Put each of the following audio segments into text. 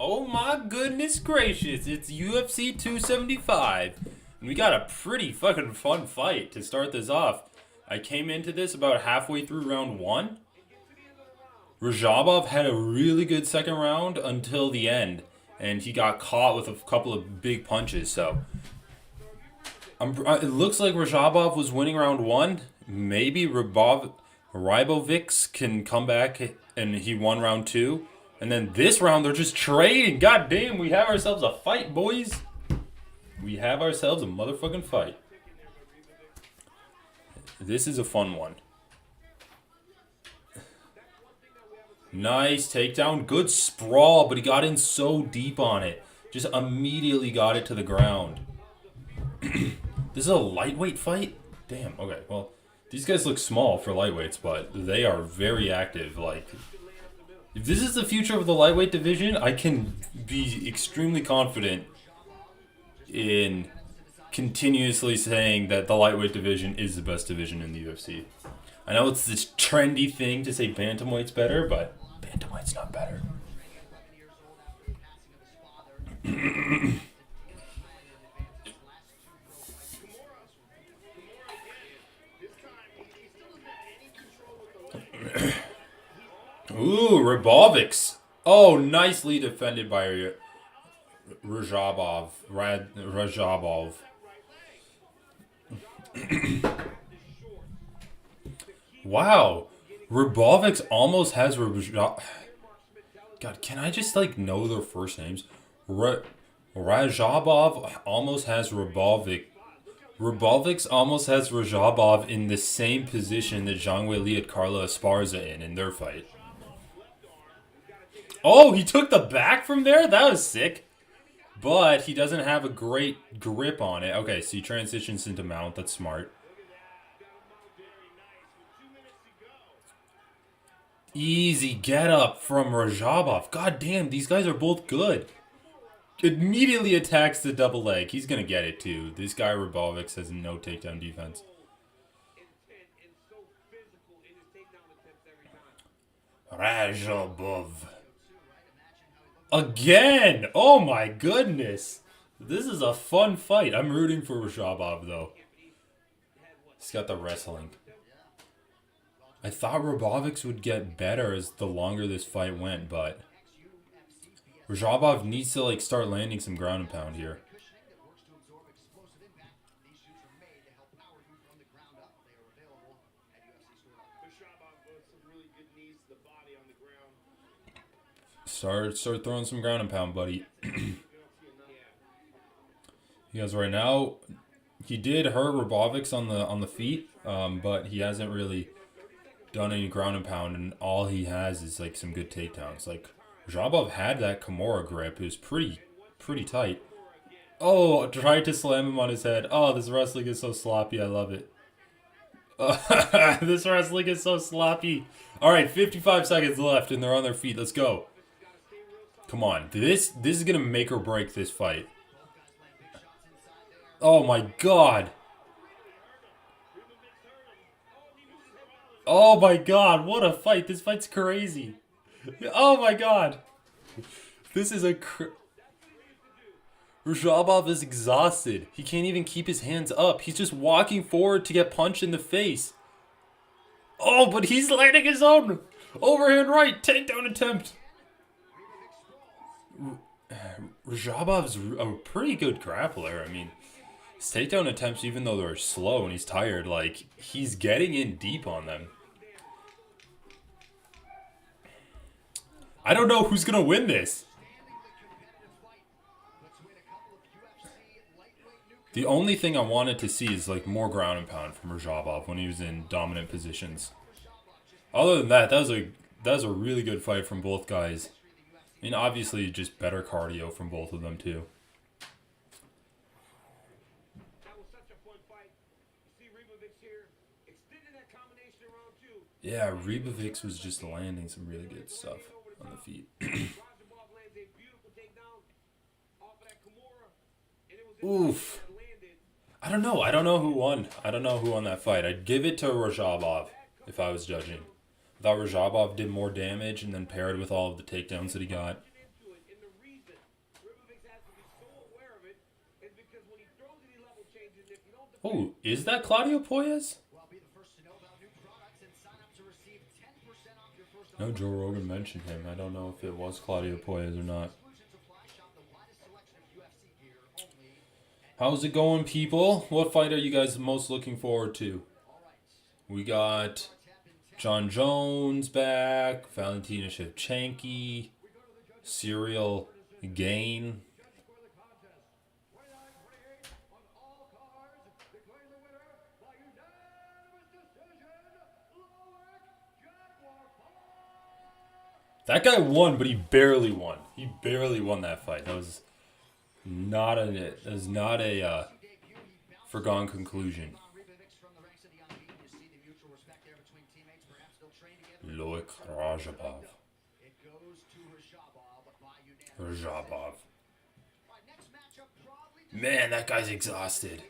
Oh my goodness gracious, it's UFC 275. And we got a pretty fucking fun fight to start this off. I came into this about halfway through round one. Rajabov had a really good second round until the end. And he got caught with a couple of big punches, so... it looks like Rajabov was winning round one. Maybe Rebolvix can come back and he won round two. And then this round, they're just trading. God damn, we have ourselves a fight, boys. We have ourselves a motherfucking fight. This is a fun one. Nice takedown. Good sprawl, but he got in so deep on it. Just immediately got it to the ground. This is a lightweight fight? Damn, okay. Well, these guys look small for lightweights, but they are very active. Like... if this is the future of the lightweight division, I can be extremely confident in continuously saying that the lightweight division is the best division in the UFC. I know it's this trendy thing to say bantamweight's better, but bantamweight's not better. Ooh, Rebolvix. Oh, nicely defended by Rajabov. Rajabov. Wow. Rebolvix almost has God, can I just know their first names? Rajabov almost has Rebolvix. Rebolvix almost has Rajabov in the same position that Zhang Weili had Carla Esparza in their fight. Oh, he took the back from there? That was sick. But he doesn't have a great grip on it. Okay, so he transitions into mount. That's smart. Easy get up from Rajabov. God damn, these guys are both good. Immediately attacks the double leg. He's going to get it too. This guy, Rebolvix, has no takedown defense. Rajabov. Again! Oh my goodness! This is a fun fight. I'm rooting for Rajabov though. He's got the wrestling. I thought Rebolvix would get better as the longer this fight went, but Rajabov needs to start landing some ground and pound here. Start throwing some ground and pound, buddy. Because right now, he did hurt Rebolvix on the feet, but he hasn't really done any ground and pound, and all he has is some good takedowns. Rajabov had that Kimura grip; it was pretty tight. Oh, tried to slam him on his head. Oh, this wrestling is so sloppy. I love it. This wrestling is so sloppy. All right, 55 seconds left, and they're on their feet. Let's go. Come on. This is going to make or break this fight. Oh, my God. Oh, my God. What a fight. This fight's crazy. Oh, my God. This is a... Rajabov is exhausted. He can't even keep his hands up. He's just walking forward to get punched in the face. Oh, but he's landing his own overhand right takedown attempt. Rajabov's a pretty good grappler. I mean, his takedown attempts, even though they're slow and he's tired, he's getting in deep on them. I don't know who's going to win this. The only thing I wanted to see is more ground and pound from Rajabov when he was in dominant positions. Other than that, that was a really good fight from both guys. I mean, obviously, just better cardio from both of them, too. Yeah, Rebolvix was just landing some really good stuff on the feet. Oof. I don't know. I don't know who won. I don't know who won that fight. I'd give it to Rajabov if I was judging. I thought Rajabov did more damage and then paired with all of the takedowns that he got. Oh, is that Claudio Poyes? No, Joe Rogan mentioned him. I don't know if it was Claudio Poyes or not. How's it going, people? What fight are you guys most looking forward to? We got John Jones back, Valentina Shevchenko, Ciryl Gane. That guy won, but he barely won. He barely won that fight. That was not a foregone conclusion. Loic Rajabov. Rajabov. Man, that guy's exhausted.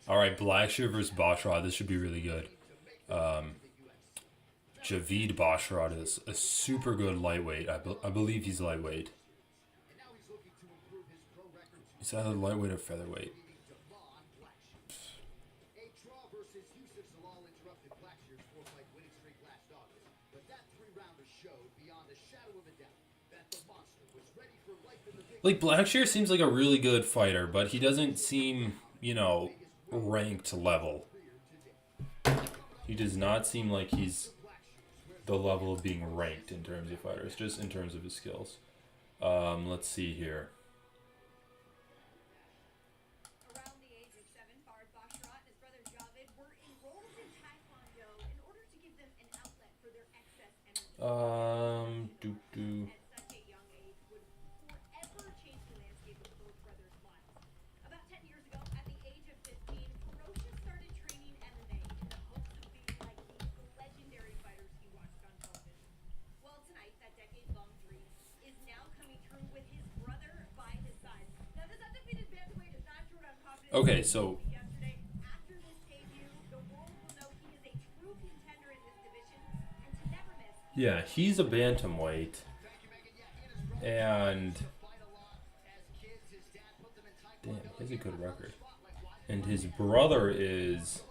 All right, Blackshear versus Basharat. This should be really good. Javid Basharat is a super good lightweight. I believe he's lightweight. He's either lightweight or featherweight. Like, Blackshear seems like a really good fighter, but he doesn't seem, ranked level. He does not seem like he's the level of being ranked in terms of fighters, just in terms of his skills. Let's see here. Around the age of 7, Basharat and his brother Javid were enrolled in Taekwondo in order to give them an outlet for their excess energy. At such a young age would forever change the landscape of both brothers' lives. About 10 years ago, at the age of 15, Ferocious started training MMA in the hopes of being like the legendary fighters he watched on television. Well, tonight, that decade-long dream is now coming true with his brother by his side. Now, this undefeated bantamweight is not short on confidence. Okay, so Yesterday, after this debut, the world will know he is a true contender in this division and to never miss. yeah, he's a bantamweight, and damn, he has a good record. And his brother is.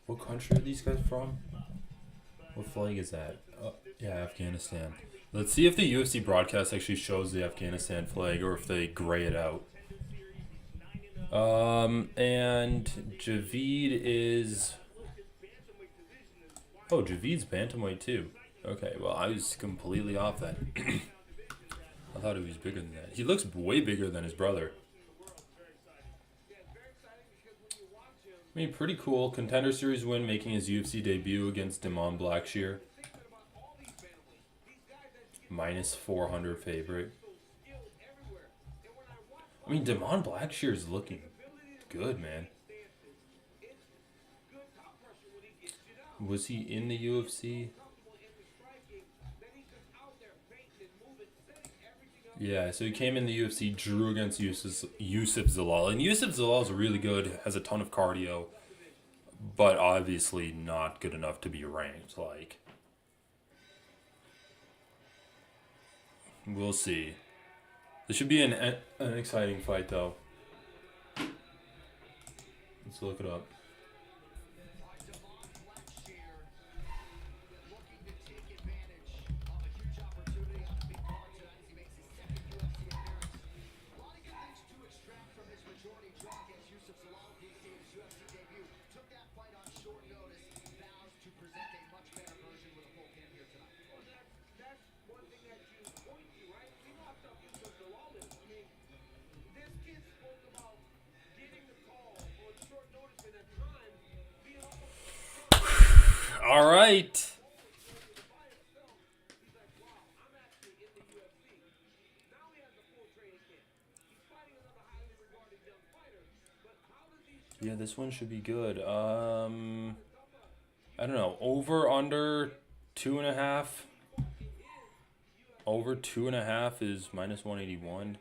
What country are these guys from? What flag is that? Yeah, Afghanistan. Let's see if the UFC broadcast actually shows the Afghanistan flag or if they gray it out. And Javid is. Oh, Javid's bantamweight too. Okay, well, I was completely off then. I thought he was bigger than that. He looks way bigger than his brother. I mean, pretty cool. Contender Series win, making his UFC debut against Blackshear. Minus 400 favorite. I mean, Blackshear is looking good, man. Was he in the UFC? Yeah, so he came in the UFC, drew against Yusuf Zalal. And Yusuf Zalal is really good, has a ton of cardio, but obviously not good enough to be ranked. Like, we'll see. This should be an exciting fight, though. Let's look it up. All right. Yeah, this one should be good. I don't know. Over, under 2.5. Over 2.5 is minus 181.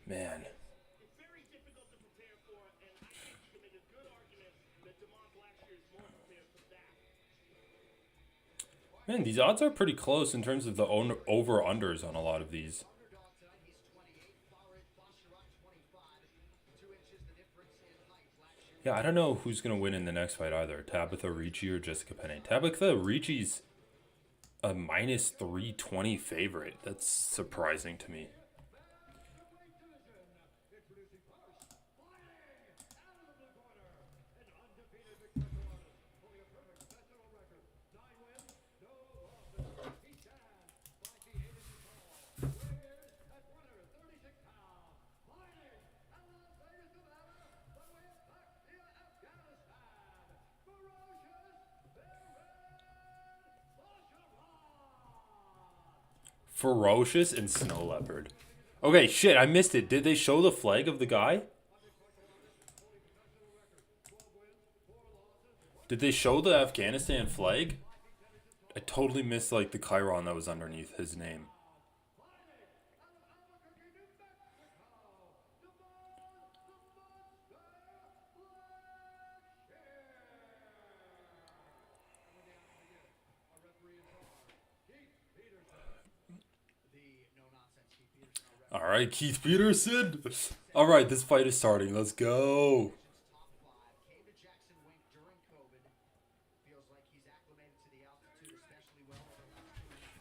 Man. Man, these odds are pretty close in terms of the over-unders on a lot of these. Yeah, I don't know who's going to win in the next fight either. Tabitha Ricci or Jessica Penne. Tabitha Ricci's a minus 320 favorite. That's surprising to me. Ferocious and Snow Leopard. Okay, shit, I missed it. Did they show the flag of the guy? Did they show the Afghanistan flag? I totally missed like the chyron that was underneath his name. All right, Keith Peterson. All right, this fight is starting. Let's go.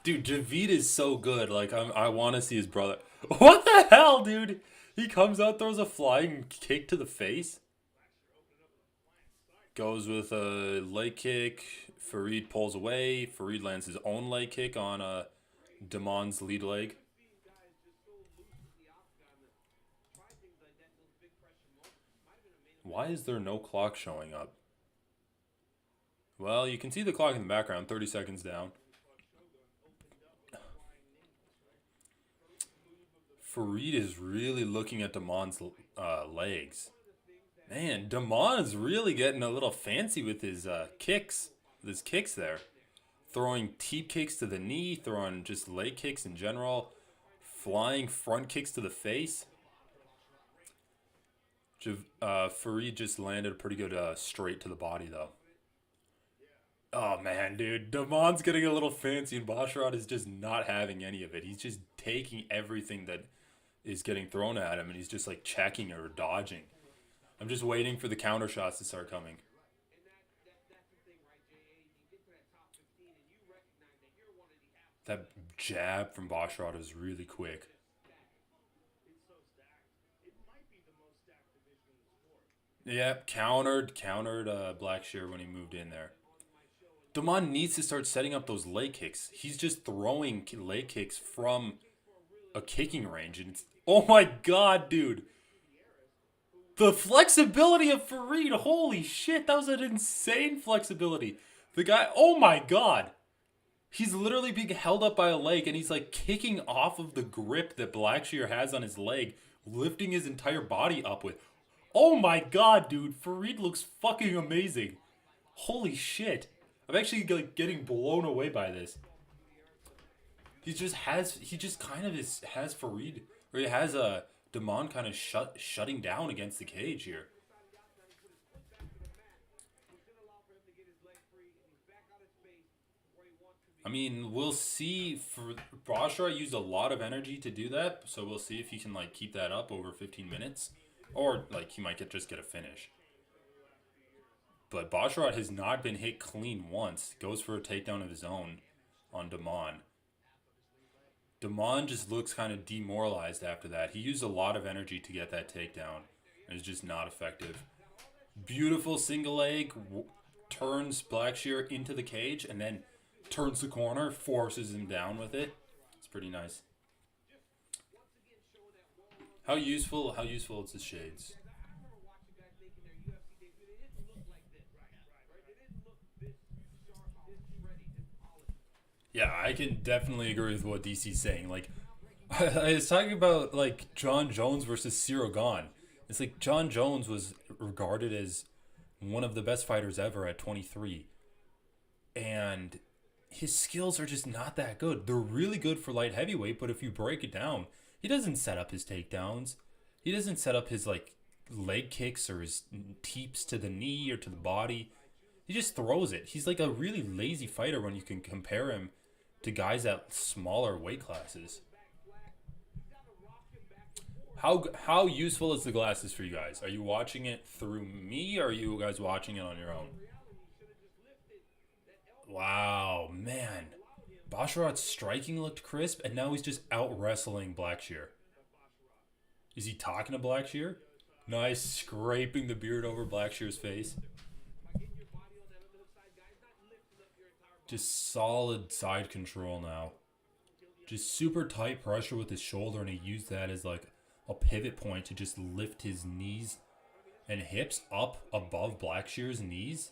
Dude, Javid is so good. Like, I want to see his brother. What the hell, dude? He comes out, throws a flying kick to the face. Goes with a leg kick. Farid pulls away. Farid lands his own leg kick on Damon's lead leg. Why is there no clock showing up? Well, you can see the clock in the background, 30 seconds down. Farid is really looking at Damon's legs. Man, Damon is really getting a little fancy with his kicks. With his kicks there. Throwing teep kicks to the knee, throwing just leg kicks in general. Flying front kicks to the face. Farid just landed a pretty good straight to the body, though. Oh, man, dude. Damon's getting a little fancy, and Basharat is just not having any of it. He's just taking everything that is getting thrown at him, and he's just, like, checking or dodging. I'm just waiting for the counter shots to start coming. That jab from Basharat is really quick. Yeah, countered Blackshear when he moved in there. Damon needs to start setting up those leg kicks. He's just throwing leg kicks from a kicking range. And it's, oh my god, dude. The flexibility of Farid. Holy shit, that was an insane flexibility. The guy, oh my god. He's literally being held up by a leg and he's like kicking off of the grip that Blackshear has on his leg, lifting his entire body up with. Oh my god, dude. Farid looks fucking amazing. Holy shit. I'm actually like getting blown away by this. He just kind of has Farid, or he has Damon kind of shutting down against the cage here. I mean, we'll see. Basharat used a lot of energy to do that, so we'll see if he can like keep that up over 15 minutes. Or, like, he might just get a finish. But Basharat has not been hit clean once. Goes for a takedown of his own on Damon. Damon just looks kind of demoralized after that. He used a lot of energy to get that takedown. It's just not effective. Beautiful single leg. Turns Blackshear into the cage and then turns the corner. Forces him down with it. It's pretty nice. How useful is the shades? Yeah, I can definitely agree with what DC's saying. Like, I was talking about like John Jones versus Ciryl Gane. It's like John Jones was regarded as one of the best fighters ever at 23, and his skills are just not that good. They're really good for light heavyweight, but if you break it down, he doesn't set up his takedowns. He doesn't set up his like leg kicks or his teeps to the knee or to the body. He just throws it. He's like a really lazy fighter when you can compare him to guys at smaller weight classes. How useful is the glasses for you guys? Are you watching it through me, or are you guys watching it on your own? Wow, man. Basharat's striking looked crisp, and now he's just out wrestling Blackshear. Is he talking to Blackshear? Nice scraping the beard over Blackshear's face. Just solid side control now. Just super tight pressure with his shoulder, and he used that as like a pivot point to just lift his knees and hips up above Blackshear's knees.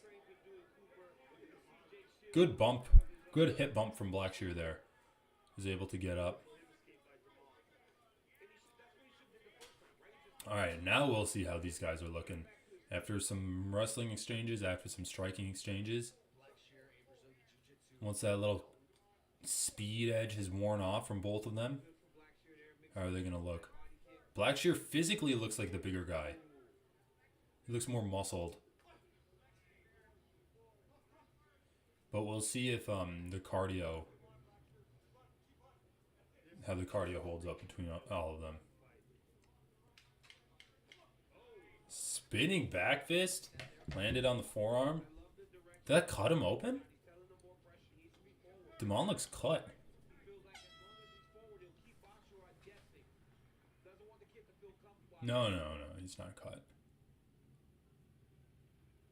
Good bump. Good hip bump from Blackshear there. Was able to get up. Alright, now we'll see how these guys are looking. After some wrestling exchanges, after some striking exchanges. Once that little speed edge has worn off from both of them, how are they going to look? Blackshear physically looks like the bigger guy. He looks more muscled. But we'll see if the cardio, how the cardio holds up between all of them. Spinning back fist, landed on the forearm. Did that cut him open? Damon looks cut. No, he's not cut.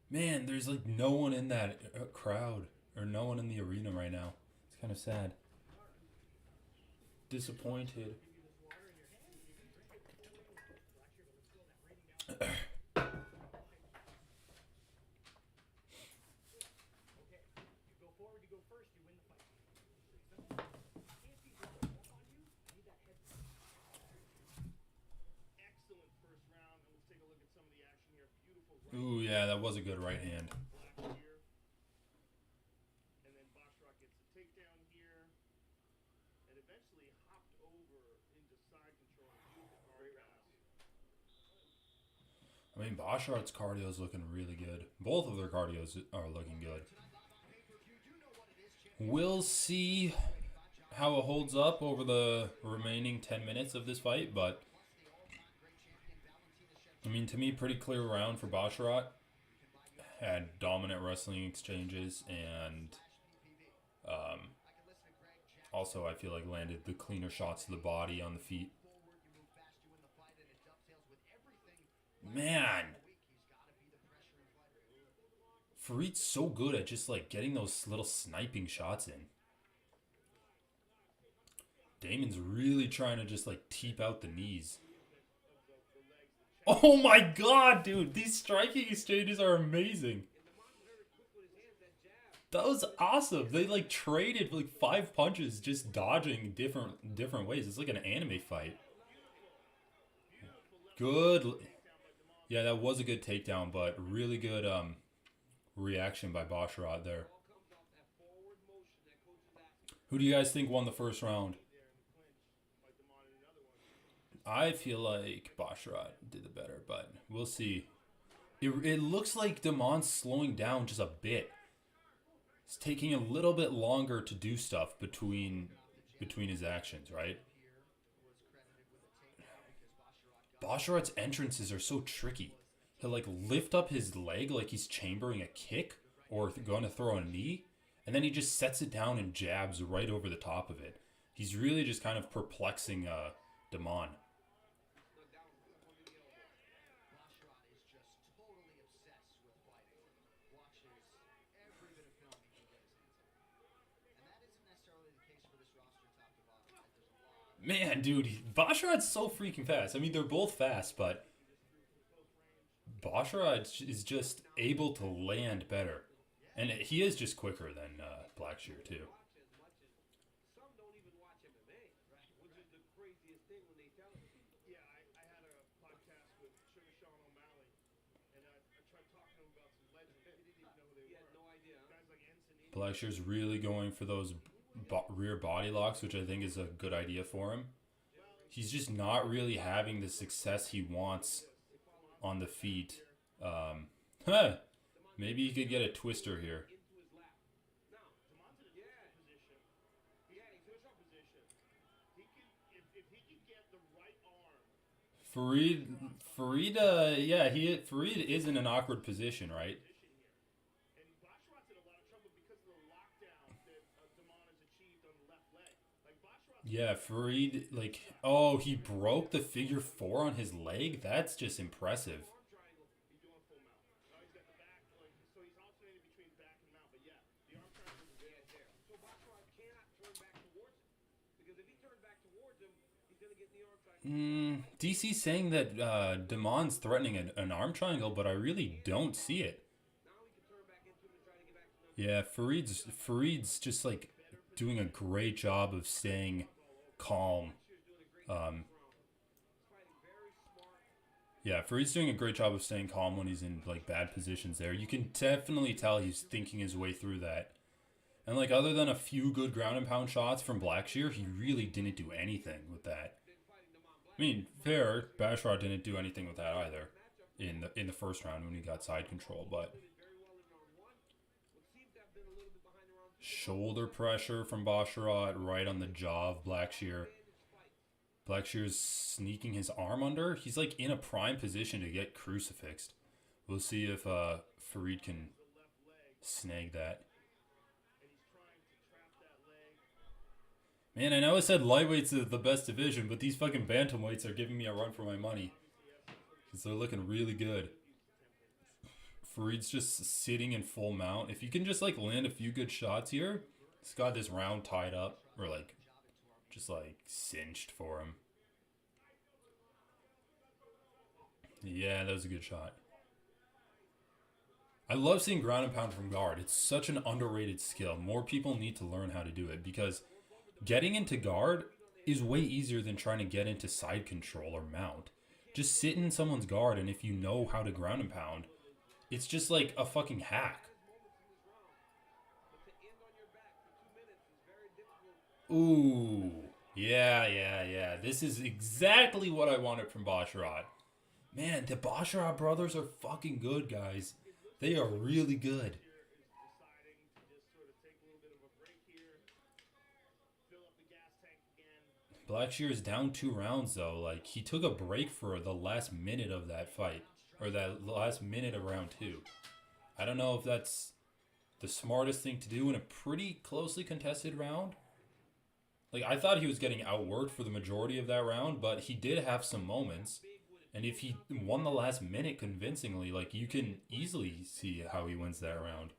Man, there's like no one in that crowd. Or no one in the arena right now. It's kind of sad. Disappointed. Ooh, yeah, that was a good right hand. I mean, Basharat's cardio is looking really good. Both of their cardios are looking good. We'll see how it holds up over the remaining 10 minutes of this fight, but I mean, to me, pretty clear round for Basharat. Had dominant wrestling exchanges and also I feel like landed the cleaner shots to the body on the feet. Man, Farid's so good at just like getting those little sniping shots in. Damon's really trying to just like teep out the knees. Oh my god, dude, these striking exchanges are amazing. That was awesome. They like traded like 5 punches, just dodging different ways. It's like an anime fight. Good. Yeah, that was a good takedown, but really good reaction by Basharat there. Who do you guys think won the first round? I feel like Basharat did the better, but we'll see. It looks like Damon's slowing down just a bit. It's taking a little bit longer to do stuff between his actions, right? Basharat's entrances are so tricky. He'll like lift up his leg like he's chambering a kick or going to throw a knee, and then he just sets it down and jabs right over the top of it. He's really just kind of perplexing Damon. Man, dude, Basharat's so freaking fast. I mean, they're both fast, but Basharat is just able to land better. And he is just quicker than Blackshear, too. Blackshear's really going for those rear body locks, which I think is a good idea for him. He's just not really having the success he wants on the feet. Maybe he could get a twister here. Farid, Farid is in an awkward position, right? Yeah, Farid, oh, he broke the figure four on his leg? That's just impressive. DC saying that Damon's threatening an arm triangle, but I really don't see it. Yeah, Farid's just doing a great job of staying calm. Yeah, Farid's doing a great job of staying calm when he's in bad positions there. You can definitely tell he's thinking his way through that. And other than a few good ground and pound shots from Blackshear, he really didn't do anything with that. I mean, fair, Basharat didn't do anything with that either in the first round when he got side control, but shoulder pressure from Basharat right on the jaw of Blackshear. Blackshear's sneaking his arm under. He's in a prime position to get crucifixed. We'll see if Farid can snag that. Man, I know I said lightweight's the best division, but these fucking bantamweights are giving me a run for my money. Because they're looking really good. Farid's just sitting in full mount. If you can just land a few good shots here, he's got this round tied up. Or just cinched for him. Yeah, that was a good shot. I love seeing ground and pound from guard. It's such an underrated skill. More people need to learn how to do it because getting into guard is way easier than trying to get into side control or mount. Just sit in someone's guard, and if you know how to ground and pound, it's just like a fucking hack. Ooh. Yeah. This is exactly what I wanted from Basharat. Man, the Basharat brothers are fucking good, guys. They are really good. Blackshear is down 2 rounds, though. He took a break for the last minute of that fight. Or that last minute of round 2. I don't know if that's the smartest thing to do in a pretty closely contested round. I thought he was getting outworked for the majority of that round, but he did have some moments. And if he won the last minute convincingly, you can easily see how he wins that round.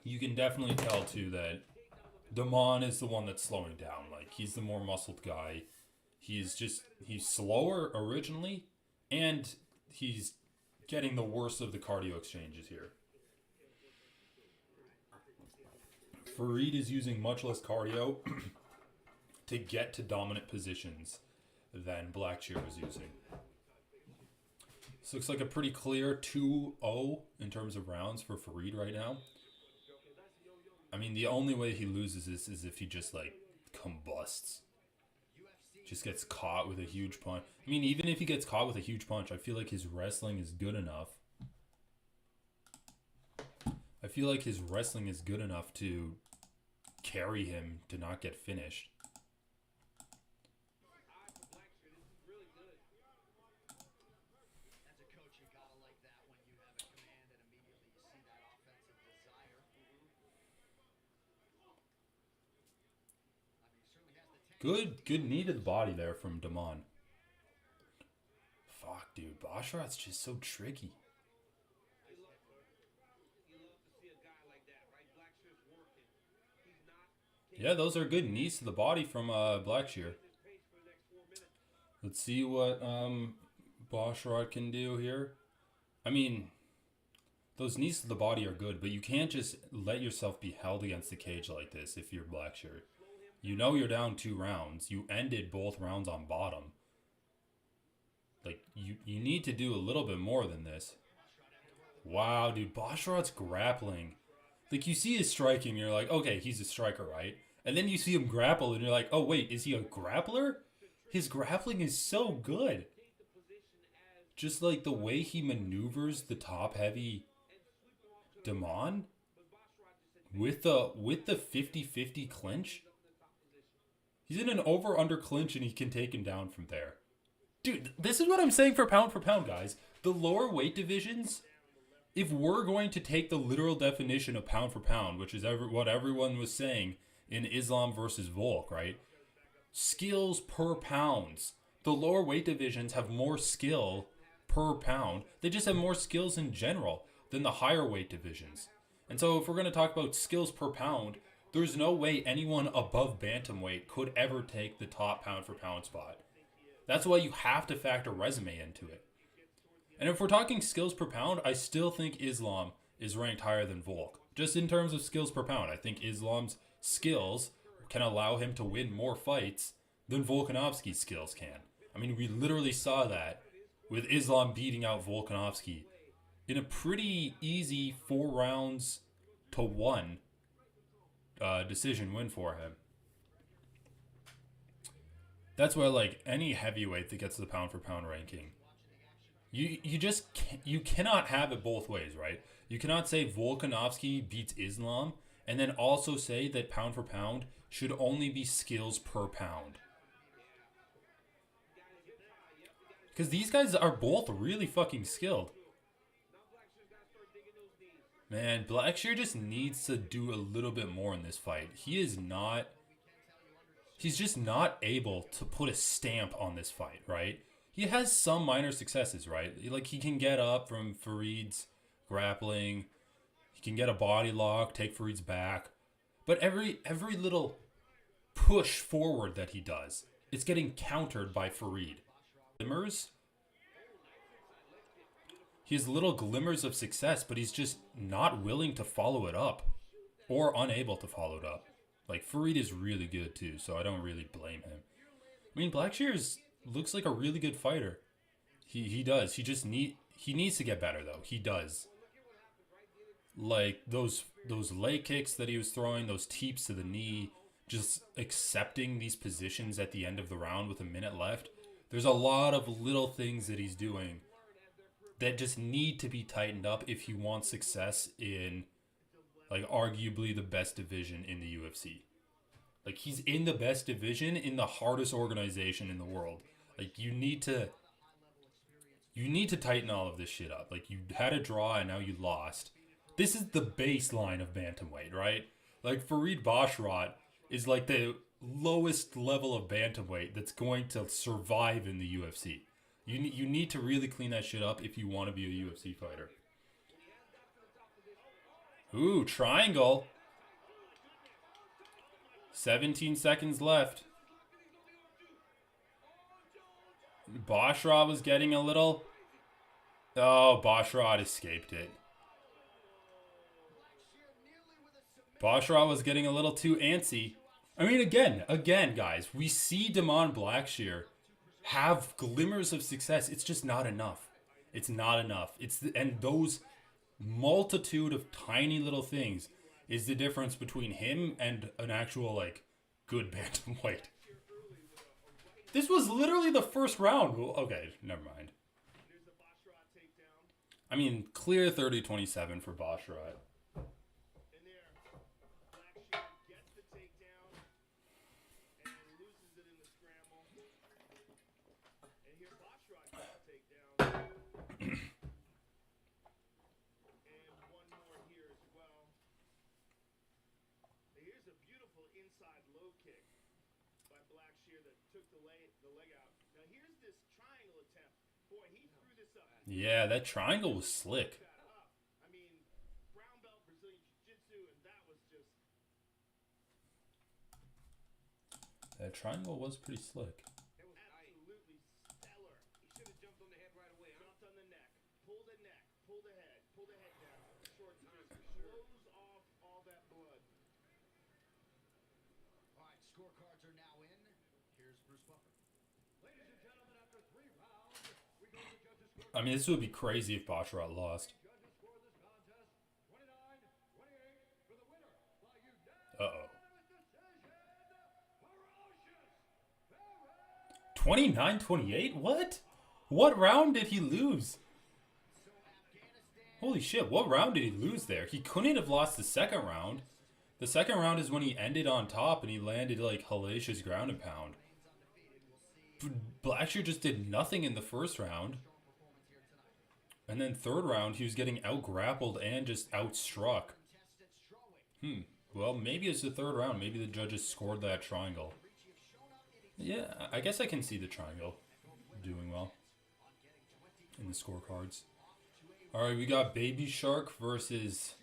You can definitely tell, too, that Damon is the one that's slowing down. He's the more muscled guy. He's slower originally, and he's getting the worst of the cardio exchanges here. Farid is using much less cardio to get to dominant positions than Blackshear was using. This looks like a pretty clear 2-0 in terms of rounds for Farid right now. I mean, the only way he loses is if he just combusts. Just gets caught with a huge punch. I mean, even if he gets caught with a huge punch, I feel like his wrestling is good enough. I feel like his wrestling is good enough to carry him to not get finished. Good knee to the body there from Damon. Fuck, dude. Basharat's just so tricky. Yeah, those are good knees to the body from Blackshear. Let's see what Basharat can do here. I mean, those knees to the body are good, but you can't just let yourself be held against the cage like this if you're Blackshear. You know you're down 2 rounds. You ended both rounds on bottom. You need to do a little bit more than this. Wow, dude, Basharat's grappling. Like, you see his striking, and you're like, okay, he's a striker, right? And then you see him grapple, and you're like, oh, wait, is he a grappler? His grappling is so good. Just like the way he maneuvers the top-heavy Damon with the 50-50 clinch. He's in an over-under clinch, and he can take him down from there. Dude, this is what I'm saying for pound, guys. The lower weight divisions, if we're going to take the literal definition of pound for pound, which is what everyone was saying in Islam versus Volk, right? Skills per pounds. The lower weight divisions have more skill per pound. They just have more skills in general than the higher weight divisions. And so if we're going to talk about skills per pound, there's no way anyone above bantamweight could ever take the top pound for pound spot. That's why you have to factor resume into it. And if we're talking skills per pound, I still think Islam is ranked higher than Volk. Just in terms of skills per pound, I think Islam's skills can allow him to win more fights than Volkanovski's skills can. I mean, we literally saw that with Islam beating out Volkanovski in a pretty easy 4-1 decision win for him. That's why, like, any heavyweight that gets the pound for pound ranking, you cannot have it both ways, right? You cannot say Volkanovski beats Islam and then also say that pound for pound should only be skills per pound. Because these guys are both really fucking skilled. Man, Blackshear just needs to do a little bit more in this fight. He's just not able to put a stamp on this fight, right? He has some minor successes, right? Like, he can get up from Farid's grappling. He can get a body lock, take Farid's back. But every little push forward that he does, it's getting countered by Farid. Glimmers. He has little glimmers of success, but he's just not willing to follow it up. Or unable to follow it up. Like, Farid is really good too, so I don't really blame him. I mean, Blackshear looks like a really good fighter. He does. He needs to get better though. He does. Like those leg kicks that he was throwing, those teeps to the knee, just accepting these positions at the end of the round with a minute left. There's a lot of little things that he's doing that just need to be tightened up if he wants success in, like, arguably the best division in the UFC. Like, he's in the best division in the hardest organization in the world. Like, you need to tighten all of this shit up. Like, you had a draw and now you lost. This is the baseline of bantamweight, right? Like, Farid Basharat is like the lowest level of bantamweight that's going to survive in the UFC. You need to really clean that shit up if you want to be a UFC fighter. Ooh, triangle. 17 seconds left. Basharat was getting a little... Oh, Basharat escaped it. Basharat was getting a little too antsy. I mean, again, guys, we see Damon Blackshear have glimmers of success. It's just not enough. It's not enough. And those multitude of tiny little things is the difference between him and an actual, like, good bantamweight. This was literally the first round. Okay, never mind. I mean, clear 30-27 for Basharat. Inside low kick by Blackshear that took the leg out. Now here's this triangle attempt. Boy, he threw this up. Yeah, that triangle was slick. I mean, brown belt Brazilian Jiu-Jitsu, and that was just... That triangle was pretty slick. It was absolutely stellar. He should have jumped on the head right away. Jumped on the neck, pulled the head down. Short time. Blows off all that blood. All right, scorecards are now in. Here's Bruce Buffer. Ladies and gentlemen, after 3 rounds, we go to judges' scorecard. I mean, this would be crazy if Basharat lost. Judges for 29-28? What? What round did he lose? Holy shit, what round did he lose there? He couldn't have lost the second round. The second round is when he ended on top and he landed like hellacious ground and pound. Blackshear just did nothing in the first round. And then third round, he was getting out-grappled and just outstruck. Well, maybe it's the third round. Maybe the judges scored that triangle. Yeah, I guess I can see the triangle doing well in the scorecards. Alright, we got Baby Shark versus...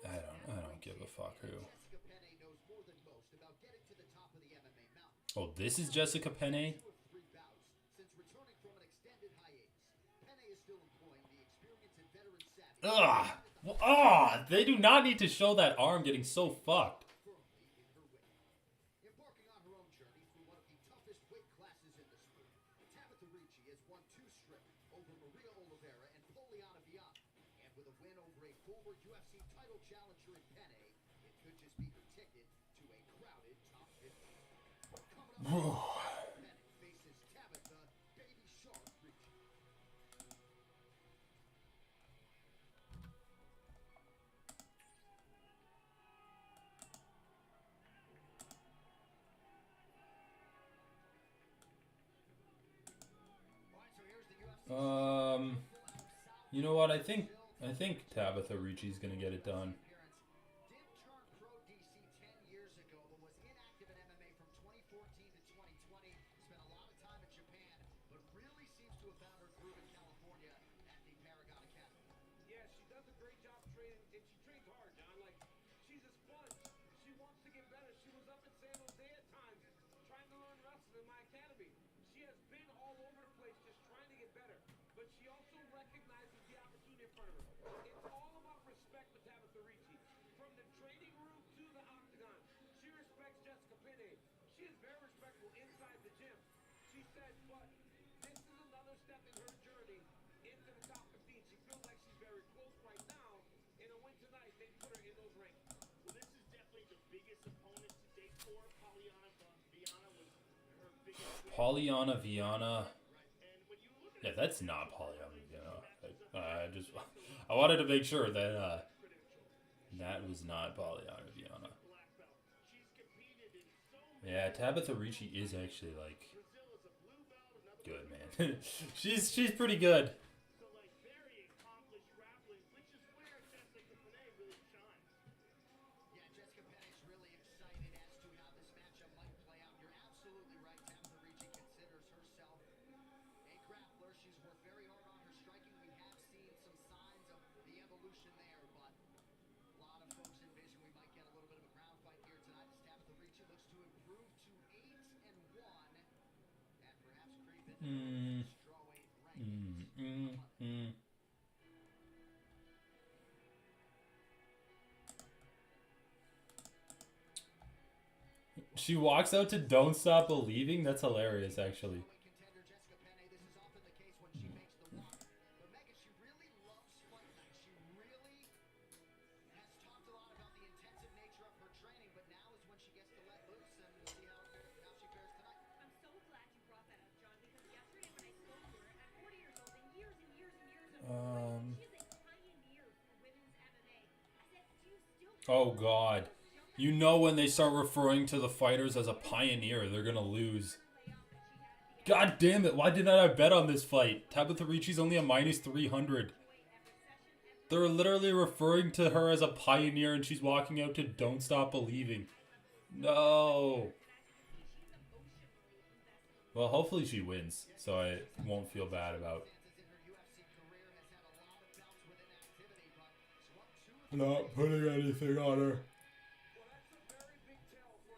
I don't give a fuck who. Oh, this is Jessica Penne? Ugh! Ah! They do not need to show that arm getting so fucked. Embarking on her own journey through one of the toughest weight classes in the sport, Ricci has won 2 straight over Maria Oliveira and Poliana Viana. And with a win over a former UFC title challenger in Penne, it could just be her ticket to a crowded top 50. Coming up, Penne faces Tabitha Baby Shark Ricci. You know what? I think Tabitha Ricci's gonna get it done. Did turn pro DC 10 years ago, but was inactive in MMA from 2014 to 2020. Spent a lot of time in Japan, but really seems to have found her groove in California at the Paragon Academy. Yeah, she does a great job training, and she trains hard, John. Like, she's a sponge. She wants to get better. She was up in San Jose at times trying to learn wrestling in my academy. She has been all over the place just trying to get better. But she also recognizes the opportunity in front of her. It's all about respect with Tabitha Ricci. From the training room to the octagon, she respects Jessica Penne. She is very respectful inside the gym. She said, but this is another step in her journey into the top 15. She feels like she's very close right now. In a win tonight, they put her in those rankings. Well, this is definitely the biggest opponent to date for her. Poliana Viana was her biggest win. Poliana Viana. And when you look at Yeah, that's not Poliana Viana. I wanted to make sure that that was not Poliana Viana. black belt, she's competed in so many. Yeah, Tabitha Ricci is actually like Brazil is a blue belt, another good, man. she's pretty good. so like very accomplished grappling, which is where Jessica Penne really shines. Yeah, Jessica Penne's really excited as to how this matchup might play out. You're absolutely right. Tabitha Ricci considers herself a grappler. She's worked very hard on her striking. We have seen some signs of the evolution there, but a lot of folks envision we might get a little bit of a ground fight here tonight as Tabitha Ricci looks to improve to 8-1 and perhaps creep into the strawweight rankings. She walks out to "Don't Stop Believing." That's hilarious, actually. Contender Jessica Penne, this is often the case when she makes the water. But Megan, she really loves fight night. She really has talked a lot about the intensive nature of her training, but now is when she gets to let loose, and we'll see how she fares tonight. I'm so glad you brought that up, John, because yesterday when I spoke to her, at 40 years old, and years and years and years of growing, she is a pioneer for women's MMA. I said, do you still Oh God. You know when they start referring to the fighters as a pioneer, they're gonna lose. God damn it, why didn't I bet on this fight? Tabitha Ricci's only a minus 300. They're literally referring to her as a pioneer and she's walking out to "Don't Stop Believing." No. Well, hopefully she wins, so I won't feel bad about not putting anything on her.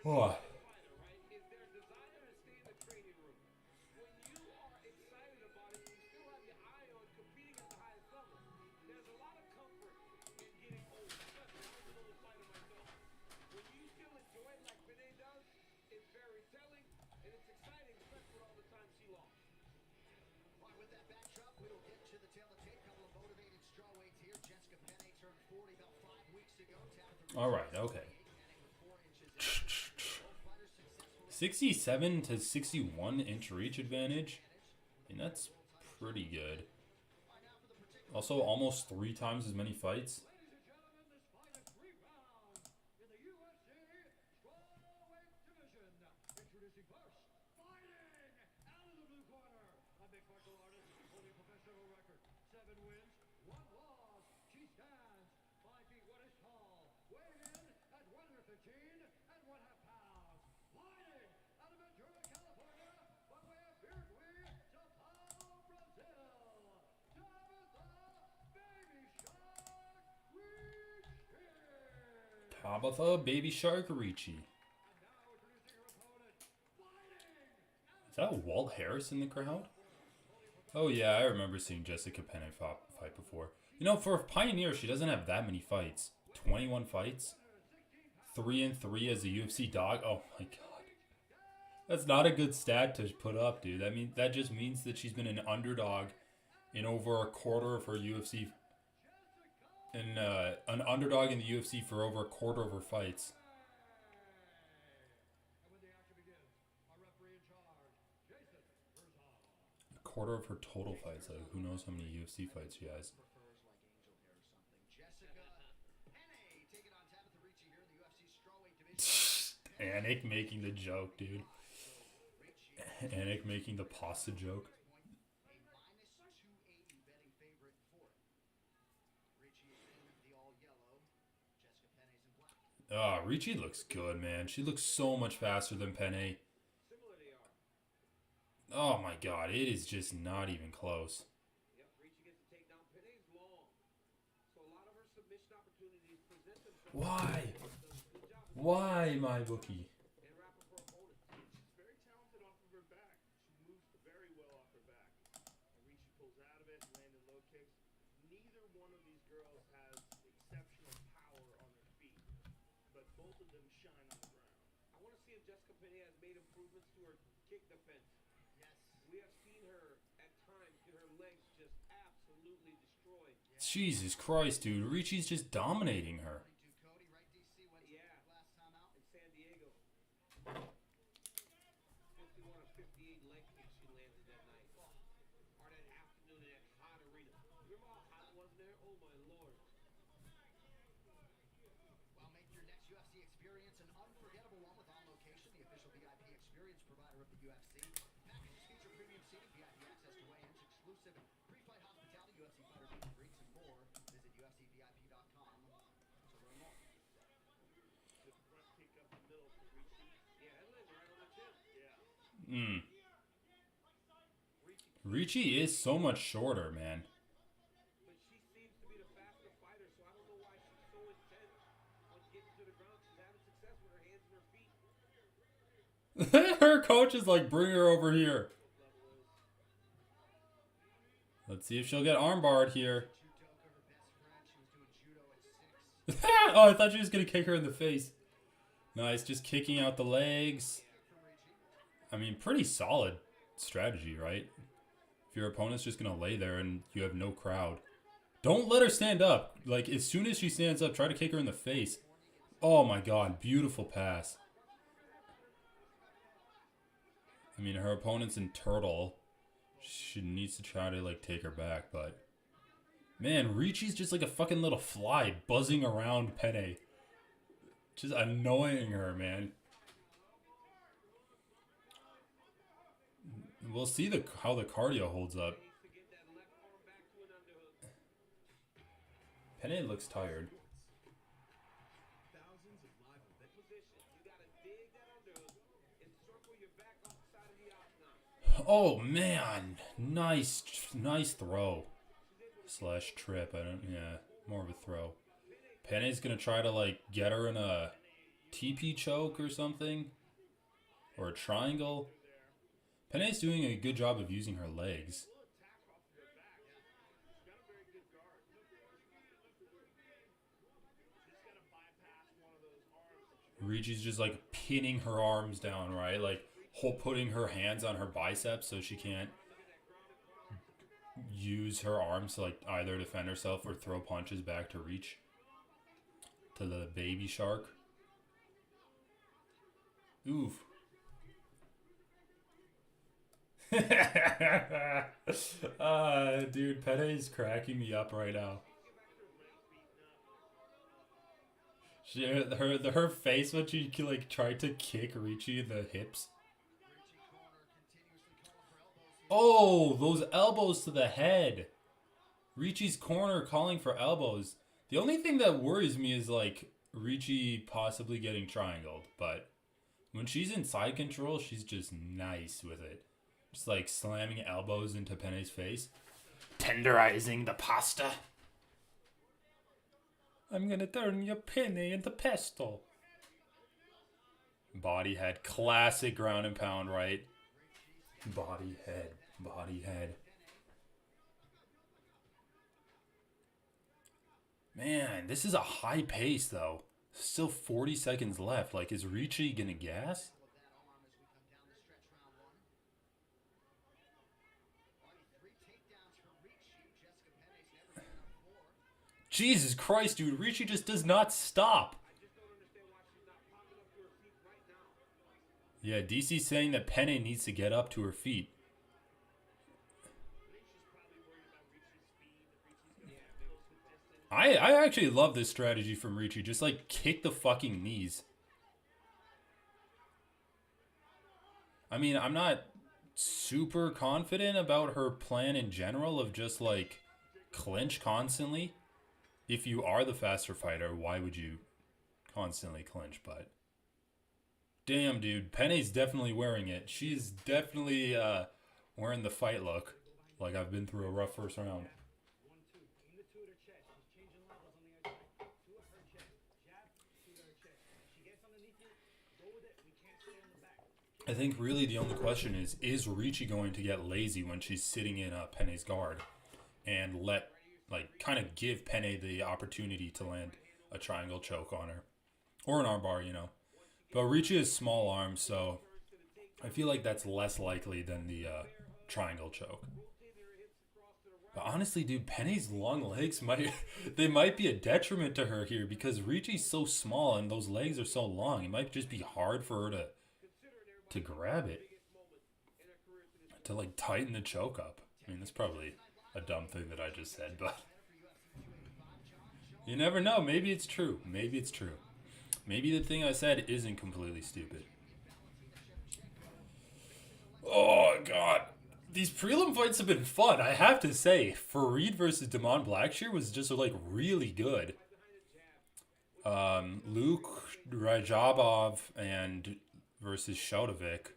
Oh. Fighter, right, is their desire to stay in the training room. When you are excited about it, you still have your eye on competing at the highest level. There's a lot of comfort in getting old, especially I was an old fighter myself. When you still enjoy it like Penne does, it's very telling and it's exciting, especially with all the time she lost. All right, with that backdrop, we will get to the tail of the tape. Couple of motivated strawweights here. Jessica Penne turned 40 about 5 weeks ago. All right, okay. 67 to 61 inch reach advantage. I mean, that's pretty good. Also, almost 3 times as many fights. Tabitha Baby Shark Ricci. Is that Walt Harris in the crowd? Oh yeah, I remember seeing Jessica Penne fight before. You know, for a pioneer, she doesn't have that many fights. 21 fights. 3-3 as a UFC dog. Oh my god. That's not a good stat to put up, dude. That just means that she's been an underdog in over a quarter of her UFC. An underdog in the UFC for over a quarter of her fights. A quarter of her total fights. Like, who knows how many UFC fights she has. Anik making the joke, dude. Anik making the pasta joke. Ah, Ricci looks good, man. She looks so much faster than Penne. Oh my god, it is just not even close. Yep, Ricci gets the takedown. Penne's long, so a lot of her submission opportunities present themselves. Why? Why, my bookie? And wrap up her opponent. She's very talented off of her back. She moves very well off her back. And Ricci pulls out of it, landing low kicks. Neither one of these girls has exceptional power on their feet, but both of them shine on the ground. I want to see if Jessica Penne has made improvements to her kick defense. Yes. We have seen her at times get her legs just absolutely destroyed. Jesus Christ, dude. Ricci's just dominating her. Cody, right, DC, went Yeah. last time out. In San Diego. 51 of 58 leg kicks she landed that night. Or that afternoon in that hot arena. Remember how hot it was there? Oh my lord. Well, make your next UFC experience an unforgettable one with On Location, the official VIP experience provider of the UFC. Packages feature premium seating, VIP access to weigh-ins, exclusive pre-fight hospitality, UFC fighter meet and greets, and more. Visit UFCVIP.com to learn more. The front kick up the middle for Ricci. Yeah, that landed right on the chin. Yeah. Ricci is so much shorter, man. But she seems to be the faster fighter, so I don't know why she's so intent on getting to the ground. She's having success with her hands and her feet. Her coach is like, bring her over here. Let's see if she'll get armbarred here. Judoka, her best friend, she was doing judo at 6. Oh, I thought she was going to kick her in the face. Nice, just kicking out the legs. I mean, pretty solid strategy, right? If your opponent's just going to lay there and you have no crowd. Don't let her stand up. Like, as soon as she stands up, try to kick her in the face. Oh my god, beautiful pass. I mean, her opponent's in turtle. She needs to try to, like, take her back, but... Man, Ricci's just like a fucking little fly buzzing around Penne. Just annoying her, man. We'll see how the cardio holds up. Penne looks tired. Oh man, nice throw slash trip. More of a throw. Penne's gonna try to like get her in a TP choke or something, or a triangle. Penne's doing a good job of using her legs. Ricci's just like pinning her arms down, right? Like putting her hands on her biceps so she can't use her arms to like either defend herself or throw punches back to reach to the baby shark. Oof. Dude, Penne is cracking me up right now. Her face when she like tried to kick Ricci in the hips. Oh, those elbows to the head. Ricci's corner calling for elbows. The only thing that worries me is like Ricci possibly getting triangled, but when she's in side control, she's just nice with it. Just like slamming elbows into Penne's face. Tenderizing the pasta. I'm gonna turn your penne into pesto. Body head. Classic ground and pound, right? Body head. Body head. Man, this is a high pace, though. Still 40 seconds left. Like, is Ricci gonna gas? Jesus Christ, dude. Ricci just does not stop. Yeah, DC's saying that Penne needs to get up to her feet. I actually love this strategy from Ricci. Just like kick the fucking knees. I mean, I'm not super confident about her plan in general of just like clinch constantly. If you are the faster fighter, why would you constantly clinch? But damn, dude, Penne's definitely wearing it. She's definitely wearing the fight look. Like I've been through a rough first round. I think really the only question is Ricci going to get lazy when she's sitting in Penne's guard and kind of give Penne the opportunity to land a triangle choke on her or an armbar, you know. But Ricci has small arms, so I feel like that's less likely than the triangle choke. But honestly, dude, Penne's long legs might be a detriment to her here because Ricci's so small and those legs are so long. It might just be hard for her to grab it, to like tighten the choke up. I mean, that's probably a dumb thing that I just said, but you never know. Maybe it's true. Maybe it's true. Maybe the thing I said isn't completely stupid. Oh, God. These prelim fights have been fun, I have to say. Farid versus Damon Blackshear was just like really good. Luke Rajabov and versus Shotovic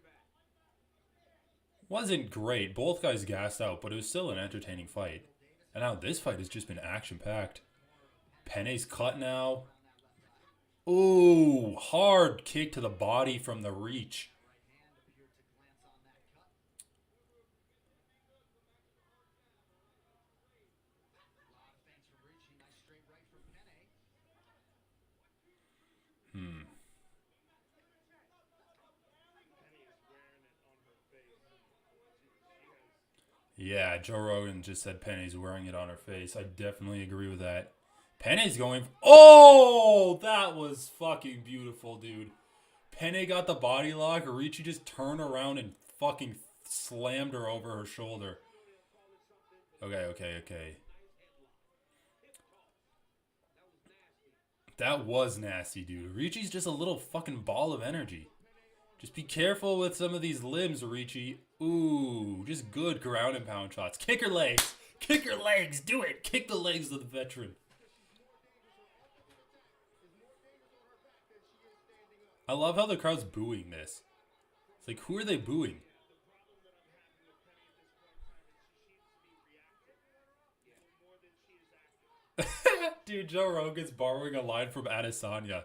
wasn't great. Both guys gassed out, but it was still an entertaining fight. And now this fight has just been action-packed. Penne's cut now. Ooh, hard kick to the body from the reach. Yeah, Joe Rogan just said Penne's wearing it on her face. I definitely agree with that. Penne's going... Oh! That was fucking beautiful, dude. Penne got the body lock. Ricci just turned around and fucking slammed her over her shoulder. Okay. That was nasty, dude. Ricci's just a little fucking ball of energy. Just be careful with some of these limbs, Ricci. Ooh, just good ground and pound shots. Kick her legs. Kick her legs. Do it. Kick the legs of the veteran. I love how the crowd's booing this. It's like, who are they booing? Dude, Joe Rogan's borrowing a line from Adesanya.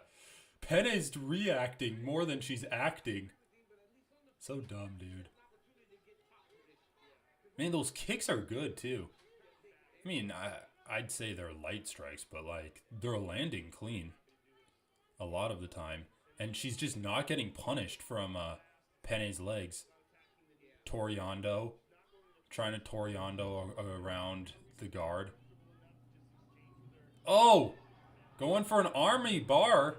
Penne's reacting more than she's acting. So dumb, dude. Man, those kicks are good, too. I mean, I'd say they're light strikes, but, like, they're landing clean a lot of the time. And she's just not getting punished from Penne's legs. Toriando. Trying to Toriando around the guard. Oh! Going for an army bar.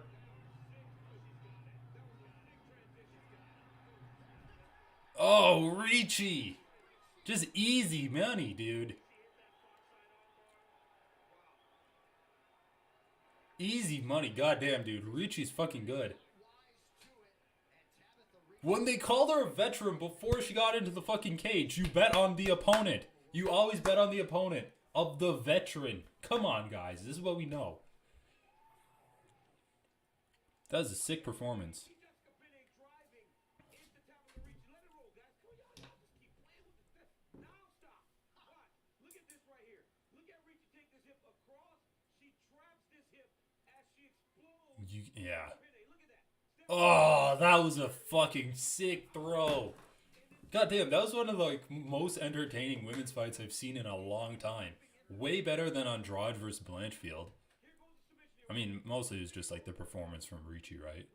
Oh, Ricci. Just easy money, dude. Easy money. Goddamn, dude. Ricci's fucking good. When they called her a veteran before she got into the fucking cage, you bet on the opponent. You always bet on the opponent of the veteran. Come on, guys. This is what we know. That was a sick performance. Jessica Penne driving into Tabitha Ricci. Let it roll, guys. Come on, y'all just keep playing with this. Now stop. Watch. Look at this right here. Look at Ricci take this hip across. She traps this hip as she explodes. Yeah. Penne, look at that. Oh, that was a fucking sick throw. Goddamn, that was one of the most entertaining women's fights I've seen in a long time. Way better than Andrade versus Blanchfield. I mean, mostly it was just like the performance from Ricci, right?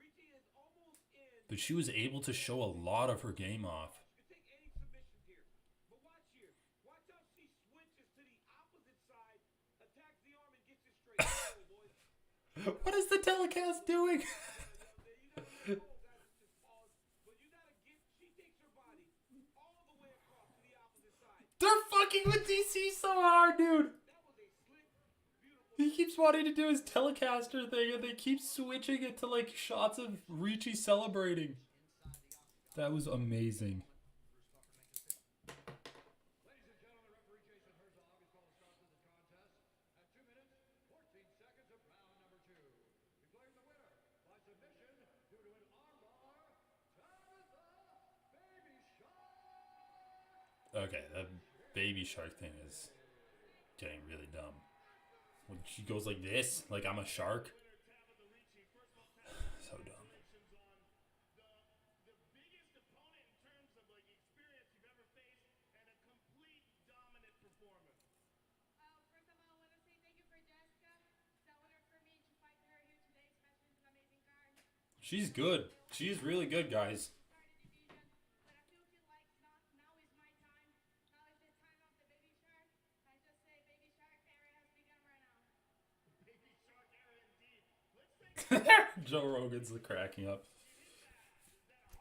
But she was able to show a lot of her game off. You take any submissions here. But watch here. Watch how she switches to the opposite side, attacks the arm, and gets it straight. Oh, boy. What is the telecast doing? You gotta just pause. But you gotta get. She takes her body all the way across to the opposite side. They're fucking with DC so hard, dude. That was a slick, beautiful. He keeps wanting to do his Telecaster thing, and they keep switching it to like shots of Ricci celebrating. That was amazing. Ladies and gentlemen, referee Jason Herzog is called to start this contest at 2 minutes, 14 seconds of round number 2. Declaring the winner by submission due to an armbar, Tabitha Baby Shark. Okay, that baby shark thing is getting really dumb. When she goes like this, like I'm a shark. So dumb. The biggest opponent in terms of like experience you've ever faced and a complete dominant performance. First of all, I want to say thank you for Jessica. It's an honor for me to fight her here today, especially in an amazing card. She's good. She's really good, guys. Started division, but I still feel like now is my time. Now is the time of the baby shark. I just say baby shark era has begun right now. Baby shark era indeed. Let's take Joe Rogan's cracking up. My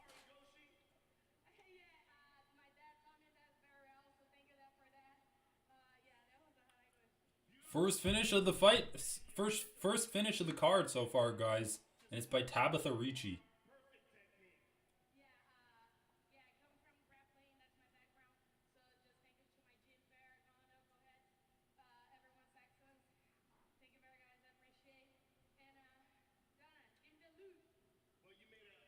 dad taught me that very well, so thank you for that. Yeah, that was a high good. First finish of the fight. First finish of the card so far, guys. And it's by Tabitha Ricci. Yeah, I come from grappling. That's my background. So just thank you to my gym there, Rakhmonov. Go ahead. Everyone's excellent. Thank you very guys. I appreciate. And done in the loop. Well, you made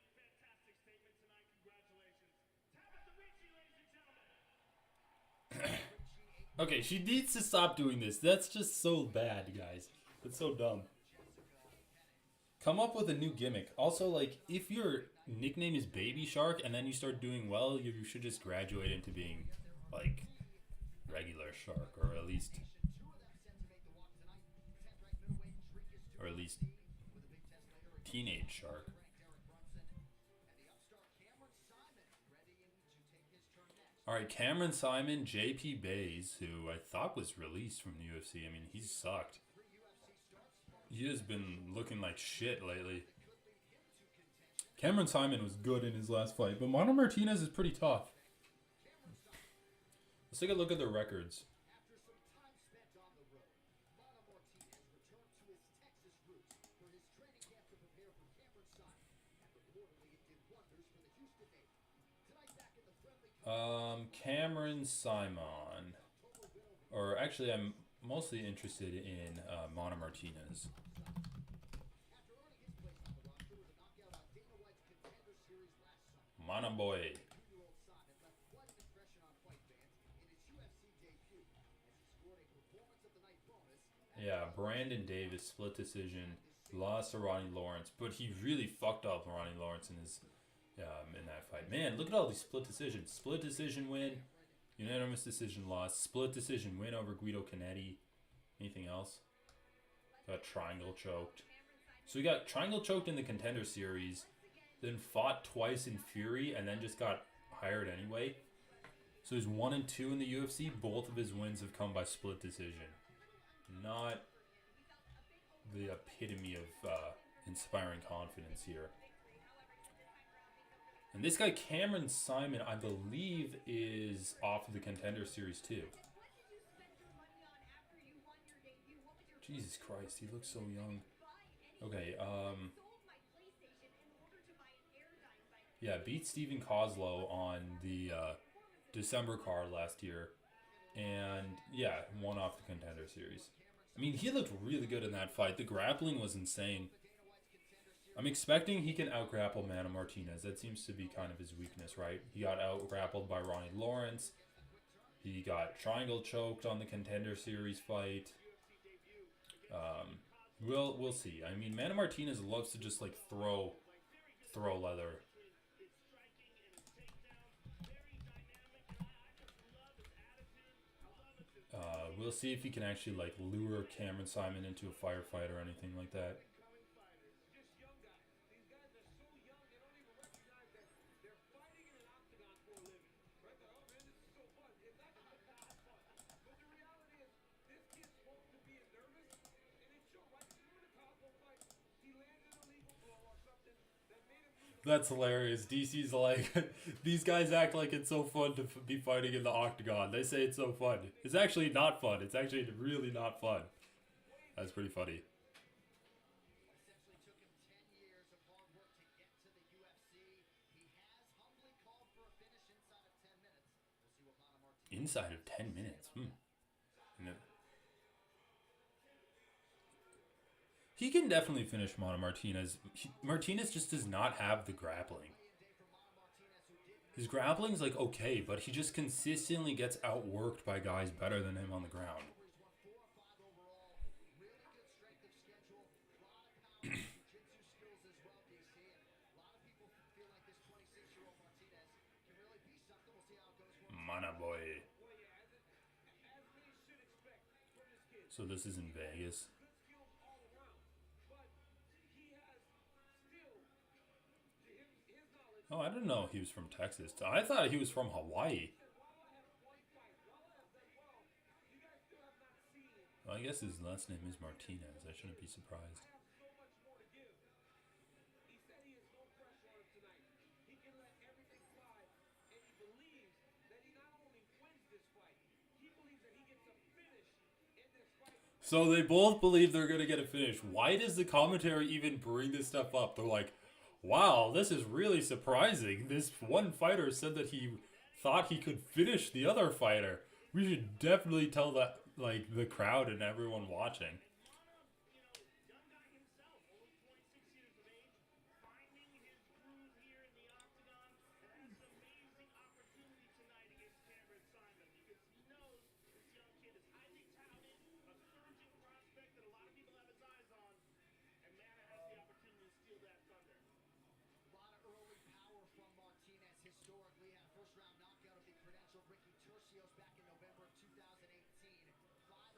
a fantastic statement tonight. Congratulations. Tabitha Ricci, ladies and gentlemen. Okay, she needs to stop doing this. That's just so bad, guys. It's so dumb. Come up with a new gimmick. Also, like, if your nickname is Baby Shark and then you start doing well, you should just graduate into being, like, regular shark, or at least teenage shark. Alright, Cameron Simon, JP Bays, who I thought was released from the UFC. I mean, he's sucked. He has been looking like shit lately. Cameron Simon was good in his last fight, but Mono Martinez is pretty tough. Let's take a look at the records. After some time spent on the road, Mono Martinez returned to his Texas roots for his training camp to prepare for Cameron Simon. And reportedly it did wonders for the Houston native. Tonight back in the friendly Cameron Simon. Or actually, I'm mostly interested in Mono Martinez. after earning his place on the roster with a knockout on Dana White's Contender Series last summer. Mono boy. 2-year-old Simon left quite an impression on fight fans in his UFC debut as he scored a performance of the night bonus. Yeah, Brandon Davis, split decision, lost to Ronnie Lawrence, but he really fucked up Ronnie Lawrence in his in that fight. Man, look at all these split decisions. Split decision win, unanimous decision loss, split decision win over Guido Canetti. Anything else? Got triangle choked. So he got triangle choked in the Contender Series, then fought twice in Fury, and then just got hired anyway. So he's 1-2 in the UFC. Both of his wins have come by split decision. Not the epitome of inspiring confidence here. And this guy, Cameron Simon, I believe, is off of the Contender Series too. What did you spend your money on after you won your debut? What was your Jesus Christ, he looks so young. buy Okay, anything? Sold my PlayStation in order to buy an airdyne bike. yeah, beat Steven Kozlow on the December card last year. And, yeah, won off the Contender Series. I mean, he looked really good in that fight. The grappling was insane. I'm expecting he can out-grapple Mana Martinez. That seems to be kind of his weakness, right? He got out-grappled by Ronnie Lawrence. He got triangle choked on the Contender Series fight. We'll see. I mean, Mana Martinez loves to just, like, throw leather. We'll see if he can actually, like, lure Cameron Simon into a firefight or anything like that. Just young guys. These guys are so young, they don't even recognize that they're fighting in an octagon for a living. Right? Like, oh man, this is so fun. It's actually not fun. But the reality is, this kid's supposed to be nervous, and it showed, right? Remember the Cosmo fight? He landed a legal blow or something that made him lose. That's hilarious. DC's like, these guys act like it's so fun to be fighting in the octagon. They say it's so fun. It's actually not fun. It's actually really not fun. That's pretty funny. Essentially took him 10 years of hard work to get to the UFC. He has humbly called for a finish inside of 10 minutes. We'll see what Mana Martinez Inside of 10 minutes. No. He can definitely finish Mana Martinez. Martinez just does not have the grappling. His grappling's like okay, but he just consistently gets outworked by guys better than him on the ground. Mana boy. So this is in Vegas. Oh, I didn't know he was from Texas. I thought he was from Hawaii. Well, I guess his last name is Martinez. I shouldn't be surprised. So they both believe they're going to get a finish. Why does the commentary even bring this stuff up? They're like, wow, this is really surprising. This one fighter said that he thought he could finish the other fighter. We should definitely tell that, like, the crowd and everyone watching. Historically had a first-round knockout of the credentialed Ricci back in November of 2018.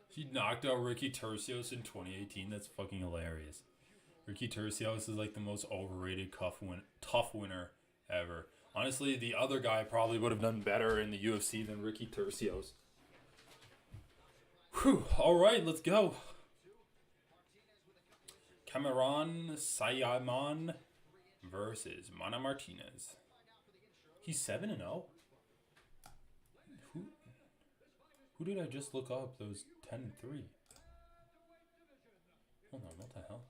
He knocked out Ricky Turcios in 2018. That's fucking hilarious. Ricky Turcios is like the most overrated tough winner ever. Honestly, the other guy probably would have done better in the UFC than Ricky Turcios. Whew. All right, let's go. Cameron Sayaman versus Mana Martinez. He's 7-0. Who did I just look up? Those 10-3. Hold on, what the hell?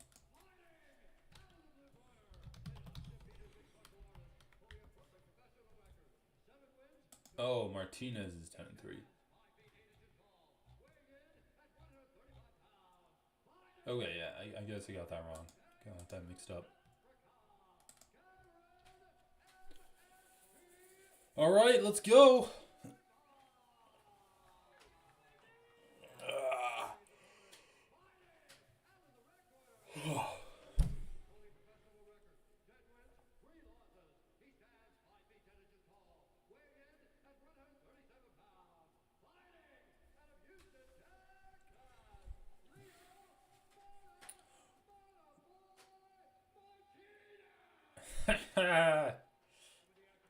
Oh, Martinez is 10-3. Okay, yeah, I guess I got that wrong. Got that mixed up. All right, let's go.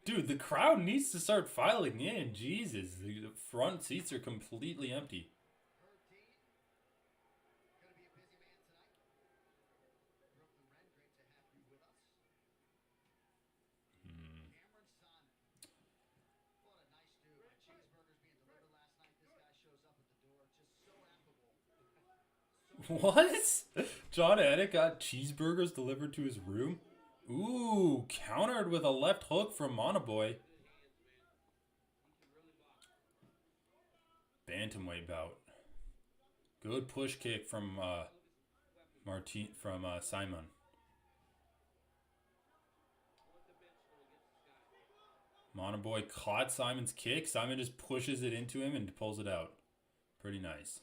Dude, the crowd needs to start filing in. Jesus, the front seats are completely empty. What? John Anik got cheeseburgers delivered to his room? Ooh, countered with a left hook from Monoboy. Bantamweight bout. Good push kick from Simon. Monoboy caught Simon's kick. Simon just pushes it into him and pulls it out. Pretty nice.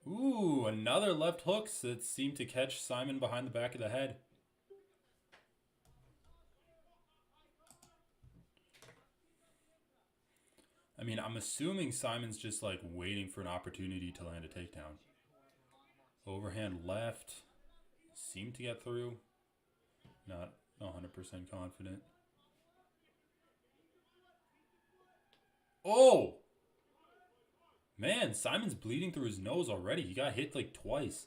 Ooh, another left hook that seemed to catch Simon behind the back of the head. I mean, I'm assuming Simon's just like waiting for an opportunity to land a takedown. Overhand left. Seemed to get through. Not 100% confident. Oh! Man, Simon's bleeding through his nose already. He got hit like twice.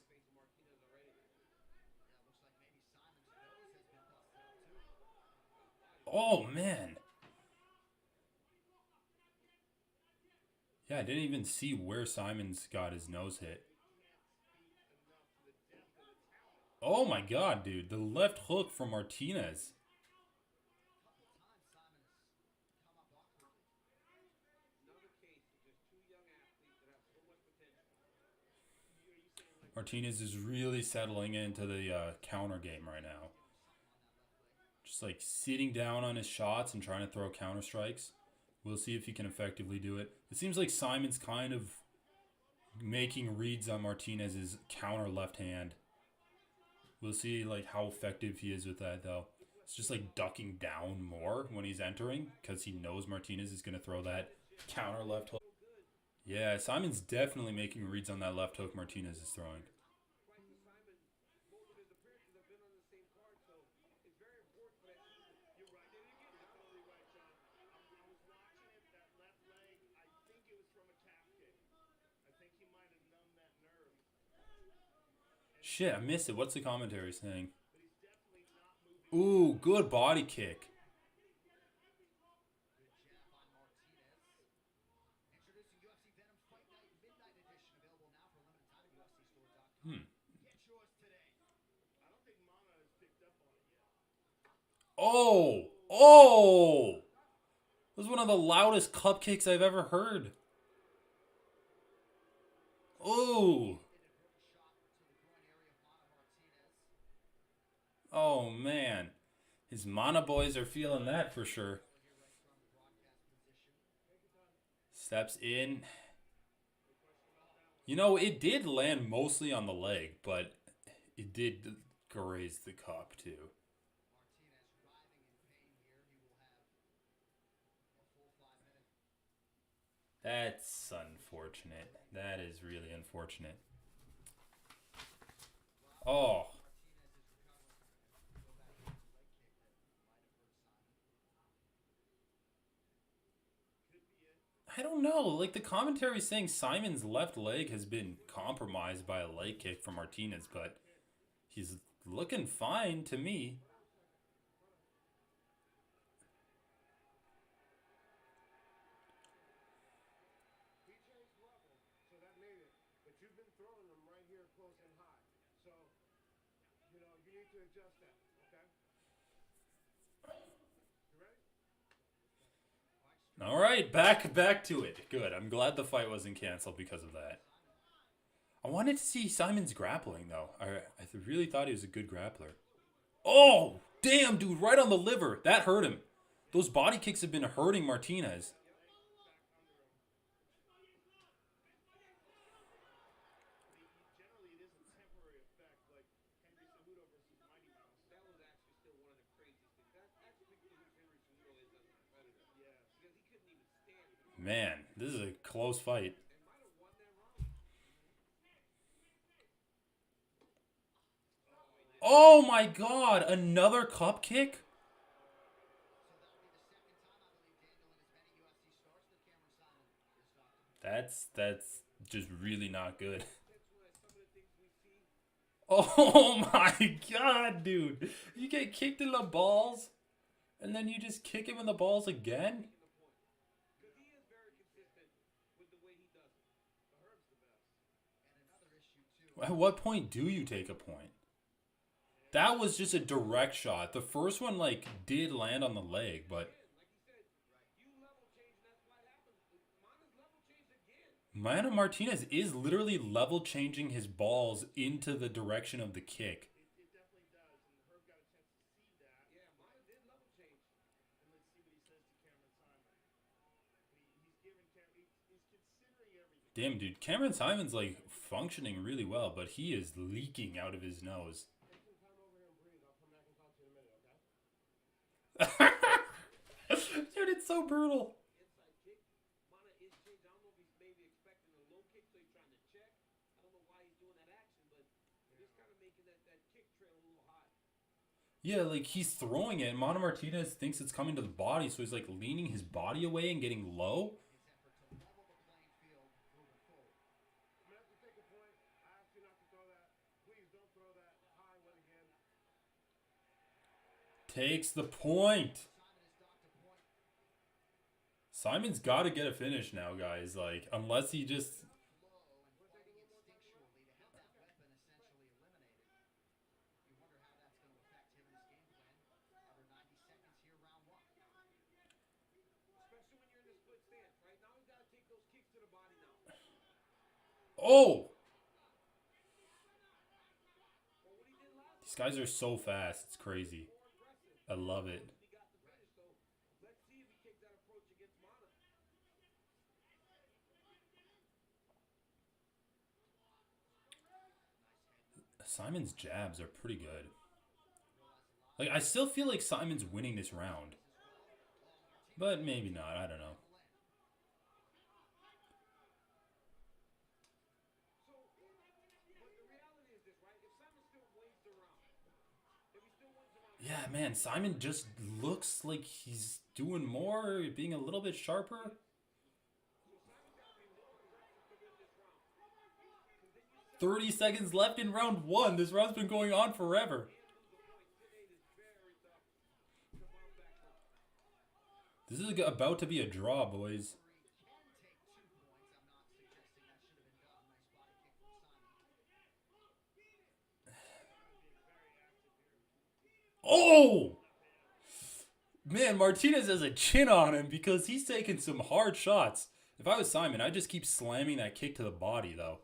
Oh, man. Yeah, I didn't even see where Simon's got his nose hit. Oh my god, dude. The left hook from Martinez. Martinez is really settling into the counter game right now. Just like sitting down on his shots and trying to throw counter strikes. We'll see if he can effectively do it. It seems like Simon's kind of making reads on Martinez's counter left hand. We'll see like how effective he is with that though. It's just like ducking down more when he's entering because he knows Martinez is going to throw that counter left hook. Yeah, Simon's definitely making reads on that left hook Martinez is throwing. Shit, I missed it. What's the commentary saying? Ooh, good body kick. Oh! Oh! That was one of the loudest cup kicks I've ever heard. Oh! Oh, man. His Mana boys are feeling that for sure. Steps in. You know, it did land mostly on the leg, but it did graze the cup too. That's unfortunate. That is really unfortunate. Oh. I don't know. Like, the commentary is saying Simon's left leg has been compromised by a leg kick from Martinez, but he's looking fine to me. He changed level, so that made it. But you've been throwing them right here close and high. So, you know, you need to adjust that, okay? You ready? All right, back to it. Good. I'm glad the fight wasn't canceled because of that. I wanted to see Simon's grappling, though. I really thought he was a good grappler. Oh, damn, dude, right on the liver. That hurt him. Those body kicks have been hurting Martinez. Man, this is a close fight. Oh my god, another cup kick? That's just really not good. Oh my god, dude. You get kicked in the balls, and then you just kick him in the balls again? issue too. At what point do you take a point? That was just a direct shot. The first one, like, did land on the leg, but Mana Martinez is literally level changing his balls into the direction of the kick. It definitely does, and Herb got a chance to see that. Yeah, Mana did level change. And let's see what he says to Cameron Simon. He's giving he's considering everything. Damn, dude, Cameron Simon's like functioning really well, but he is leaking out of his nose. Take some time over here and breathe. I'll come back and talk to you in a minute, okay? Dude, it's so brutal. Inside kick. Mana is changed. I don't know if he's maybe expecting a low kick, so he's trying to check. I don't know why he's doing that action, but he's kind of making that kick trail a little high. Yeah, like he's throwing it, and Mana Martinez thinks it's coming to the body, so he's like leaning his body away and getting low. His effort to level the playing field moving forward. I'm going to have to take a point. I asked you not to throw that. Please don't throw that high one again. Takes the point. Simon has docked a point. Simon's got to get a finish now, guys. Like, unless he just... Low and fighting instinctually to have that weapon essentially eliminated. You wonder how that's going to affect him in his game plan. Under 90 seconds here, round one. Especially when you're in the split stance, right? Now he's got to take those kicks to the body now. Oh! Well, what he did last These guys are so fast. It's crazy. I love it. he got the finish, so let's see if he takes that approach against Mana. Simon's jabs are pretty good. Like, I still feel like Simon's winning this round. But maybe not. I don't know. So, but the reality is this, right? If Simon still wins the round, if he still wins the round, Yeah, man, Simon just looks like he's doing more, being a little bit sharper. 30 seconds left in round one. This round's been going on forever. This is about to be a draw, boys. Can take 2 points. I'm not suggesting that should have been done. Nice body kick from Simon. Oh! Man, Martinez has a chin on him because he's taking some hard shots. If I was Simon, I'd just keep slamming that kick to the body, though.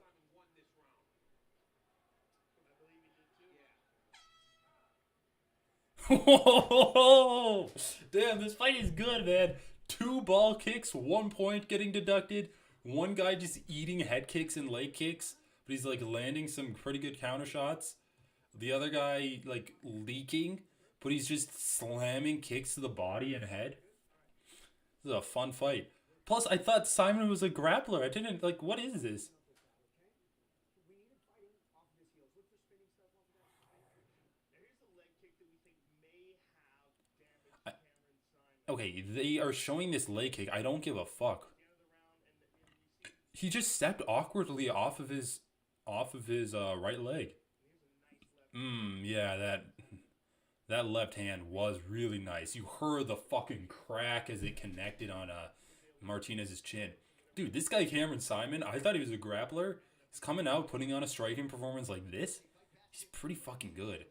Whoa! Damn, this fight is good, man. 2 ball kicks, 1 point getting deducted. One guy just eating head kicks and leg kicks, but he's like landing some pretty good counter shots. The other guy like leaking, but he's just slamming kicks to the body and head. This is a fun fight. Plus, I thought Simon was a grappler. I didn't like. What is this? we need him fighting off of his heels. Look for spinning stuff off of that. Now here's a leg kick that we think may have damaged Cameron Simon. Okay, they are showing this leg kick. I don't give a fuck. End of the round, and you see He just stepped awkwardly off of his right leg. Yeah, that left hand was really nice. You heard the fucking crack as it connected on Martinez's chin. Dude, this guy Cameron Simon, I thought he was a grappler. He's coming out, putting on a striking performance like this. He's pretty fucking good.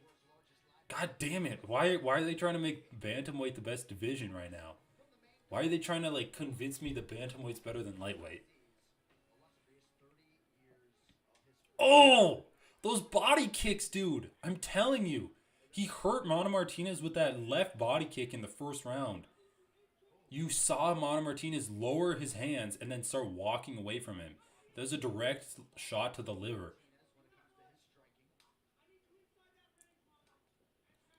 God damn it. Why are they trying to make bantamweight the best division right now? Why are they trying to like convince me that bantamweight's better than lightweight? Oh! Those body kicks, dude. I'm telling you. He hurt Mana Martinez with that left body kick in the first round. You saw Mana Martinez lower his hands and then start walking away from him. That was a direct shot to the liver.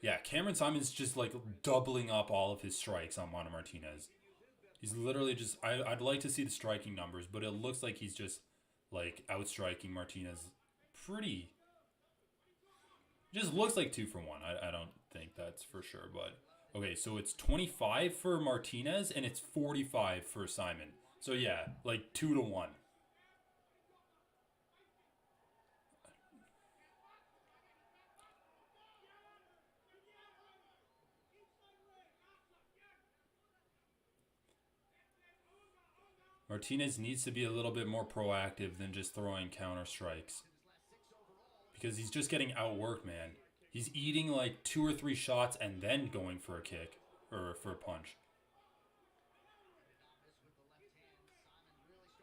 Yeah, Cameron Simon's just like doubling up all of his strikes on Mana Martinez. He's literally just... I'd like to see the striking numbers, but it looks like he's just like outstriking Martinez pretty... Just looks like 2 for 1. I don't think that's for sure, but... Okay, so it's 25 for Martinez, and it's 45 for Simon. So yeah, like 2 to 1. Martinez needs to be a little bit more proactive than just throwing counter strikes. Because he's just getting outworked, man. He's eating like 2 or 3 shots and then going for a kick. Or for a punch.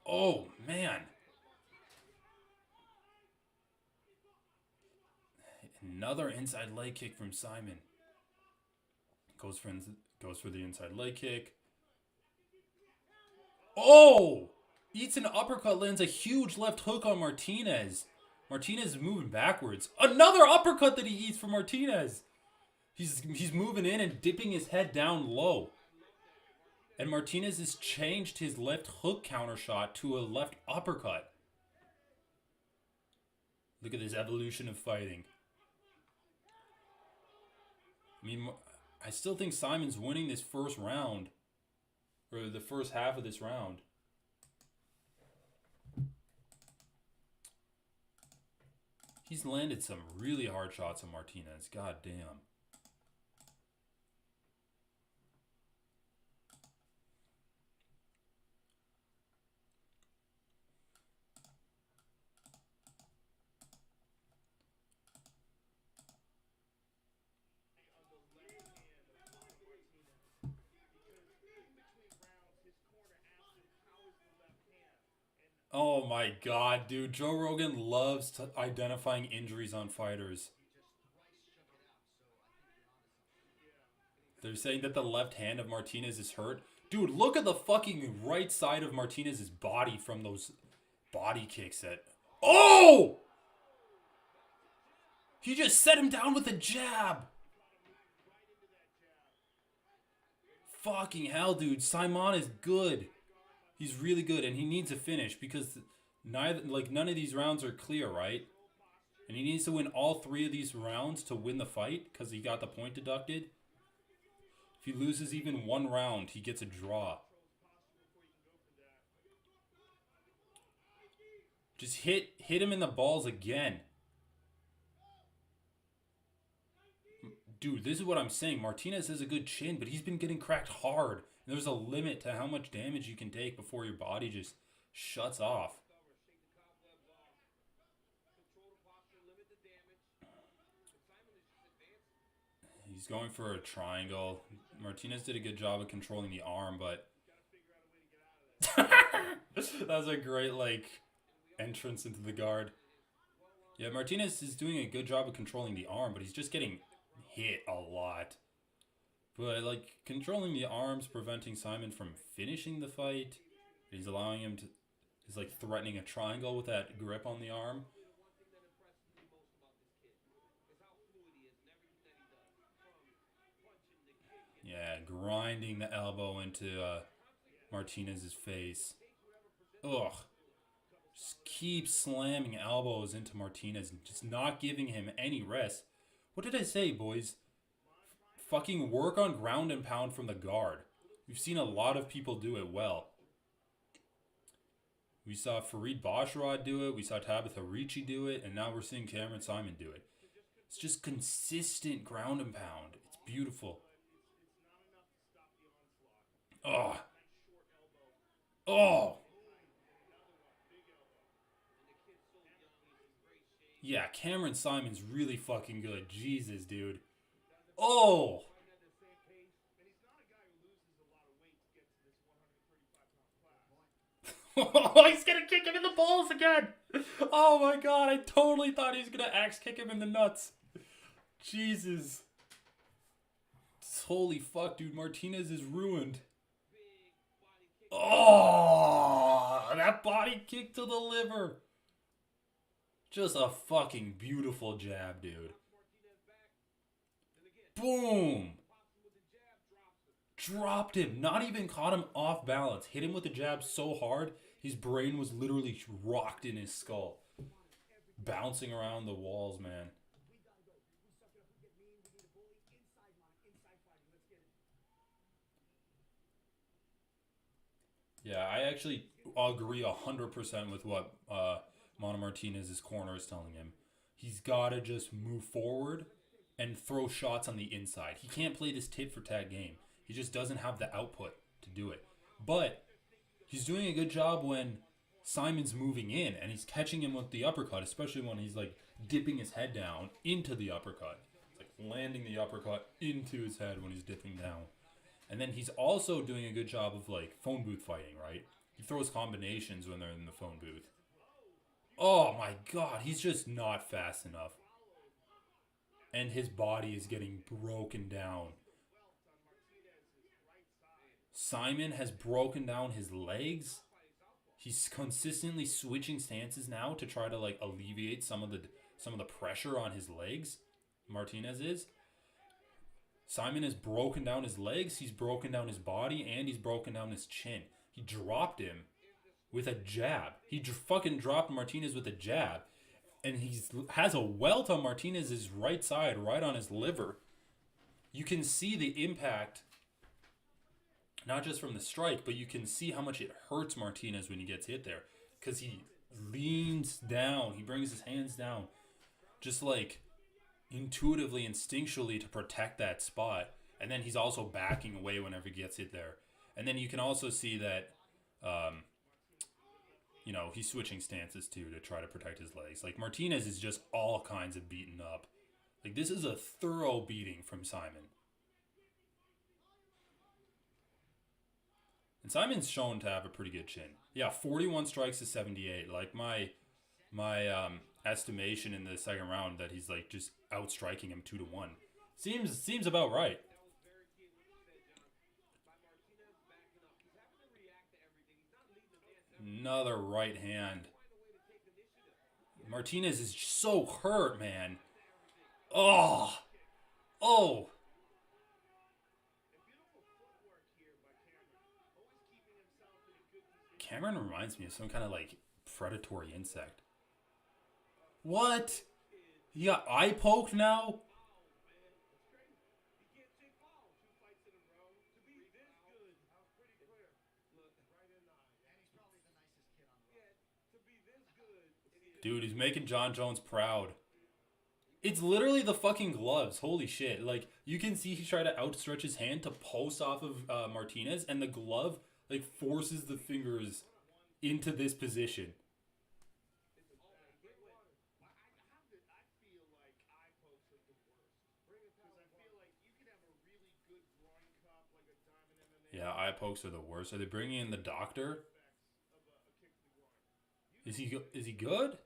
Oh, man. Another inside leg kick from Simon. Goes for the inside leg kick. Oh! Eats an uppercut, lands a huge left hook on Martinez. Martinez is moving backwards. Another uppercut that he eats from Martinez. He's moving in and dipping his head down low. And Martinez has changed his left hook counter shot to a left uppercut. Look at this evolution of fighting. I mean, I still think Simon's winning this first round. Or the first half of this round. He's landed some really hard shots on Martinez. God damn. Oh my god, dude. Joe Rogan loves identifying injuries on fighters. They're saying that the left hand of Martinez is hurt. Dude, look at the fucking right side of Martinez's body from those body kicks that... Oh! He just set him down with a jab. Fucking hell, dude. Simon is good. He's really good, and he needs a finish because none of these rounds are clear, right? And he needs to win all 3 of these rounds to win the fight because he got the point deducted. If he loses even 1 round, he gets a draw. Just hit him in the balls again. Dude, this is what I'm saying. Martinez has a good chin, but he's been getting cracked hard. And there's a limit to how much damage you can take before your body just shuts off. He's going for a triangle. Martinez did a good job of controlling the arm, but... That was a great, entrance into the guard. Yeah, Martinez is doing a good job of controlling the arm, but he's just getting hit a lot. But, controlling the arms, preventing Simon from finishing the fight. He's allowing him to... He's, threatening a triangle with that grip on the arm. Yeah, grinding the elbow into Martinez's face. Ugh. Just keep slamming elbows into Martinez and just not giving him any rest. What did I say, boys? Fucking work on ground and pound from the guard. We've seen a lot of people do it well. We saw Farid Basharat do it. We saw Tabitha Ricci do it. And now we're seeing Cameron Simon do it. It's just consistent ground and pound. It's beautiful. Oh. Oh. Yeah, Cameron Simon's really fucking good. Jesus, dude. Oh! He's gonna kick him in the balls again! Oh my god, I totally thought he was gonna axe kick him in the nuts. Jesus. Holy fuck, dude. Martinez is ruined. Oh! That body kick to the liver. Just a fucking beautiful jab, dude. Boom! Dropped him. Not even caught him off balance. Hit him with the jab so hard, his brain was literally rocked in his skull. Bouncing around the walls, man. Yeah, I actually agree 100% with what Mana Martinez's corner is telling him. He's got to just move forward and throw shots on the inside. He can't play this tit for tat game. He just doesn't have the output to do it. But he's doing a good job when Simon's moving in and he's catching him with the uppercut, especially when he's dipping his head down into the uppercut. It's like landing the uppercut into his head when he's dipping down. And then he's also doing a good job of like phone booth fighting, right? He throws combinations when they're in the phone booth. Oh my god, he's just not fast enough. And his body is getting broken down. Simon has broken down his legs. He's consistently switching stances now to try to like alleviate some of the pressure on his legs. Martinez is. Simon has broken down his legs, he's broken down his body, and he's broken down his chin. He dropped him with a jab. He fucking dropped Martinez with a jab. And he has a welt on Martinez's right side, right on his liver. You can see the impact, not just from the strike, but you can see how much it hurts Martinez when he gets hit there. Because he leans down, he brings his hands down, just like intuitively, instinctually to protect that spot. And then he's also backing away whenever he gets hit there. And then you can also see that, he's switching stances too to try to protect his legs. Like Martinez is just all kinds of beaten up. Like this is a thorough beating from Simon. And Simon's shown to have a pretty good chin. Yeah, 41 strikes to 78. Like my estimation in the second round that he's like just outstriking him 2-1 seems about right. Another right hand. Martinez is so hurt, man. Oh. Cameron reminds me of some kind of like predatory insect. What? He got eye poked now? Dude, he's making John Jones proud. It's literally the fucking gloves. Holy shit. Like, you can see he tried to outstretch his hand to post off of Martinez, and the glove, like, forces the fingers into this position. Yeah, eye pokes are the worst. Are they bringing in the doctor? Is he good?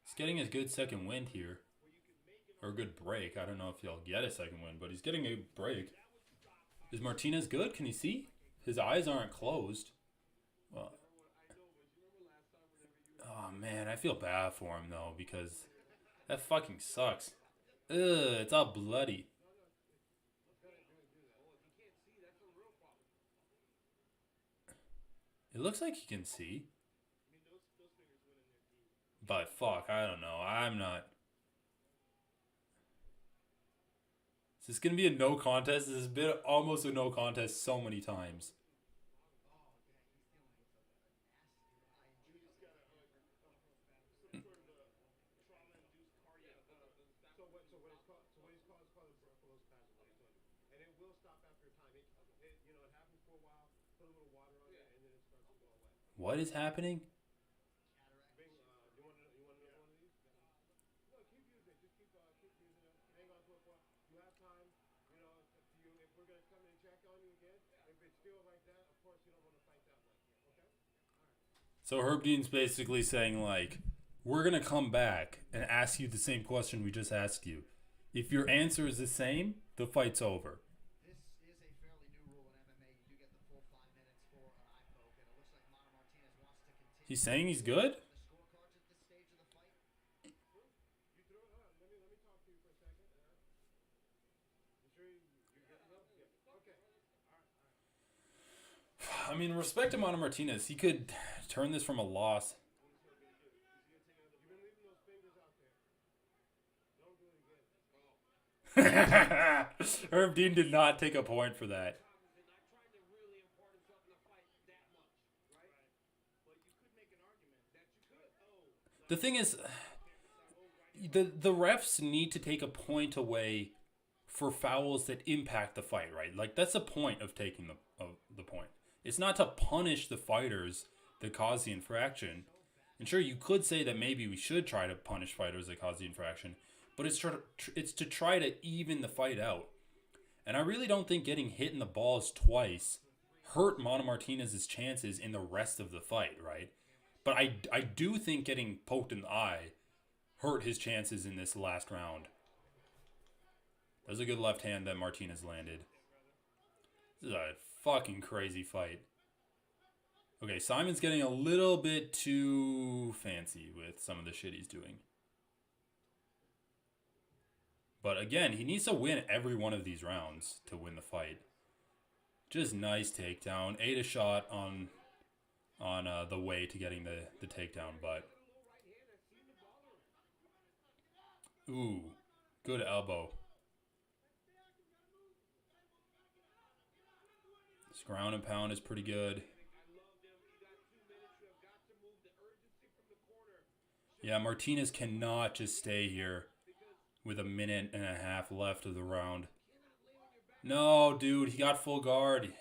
He's getting a good second wind here. Or a good break. I don't know if he'll get a second wind, but he's getting a break. Is Martinez good? Can you see? His eyes aren't closed. Well, oh, man. I feel bad for him, though, because that fucking sucks. Ugh, it's all bloody. It looks like he can see. But fuck, I don't know. I'm not. Is this going to be a no contest? This has been almost a no contest so many times. What is happening? So Herb Dean's basically saying, like, we're going to come back and ask you the same question we just asked you. If your answer is the same, the fight's over. This is a fairly new rule in MMA. You do get the full 5 minutes for an eye poke, and it looks like Martinez wants to continue. He's saying he's good? The scorecards at this stage of the fight. You threw it on. Let me talk to you for a second. You sure you're getting up? Yeah. Okay. All right. I mean, respect to Martinez. He could turn this from a loss. You've been leaving those fingers out there. Don't do it again. Herb Dean did not take a point for that. The thing is, the refs need to take a point away for fouls that impact the fight, right? Like, that's the point of taking the point. It's not to punish the fighters that cause the infraction. And sure, you could say that maybe we should try to punish fighters that cause the infraction, but it's to try to even the fight out. And I really don't think getting hit in the balls twice hurt Martinez's chances in the rest of the fight, right? But I do think getting poked in the eye hurt his chances in this last round. That was a good left hand that Martinez landed. This is a fucking crazy fight. Okay, Simon's getting a little bit too fancy with some of the shit he's doing. But again, he needs to win every one of these rounds to win the fight. Just nice takedown. Ate a shot on the way to getting the takedown, but... Ooh, good elbow. This ground and pound is pretty good. Yeah, Martinez cannot just stay here with a minute and a half left of the round. No, dude, he got full guard.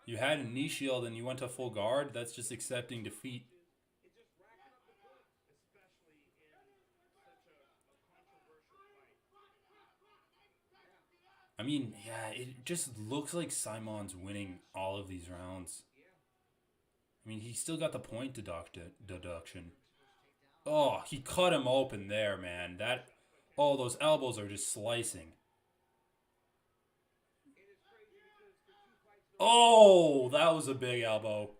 You had a knee shield and you went to full guard. That's just accepting defeat. I mean, yeah, it just looks like Simon's winning all of these rounds. I mean, he still got the point deduction. Oh, he cut him open there, man. Oh, those elbows are just slicing. Oh, that was a big elbow.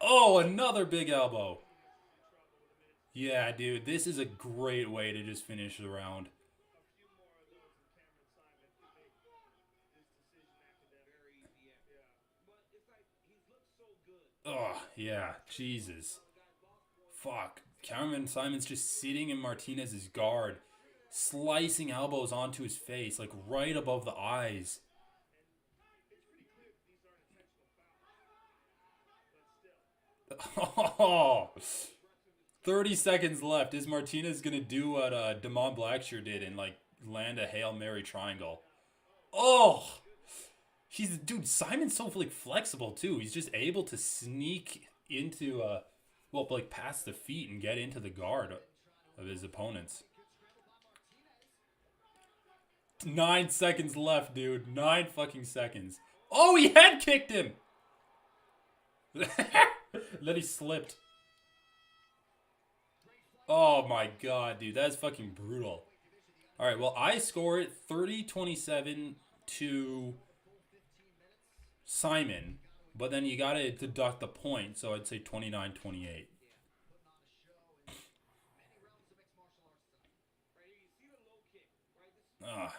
Oh, another big elbow. Yeah, dude, this is a great way to just finish the round. Oh, yeah, Jesus. Fuck. Cameron Simon's just sitting in Martinez's guard, slicing elbows onto his face, like right above the eyes. Oh, 30 seconds left. Is Martinez going to do what Blackshear did and like land a Hail Mary triangle? Oh, dude, Simon's so like flexible too. He's just able to sneak into like past the feet and get into the guard of his opponents. 9 seconds left, dude. 9 fucking seconds. Oh, he head kicked him. Then he slipped. Oh my god, dude. That's fucking brutal. Alright, well, I score it 30-27 to Simon. But then you gotta deduct the point, so I'd say 29-28. Ah.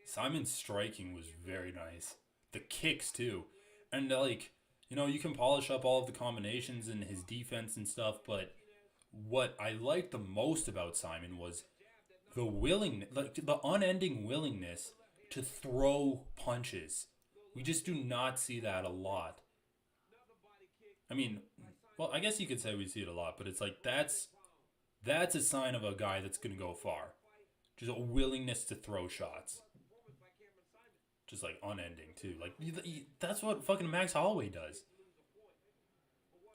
Simon's striking was very nice. The kicks too. And like, you know, you can polish up all of the combinations and his defense and stuff, but what I liked the most about Simon was the willingness, like the unending willingness to throw punches. We just do not see that a lot. I mean, well, I guess you could say we see it a lot, but it's like that's a sign of a guy that's going to go far. Just a willingness to throw shots. Just like unending too. Like that's what fucking Max Holloway does.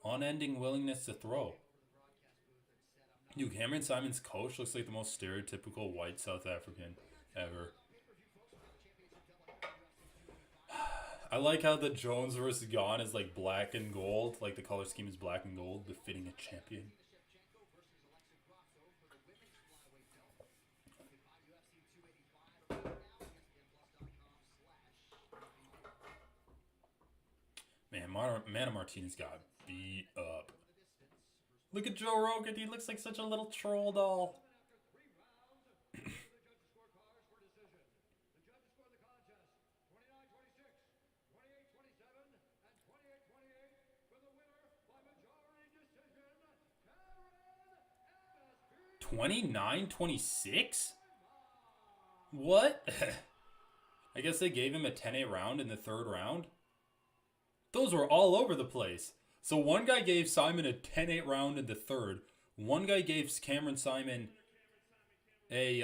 Unending willingness to throw. Dude, Cameron Simon's coach looks like the most stereotypical white South African ever. I like how the Jones versus Gane is like black and gold. Like the color scheme is black and gold, befitting a champion. Man, Martinez got beat up. Look at Joe Rogan. He looks like such a little troll doll. $29-26? What? I guess they gave him a 10-8 round in the third round. Those were all over the place. So one guy gave Simon a 10-8 round in the third. One guy gave Cameron Simon a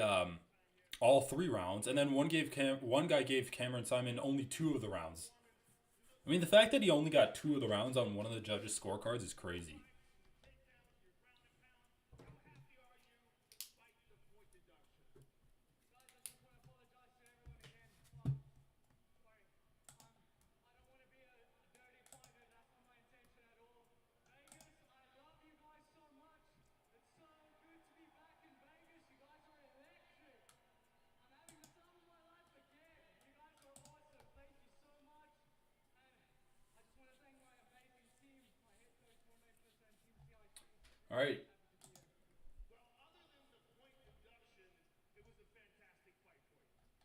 all 3 rounds, and then one guy gave Cameron Simon only 2 of the rounds. I mean, the fact that he only got 2 of the rounds on one of the judges' scorecards is crazy. All right. Well, other than the point deduction, it was a fantastic fight for you.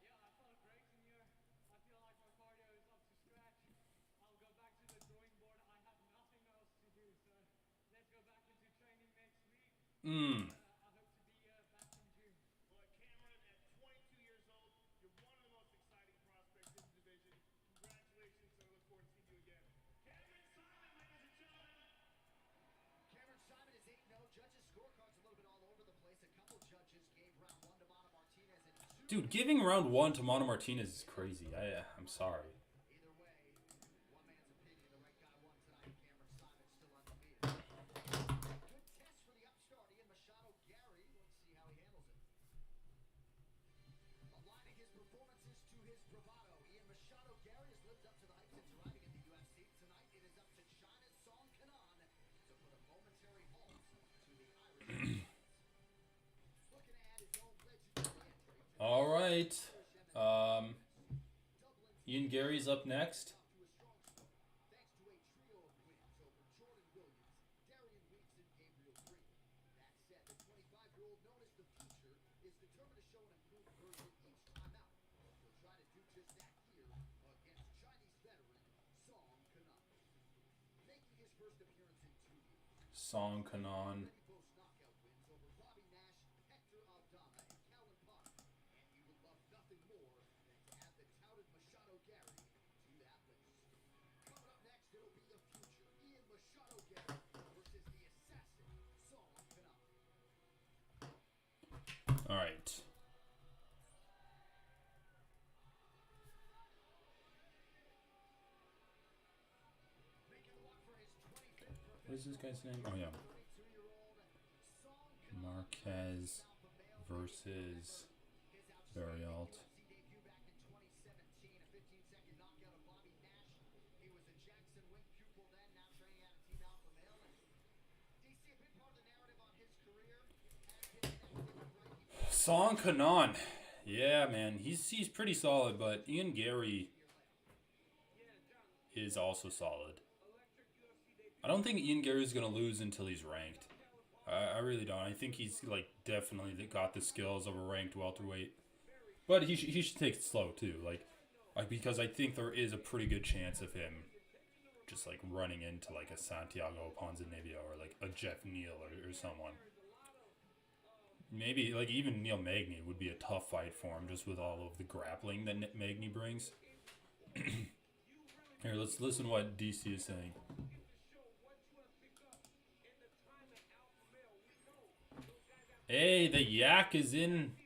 Yeah, I felt great in here. I feel like my cardio is up to scratch. I'll go back to the drawing board. I have nothing else to do, so let's go back into training next week. I hope to be back in June. Well, Cameron, at 22 years old, you're one of the most exciting prospects in the division. Congratulations, and I look forward to seeing you again. Cameron Simon, ladies and gentlemen. Cameron Simon is 8-0. Judges' scorecards a little bit all over the place. A couple judges gave round 1 to Mana Martinez and 2. Dude, giving round 1 to Mana Martinez is crazy. I'm sorry. Either way, one man's opinion, the right guy won tonight. Cameron Simon still undefeated. Good test for the upstart, Ian Machado Gary. Let's see how he handles it. Aligning his performances to his bravado, Ian Machado Gary has lived up to the hype since arriving in the UFC. Tonight it is up to China's Song Kanan to put a momentary halt to the Irish. Looking to add his own legendary entry. All right. Ian Gary's up next. To a strong start, thanks to a trio of wins over Jordan Williams, Darian Weeks, and Gabriel Green. That said, the 25-year-old known as the Future is determined to show an improved version each time out. He'll try to do just that here against Chinese veteran Song Kanan. Making his first appearance in 2 years. Song Kanan. He boasts knockout wins over Bobby Nash, Hector Aldana, and Calvin Potter. And he would love nothing more than to add the touted Machado Gary to that list. Coming up next, it'll be the Future, Ian Machado Gary versus the assassin, Song Kanan. All right. Making the walk for his 25th What is this guy's name? Oh, yeah. 22-year-old Song Kanan. Marquez versus Varialt. UFC debut back in 2017, a 15-second knockout of Bobby Nash. He was a Jackson Wink pupil then, now training out of Team Alpha Male. And DC, a big part of the narrative on his career has been connected with right. Song Kanan. Yeah, man. He's pretty solid, but Ian Gary is also solid. I don't think Ian Gary is going to lose until he's ranked. I really don't. I think he's like definitely got the skills of a ranked welterweight. But he should take it slow too. Like because I think there is a pretty good chance of him just like running into like a Santiago Ponzinibbio or like a Jeff Neal or someone. Maybe like even Neil Magny would be a tough fight for him just with all of the grappling that Magny brings. Here, let's listen to what DC is saying. Hey, the yak is in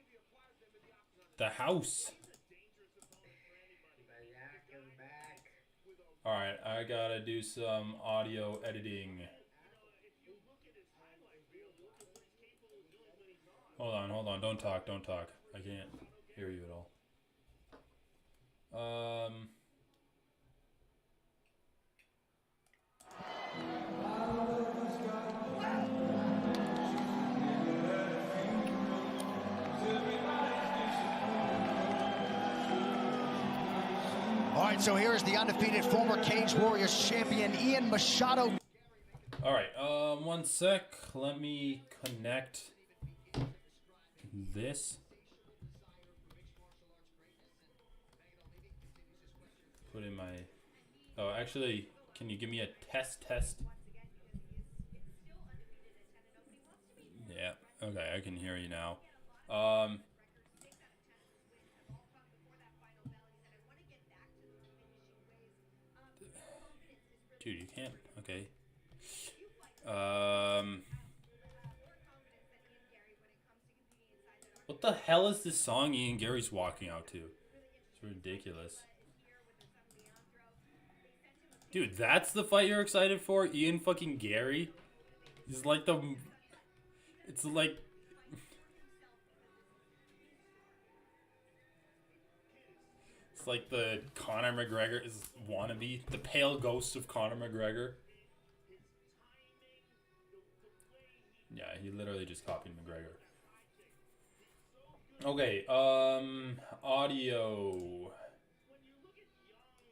the house. Alright, I gotta do some audio editing. Hold on. Don't talk. I can't hear you at all. All right, so here is the undefeated former Cage Warriors champion, Ian Machado. Alright, 1 sec. Let me connect this. Put in my... Oh, actually, can you give me a test? Once again, he is still undefeated at 10 and nobody wants to beat him. Yeah, okay, I can hear you now. Record 6 out of 10 of his wins have all come before that final bell. He said, I want to get back to those finishing ways. His confidence is really Dude, you can't... Okay. you fight. More confidence than Ian Gary when it comes to competing inside that What What the hell is this song Ian Gary's walking out to? It's ridiculous. Dude, that's the fight you're excited for? Ian fucking Gary? He's like the... It's like... It's like the Conor McGregor is wannabe. The pale ghost of Conor McGregor. Yeah, he literally just copied McGregor. Okay, audio.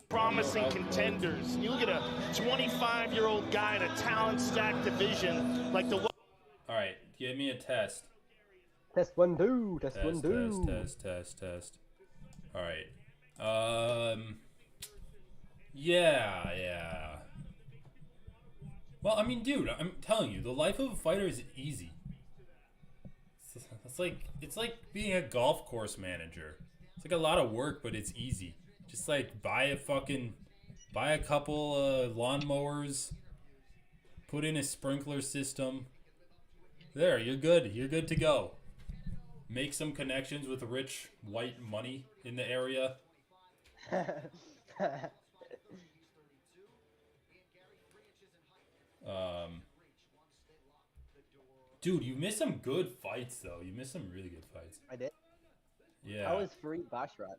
Promising contenders. You look at a 25-year-old guy in a talent-stacked division like the... Alright, give me a test. Test 1, 2. Test 1, 2. Test. Alright. Yeah. Well, I mean, dude, I'm telling you, the life of a fighter is easy. It's like being a golf course manager. It's like a lot of work, but it's easy. Just like buy a couple lawnmowers, put in a sprinkler system. There, you're good. You're good to go. Make some connections with rich white money in the area. Dude, you missed some good fights, though. You missed some really good fights. I did. Yeah. How was free Basharat?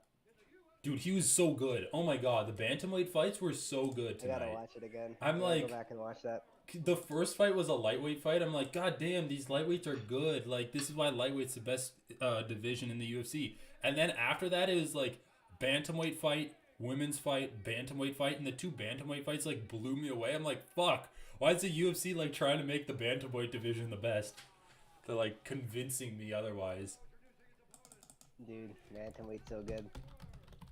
Dude, he was so good. Oh my god, the bantamweight fights were so good tonight. I gotta watch it again. I'm I gotta like, go back and watch that. The first fight was a lightweight fight. I'm like, god damn, these lightweights are good. Like, this is why lightweight's the best division in the UFC. And then after that, it was like bantamweight fight, women's fight, bantamweight fight, and the two bantamweight fights like blew me away. I'm like, fuck. Why is the UFC like trying to make the bantamweight division the best? They're like convincing me otherwise. Dude, bantamweight's so good.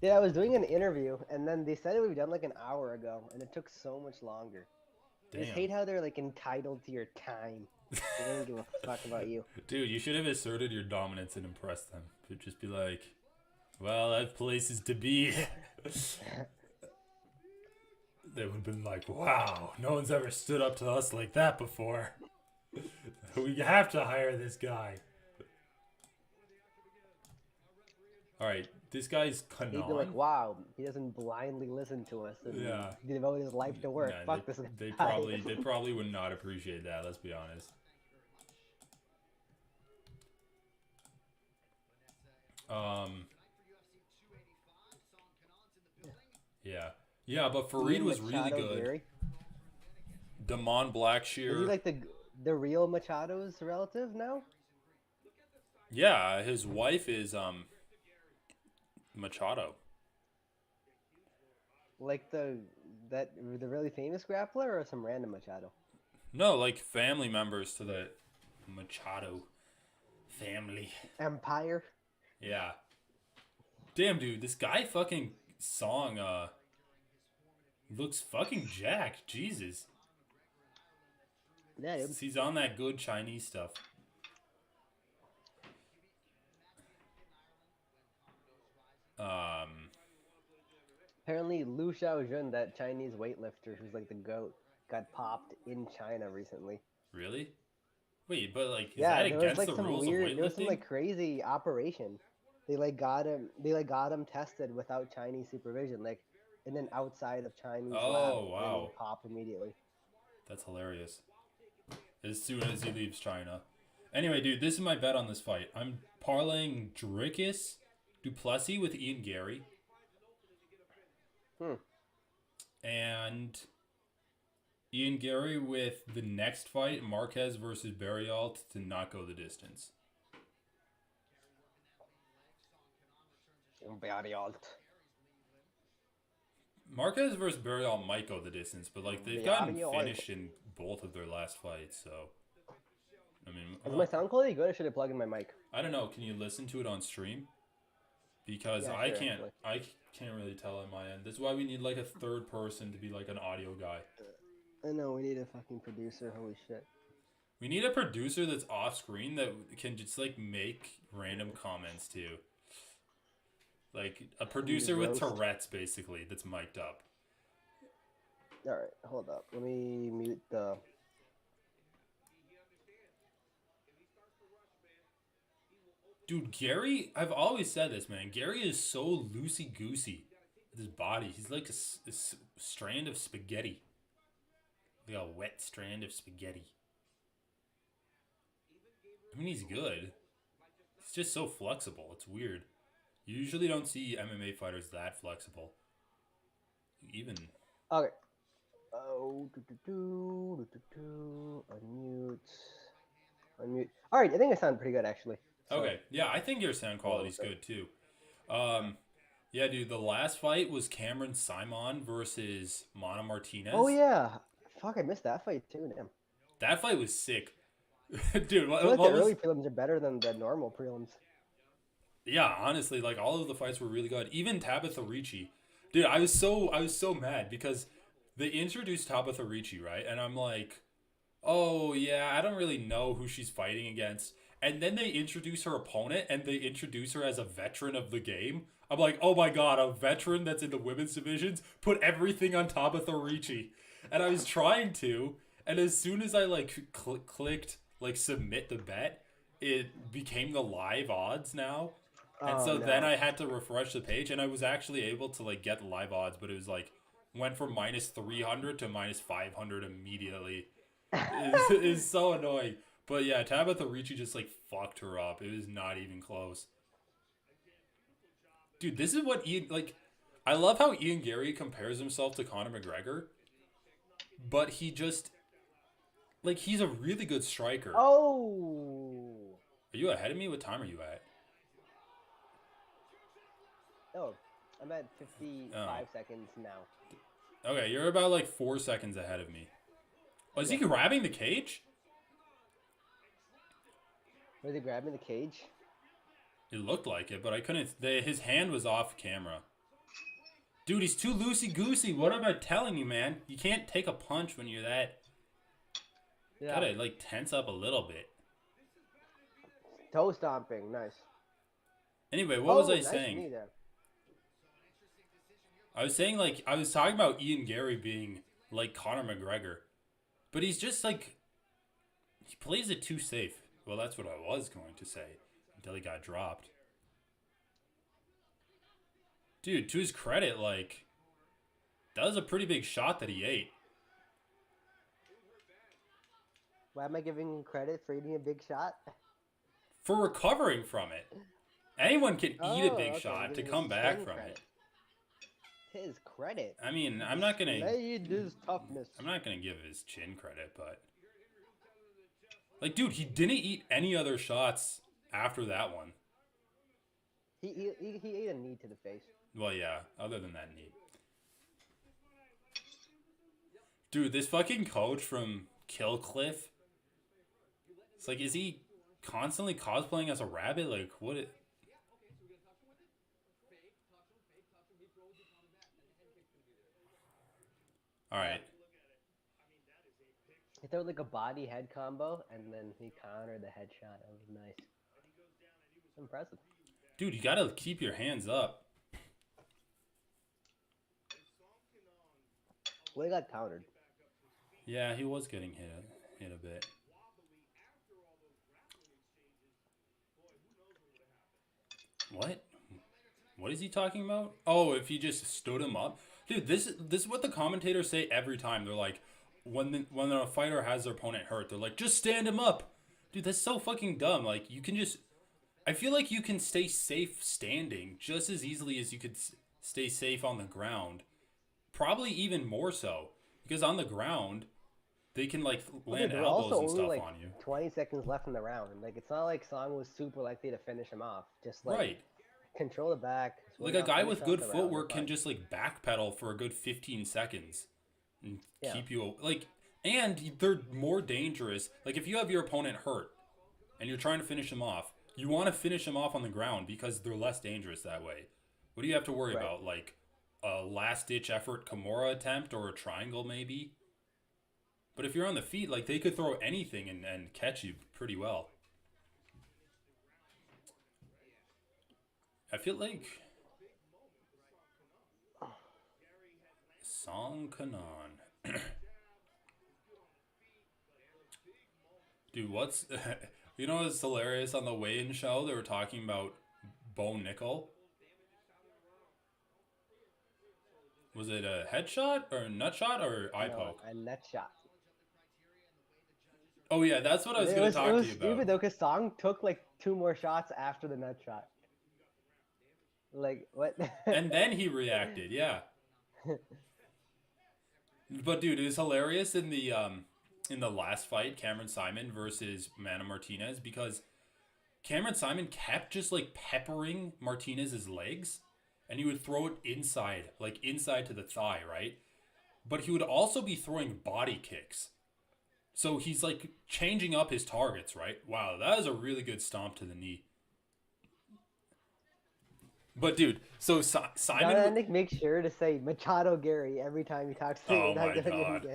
Yeah, I was doing an interview, and then they said it would be done like an hour ago, and it took so much longer. I just hate how they're like entitled to your time. They don't give a fuck about you. Dude, you should have asserted your dominance and impressed them. But just be like, well, I have places to be. They would have been like, wow, no one's ever stood up to us like that before. We have to hire this guy. Alright, this guy's He'd be Kanan. like, wow, he doesn't blindly listen to us and devote his life to work. Yeah, Fuck this guy. they probably would not appreciate that, let's be honest. Yeah, but Fareed was really good. Gary? Damon Blackshear. Is he like the real Machado's relative now? Yeah, his wife is Machado. Like the really famous grappler or some random Machado? No, like family members to the Machado family. Empire? Yeah. Damn, dude, this guy fucking song looks fucking jacked. Jesus. Yeah, dude. He's on that good Chinese stuff. Apparently Liu Xiaojun, that Chinese weightlifter who's like the GOAT, got popped in China recently. Really? Wait, but like, is Yeah, that there was against like the some rules weird, of weightlifting? there was some like crazy operation. They got him tested without Chinese supervision, like in an outside of Chinese lab. Wow. And he popped immediately. That's hilarious. As soon as he leaves China. Anyway, dude, this is my bet on this fight. I'm parlaying Dricus Duplessis with Ian Gary. And Ian Gary with the next fight, Marquez versus Barrialt, to not go the distance. Barrialt. Marquez versus Barrialt might go the distance, but like they've gotten finished in both of their last fights, so I mean, Is my sound quality good or should I plug in my mic? I don't know. Can you listen to it on stream? Because Yeah, I sure, can't. actually. I can't really tell on my end. This is why we need like a third person to be like an audio guy. I know, we need a fucking producer, holy shit. We need a producer that's off screen that can just like make random comments too. Like a producer with roast. Tourette's, basically, that's mic'd up. Alright, hold up. Let me mute the... Dude, Gary, I've always said this, man. Gary is so loosey-goosey with his body. He's like a strand of spaghetti. Like a wet strand of spaghetti. I mean, he's good. He's just so flexible. It's weird. You usually don't see MMA fighters that flexible. Even... Okay. Oh, unmute. Unmute. All right, I think I sound pretty good actually. So, okay, yeah, I think your sound quality's good too. Yeah, dude, the last fight was Cameron Simon versus Mana Martinez. Oh yeah, fuck, I missed that fight too. Damn. That fight was sick, dude. I feel like the early prelims are better than the normal prelims. Yeah, honestly, like all of the fights were really good. Even Tabitha Ricci, dude, I was so mad because they introduced Tabitha Ricci, right? And I'm like, oh yeah, I don't really know who she's fighting against. And then they introduce her opponent, and they introduce her as a veteran of the game. I'm like, oh my god, a veteran that's in the women's divisions? Put everything on Tabitha Ricci. And I was trying to, and as soon as I like clicked like submit the bet, it became the live odds now. And so then I had to refresh the page, and I was actually able to like get live odds, but it was like went from minus 300 to minus 500 immediately. It's so annoying. But yeah, Tabitha Ricci just like fucked her up. It was not even close. Dude, this is what Ian, like, I love how Ian Gary compares himself to Conor McGregor, but he just, like, he's a really good striker. Oh. Are you ahead of me? What time are you at? Oh, I'm at 55 seconds now. Okay, you're about like 4 seconds ahead of me. Oh, is he grabbing the cage? Was he grabbing the cage? It looked like it, but I couldn't. His hand was off camera. Dude, he's too loosey-goosey. What am I telling you, man? You can't take a punch when you're that... Yeah. Gotta, like, tense up a little bit. Toe stomping, nice. Anyway, what was I nice saying? knee there. I was saying, like, I was talking about Ian Gary being like Conor McGregor. But he's just, like... He plays it too safe. Well, that's what I was going to say. Until he got dropped. Dude, to his credit, like... That was a pretty big shot that he ate. Why am I giving him credit for eating a big shot? For recovering from it. Anyone can eat a big okay, shot to giving come his back chin from credit. it. His credit. I mean, I'm not gonna... Made his toughness. I'm not gonna give his chin credit, but... Like, dude, he didn't eat any other shots after that one. He ate a knee to the face. Well, yeah, other than that knee. Dude, this fucking coach from Killcliff... It's like, is he constantly cosplaying as a rabbit? Like, what... Alright. He threw like a body head combo, and then he countered the headshot. That was nice. Impressive. Dude, you gotta keep your hands up. Well, he got countered. Yeah, he was getting hit a bit. What? What is he talking about? Oh, if he just stood him up? Dude, this is what the commentators say every time. They're like, when a fighter has their opponent hurt, they're like, just stand him up. Dude, that's so fucking dumb. Like, you can just... I feel like you can stay safe standing just as easily as you could stay safe on the ground. Probably even more so. Because on the ground, they can, like, land elbows and stuff on you. 20 seconds left in the round. Like, it's not like Song was super likely to finish him off. Just, like, right. Control the back. Like, a guy with good footwork can just, like, backpedal for a good 15 seconds. And keep you... Like, and they're more dangerous. Like, if you have your opponent hurt, and you're trying to finish him off, you want to finish him off on the ground because they're less dangerous that way. What do you have to worry about? Like, a last-ditch effort Kimura attempt or a triangle, maybe? But if you're on the feet, like, they could throw anything and catch you pretty well. I feel like... Song Kanon. Dude, what's... You know what's hilarious? On the weigh-in show, they were talking about Bo Nickel. Was it a headshot or a nut shot or eye poke? a nut shot. Oh yeah, that's what I was going to talk to you stupid about. though, because Song took like 2 more shots after the nut shot. Like what? And then he reacted, yeah. But dude, it was hilarious in the last fight, Cameron Simon versus Mana Martinez, because Cameron Simon kept just like peppering Martinez's legs, and he would throw it inside, like inside to the thigh, right? But he would also be throwing body kicks. So he's like changing up his targets, right? Wow, that is a really good stomp to the knee. But dude, so Simon. Dominic makes sure to say Machado Gary every time he talks to me. Oh my God.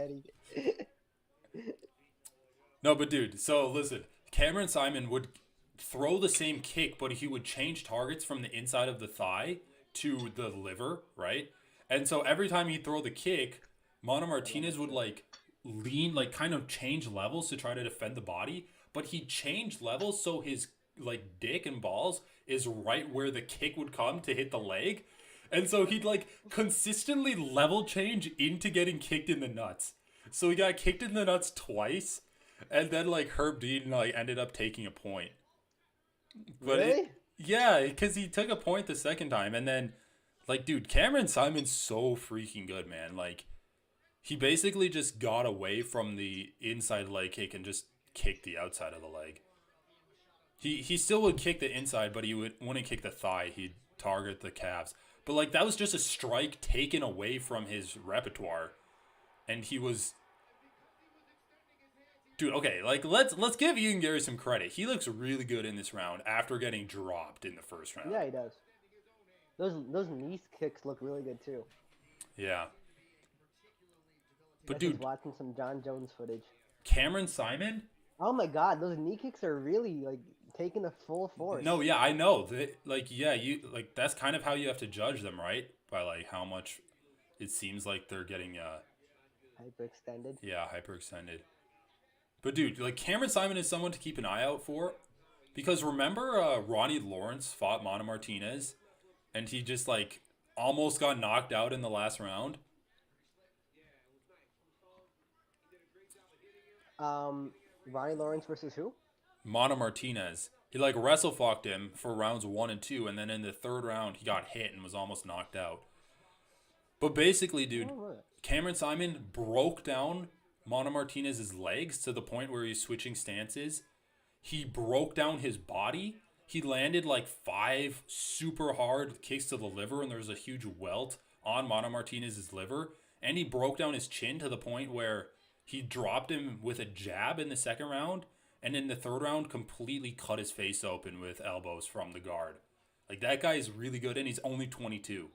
No, but dude, so listen, Cameron Simon would throw the same kick, but he would change targets from the inside of the thigh to the liver, right? And so every time he'd throw the kick, Mana Martinez would like lean, like kind of change levels to try to defend the body, but he'd change levels so his like dick and balls is right where the kick would come to hit the leg. And so he'd like consistently level change into getting kicked in the nuts. So he got kicked in the nuts twice, and then like Herb Dean like ended up taking a point. But Really? yeah, because he took a point the second time, and then like dude, Cameron Simon's so freaking good, man. Like he basically just got away from the inside leg kick and just kicked the outside of the leg. He still would kick the inside, but he wouldn't kick the thigh. He'd target the calves. But like that was just a strike taken away from his repertoire, and he was, dude. Okay, like let's give Ian Gary some credit. He looks really good in this round after getting dropped in the first round. Yeah, he does. Those knee kicks look really good too. Yeah. But I was dude, watching some John Jones footage. Cameron Simon. Oh my God, those knee kicks are really like taking a full force. No, yeah, I know. You like that's kind of how you have to judge them, right? By like how much it seems like they're getting Hyperextended. yeah, hyperextended. But dude, like Cameron Simon is someone to keep an eye out for, because remember Ronnie Lawrence fought Mana Martinez, and he just like almost got knocked out in the last round. Ronnie Lawrence versus who? Mana Martinez. He like wrestle fucked him for rounds 1 and 2, and then in the third round he got hit and was almost knocked out. But basically, dude, Cameron Simon broke down Mana Martinez's legs to the point where he's switching stances. He broke down his body. He landed like 5 super hard kicks to the liver, and there was a huge welt on Mana Martinez's liver. And he broke down his chin to the point where he dropped him with a jab in the second round, and in the third round completely cut his face open with elbows from the guard. Like that guy is really good, and he's only 22.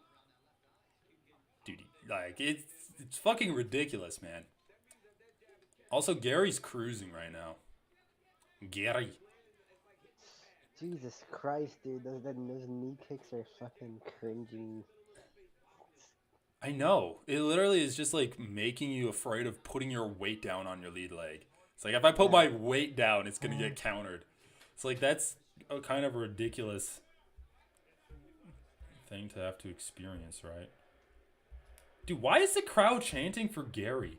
Dude, like it's fucking ridiculous, man. Also, Gary's cruising right now. Gary. Jesus Christ, dude, those knee kicks are fucking cringy. I know. It literally is just like making you afraid of putting your weight down on your lead leg. It's like if I put my weight down, it's gonna get countered. It's like that's a kind of ridiculous thing to have to experience, right? Dude, why is the crowd chanting for Gary?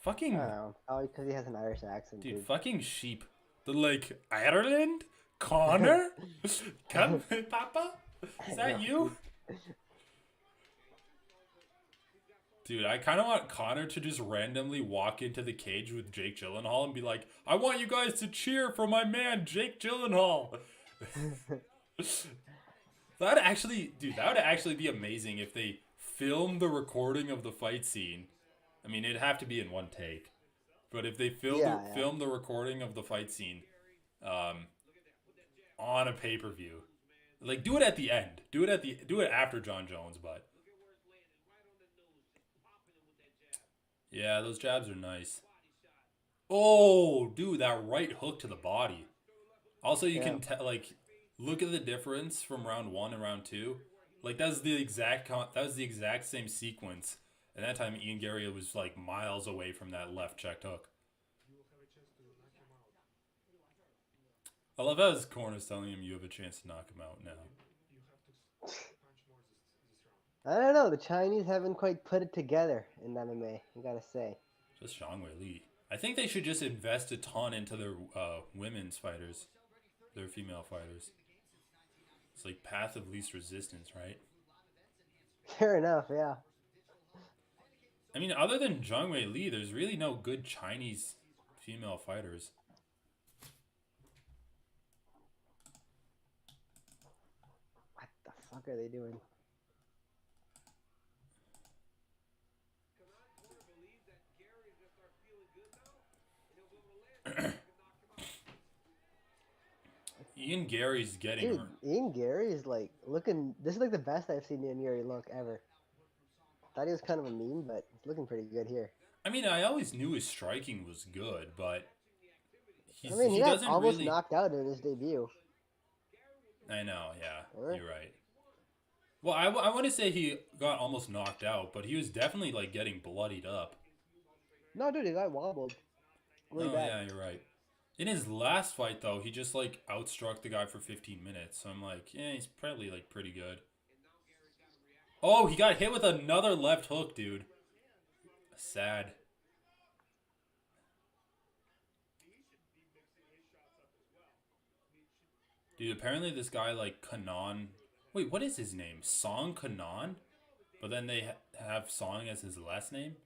Fucking. I don't know. Oh, because he has an Irish accent, Dude, dude. fucking sheep. They're like, Ireland? Connor? Come, Papa? Is that you? Dude, I kind of want Connor to just randomly walk into the cage with Jake Gyllenhaal and be like, I want you guys to cheer for my man, Jake Gyllenhaal. That would actually be amazing if they filmed the recording of the fight scene. I mean, it'd have to be in one take. But if they filmed the recording of the fight scene on a pay-per-view, like do it at the end. Do it after John Jones, but yeah, those jabs are nice. Oh, dude, that right hook to the body. Also, you can like look at the difference from round 1 and round 2. Like that was the exact same sequence. And that time, Ian Gary was like miles away from that left checked hook. I love how his corner's telling him you have a chance to knock him out now. I don't know. The Chinese haven't quite put it together in MMA. I gotta say. Just Zhang Weili. I think they should just invest a ton into their women's fighters, their female fighters. It's like path of least resistance, right? Fair enough. Yeah. I mean, other than Zhang Weili, there's really no good Chinese female fighters. What the fuck are they doing? Ian Gary's getting Dude, hurt. Ian Gary is like looking. This is like the best I've seen Ian Gary look ever. Thought he was kind of a meme, but he's looking pretty good here. I mean, I always knew his striking was good, but he He got doesn't almost really... knocked out in his debut. I know, yeah, Or? you're right. Well, I want to say he got almost knocked out, but he was definitely like getting bloodied up. No, dude, he got wobbled. Really Oh bad. yeah, you're right. In his last fight, though, he just like outstruck the guy for 15 minutes. So I'm like, yeah, he's probably like pretty good. Oh, he got hit with another left hook, dude. Sad. Dude, apparently this guy like Kanan. Wait, what is his name? Song Kanan? But then they have Song as his last name?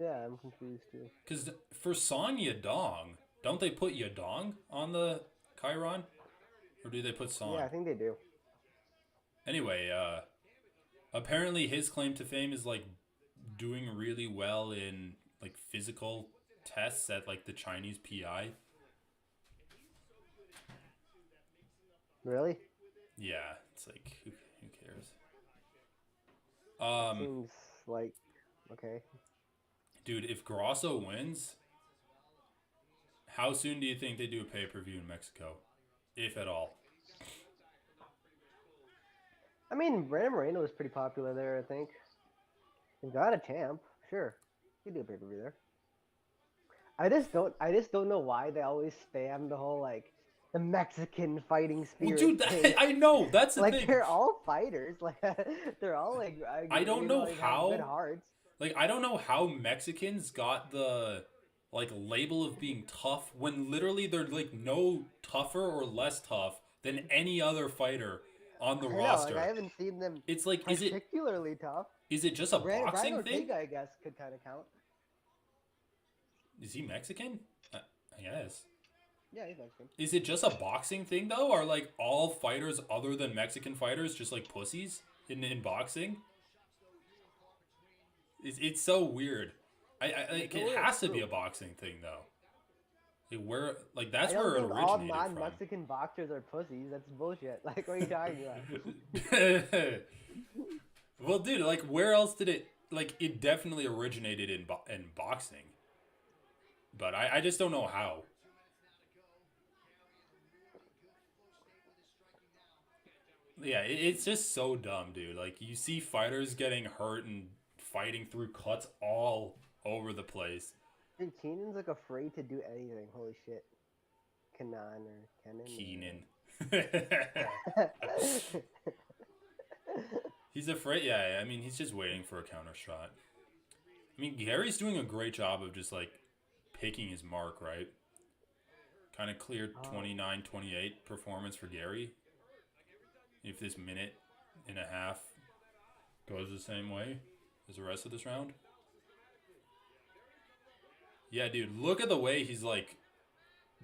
Yeah, I'm confused too. Because for Song Yadong, don't they put Yadong on the Chiron? Or do they put Song? Yeah, I think they do. Anyway, apparently his claim to fame is like doing really well in like physical tests at like the Chinese PI. Really? Yeah, it's like who cares? Seems like okay. Dude, if Grosso wins, how soon do you think they do a pay-per-view in Mexico, if at all? I mean, Brandon Moreno was pretty popular there. I think. He's got a champ. Sure, you do a pay-per-view there. I just don't know why they always spam the whole like the Mexican fighting spirit. Well, dude, thing. I know that's the Like thing. they're all fighters. Like they're all like. I don't you know like, have how- good hearts. Like, I don't know how Mexicans got the, like, label of being tough when literally they're, like, no tougher or less tough than any other fighter on the I know, roster. like, I haven't seen them It's like, particularly tough. is it just a Brian boxing Ortega, thing? I guess, could kind of count. Is he Mexican? I guess. Yeah, he's Mexican. Is it just a boxing thing, though? Are, like, all fighters other than Mexican fighters just, like, pussies in boxing? It's so weird. Like, it has to be a boxing thing, though. Like, that's I don't where it think all originated from. non-Mexican boxers are pussies. That's bullshit. Like, what are you talking about? Well, dude, like, where else did it... Like, it definitely originated in boxing. But I just don't know how. Yeah, it's just so dumb, dude. Like, you see fighters getting hurt and fighting through cuts all over the place. Dude, Keenan's, like, afraid to do anything. Holy shit. Kenan or Kenan. Keenan. He's afraid. Yeah, I mean, he's just waiting for a counter shot. I mean, Gary's doing a great job of just, like, picking his mark, right? Kind of clear 29-28 performance for Gary. If this minute and a half goes the same way as the rest of this round. Yeah, dude, look at the way he's, like,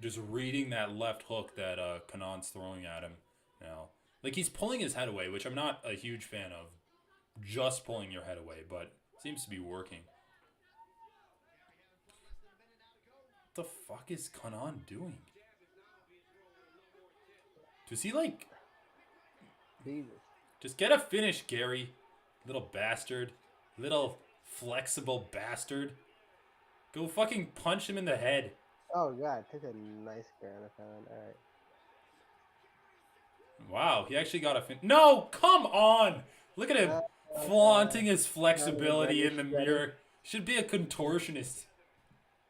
just reading that left hook that Kanan's throwing at him now. Like, he's pulling his head away, which I'm not a huge fan of. Just pulling your head away, but seems to be working. What the fuck is Kanan doing? Does he, like... Jesus. Just get a finish, Gary. Little bastard. Little flexible bastard. Go fucking punch him in the head. Oh, God. Took a nice ground pound. All right. Wow, he actually got a fin... No, come on! Look at him flaunting his flexibility in the mirror. Should be a contortionist.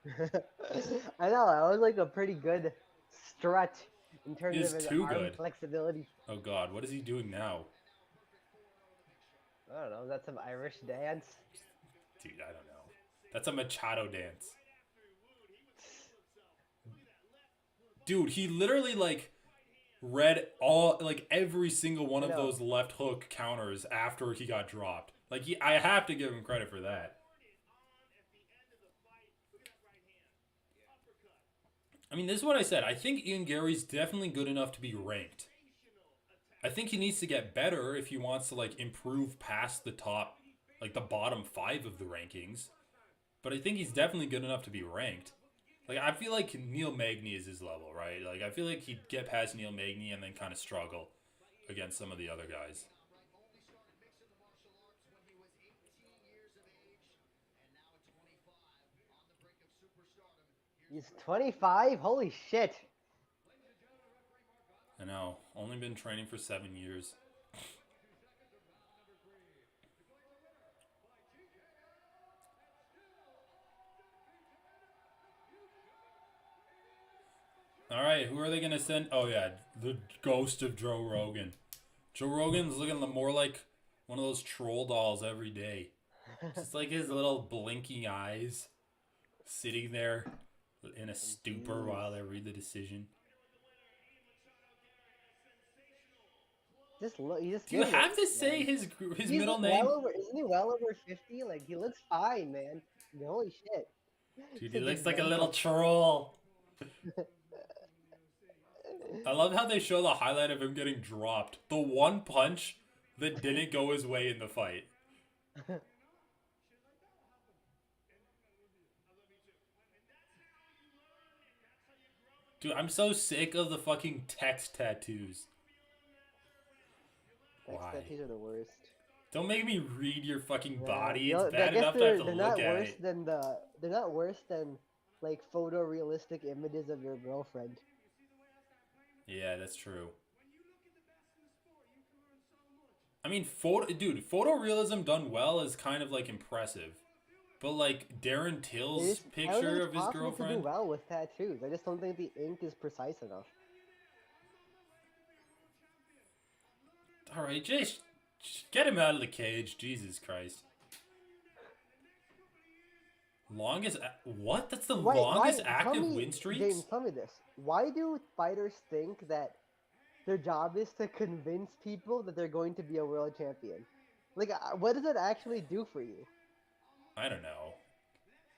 I know, that was like a pretty good strut in terms of It's his too arm good. flexibility. Oh God, what is he doing now? I don't know, is that some Irish dance? Dude, I don't know. That's a Machado dance. Dude, he literally like read every single one I of know. those left hook counters after he got dropped. Like I have to give him credit for that. I mean, this is what I said. I think Ian Gary's definitely good enough to be ranked. I think he needs to get better if he wants to like improve past the top, like the bottom 5 of the rankings. But I think he's definitely good enough to be ranked. Like I feel like Neal Magny is his level, right? Like I feel like he'd get past Neal Magny and then kind of struggle against some of the other guys. He's 25? Holy shit. I know. Only been training for 7 years. All right, who are they gonna send? Oh yeah, the ghost of Joe Rogan. Joe Rogan's looking more like one of those troll dolls every day. Just like his little blinking eyes, sitting there in a stupor while they read the decision. Just look, Do you have to say his middle name? Isn't he well over 50? Like, he looks fine, man. Holy shit. Dude, Such he looks like a mental. little troll. I love how they show the highlight of him getting dropped. The one punch that didn't go his way in the fight. Dude, I'm so sick of the fucking text tattoos. Text Why? tattoos are the worst. Don't make me read your fucking Yeah, body. I It's bad guess enough to have to they're look not at worse it. than they're not worse than like photorealistic images of your girlfriend. Yeah, that's true. I mean, photorealism done well is kind of like impressive. But like Darren Till's I don't think picture it's of his possible to do girlfriend. well with tattoos. I just don't think the ink is precise enough. All right, just get him out of the cage. Jesus Christ. Longest what? That's the longest active win streaks? James, tell me this. Why do fighters think that their job is to convince people that they're going to be a world champion? Like, what does it actually do for you? I don't know.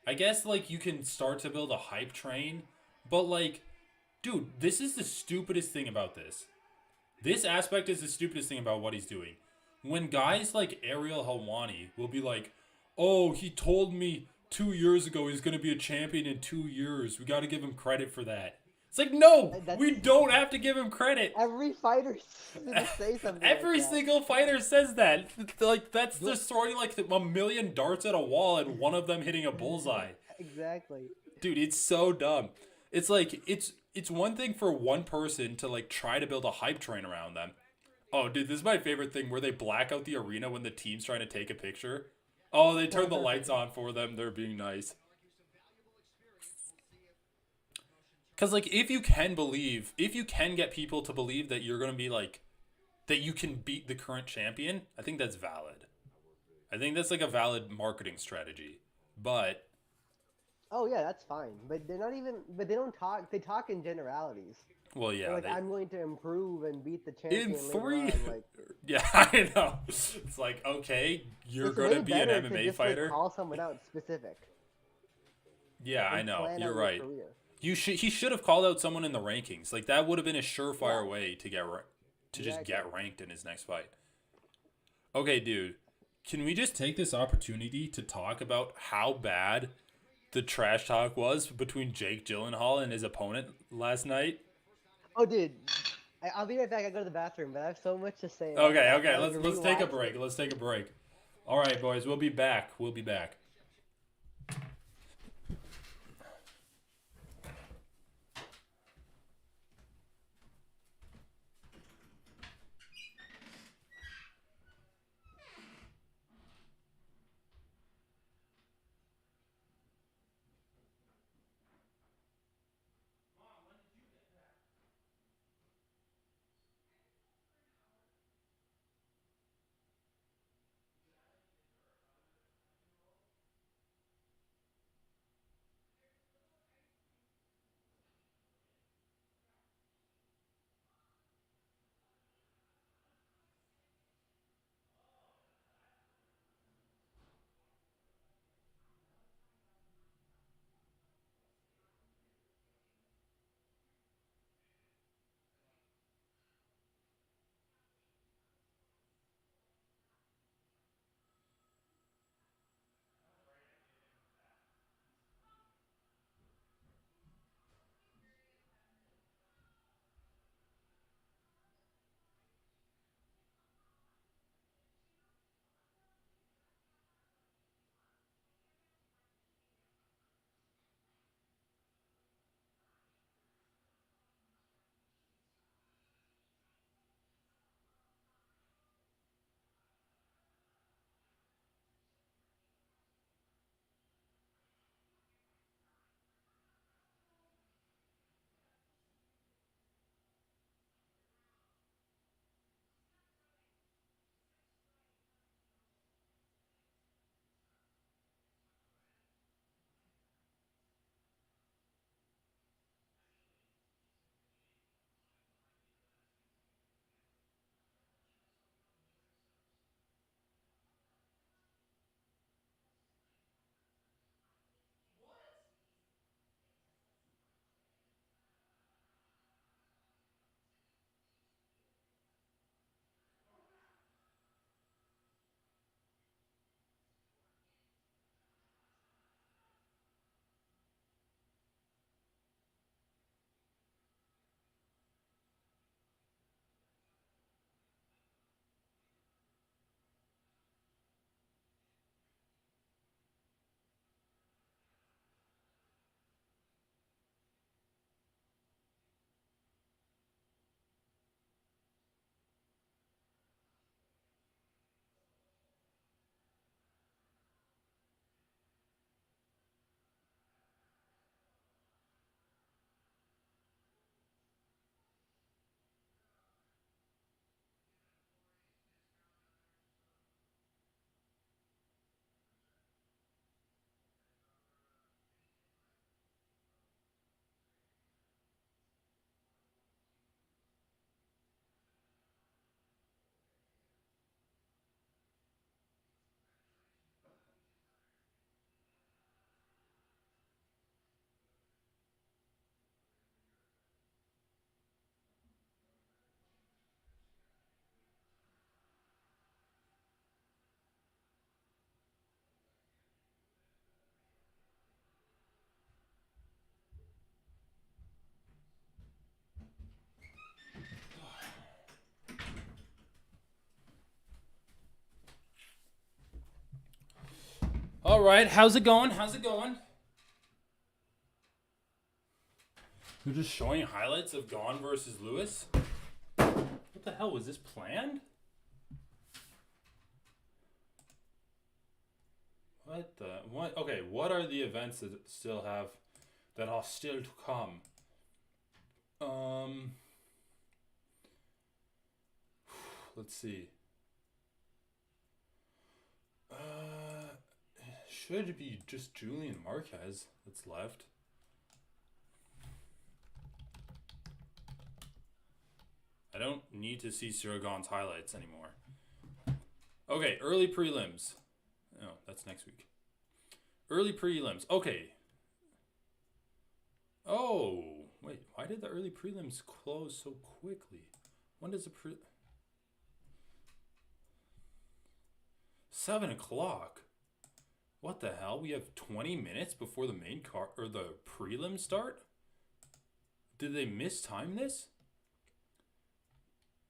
I guess like you can start to build a hype train, but like, dude, this is the stupidest thing about this. This aspect is the stupidest thing about what he's doing. When guys like Ariel Helwani will be like, "Oh, he told me 2 years ago he's gonna be a champion in 2 years. We got to give him credit for that." It's like, no, we don't have to give him credit. Every fighter to say something. Every like that. single fighter says that. Like that's just throwing like a million darts at a wall and one of them hitting a bullseye. Exactly. Dude, it's so dumb. It's like it's one thing for one person to like try to build a hype train around them. Oh, dude, this is my favorite thing where they black out the arena when the team's trying to take a picture. Oh, they turn the lights on for them. They're being nice. Because, like, if you can get people to believe that you're going to be, like, that you can beat the current champion, I think that's valid. I think that's, like, a valid marketing strategy. But... Oh, yeah, that's fine. But they're not even... But they don't talk... They talk in generalities. Well, yeah. They're like, I'm going to improve and beat the champion in 3... later on. Like, yeah, I know. It's like, okay, you're going to be an MMA fighter. Like, call someone out specific. Yeah, I know. You're right. He should have called out someone in the rankings. Like that would have been a surefire way to just get ranked in his next fight. Okay, dude. Can we just take this opportunity to talk about how bad the trash talk was between Jake Gyllenhaal and his opponent last night? Oh, dude. I'll be right back. I go to the bathroom, but I have so much to say. Okay. Let's take a break. Let's take a break. All right, boys. We'll be back. right. How's it going? How's it going? You're just showing highlights of Gane versus Lewis? What the hell? Was this planned? What the? What? Okay, what are the events that are still to come? Let's see. Should be just Julian Marquez that's left. I don't need to see Ciryl Gane's highlights anymore. Okay, early prelims. Oh, that's next week. Early prelims. Okay. Oh, wait. Why did the early prelims close so quickly? When does the 7 o'clock? What the hell? We have 20 minutes before the main card or the prelims start? Did they mistime this?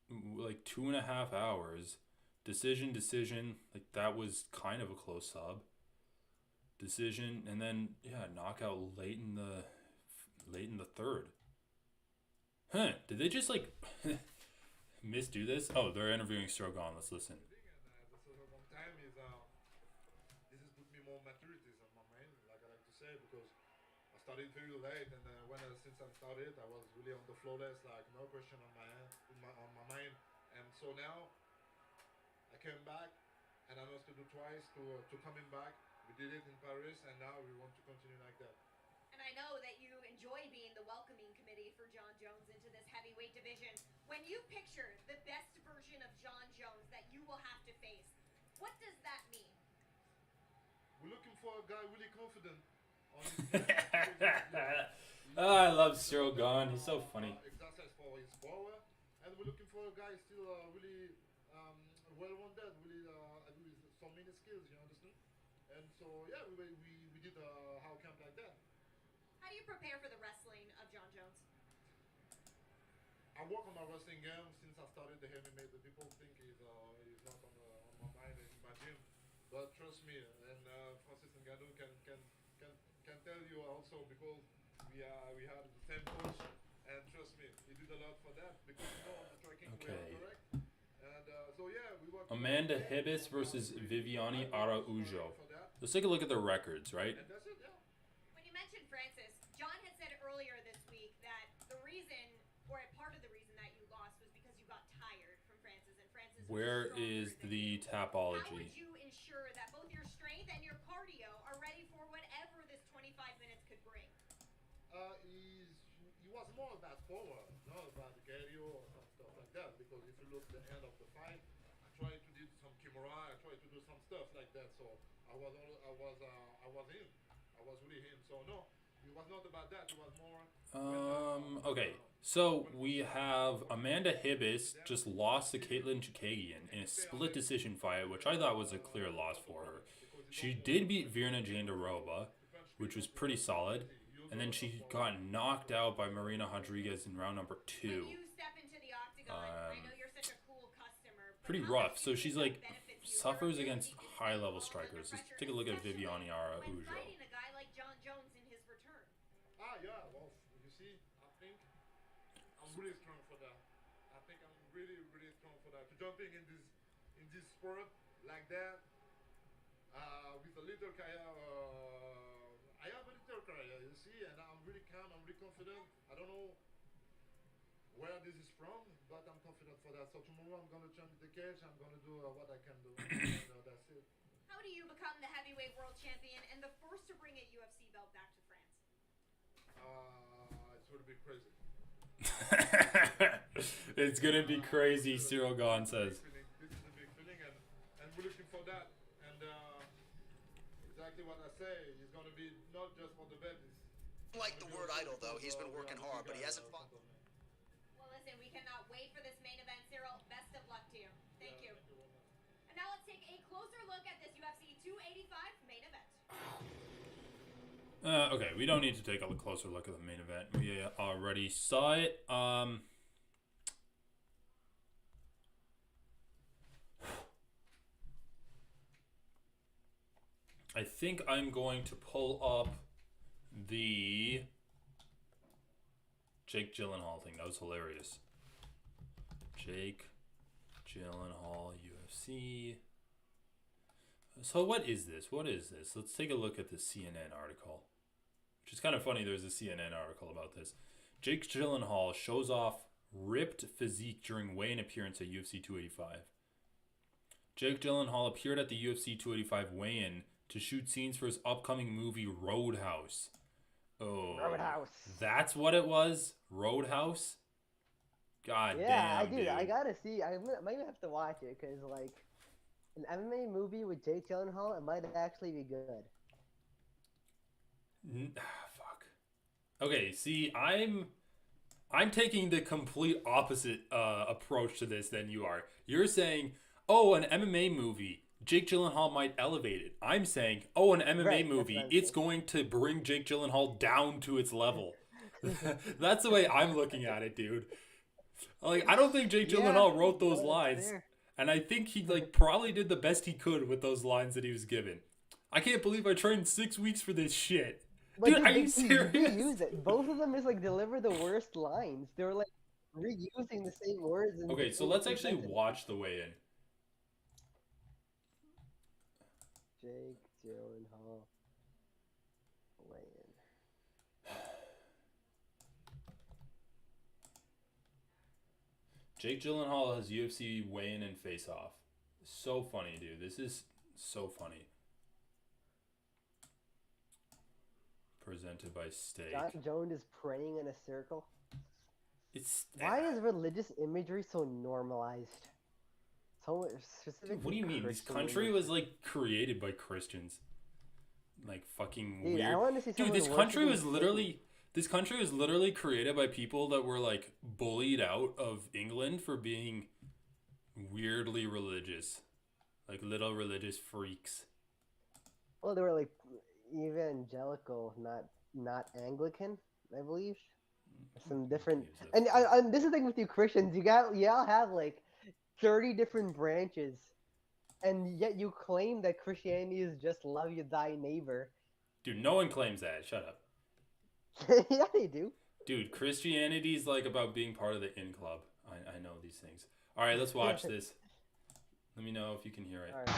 Like 2.5 hours. Decision. Like that was kind of a close sub. Decision, and then yeah, knockout late in the third. Huh? Did they just like misdo this? Oh, they're interviewing Ciryl Gane. Let's listen. This has put me more maturity on my mind, like I like to say, because I started very late, and since I started, I was really on the flawless, like no question on my mind, and so now I came back, and I must do twice to coming back. We did it in Paris, and now we want to continue like that. And I know that you enjoy being the welcoming committee for Jon Jones into this heavyweight division. When you picture the best version of Jon Jones that you will have to face, what does that mean? We're looking for a guy really confident on his I love Ciryl Gane. He's so funny. Exercise for his power, and we're looking for a guy still really well-rounded, really with so many skills. You understand? And so yeah, we did our camp like that. How do you prepare for the wrestling of Jon Jones? I work on my wrestling game since I started the MMA. The people think he's not on my mind in my gym, but trust me, and Francis Ngannou can tell you also, because we had the same coach, and trust me, he did a lot for that, because the striking we are correct. And so yeah, we work. Amanda Hibis versus Viviane Araujo. Let's take a look at their records, right? And that's it, yeah. When you mentioned Francis, Jon had said earlier this week that the reason, or part of the reason that you lost was because you got tired from Francis, and Francis was Where stronger is than the you. Tapology? How would you ensure that both your strength and your cardio are ready for whatever this 25 minutes could bring? He was more about power, not about cardio or some stuff like that. Because if you look at the end of the fight, I tried to do some kimura, I tried to do some stuff like that. So I was him. I was really him. So no, it was not about that. It was more. Okay, so we have Amanda Hibis just lost to Caitlin Chikagian in a split decision fight, which I thought was a clear loss for her. She did beat Virna Jandiroba, which was pretty solid, and then she got knocked out by Marina Rodriguez in round number 2. When you step into the octagon, I know you're such a cool customer. But Pretty how rough. much do So you she's think like that benefits you? suffers Your against ability to high stay level calm strikers. under Let's pressure, take a look at especially Viviane when Araujo. fighting a guy like Jon Jones in his return. Yeah. Well, you see, I think I'm really strong for that. I think I'm really strong for that. To jumping in this sport like that, with a little career. I have a little career, you see, and I'm really calm. I'm really confident. I don't know where this is from, but I'm confident for that. So tomorrow I'm gonna jump in the cage. I'm gonna do what I can do. And that's it. How do you become the heavyweight world champion and the first to bring a UFC belt back to France? It's gonna be crazy. It's gonna be crazy, Ciryl Gane says. This is a big feeling, and we're looking for that. And exactly what I say, it's gonna be not just for the belt. Like the word idol, though, he's been working hard, but he hasn't fought. Well, listen, we cannot wait for this main event, Ciryl. Best of luck to you. Thank you. And now let's take a closer look at this UFC 285 main event. Okay, we don't need to take a closer look at the main event. We already saw it. I think I'm going to pull up the Jake Gyllenhaal thing. That was hilarious. Jake Gyllenhaal, UFC. So what is this? What is this? Let's take a look at the CNN article. Which is kind of funny. There's a CNN article about this. Jake Gyllenhaal shows off ripped physique during weigh-in appearance at UFC 285. Jake Gyllenhaal appeared at the UFC 285 weigh-in to shoot scenes for his upcoming movie Roadhouse. Oh, Roadhouse. That's what it was? Roadhouse? God damn, dude. I gotta see. I might have to watch it because, like, an MMA movie with Jake Gyllenhaal, it might actually be good. Fuck. Okay, see, I'm taking the complete opposite approach to this than you are. You're saying, oh, an MMA movie, Jake Gyllenhaal might elevate it. I'm saying, oh, an MMA movie, it's going to bring Jake Gyllenhaal down to its level. That's the way I'm looking at it, dude. Like, I don't think Jake Gyllenhaal wrote those lines. And I think he, like, probably did the best he could with those lines that he was given. I can't believe I trained 6 weeks for this shit. But dude, are you serious? Reuse it. Both of them is like deliver the worst lines. They were like reusing the same words. Okay, so let's actually watch the weigh-in. Jake Gyllenhaal weigh-in. Jake Gyllenhaal has UFC weigh-in and face-off. So funny, dude. This is so funny. Presented by Steak. John Jones is praying in a circle. It's Why is religious imagery so normalized? So specific. Dude, what do you mean? This country was like created by Christians. Like fucking Dude, weird. I want to see Dude, this country was literally created by people that were like bullied out of England for being weirdly religious. Like little religious freaks. Well, they were like evangelical, not Anglican, I believe. Some different, and this is the thing with you Christians. Y'all have like 30 different branches, and yet you claim that Christianity is just love you thy neighbor. Dude, no one claims that. Shut up. Yeah, they do. Dude, Christianity's like about being part of the in club. I know these things. All right, let's watch this. Let me know if you can hear it. All right,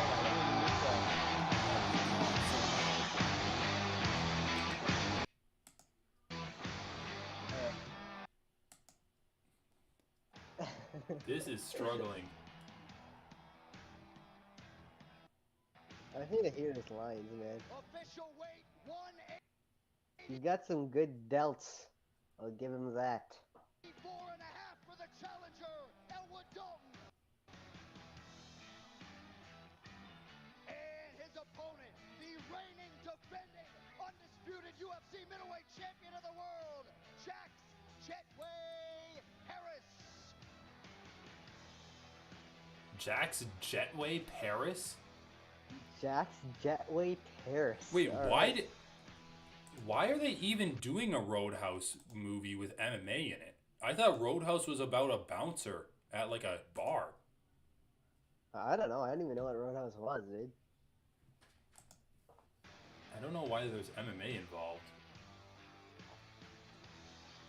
This is struggling. I need to hear his lines, man. Official weight 180. He's got some good delts. I'll give him that. 4.5 for the challenger, Elwood Dalton. And his opponent, the reigning, defending, undisputed UFC middleweight champion of the world, Jax Jetway Harris. Jax Jetway Paris? Jax Jetway Paris. Wait, All why right. why are they even doing a Roadhouse movie with MMA in it? I thought Roadhouse was about a bouncer at like a bar. I don't know. I didn't even know what Roadhouse was, dude. I don't know why there's MMA involved.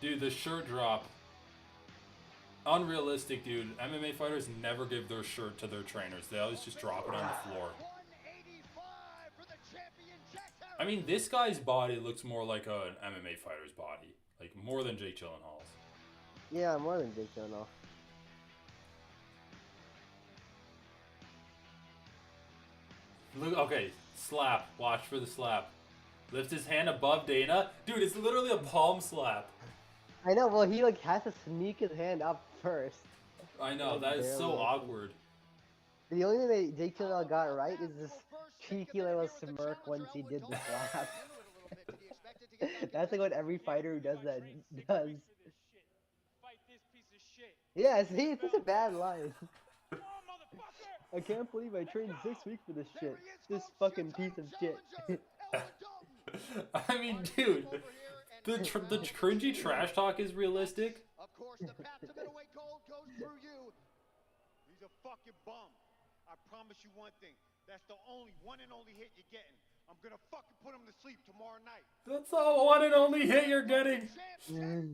Dude, the shirt drop. Unrealistic, dude. MMA fighters never give their shirt to their trainers. They always just drop it on the floor. 185 for the champion, Jax Harris. I mean, this guy's body looks more like an MMA fighter's body. Like, more than Jake Gyllenhaal's. Yeah, more than Jake Gyllenhaal. Look, okay, slap. Watch for the slap. Lift his hand above Dana. Dude, it's literally a palm slap. I know. Well, he like has to sneak his hand up first. I know, Like, that is so barely. awkward. The only thing that Jake Gyllenhaal got right is this cheeky little smirk once he did the slap. That's like what every fighter who does that does. Fight this piece of shit. Yeah, see, it's such a bad line. Oh, motherfucker! I can't believe I trained 6 weeks for this shit. This fucking piece of shit. I mean, dude, the cringy trash talk is realistic. Of course, the path to middleweight gold goes through you. He's a fucking bum. I promise you one thing. That's the only one and only hit you're getting. I'm gonna fucking put him to sleep tomorrow night. That's the one and only hit you're getting.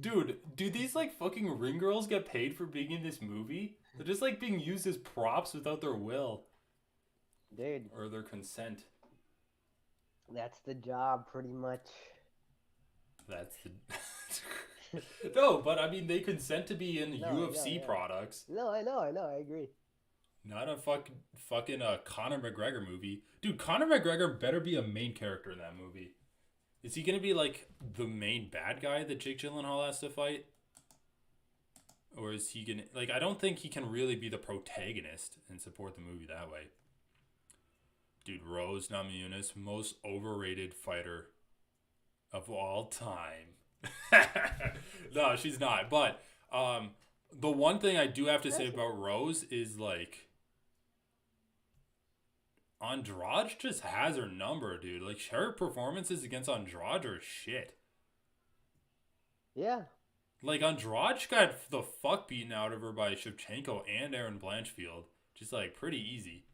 Dude, do these like fucking ring girls get paid for being in this movie? They're just like being used as props without their will. Dude. Or their consent. That's the job, pretty much. That's the... No, but I mean, they consent to be in UFC products. No, I know, I agree. Not a fucking Conor McGregor movie. Dude, Conor McGregor better be a main character in that movie. Is he going to be like the main bad guy that Jake Gyllenhaal has to fight? Or is he going to... Like, I don't think he can really be the protagonist and support the movie that way. Dude, Rose Namajunas, most overrated fighter of all time. No, she's not. But the one thing I do have to say about Rose is, like, Andrade just has her number, dude. Like, her performances against Andrade are shit. Yeah. Like, Andrade got the fuck beaten out of her by Shevchenko and Aaron Blanchfield. Just, like, pretty easy.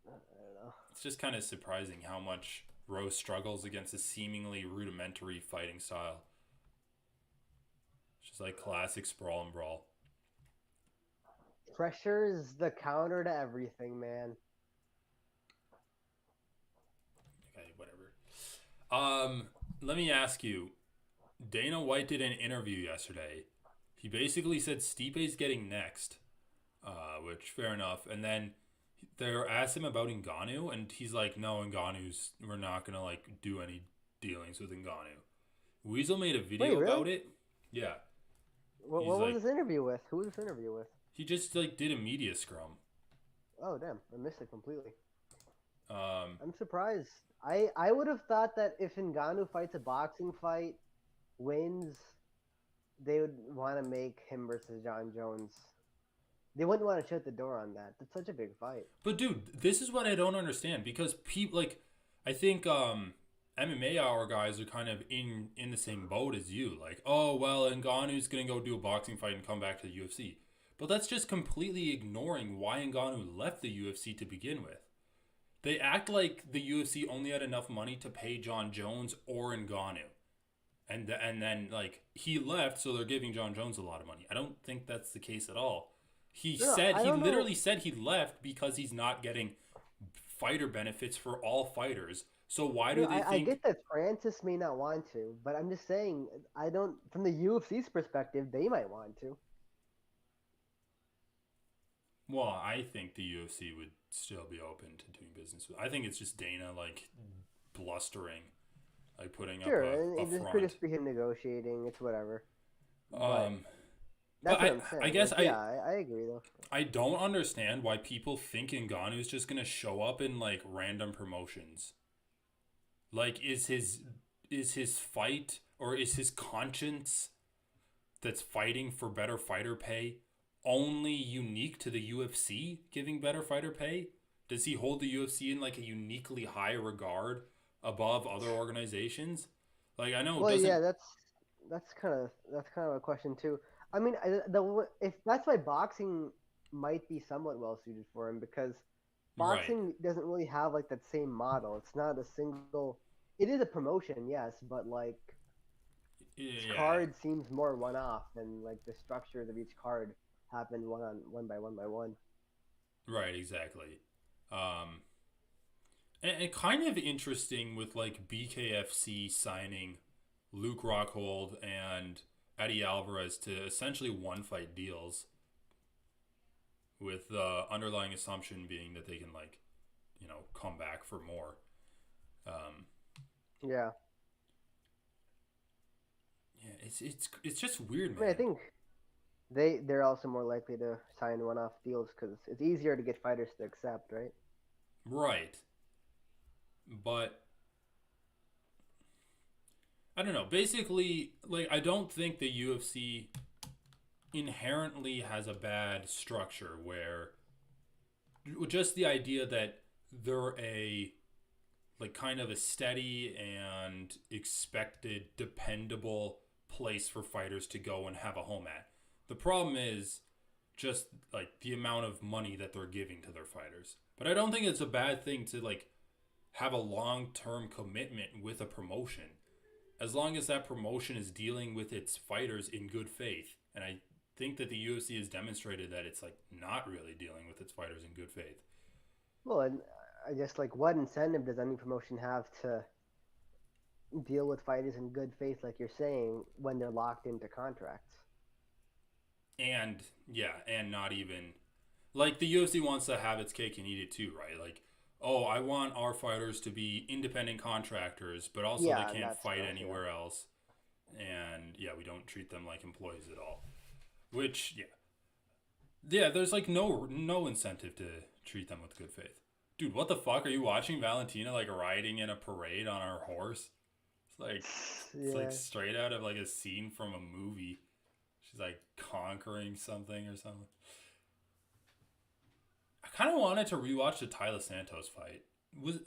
I don't know. It's just kind of surprising how much Rose struggles against a seemingly rudimentary fighting style. It's just like classic sprawl and brawl. Pressure's the counter to everything, man. Okay, whatever. Let me ask you. Dana White did an interview yesterday. He basically said Stipe's getting next, which fair enough. And then they asked him about Ngannou, and he's like, "No, we're not gonna like do any dealings with Ngannou." Weasel made a video about it. Yeah. What was this interview with? Who was this interview with? He just like did a media scrum. Oh damn, I missed it completely. I'm surprised. I would have thought that if Ngannou fights a boxing fight, wins, they would want to make him versus John Jones. They wouldn't want to shut the door on that. That's such a big fight. But dude, this is what I don't understand, because people like, I think MMA Hour guys are kind of in the same boat as you. Like, oh well, Ngannou's gonna go do a boxing fight and come back to the UFC. But that's just completely ignoring why Ngannou left the UFC to begin with. They act like the UFC only had enough money to pay John Jones or Ngannou. And then like he left, so they're giving John Jones a lot of money. I don't think that's the case at all. He literally said he left because he's not getting fighter benefits for all fighters. So why do they think... I get that Francis may not want to, but I'm just saying, from the UFC's perspective, they might want to. Well, I think the UFC would still be open to doing business with. I think it's just Dana like blustering, like putting up a this front. could just be him negotiating. It's whatever. That's what I'm saying. I guess I agree though. I don't understand why people think Ngannou's just gonna show up in like random promotions. Like, is his fight, or is his conscience that's fighting for better fighter pay only unique to the UFC giving better fighter pay? Does he hold the UFC in like a uniquely high regard above other organizations? Like, I know. Well, yeah, that's kind of a question too. I mean, if that's why boxing might be somewhat well suited for him, because boxing doesn't really have like that same model. It's not a single. It is a promotion, yes, but like each card seems more one-off, and like the structures of each card happen one by one. Right, exactly. And kind of interesting with like BKFC signing Luke Rockhold and Eddie Alvarez to essentially one-fight deals, with the underlying assumption being that they can like, come back for more. Yeah. Yeah, it's just weird, man. I mean, I think they're also more likely to sign one-off deals because it's easier to get fighters to accept, right? Right. But I don't know. Basically, like, I don't think the UFC inherently has a bad structure where just the idea that they're kind of a steady and expected, dependable place for fighters to go and have a home at. The problem is just like the amount of money that they're giving to their fighters. But I don't think it's a bad thing to like have a long-term commitment with a promotion. As long as that promotion is dealing with its fighters in good faith. And I think that the UFC has demonstrated that it's like not really dealing with its fighters in good faith. Well, and I guess like what incentive does any promotion have to deal with fighters in good faith, like you're saying, when they're locked into contracts? And yeah, and not even like the UFC wants to have its cake and eat it too, right? Like, oh, I want our fighters to be independent contractors, but also Yeah, they can't that's fight stuff, anywhere else. And yeah, we don't treat them like employees at all. Which yeah, there's like no incentive to treat them with good faith. Dude, what the fuck? Are you watching Valentina like riding in a parade on her horse? It's like straight out of like a scene from a movie. She's like conquering something or something. I kind of wanted to rewatch the Tyler Santos fight.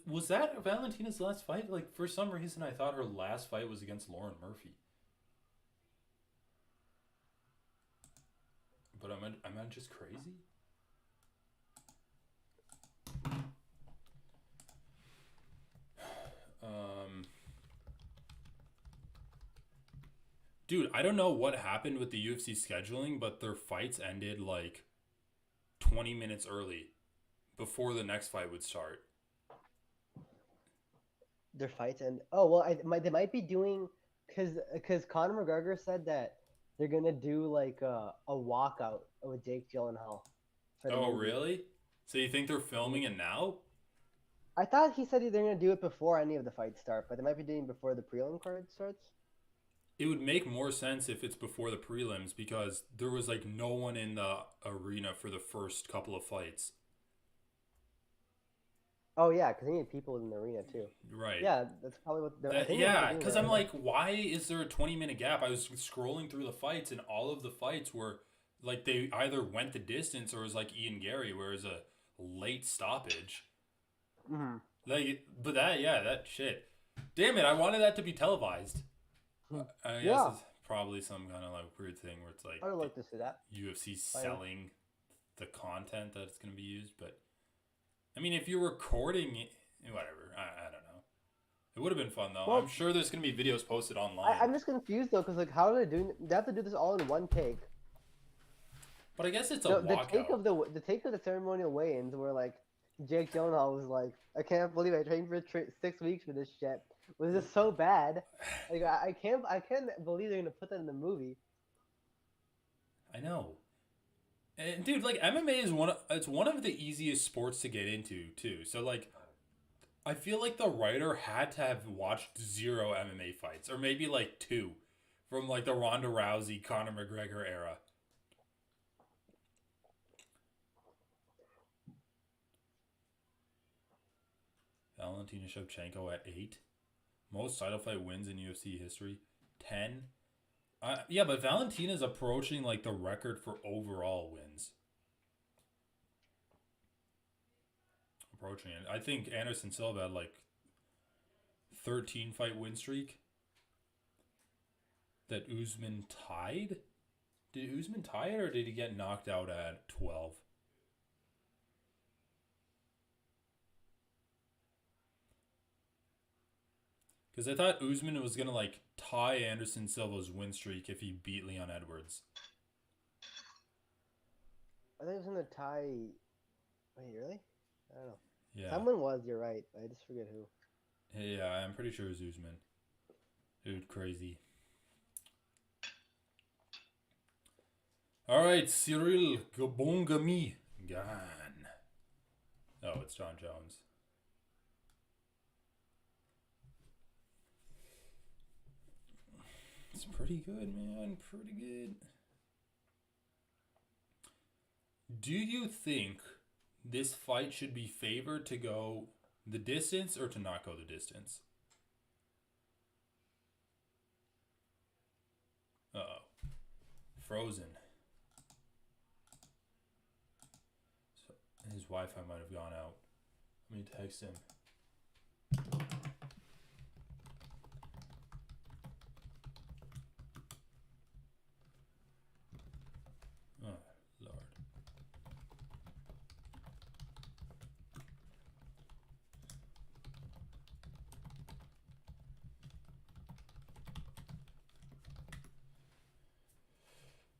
Was that Valentina's last fight? Like for some reason, I thought her last fight was against Lauren Murphy. But am I just crazy? Dude, I don't know what happened with the UFC scheduling, but their fights ended like 20 minutes early before the next fight would start. Their fights and they might be doing because Conor McGregor said that they're gonna do like a walkout with Jake Gyllenhaal. Oh, really? So you think they're filming it now? I thought he said they're gonna do it before any of the fights start, but they might be doing it before the prelim card starts. It would make more sense if it's before the prelims because there was like no one in the arena for the first couple of fights. Oh yeah, because they need people in the arena too. Right. Yeah, that's probably what they're. Yeah, because I'm like, why is there a 20-minute gap? I was scrolling through the fights, and all of the fights were like they either went the distance or it was like Ian Gary, where it was a late stoppage. Mm-hmm. Like, but that shit. Damn it! I wanted that to be televised. I guess it's probably some kind of like weird thing where it's like I would like to see that UFC selling the content that it's going to be used, but I mean, if you're recording it, whatever, I don't know. It would have been fun though. Well, I'm sure there's going to be videos posted online. I'm just confused though, because like, how are they doing? They have to do this all in one take. But I guess it's a walkout. The take of the ceremonial weigh-ins where like Jake Gyllenhaal was like, I can't believe I trained for 6 weeks for this shit. Was this so bad? Like I can't believe they're gonna put that in the movie. I know, and dude, like MMA is one of the easiest sports to get into too. So like, I feel like the writer had to have watched 0 MMA fights, or maybe like 2, from like the Ronda Rousey, Conor McGregor era. Valentina Shevchenko at 8. Most title fight wins in UFC history. 10. Yeah, but Valentina's approaching like the record for overall wins. Approaching it. I think Anderson Silva had like 13 fight win streak. That Usman tied? Did Usman tie it or did he get knocked out at 12? Because I thought Usman was going to, like, tie Anderson Silva's win streak if he beat Leon Edwards. I think it was going to tie... Wait, really? I don't know. Yeah. Someone was, you're right. I just forget who. Yeah, I'm pretty sure it was Usman. Dude, crazy. Alright, Ciryl Gane. Oh, it's John Jones. It's pretty good, man. Pretty good. Do you think this fight should be favored to go the distance or to not go the distance? Uh-oh. Frozen. So his Wi-Fi might have gone out. Let me text him.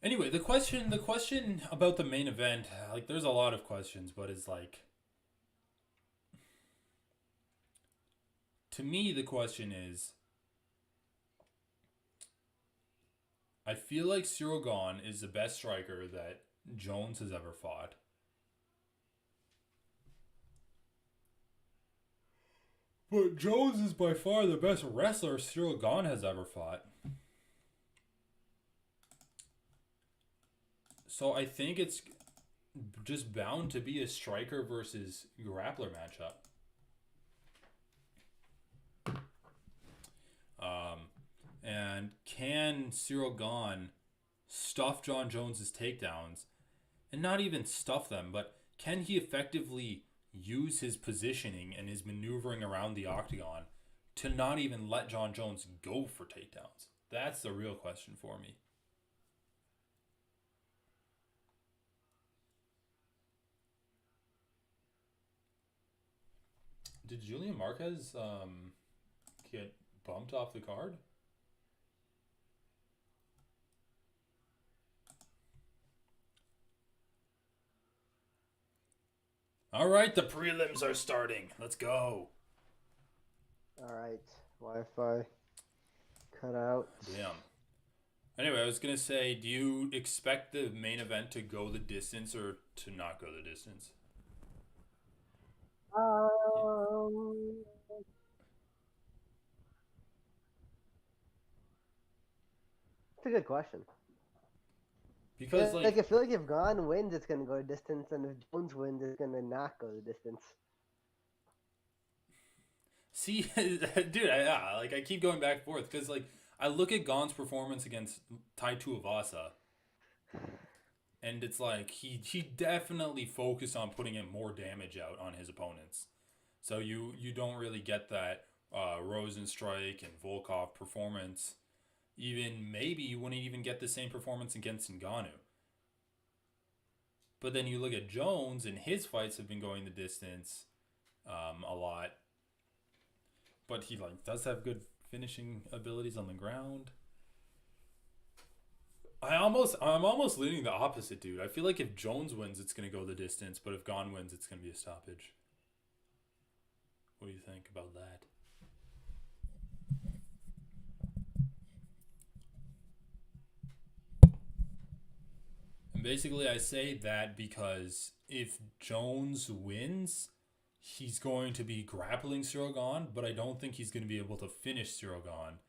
Anyway, the question about the main event, like, there's a lot of questions, but it's like, to me, the question is, I feel like Ciryl Gane is the best striker that Jones has ever fought. But Jones is by far the best wrestler Ciryl Gane has ever fought. So I think it's just bound to be a striker versus grappler matchup. And can Ciryl Gane stuff John Jones's takedowns, and not even stuff them, but can he effectively use his positioning and his maneuvering around the octagon to not even let John Jones go for takedowns? That's the real question for me. Did Julian Marquez get bumped off the card? All right, the prelims are starting. Let's go. All right, Wi-Fi cut out. Damn. Anyway, I was going to say, do you expect the main event to go the distance or to not go the distance? It's a good question. Because, like, I feel like if Gane wins, it's gonna go the distance, and if Jones wins, it's gonna not go the distance. see, dude, I keep going back and forth because, like, I look at Gane's performance against Tai Tuivasa, and it's like he definitely focused on putting in more damage out on his opponents. So you don't really get that Rosenstrike and Volkov performance. Even maybe you wouldn't even get the same performance against Ngannou. But then you look at Jones, and his fights have been going the distance a lot. But he does have good finishing abilities on the ground. I'm almost leaning the opposite, dude. I feel like if Jones wins, it's gonna go the distance, but if Gane wins, it's gonna be a stoppage. What do you think about that? And basically, I say that because if Jones wins, he's going to be grappling Ciryl Gane, but I don't think he's going to be able to finish Ciryl Gane.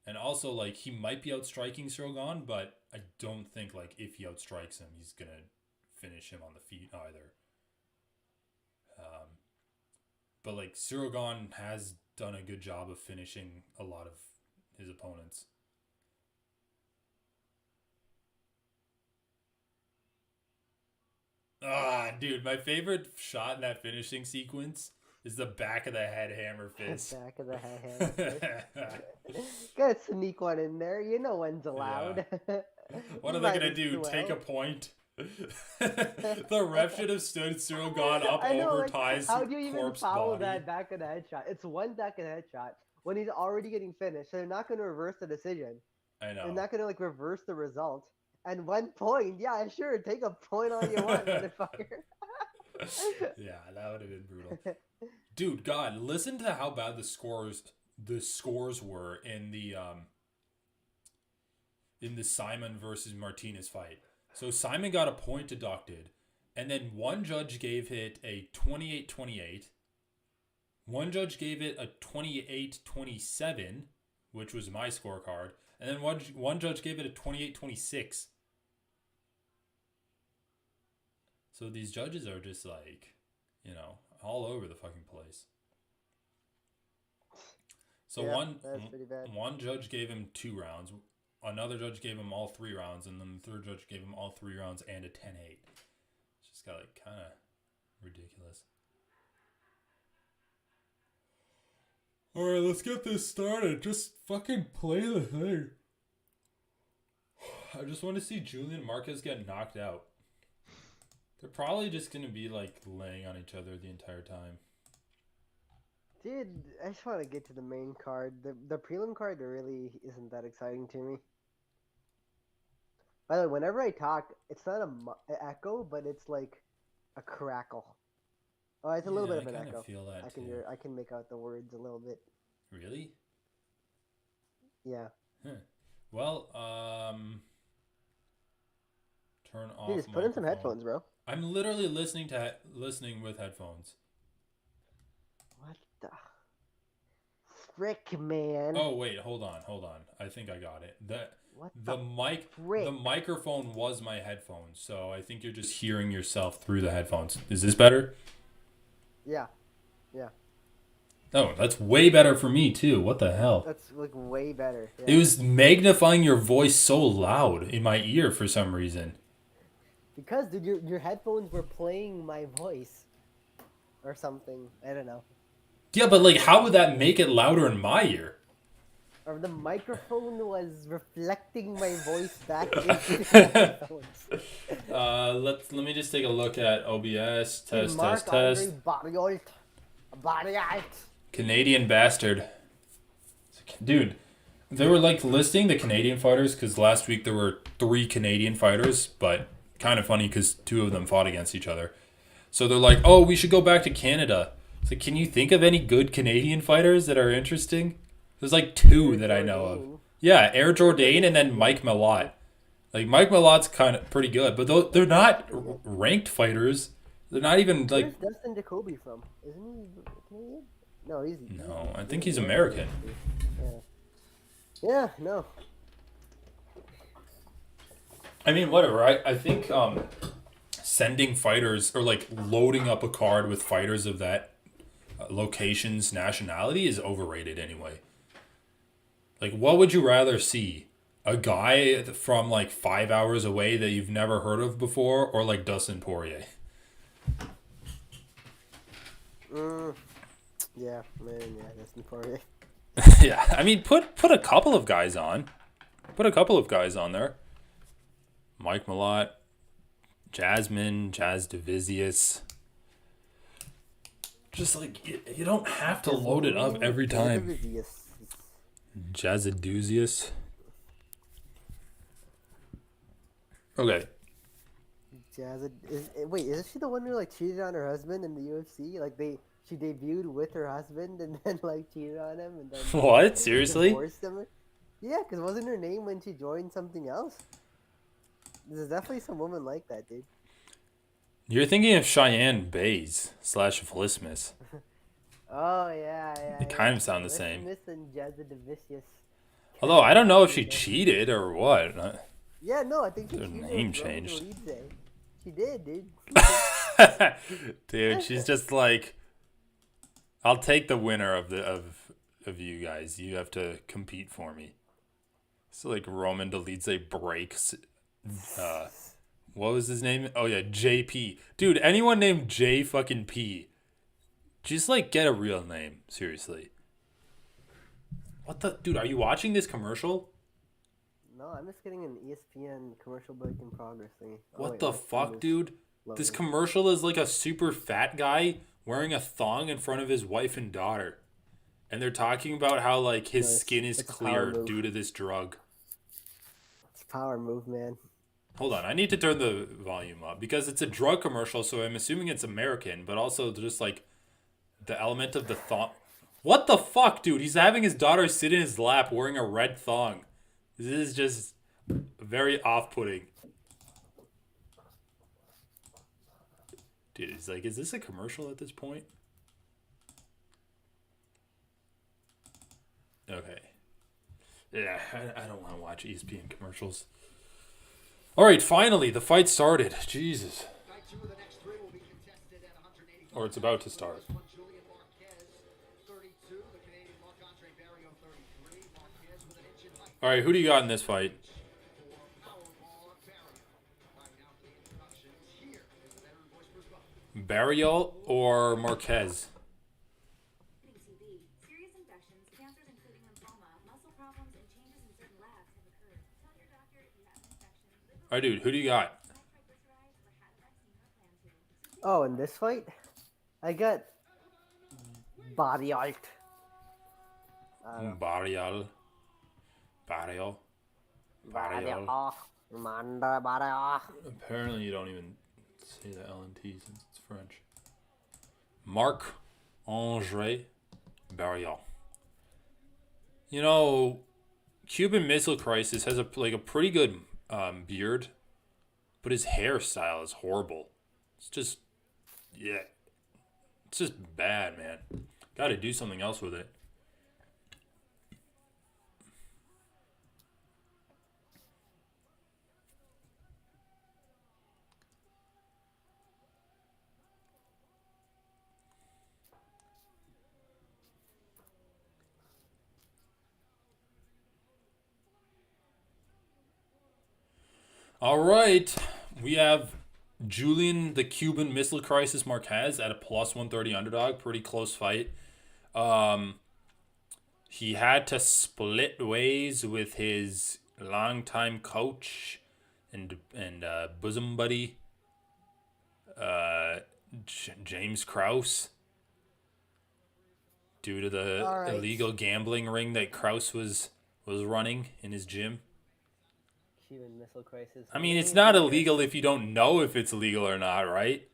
And also, like, he might be outstriking Ciryl Gane, but I don't think, like, if he outstrikes him, he's going to finish him on the feet either. But, like, Ciryl Gane has done a good job of finishing a lot of his opponents. Dude, my favorite shot in that finishing sequence is the back of the head hammer fist. The back of the head hammer fist. Gotta sneak one in there. You know when's allowed. Yeah. What are they gonna do? Take a point? The ref should have stood Ciryl Gane up over Ty's corpse body. How do you even follow that back of the head shot? It's one back of the head shot when he's already getting finished, so they're not gonna reverse the decision. I know. They're not gonna reverse the result. And 1 point, yeah, sure, take a point all you want, motherfucker. Yeah, that would have been brutal. Dude, God, listen to how bad the scores were in the Simon versus Martinez fight. So Simon got a point deducted, and then one judge gave it a 28-28. One judge gave it a 28-27, which was my scorecard, and then one judge gave it a 28-26. So these judges are just like, all over the fucking place. So yeah, that's pretty bad. One judge gave him 2 rounds. Another judge gave him all 3 rounds. And then the third judge gave him all 3 rounds and a 10-8. It's just got kind of ridiculous. All right, let's get this started. Just fucking play the thing. I just want to see Julian Marquez get knocked out. They're probably just going to be, laying on each other the entire time. Dude, I just want to get to the main card. The prelim card really isn't that exciting to me. By the way, whenever I talk, it's not an echo, but it's like a crackle. Oh, it's a little Yeah, bit of I an kind echo. of feel that I can too. hear. I can make out the words a little bit. Really? Yeah. Huh. Well, turn off Dude, just put in some microphone. headphones, bro. I'm literally listening with headphones. What the frick, man? Oh wait, hold on. I think I got it. What The frick? microphone was my headphones, so I think you're just hearing yourself through the headphones. Is this better? Yeah. Yeah. Oh, that's way better for me too. What the hell? That's like way better. Yeah. It was magnifying your voice so loud in my ear for some reason. Because, dude, your headphones were playing my voice. Or something. I don't know. Yeah, but like, how would that make it louder in my ear? Or the microphone was reflecting my voice back into the headphones. Let me just take a look at OBS. Test. Barriolt. Canadian bastard. Dude, they were like listing the Canadian fighters because last week there were 3 Canadian fighters, but kind of funny because 2 of them fought against each other. So they're like, oh, we should go back to Canada. It's like, can you think of any good Canadian fighters that are interesting? There's like 2 that I know of. Yeah, Air Jordan and then Mike Malott. Like, Mike Malott's kind of pretty good, but they're not ranked fighters. They're not even like... Where's Dustin Jacoby from? Isn't he Canadian? No, he's... No, I think he's American. Yeah, no. I mean, whatever. I think sending fighters or like loading up a card with fighters of that location's nationality is overrated anyway. Like, what would you rather see? A guy from like 5 hours away that you've never heard of before, or like Dustin Poirier? Yeah, man, yeah, Dustin Poirier. Yeah, I mean, put a couple of guys on. Put a couple of guys on there. Mike Malott, Jazz Divisius. Just like, you don't have to load it up every time. Jazaduzius. Okay. Wait, isn't she the one who like cheated on her husband in the UFC? Like she debuted with her husband and then like cheated on him and then What? Seriously? divorced him? Yeah, because wasn't her name when she joined something else? There's definitely some woman like that, dude. You're thinking of Cheyenne Bays / Vlismus. Oh yeah. They kind of sound the same. And Jazadivicius. Although I don't know if she cheated or what. Yeah, no, I think she Their cheated name with Roman changed. Dolidze. She did, dude. Dude, she's just like, I'll take the winner of you guys. You have to compete for me. So like Roman Dolidze breaks. What was his name? Oh yeah, JP. Dude, anyone named J fucking P, just like get a real name. Seriously. What the dude? Are you watching this commercial? No, I'm just getting an ESPN commercial break in progress thingy. What the fuck, dude? This commercial is like a super fat guy wearing a thong in front of his wife and daughter. And they're talking about how like his skin is clear due to this drug. It's a power move, man. Hold on, I need to turn the volume up because it's a drug commercial, so I'm assuming it's American, but also just like the element of the thong. What the fuck, dude? He's having his daughter sit in his lap wearing a red thong. This is just very off-putting. Dude, it's like, is this a commercial at this point? Okay. Yeah, I don't want to watch ESPN commercials. All right, finally, the fight started. Jesus. Or it's about to start. All right, who do you got in this fight? Barriol or Marquez? Serious infections, cancers including lymphoma, muscle problems, and changes in certain labs have occurred. Tell your doctor if you have an infection. All right, dude, who do you got? Oh, in this fight, I got Barriol. Barriol. Manda bara. Apparently, you don't even say the LNT since it's French. Marc-André Barrial. You know, Cuban Missile Crisis has a pretty good beard, but his hairstyle is horrible. It's just, yeah, it's just bad, man. Got to do something else with it. All right, we have Julian the Cuban Missile Crisis Marquez at a plus 130 underdog. Pretty close fight. He had to split ways with his longtime coach and bosom buddy, James Krause, due to the illegal gambling ring that Krause was running in his gym. Cuban Missile Crisis. I mean, it's not illegal if you don't know if it's legal or not, right?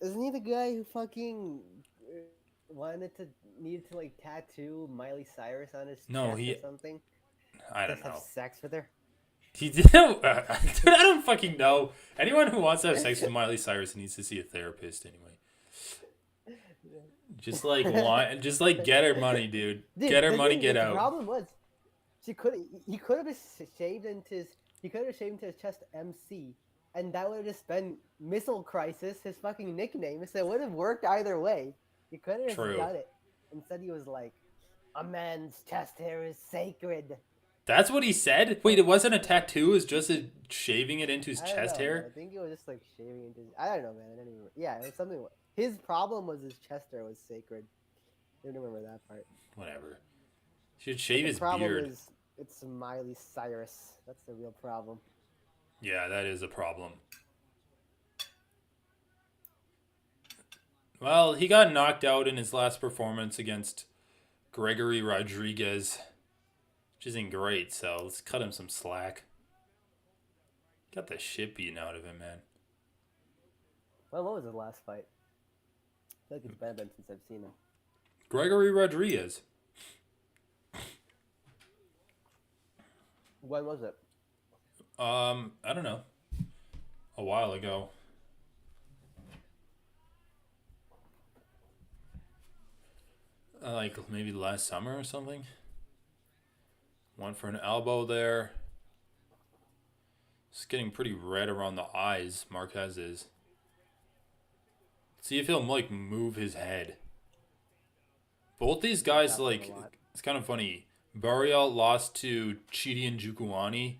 Isn't he the guy who fucking needed to like tattoo Miley Cyrus on his chest or something? I don't know. Have sex with her. He did. Dude, I don't fucking know. Anyone who wants to have sex with Miley Cyrus needs to see a therapist anyway. Just get her money, dude. Get her money, get out. The problem was, he could have shaved into his chest MC, and that would have just been Missile Crisis, his fucking nickname. So it would have worked either way. He could have done it. Instead, he was like, "A man's chest hair is sacred." That's what he said? Wait, it wasn't a tattoo, it was just shaving it into his chest hair? I think it was just like shaving into I don't know, man. Yeah, it was something. His problem was his chest hair was sacred. I don't remember that part. Whatever. He should shave his problem beard. Is it's Miley Cyrus. That's the real problem. Yeah, that is a problem. Well, he got knocked out in his last performance against Gregory Rodriguez, which isn't great, so let's cut him some slack. Got the shit beaten out of him, man. Well, what was his last fight? I feel like it's been since I've seen him. Gregory Rodriguez. When was it? I don't know. A while ago. Like maybe last summer or something. Went for an elbow there. It's getting pretty red around the eyes, Marquez is. See if he'll like move his head. Both these guys, like, it's kind of funny. Barrial lost to Chidi Njokuani,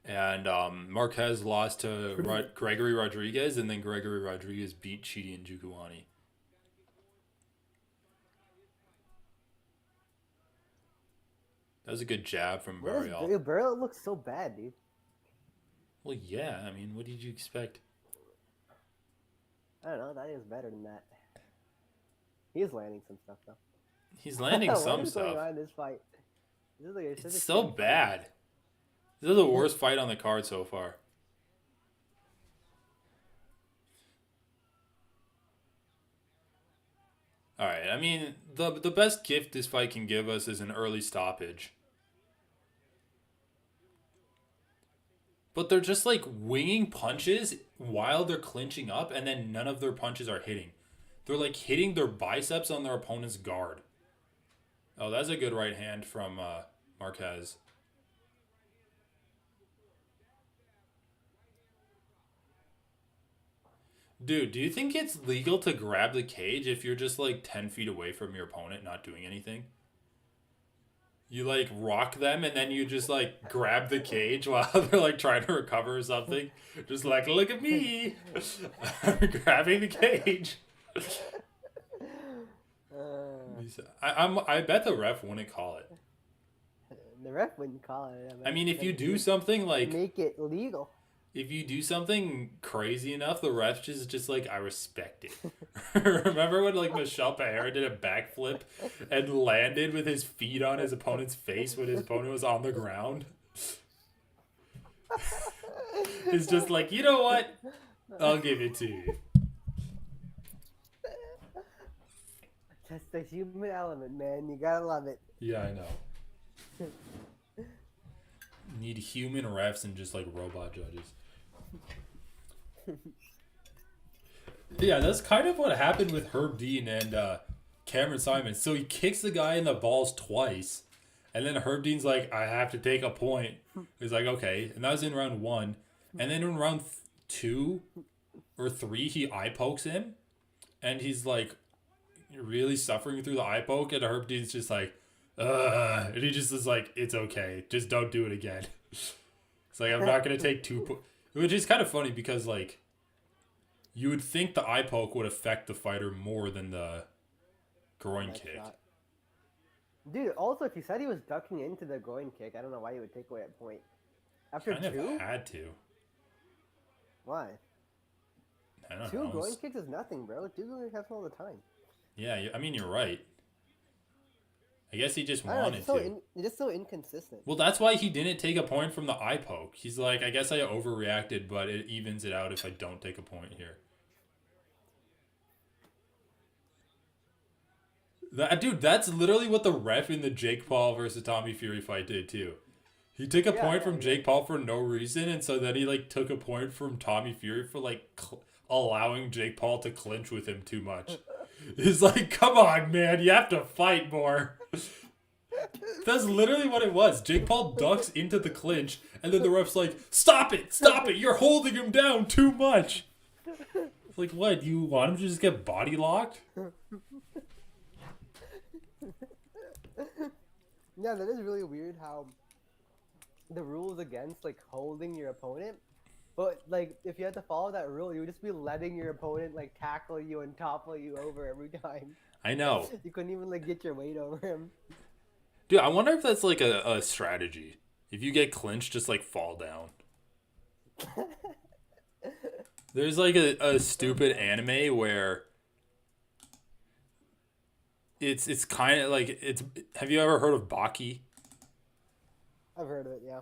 and Marquez lost to Gregory Rodriguez, and then Gregory Rodriguez beat Chidi Njokuani. That was a good jab from Barrial. Barrial looks so bad, dude. Well, yeah. I mean, what did you expect? I don't know. I thought he was better than that. He is landing some stuff, though. He's landing some stuff. What is going on in this fight? It's so bad. This is the worst fight on the card so far. Alright, I mean, the best gift this fight can give us is an early stoppage. But they're just like winging punches while they're clinching up, and then none of their punches are hitting. They're like hitting their biceps on their opponent's guard. Oh, that's a good right hand from Marquez. Dude, do you think it's legal to grab the cage if you're just like 10 feet away from your opponent not doing anything? You like rock them and then you just like grab the cage while they're like trying to recover or something. Just like, look at me. I'm grabbing the cage. I bet the ref wouldn't call it. The ref wouldn't call it. I mean, if you do something like... Make it legal. If you do something crazy enough, the ref just like, I respect it. Remember when like Michel Pereira did a backflip and landed with his feet on his opponent's face when his opponent was on the ground? It's just like, you know what? I'll give it to you. That's the human element, man. You gotta love it. Yeah, I know. Need human refs and just like robot judges. Yeah, that's kind of what happened with Herb Dean and Cameron Simon. So he kicks the guy in the balls twice, and then Herb Dean's like, I have to take a point. He's like, okay. And that was in round 1. And then in round 2 or 3, he eye pokes him. And he's like really suffering through the eye poke. And Herb Dean's just like, ugh. And he just is like, it's okay. Just don't do it again. It's like, I'm not going to take 2 points. Which is kind of funny because, like, you would think the eye poke would affect the fighter more than the groin kick. Shot. Dude, also, if you said he was ducking into the groin kick, I don't know why you would take away a point. After Kind of 2? had to. Why? I don't 2 know. groin kicks is nothing, bro. 2 groin kicks happen all the time. Yeah, I mean, you're right. I guess he just I don't know, wanted it's just so inconsistent. Well, that's why he didn't take a point from the eye poke. He's like, I guess I overreacted, but it evens it out if I don't take a point here. Dude, that's literally what the ref in the Jake Paul versus Tommy Fury fight did too. He took a point from Jake Paul for no reason, and so then he like took a point from Tommy Fury for like allowing Jake Paul to clinch with him too much. He's like, come on, man, you have to fight more. That's literally what it was. Jake Paul ducks into the clinch, and then the ref's like, stop it, you're holding him down too much. It's like, what, you want him to just get body locked? Yeah, that is really weird how the rules against like holding your opponent, but like if you had to follow that rule, you would just be letting your opponent like tackle you and topple you over every time. I know. You couldn't even like get your weight over him. Dude, I wonder if that's like a strategy. If you get clinched, just like fall down. There's like a stupid anime where it's kind of like have you ever heard of Baki? I've heard of it, yeah.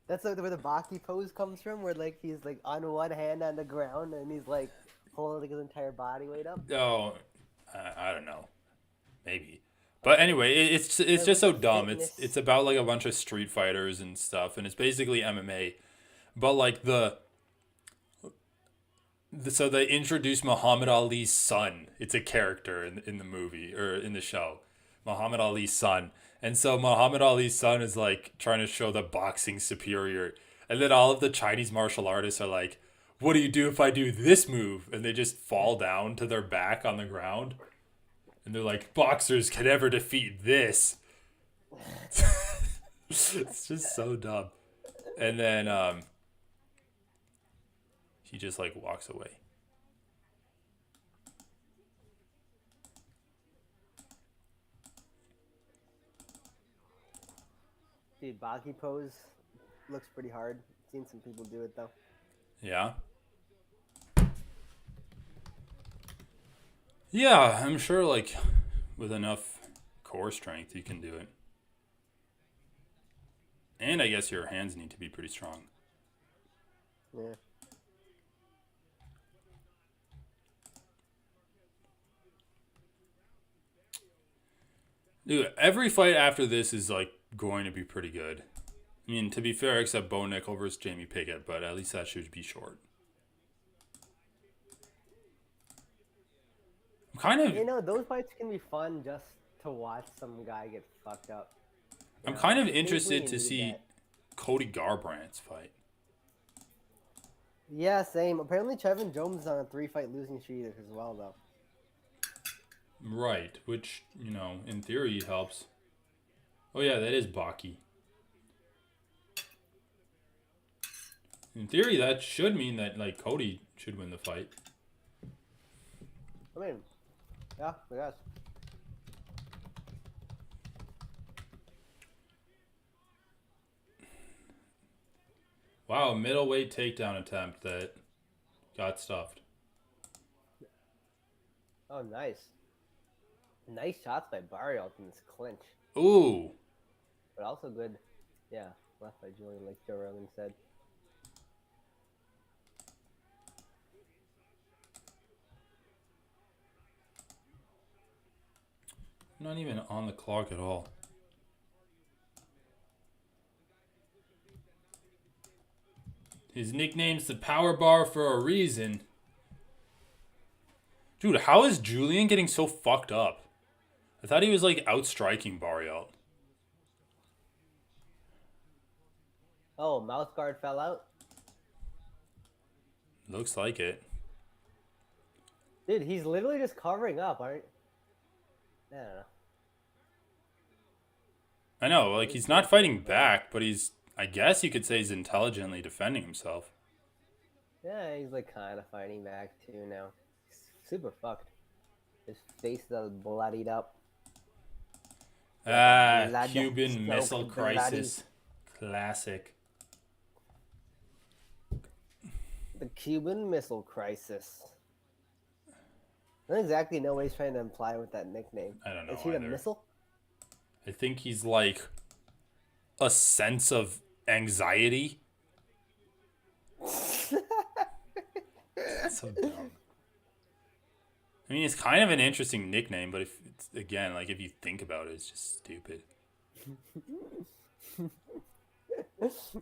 That's like where the Baki pose comes from, where like he's like on one hand on the ground and he's like holding like his entire body weight up. Oh, I don't know, maybe. But anyway, it's just so dumb. It's about like a bunch of street fighters and stuff, and it's basically MMA. But like so they introduced Muhammad Ali's son. It's a character in the movie or in the show, Muhammad Ali's son. And so Muhammad Ali's son is like trying to show that boxing's superior. And then all of the Chinese martial artists are like, what do you do if I do this move? And they just fall down to their back on the ground. And they're like, boxers can never defeat this. It's just so dumb. And then he just like walks away. Dude, Baki pose looks pretty hard. Seen some people do it though. Yeah. Yeah, I'm sure like with enough core strength you can do it. And I guess your hands need to be pretty strong. Yeah. Dude, every fight after this is like going to be pretty good. I mean, to be fair, except Bo Nickel versus Jamie Pickett, but at least that should be short. I'm kind of... You know, those fights can be fun just to watch some guy get fucked up. I'm kind of interested to see Cody Garbrandt's fight. Yeah, same. Apparently Trevin Jones is on a 3-fight losing streak as well, though. Right, which, you know, in theory helps. Oh yeah, that is Baki. In theory, that should mean that, like, Cody should win the fight. I mean, yeah, I guess. Wow, middleweight takedown attempt that got stuffed. Oh, nice. Nice shots by Barrios in this clinch. Ooh. But also good, yeah, left by Julian, like Joe Rogan said. Not even on the clock at all. His nickname's the Power Bar for a reason. Dude, how is Julian getting so fucked up? I thought he was like outstriking Barrialt. Oh, mouth guard fell out? Looks like it. Dude, he's literally just covering up, aren't I don't know. I know, like, he's not fighting back, but he's, I guess you could say he's intelligently defending himself. Yeah, he's like kind of fighting back too now. He's super fucked. His face is all bloodied up. Blood Cuban soaked Missile bloody. Crisis. Classic. The Cuban Missile Crisis. I don't exactly know what he's trying to imply with that nickname. I don't know Is he the either. missile? I think he's like a sense of anxiety. That's so dumb. I mean, it's kind of an interesting nickname, but if it's, again, like if you think about it, it's just stupid.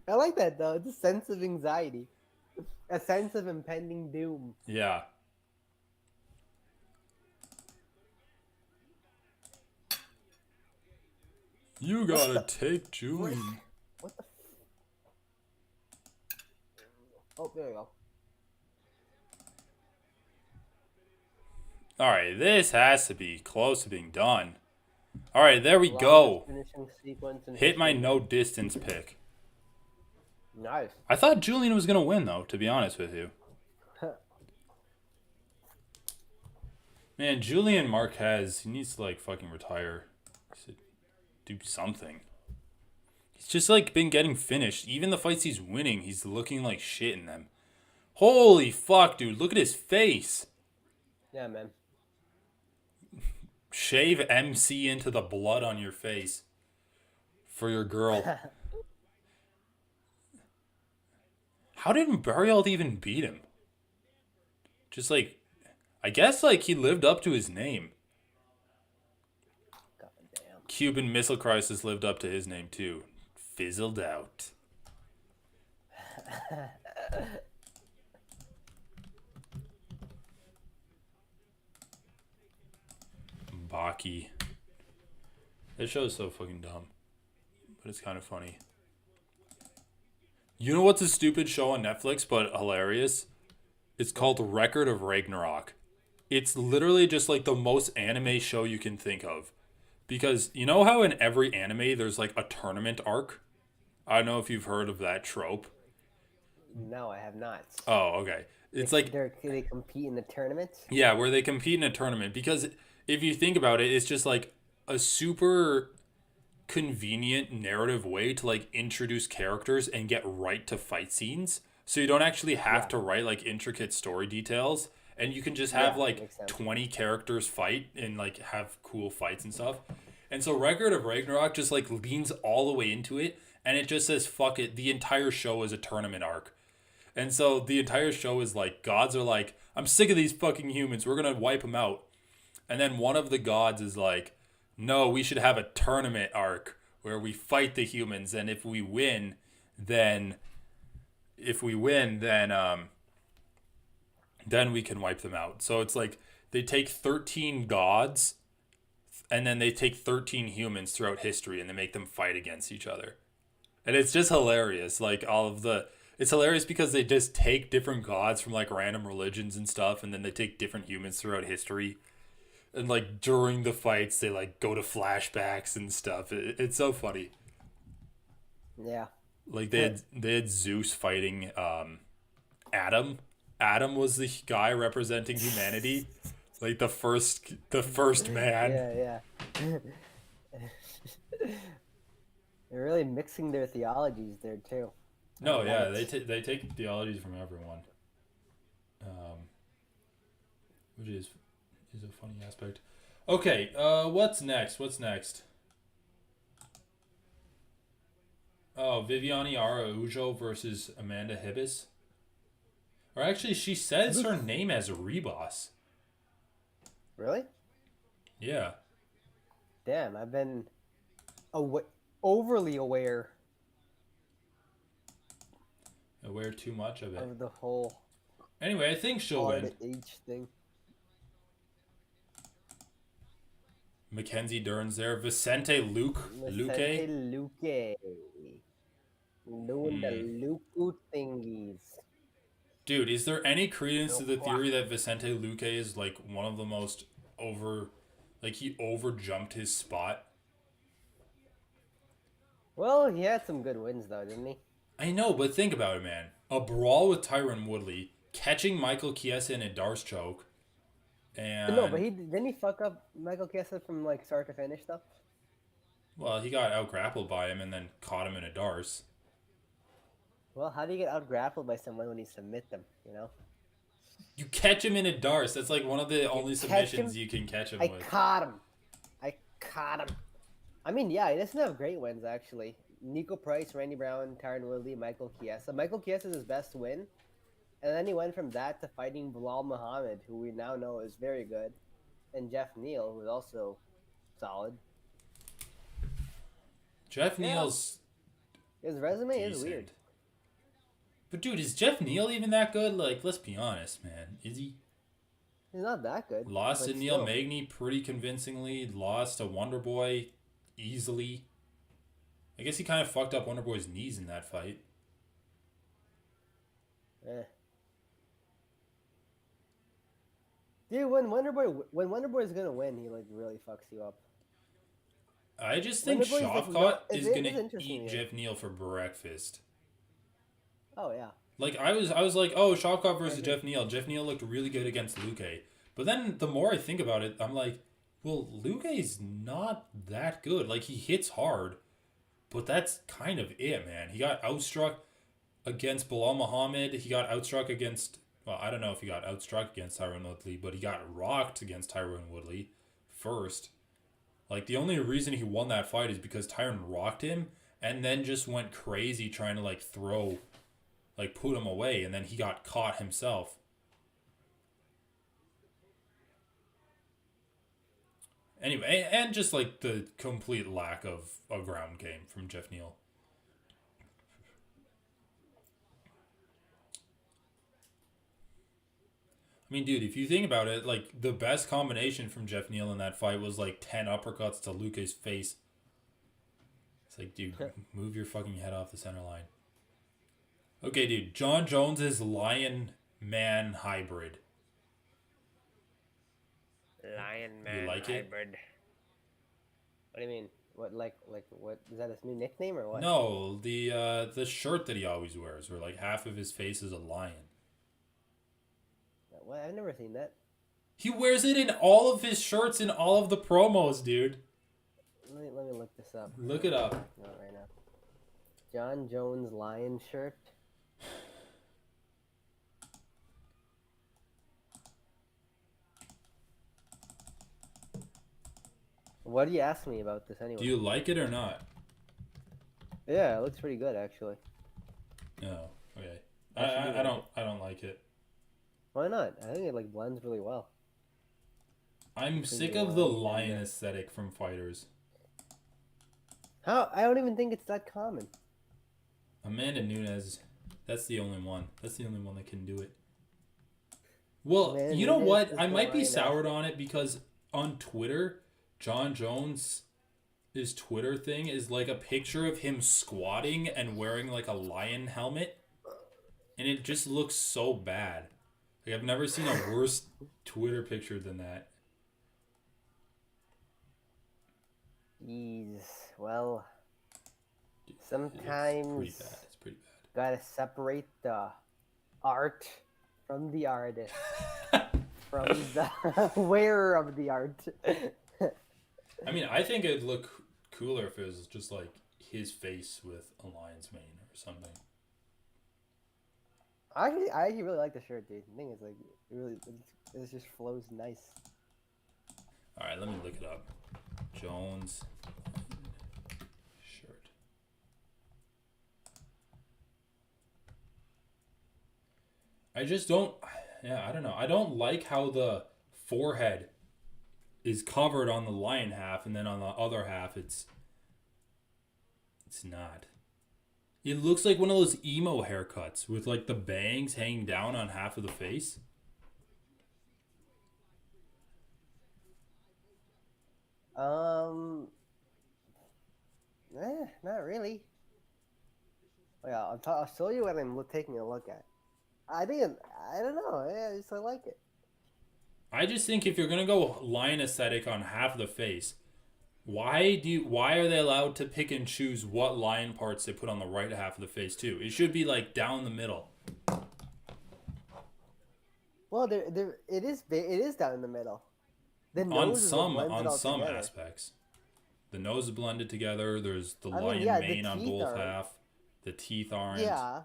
I like that though. It's a sense of anxiety, a sense of impending doom. Yeah. You gotta take Julian. What the? Oh, there you go. Alright, this has to be close to being done. Alright, there we Longest go. finishing sequence in Hit my history. no distance pick. Nice. I thought Julian was gonna win though, to be honest with you. Man, Julian Marquez, he needs to like fucking retire. He should do something. He's just like been getting finished. Even the fights he's winning, he's looking like shit in them. Holy fuck, dude. Look at his face. Yeah, man. Shave MC into the blood on your face. For your girl. How did Barrialt even beat him? Just like, I guess like he lived up to his name. God damn. Cuban Missile Crisis lived up to his name too. Fizzled out. Baki. This show is so fucking dumb. But it's kind of funny. You know what's a stupid show on Netflix but hilarious? It's called Record of Ragnarok. It's literally just like the most anime show you can think of. Because you know how in every anime there's like a tournament arc? I don't know if you've heard of that trope. No, I have not. Oh, okay. It's like they compete in the tournament. yeah, where they compete in a tournament. Because if you think about it, it's just like a super convenient narrative way to like introduce characters and get right to fight scenes. So you don't actually have to write like intricate story details. And you can just have like 20 characters fight and like have cool fights and stuff. And so Record of Ragnarok just like leans all the way into it. And it just says, fuck it. The entire show is a tournament arc. And so the entire show is like, gods are like, I'm sick of these fucking humans. We're going to wipe them out. And then one of the gods is like, no, we should have a tournament arc where we fight the humans. And if we win, then we can wipe them out. So it's like they take 13 gods and then they take 13 humans throughout history and they make them fight against each other. And it's just hilarious. Like it's hilarious because they just take different gods from like random religions and stuff. And then they take different humans throughout history. And like during the fights, they like go to flashbacks and stuff. It's so funny. Yeah. Like they had Zeus fighting Adam. Adam was the guy representing humanity, like the first man. Yeah. They're really mixing their theologies there too. No, yeah, they take theologies from everyone, which is a funny aspect. Okay, what's next? Oh, Viviane Araujo versus Amanda Hibis. Or actually, she says her name as Rebos. Really? Yeah. Damn, I've been overly aware Aware too much of it. of the whole Anyway, I think she'll win. H thing. Mackenzie Dern's there. Vicente Luque. Vicente Luque. Doing the Luque thingies. Dude, is there any credence to the theory that Vicente Luque is like one of the most he over jumped his spot? Well, he had some good wins though, didn't he? I know, but think about it, man. A brawl with Tyron Woodley, catching Michael Chiesa in a Darce choke, and No, but didn't he fuck up Michael Chiesa from like start to finish stuff? well, he got out grappled by him and then caught him in a Darce. Well, how do you get out grappled by someone when you submit them? You know. You catch him in a Darce. That's like one of the only submissions you can catch him with. I caught him. I mean, yeah, he doesn't have great wins actually. Nico Price, Randy Brown, Tyron Woodley, Michael Chiesa. Michael Chiesa is his best win, and then he went from that to fighting Bilal Muhammad, who we now know is very good, and Jeff Neal, who is also solid. Jeff Neal's his resume decent. is weird. But dude, is Jeff Neal even that good? Like, let's be honest, man. Is he? He's not that good. Lost to Neil Magny pretty convincingly. Lost to Wonderboy easily. I guess he kind of fucked up Wonderboy's knees in that fight. Dude, when Wonderboy's gonna win, he like really fucks you up. I just think Shavkat is gonna eat Jeff Neal for breakfast. Oh yeah. Like I was like, oh, Shavkat versus Jeff Neal. Jeff Neal looked really good against Luque. But then the more I think about it, I'm like, well, Luque's not that good. Like he hits hard, but that's kind of it, man. He got outstruck against Bilal Muhammad. He got outstruck against, well, I don't know if he got outstruck against Tyron Woodley, but he got rocked against Tyron Woodley first. Like the only reason he won that fight is because Tyron rocked him and then just went crazy trying to like throw, like put him away, and then he got caught himself. Anyway, and just like the complete lack of a ground game from Jeff Neal. I mean, dude, if you think about it, like the best combination from Jeff Neal in that fight was like 10 uppercuts to Luque's face. It's like, dude, move your fucking head off the center line. Okay, dude, John Jones is Lion-Man hybrid. Lion-Man you like hybrid. What do you mean? What what is that his new nickname or what? No, the shirt that he always wears, where like half of his face is a lion. What? I've never seen that. He wears it in all of his shirts in all of the promos, dude. Let me look this up. Look it up. Not right now. John Jones lion shirt. What do you ask me about this anyway? Do you like it or not? Yeah, it looks pretty good actually. No, okay. I don't like it. Why not? I think it like blends really well. I'm sick of the lion aesthetic from fighters. How? I don't even think it's that common. Amanda Nunes, that's the only one. That's the only one that can do it. Well, Amanda you know Nunes what? is I the might be lion soured on it because on Twitter, John Jones, his Twitter thing is like a picture of him squatting and wearing like a lion helmet. And it just looks so bad. Like I've never seen a worse Twitter picture than that. Jeez. Well, Dude, sometimes it's pretty bad. gotta separate the art from the artist, from the wearer of the art. I mean, I think it'd look cooler if it was just like his face with a lion's mane or something. I actually really like the shirt, dude. The thing is, like, it just flows nice. All right, let me look it up. Jones shirt. I just don't. Yeah, I don't know. I don't like how the forehead is covered on the lion half, and then on the other half it's not. It looks like one of those emo haircuts with like the bangs hanging down on half of the face. Not really. Yeah, I'll show you what I'm taking a look at. I don't know. I like it. I just think if you're gonna go lion aesthetic on half of the face, why are they allowed to pick and choose what lion parts they put on the right half of the face too? It should be like down the middle. Well, it is down in the middle. The nose On is some together. aspects, the nose is blended together. There's the I mean, lion yeah, the mane on teeth both aren't. half. The teeth aren't. Yeah.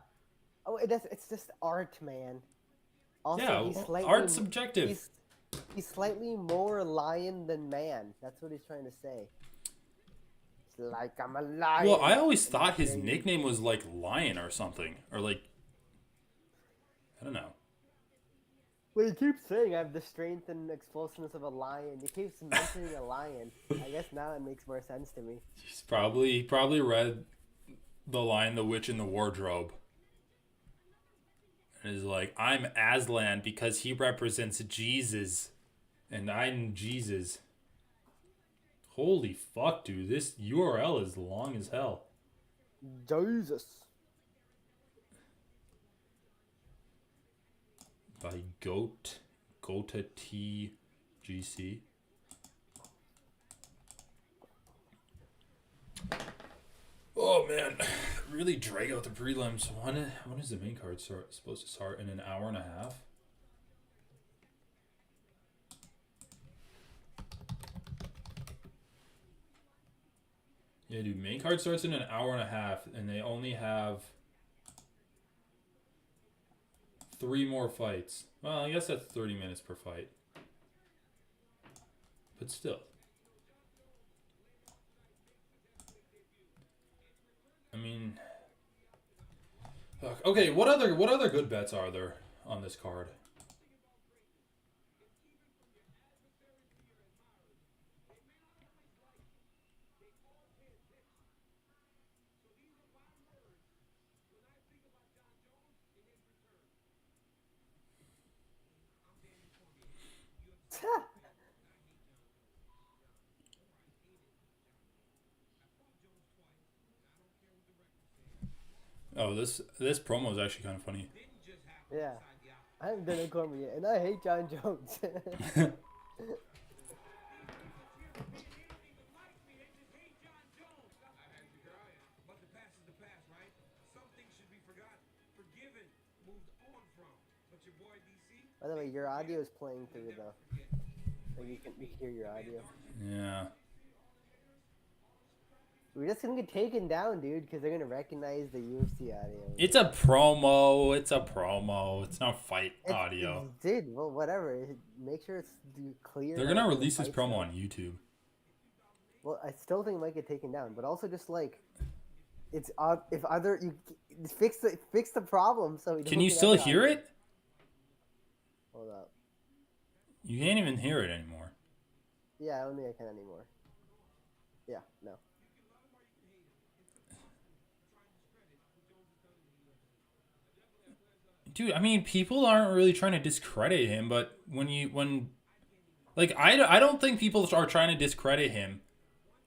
Oh, it's just art, man. Also, Yeah, he's slightly, art's subjective. He's slightly more lion than man. That's what he's trying to say. It's like I'm a lion. Well, I always thought his nickname was like Lion or something, or like I don't know. Well, he keeps saying I have the strength and explosiveness of a lion. He keeps mentioning a lion. I guess now it makes more sense to me. He probably read The Lion, the Witch, and the Wardrobe. And is like, I'm Aslan because he represents Jesus. And I'm Jesus. Holy fuck, dude. This URL is long as hell. Jesus. By Gota TGC. Oh man, really drag out the prelims. When is the main card supposed to start? In an hour and a half? Yeah, dude, main card starts in an hour and a half, and they only have 3 more fights. Well, I guess that's 30 minutes per fight. But still. I mean, fuck. Okay, what other good bets are there on this card? Oh, this promo is actually kind of funny. Yeah. I haven't done a corner yet, and I hate John Jones. But the past is the past, right? Some things should be forgotten, forgiven, moved on from. But your boy DC. By the way, your audio is playing through though. Like you can hear your audio. Yeah. We're just gonna get taken down, dude, because they're gonna recognize the UFC audio. It's a promo. It's not fight audio. Dude, well, whatever. Make sure it's clear. They're gonna release this promo on YouTube. Well, I still think it might get taken down, but also just like, it's if either you fix the problem. So Can you still hear it? Hold up. You can't even hear it anymore. Yeah, I don't think I can anymore. Yeah, no. Dude, I mean, people aren't really trying to discredit him, but I don't think people are trying to discredit him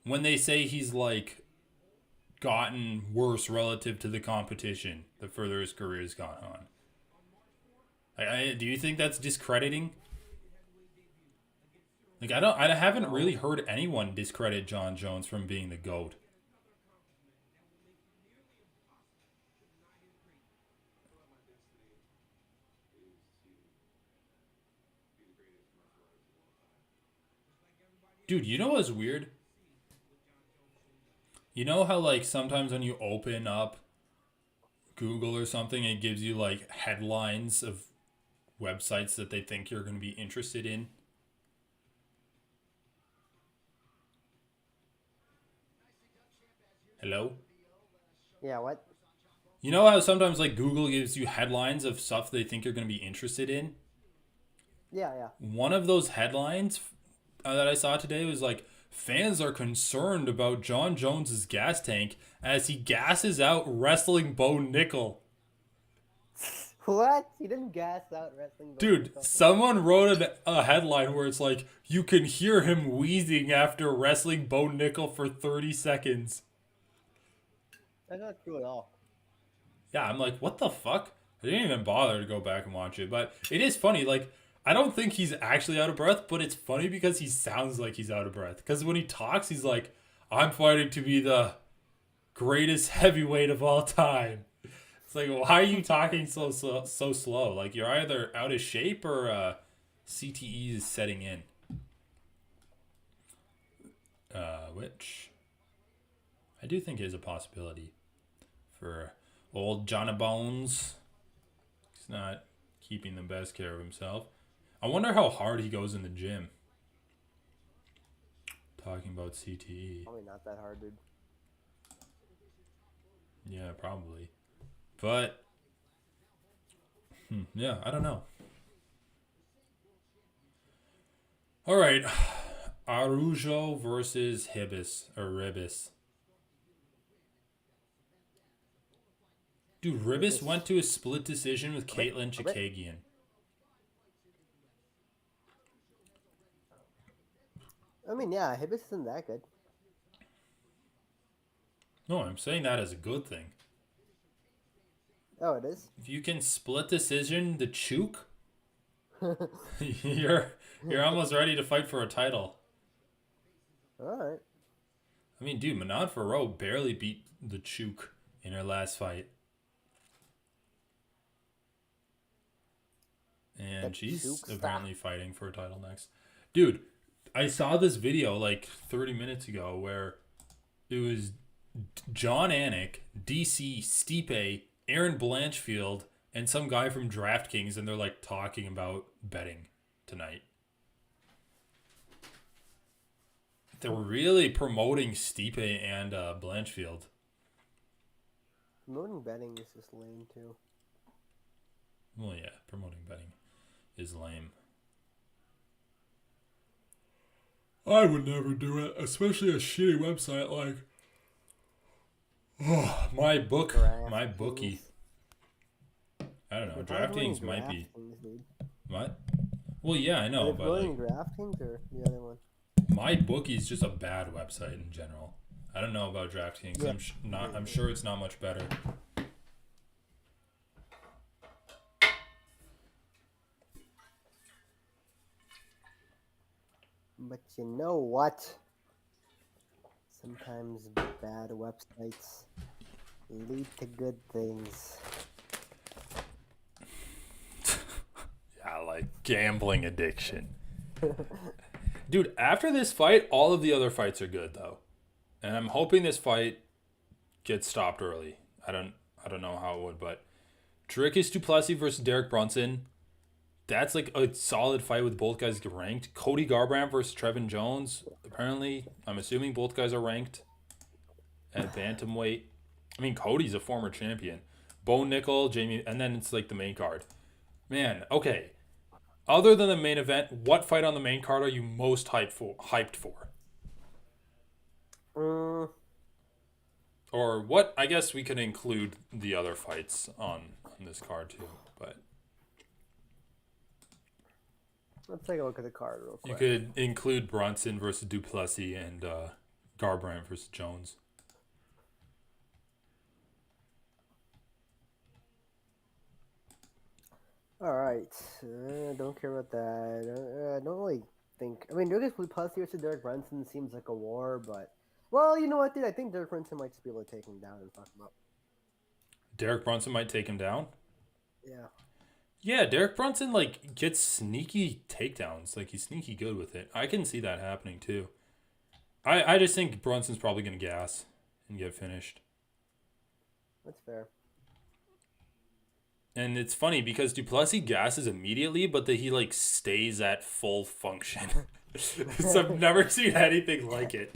when they say he's like gotten worse relative to the competition the further his career has gone on. Do you think that's discrediting? Like, I haven't really heard anyone discredit John Jones from being the GOAT. Dude, you know what's weird? You know how, like, sometimes when you open up Google or something, it gives you, like, headlines of websites that they think you're going to be interested in? Hello? Yeah, what? You know how sometimes, like, Google gives you headlines of stuff they think you're going to be interested in? Yeah, yeah. One of those headlines that I saw today was like, fans are concerned about John Jones's gas tank as he gasses out wrestling Bo Nickel. What? He didn't gas out wrestling. Dude, someone wrote a headline where it's like, you can hear him wheezing after wrestling Bo Nickel for 30 seconds. That's not true at all. Yeah, I'm like, what the fuck? I didn't even bother to go back and watch it, but it is funny. Like, I don't think he's actually out of breath, but it's funny because he sounds like he's out of breath. Because when he talks, he's like, I'm fighting to be the greatest heavyweight of all time. It's like, why are you talking so slow? Like, you're either out of shape or CTE is setting in. Which I do think is a possibility for old Johnny Bones. He's not keeping the best care of himself. I wonder how hard he goes in the gym. Talking about CTE. Probably not that hard, dude. Yeah, probably. But, yeah, I don't know. All right. Araujo versus Ribis. Dude, Ribis went to a split decision with Caitlin Chikagian. I mean, yeah, Hibis isn't that good. No, I'm saying that as a good thing. Oh, it is? If you can split decision the Chook, you're almost ready to fight for a title. Alright. I mean, dude, Manon Farrow barely beat the Chook in her last fight. And she's apparently fighting for a title next. Dude, I saw this video like 30 minutes ago where it was John Anik, DC, Stipe, Aaron Blanchfield, and some guy from DraftKings, and they're like talking about betting tonight. They're really promoting Stipe and Blanchfield. Promoting betting is just lame too. Well, yeah, promoting betting is lame. I would never do it, especially a shitty website like my bookie. I don't know. DraftKings might be. What? Well, yeah, I know, but like, DraftKings or the other one? my bookie is just a bad website in general. I don't know about DraftKings. Yeah. I'm sure it's not much better. But you know what? Sometimes bad websites lead to good things. Yeah, like gambling addiction. Dude, after this fight, all of the other fights are good though. And I'm hoping this fight gets stopped early. I don't know how it would, but Dricus du Plessis versus Derek Brunson. That's like a solid fight with both guys ranked. Cody Garbrandt versus Trevin Jones. Apparently, I'm assuming both guys are ranked at bantamweight. I mean, Cody's a former champion. Bo Nickel, Jamie, and then it's like the main card. Man, okay. Other than the main event, what fight on the main card are you most hyped for? Or what? I guess we could include the other fights on this card too, but let's take a look at the card real quick. You could include Bronson versus du Plessis and Garbrandt versus Jones. All right, don't care about that. I don't really think. I mean, Dricus du Plessis versus Derek Brunson seems like a war, but well, you know what, dude? I think Derek Brunson might just be able to take him down and fuck him up. Derek Brunson might take him down? Yeah. Yeah, Derek Brunson like gets sneaky takedowns. Like he's sneaky good with it. I can see that happening too. I just think Brunson's probably gonna gas and get finished. That's fair. And it's funny because du Plessis gasses immediately, but he like stays at full function. So I've never seen anything like it.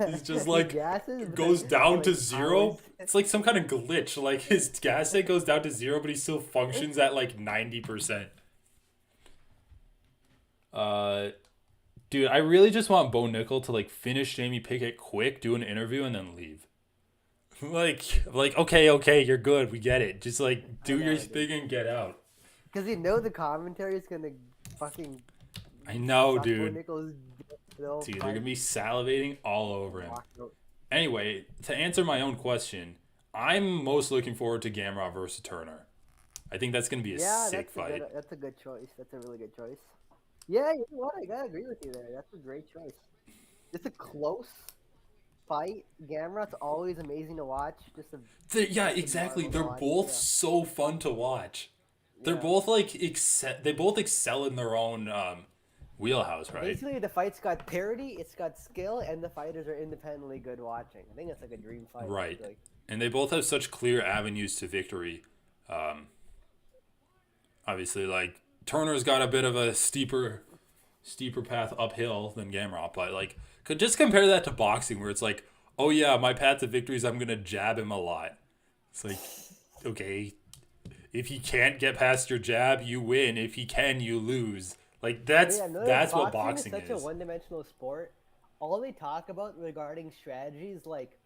He's just like goes down to zero. It's like some kind of glitch. Like his gas tank goes down to zero, but he still functions at like 90%. Dude, I really just want Bo Nickel to like finish Jamie Pickett quick, do an interview, and then leave. like okay, you're good, we get it. Just like do your thing and get out. Because you know the commentary is gonna fucking. I know, suck Bo dude. Nickel's so Dude, they're much. gonna be salivating all over him. Walk out. Anyway, to answer my own question, I'm most looking forward to Gamrot versus Turner. I think that's gonna be a sick fight. That's a good choice. That's a really good choice. Yeah, you know what? I gotta agree with you there. That's a great choice. It's a close fight. Gamrot's always amazing to watch. Yeah, exactly. They're both so fun to watch. They're Yeah. both like they both excel in their own wheelhouse, right? Basically, the fight's got parity, it's got skill, and the fighters are independently good watching. I think it's like a dream fight. Right. Like, And they both have such clear avenues to victory. Obviously, like Turner's got a bit of a steeper path uphill than Gamrot, but like could just compare that to boxing where it's like, oh yeah, my path to victory is I'm gonna jab him a lot. It's like, okay, if he can't get past your jab, you win. If he can, you lose. Like that's what boxing is. Such a one-dimensional sport. All they talk about regarding strategy is like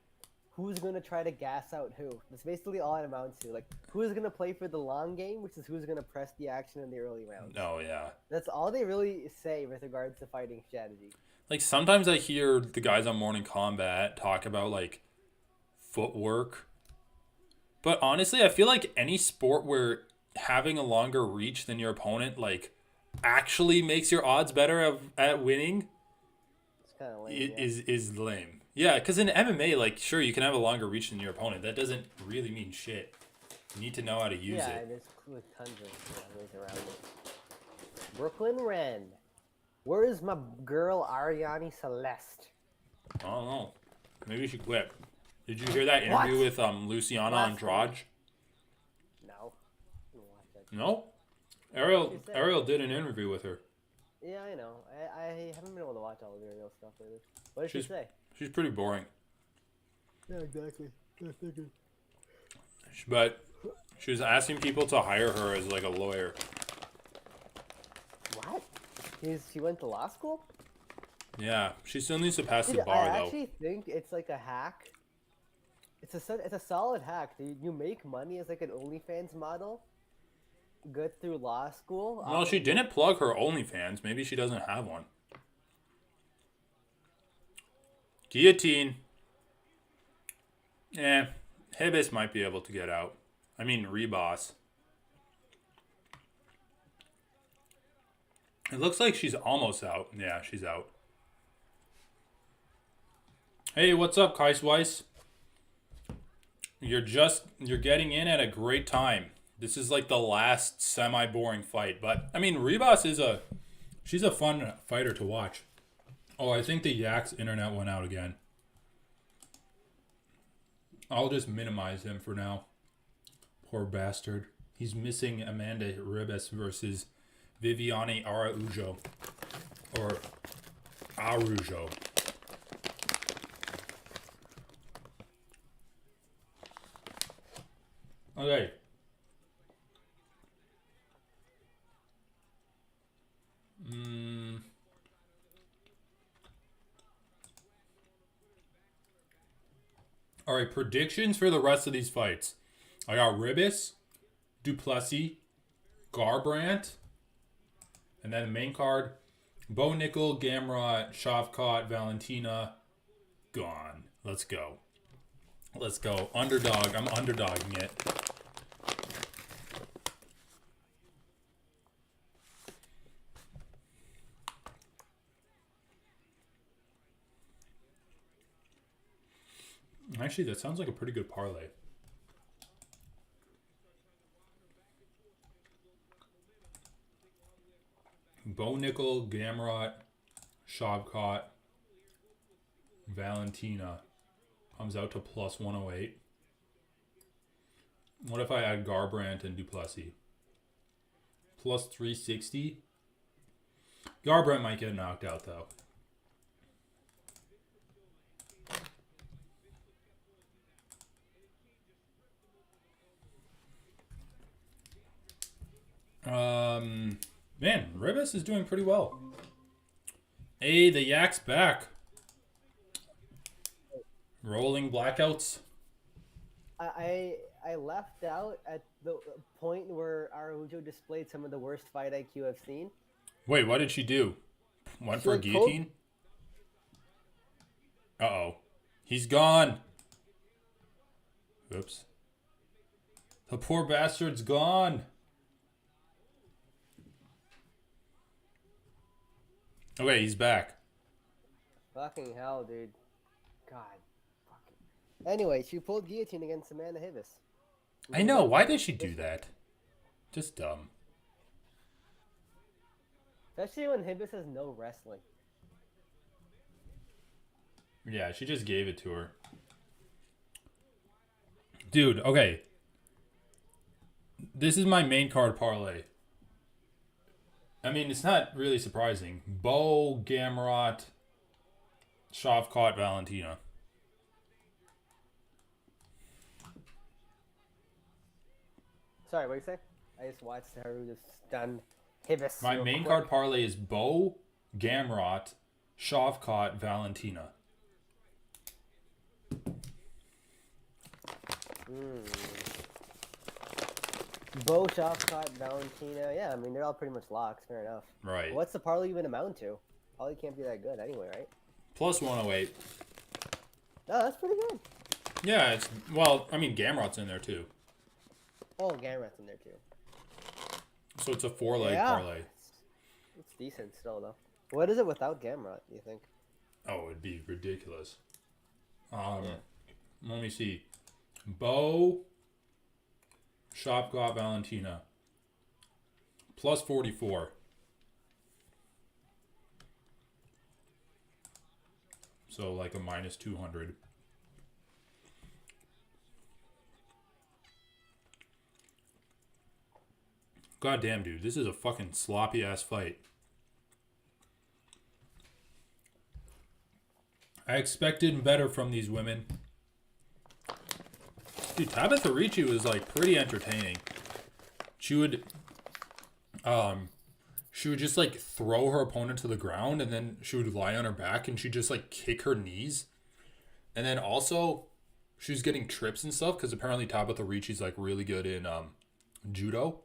who's gonna try to gas out who. That's basically all it amounts to. Like who's gonna play for the long game, which is who's gonna press the action in the early rounds. Oh yeah. That's all they really say with regards to fighting strategy. Like sometimes I hear the guys on Morning Combat talk about like footwork. But honestly, I feel like any sport where having a longer reach than your opponent like actually makes your odds better at winning It's kind of lame. is lame. Yeah, because in MMA, like, sure, you can have a longer reach than your opponent. That doesn't really mean shit. You need to know how to use Yeah, it. and there's tons of ways around it. Brooklyn Ren. Where is my girl Ariane Celeste? I don't know. Maybe she quit. Did you hear that interview with Luciana Andrade? No. I didn't watch that. No? Ariel did an interview with her. Yeah, I know. I haven't been able to watch all of the real stuff lately. What did she say? She's pretty boring. Yeah, exactly. But she was asking people to hire her as like a lawyer. What? She went to law school? Yeah, she still needs to pass the Dude, bar I though. actually think it's like a hack. It's a solid hack. Dude. You make money as like an OnlyFans model. Good through law school. No, she didn't plug her OnlyFans. Maybe she doesn't have one. Guillotine. Yeah, Hibis might be able to get out. I mean, Reboss. It looks like she's almost out. Yeah, she's out. Hey, what's up, Kai Weiss? You're getting in at a great time. This is like the last semi-boring fight, but I mean, Reboss she's a fun fighter to watch. Oh, I think the Yak's internet went out again. I'll just minimize him for now. Poor bastard. He's missing Amanda Ribas versus Viviane Araujo. Or Araujo. Okay. All right, predictions for the rest of these fights. I got Ribis, Duplessis, Garbrandt, and then the main card, Bo Nickel, Gamrot, Shavkat, Valentina, gone. Let's go. Let's go. Underdog. I'm underdogging it. Actually, that sounds like a pretty good parlay. Bo Nickel, Gamrot, Shavkat, Valentina comes out to plus 108. What if I add Garbrandt and Duplessis? Plus 360. Garbrandt might get knocked out though. Man, Ribis is doing pretty well. Hey, the yak's back. Rolling blackouts. I left out at the point where Araujo displayed some of the worst fight IQ I've seen. Wait, what did she do? Went She, for a like, guillotine? Uh-oh. He's gone. Oops. The poor bastard's gone. Okay, he's back. Fucking hell, dude. God. Fucking. Anyway, she pulled guillotine against Amanda Hibis. I know. Why did she do that? Just dumb. Especially when Hibis has no wrestling. Yeah, she just gave it to her. Dude, okay. This is my main card parlay. I mean, it's not really surprising. Bo, Gamrot, Shavkat, Valentina. Sorry, what do you say? I just watched her just stunned Hibis. My real main quick. card parlay is Bo, Gamrot, Shavkat, Valentina. Bo, Shavkat, Valentina. Yeah, I mean, they're all pretty much locks. Fair enough. Right. What's the parlay even amount to? Parlay can't be that good anyway, right? Plus 108. No, that's pretty good. Yeah, it's... Well, I mean, Gamrot's in there, too. Oh, Garbrandt in there, too. So it's a 4-leg Yeah. parlay. It's decent still, though. What is it without Gamrot, do you think? Oh, it'd be ridiculous. Let me see. Bo, Shavkat, Valentina. Plus 44. So like a minus 200. God damn, dude. This is a fucking sloppy ass fight. I expected better from these women. Dude, Tabitha Ricci was like pretty entertaining. She would just like throw her opponent to the ground and then she would lie on her back and she'd just like kick her knees. And then also she was getting trips and stuff because apparently Tabitha Ricci's like really good in judo.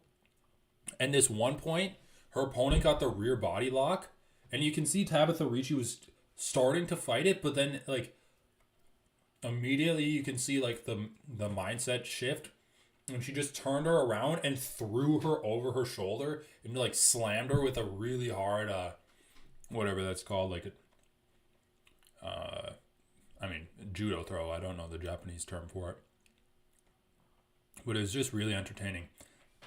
And this one point, her opponent got the rear body lock and you can see Tabitha Ricci was starting to fight it, but then like immediately you can see like the mindset shift and she just turned her around and threw her over her shoulder and like slammed her with a really hard whatever that's called, like I mean judo throw. I don't know the Japanese term for it, but it was just really entertaining.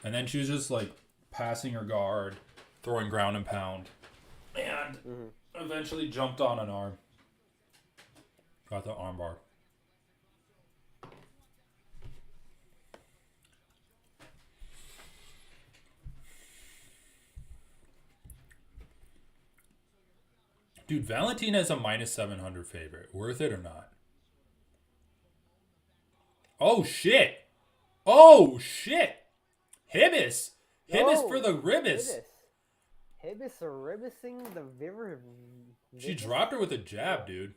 And then she was just like passing her guard, throwing ground and pound, and eventually jumped on an arm, got the arm bar. Dude, Valentina is a minus 700 favorite. Worth it or not? Oh, shit. Oh, shit. Hibis. Hibis for the ribis. Hibis or ribbising the river. She dropped her with a jab, dude.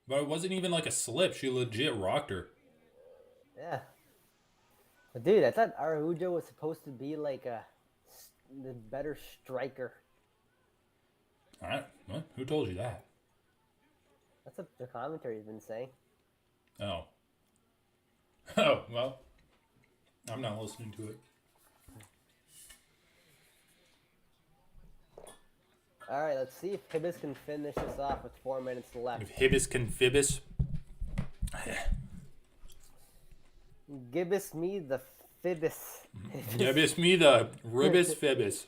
But it wasn't even like a slip. She legit rocked her. Yeah. But dude, I thought Araujo was supposed to be like the better striker. Alright. What? Who told you that? That's what the commentary's been saying. Oh. Oh, well. I'm not listening to it. Alright, let's see if Hibis can finish this off with 4 minutes left. If Hibis can fibis. Gibbous me the Fibis. Gibis me the ribis fibis.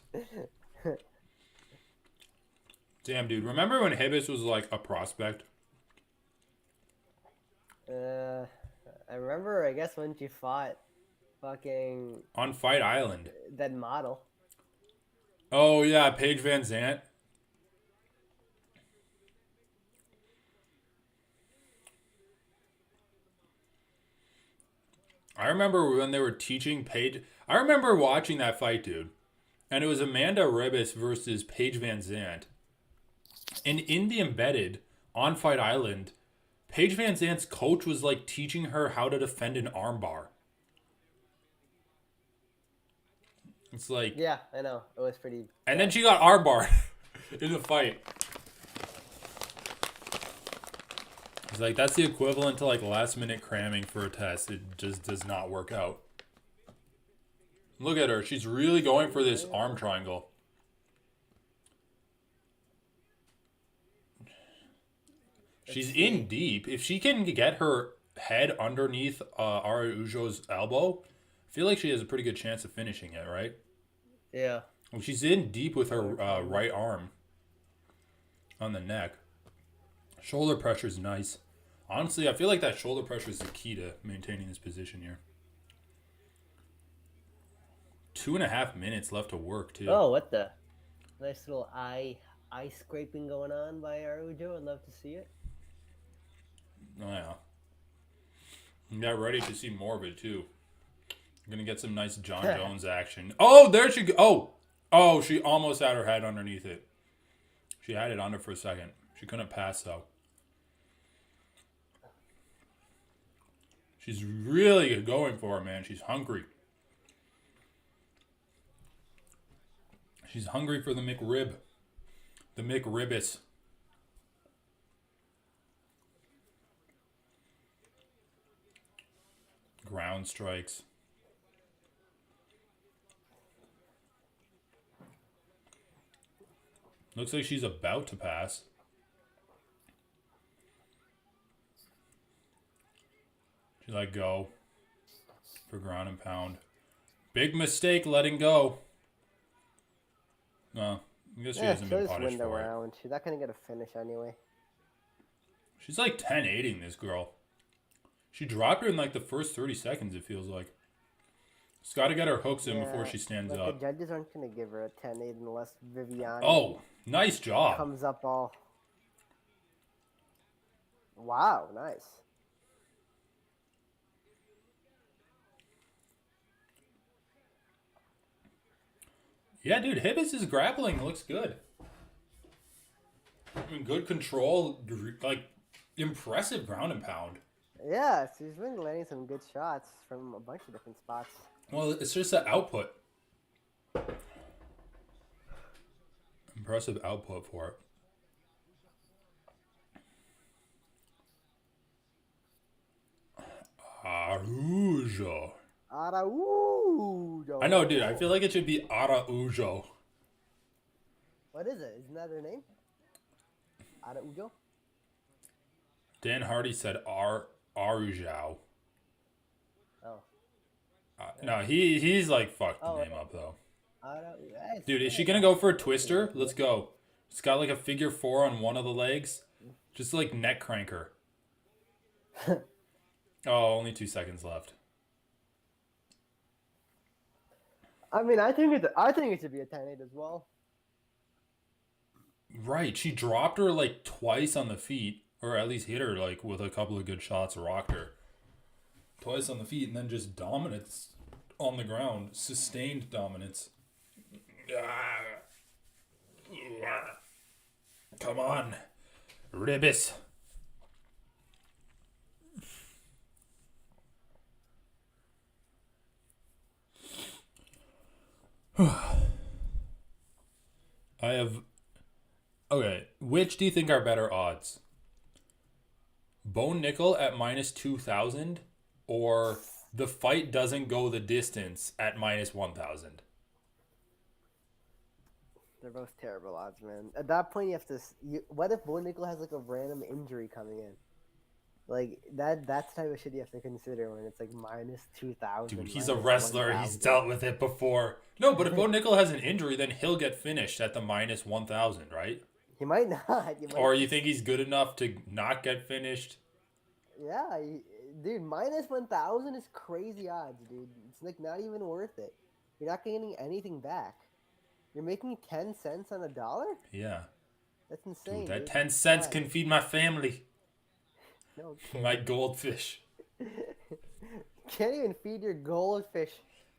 Damn, dude. Remember when Hibis was like a prospect? I remember, I guess, when she fought fucking On Fight Island. that model. Oh, yeah. Paige Van Zant. I remember when they were teaching Paige. I remember watching that fight, dude. And it was Amanda Ribis versus Paige Van Zant. And in the embedded on Fight Island, Paige Van Zandt's coach was like teaching her how to defend an armbar. It's like, Yeah, I know. It was pretty. and then she got armbar in the fight. It's like that's the equivalent to like last minute cramming for a test. It just does not work out. Look at her. She's really going for this arm triangle. She's in deep. If she can get her head underneath Araujo's elbow, I feel like she has a pretty good chance of finishing it, right? Yeah. Well, she's in deep with her right arm on the neck. Shoulder pressure is nice. Honestly, I feel like that shoulder pressure is the key to maintaining this position here. 2.5 minutes left to work, too. Oh, what the? Nice little eye scraping going on by Araujo. I'd love to see it. Oh, yeah. And get ready to see more of it, too. You're going to get some nice John Jones action. Oh, there she go. Oh, she almost had her head underneath it. She had it under for a second. She couldn't pass, though. She's really going for it, man. She's hungry. She's hungry for the McRib. The McRibis. Ground strikes. Looks like she's about to pass. She let go for ground and pound. Big mistake letting go. No, I guess she hasn't been punished for it. She's not going to get a finish anyway. She's like 10-8ing this girl. She dropped her in like the first 30 seconds, it feels like. She's got to get her hooks in before she stands up. The judges aren't going to give her a 10-8 unless Viviani nice job. comes up all... Wow, nice. Yeah, dude, Hibbs' grappling looks good. I mean, good control, like, impressive ground and pound. Yeah, she's been landing some good shots from a bunch of different spots. Well, it's just the output. Impressive output for it. Araujo. Araujo. I know, dude. I feel like it should be Araujo. What is it? Isn't that their name? Araujo? Dan Hardy said Araujo. Oh. No, he's like fucked the name up though. Dude, is she gonna go for a twister? Let's go. It's got like a figure 4 on one of the legs. Just like neck cranker. Oh, only 2 seconds left. I mean, I think it should be a 10-8 as well. Right, she dropped her like twice on the feet, or at least hit her like with a couple of good shots, rocked her twice on the feet, and then just dominance on the ground, sustained dominance. Come on, Ribis. I have... Okay, which do you think are better odds? Bone Nickel at minus 2,000 or the fight doesn't go the distance at minus 1,000? They're both terrible odds, man. At that point, you have to... what if Bone Nickel has like a random injury coming in? Like, that's the type of shit you have to consider when it's like minus 2,000. Dude, he's a wrestler. 1, he's dealt with it before. No, but if Bo Nickel has an injury, then he'll get finished at the minus 1,000, right? He might not. Or you think he's good enough to not get finished? Yeah, dude, minus 1,000 is crazy odds, dude. It's like not even worth it. You're not getting anything back. You're making 10 cents on $1? Yeah. That's insane. Dude, that 10 cents can feed my family. No, my goldfish. Can't even feed your goldfish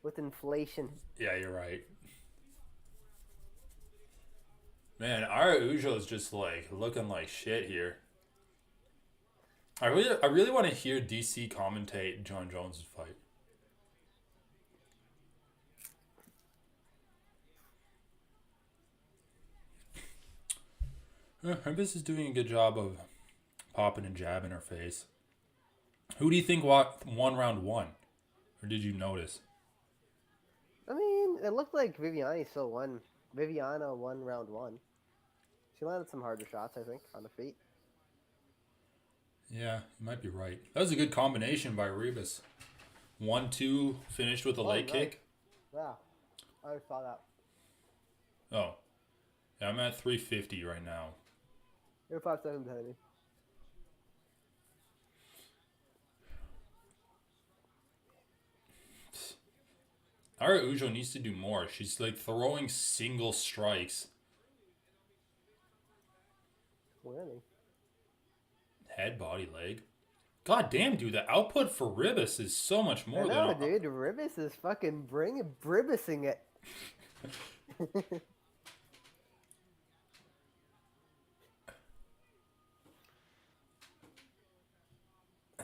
with inflation. Yeah, you're right. Man, our Ujo is just like looking like shit here. I really want to hear DC commentate John Jones' fight. Ribis is doing a good job of popping and jabbing her face. Who do you think won round 1? Or did you notice? I mean, it looked like Viviani still won. Viviana won round 1. She landed some harder shots, I think, on the feet. Yeah, you might be right. That was a good combination by Ribis. 1-2, finished with a leg nice. kick. Yeah, I saw that. Oh. Yeah, I'm at 350 right now. You're 5 seconds ahead of me. Our Ujo needs to do more. She's like throwing single strikes. Winning. Head, body, leg. God damn, dude, the output for Ribis is so much more I know, than... dude. Ribis is fucking Bribising it.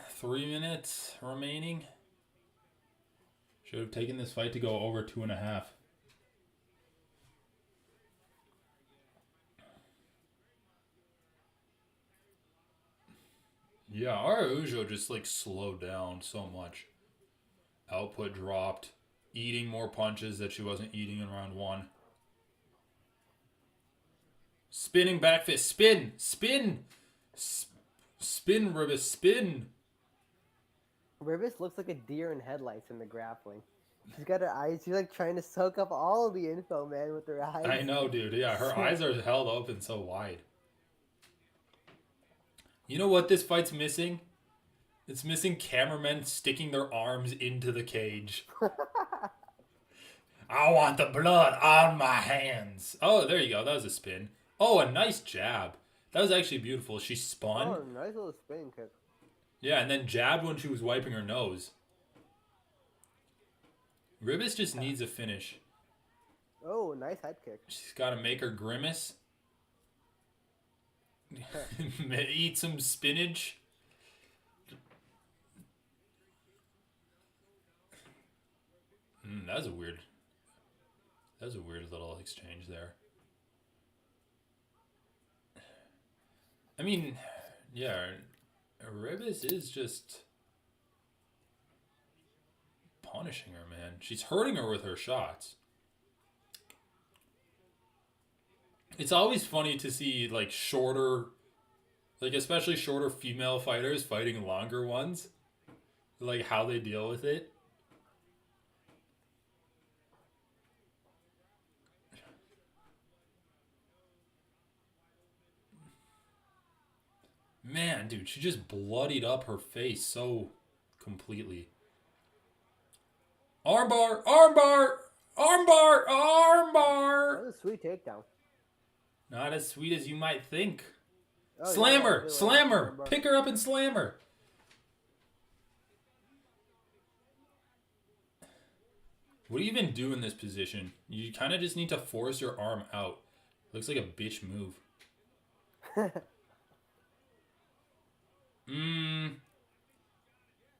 3 minutes remaining. Should have taken this fight to go over 2.5. Yeah, our Ujo just like slowed down so much. Output dropped. Eating more punches that she wasn't eating in round 1. Spinning back fist. Spin! Spin! Spin, Ribis, spin! Ribis looks like a deer in headlights in the grappling. She's got her eyes. She's like trying to soak up all the info, man, with her eyes. I know, dude. Yeah, her eyes are held open so wide. You know what this fight's missing? It's missing cameramen sticking their arms into the cage. I want the blood on my hands. Oh, there you go. That was a spin. Oh, a nice jab. That was actually beautiful. She spun. Oh, nice little spin kick. Yeah, and then jabbed when she was wiping her nose. Ribis just needs a finish. Oh, nice head kick. She's got to make her grimace. Eat some spinach. That was a weird little exchange there. I mean, yeah, Ribis is just punishing her, man. She's hurting her with her shots. It's always funny to see like shorter, like especially shorter female fighters fighting longer ones. Like how they deal with it. Man, dude, she just bloodied up her face so completely. Armbar! Armbar! Armbar! Armbar! That was a sweet takedown. Not as sweet as you might think. Oh, Slam yeah, her! Slam her! armbar. Pick her up and slam her! What do you even do in this position? You kind of just need to force your arm out. Looks like a bitch move.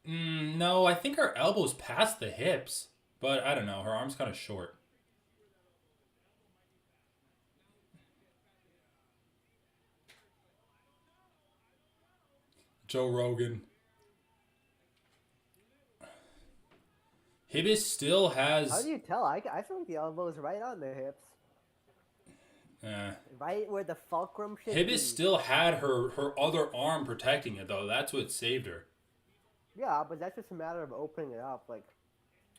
No, I think her elbow's past the hips. But I don't know, her arm's kind of short. Joe Rogan. Ribis still has... How do you tell? I feel like the elbow is right on the hips. Right where the fulcrum should be. Ribis still had her other arm protecting it, though. That's what saved her. Yeah, but that's just a matter of opening it up. Like,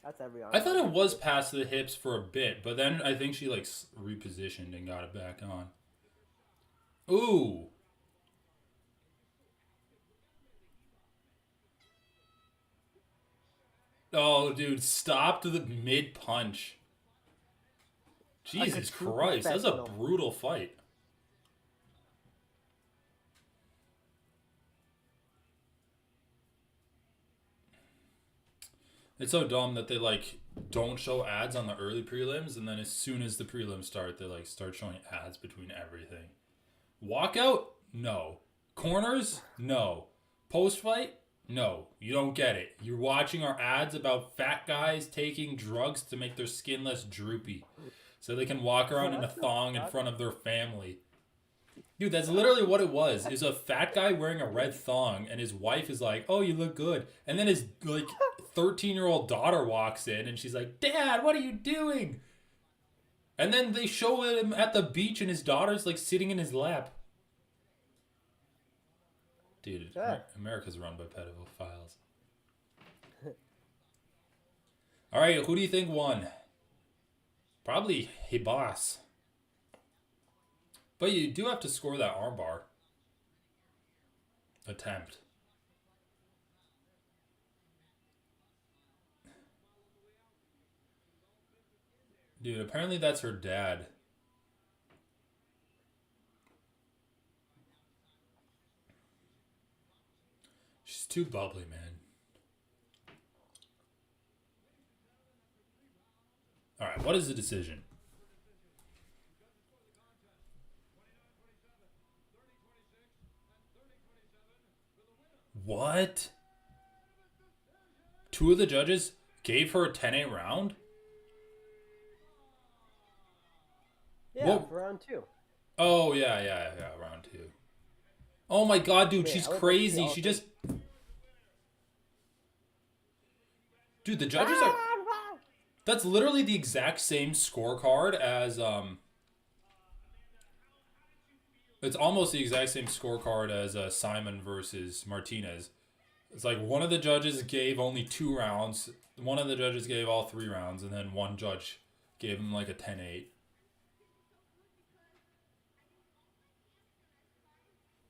that's every arm. I thought it was past the hips for a bit, but then I think she, like, repositioned and got it back on. Ooh. Oh, dude, stopped the mid-punch. Jesus Christ, that's a brutal fight. It's so dumb that they like don't show ads on the early prelims, and then as soon as the prelims start, they like start showing ads between everything. Walkout? No. Corners? No. Post fight? No. You don't get it. You're watching our ads about fat guys taking drugs to make their skin less droopy, so they can walk around in a thong in front of their family. Dude, that's literally what it was. Is a fat guy wearing a red thong, and his wife is like, "Oh, you look good." And then his like 13-year-old daughter walks in, and she's like, "Dad, what are you doing?" And then they show him at the beach, and his daughter's like sitting in his lap. Dude, Yeah. America's run by pedophiles. All right, who do you think won? Probably Hibas. But you do have to score that armbar attempt. Dude, apparently that's her dad. She's too bubbly, man. All right, what is the decision? What? Two of the judges gave her a 10-8 round? Yeah, What? for round 2. Oh, yeah, round 2. Oh my god, dude, Yeah, she's I would crazy. like to She see all just... Dude, the judges are... That's literally the exact same scorecard as, It's almost the exact same scorecard as Simon versus Martinez. It's like one of the judges gave only 2 rounds, one of the judges gave all 3 rounds, and then one judge gave him like a 10-8.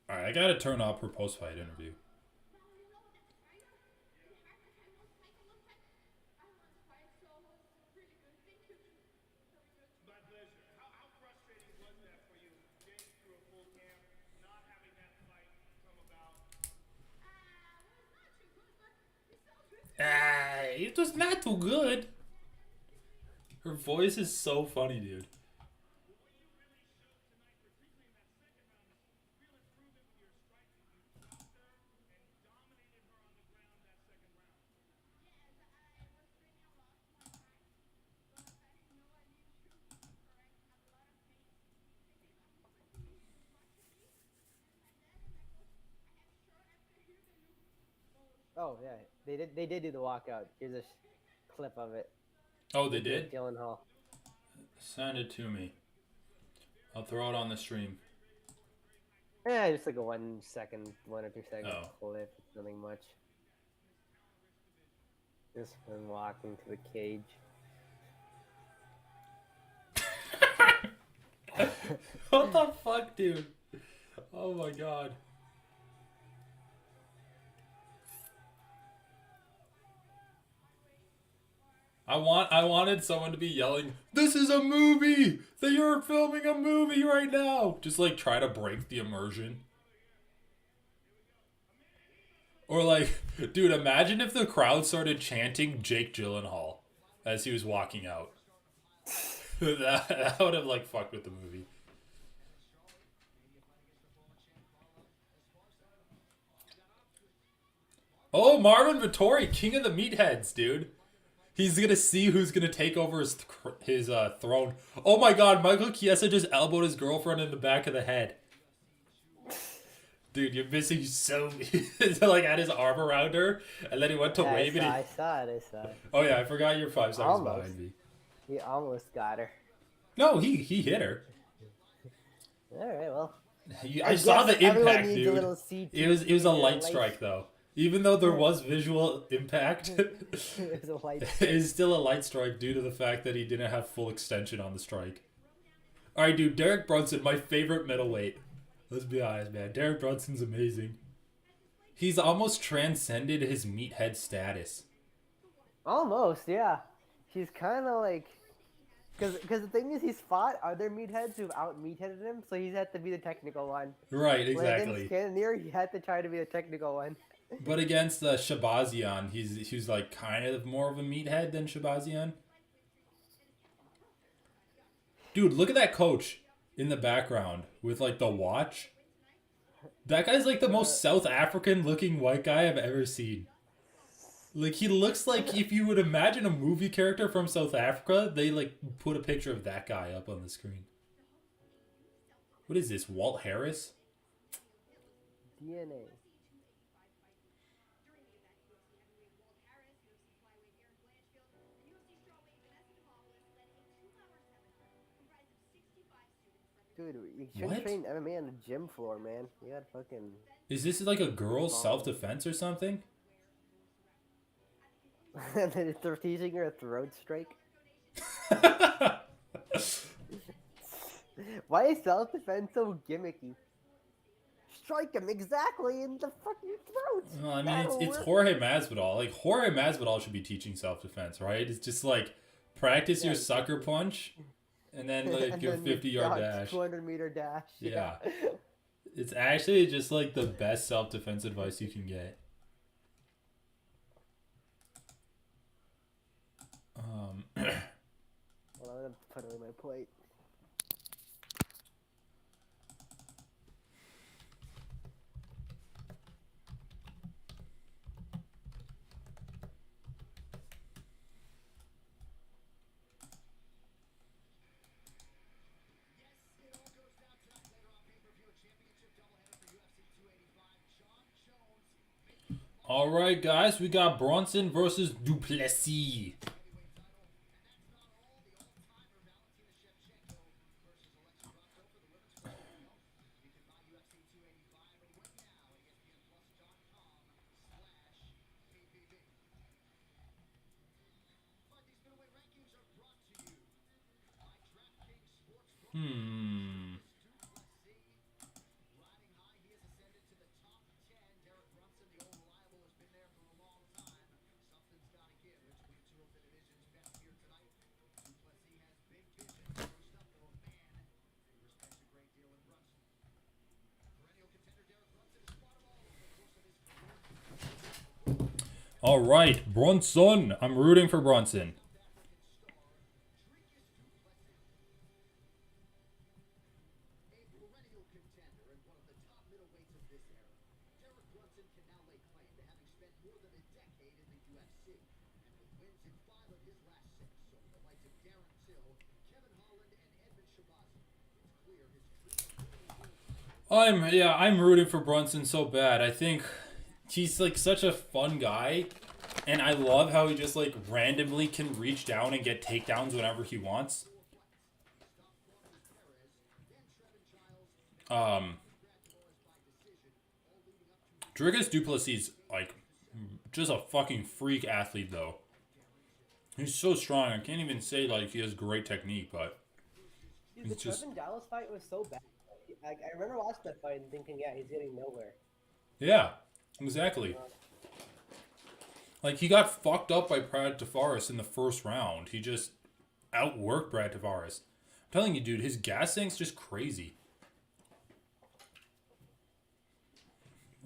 Alright, I gotta turn up her post-fight interview. My pleasure. How frustrating was that for you, getting through a full camp, not having that fight come about? It was not too good. Her voice is so funny, dude. Oh yeah, they did do the walkout. Here's a clip of it. Oh, they did? Gyllenhaal. Send it to me. I'll throw it on the stream. Yeah, just like a 1 second, 1 or 2 second Oh. clip. It's nothing much. Just him walking to the cage. What the fuck, dude? Oh my god. I wanted someone to be yelling, "This is a movie! They are filming a movie right now!" Just like try to break the immersion. Or like, dude, imagine if the crowd started chanting Jake Gyllenhaal as he was walking out. that would have like fucked with the movie. Oh, Marvin Vittori, king of the meatheads, dude. He's gonna see who's gonna take over his throne. Oh my god, Michael Chiesa just elbowed his girlfriend in the back of the head. Dude, you're missing so... like, had his arm around her, and then he went to wave it. I saw it. Oh yeah, I forgot you're 5 seconds Almost. behind me. He almost got her. No, he hit her. Alright, well. I saw the everyone impact, needs a dude. little CT It was a light light. strike, though. Even though there was visual impact, It was a light it is still a light strike due to the fact that he didn't have full extension on the strike. Alright, dude, Derek Brunson, my favorite middleweight. Let's be honest, man. Derek Brunson's amazing. He's almost transcended his meathead status. Almost, yeah. He's kind of like... Because the thing is, he's fought other meatheads who've out-meatheaded him, so he's had to be the technical one. Right, When exactly. against Cannonier, he had to try to be the technical one. But against Shabazian, he's like kind of more of a meathead than Shabazian. Dude, look at that coach in the background with like the watch. That guy's like the most South African looking white guy I've ever seen. Like, he looks like if you would imagine a movie character from South Africa, they like put a picture of that guy up on the screen. What is this, Walt Harris? DNA. Dude, you shouldn't What? train MMA on the gym floor, man. You got fucking... Is this like a girl's self-defense or something? They're teaching her a throat strike. Why is self-defense so gimmicky? Strike him exactly in the fucking throat. Well, I mean, it's Jorge Masvidal. Like, Jorge Masvidal should be teaching self-defense, right? It's just like, practice your sucker punch, and then like and your then 50-yard dash. 200-meter dash. Yeah. It's actually just like the best self-defense advice you can get. Well, I'm gonna put away my plate. All right, guys, we got Bronson versus Duplessis. All right, Bronson. I'm rooting for Bronson. I'm rooting for Bronson so bad. I think he's like such a fun guy, and I love how he just like randomly can reach down and get takedowns whenever he wants. Dricus Duplessis, like, just a fucking freak athlete though. He's so strong. I can't even say like he has great technique, but Dude, the Trevin Dallas fight was so bad. Like, I remember watching that fight and thinking, yeah, he's getting nowhere. Yeah, exactly. Like, he got fucked up by Brad Tavares in the first round. He just outworked Brad Tavares. I'm telling you, dude, his gas tank's just crazy.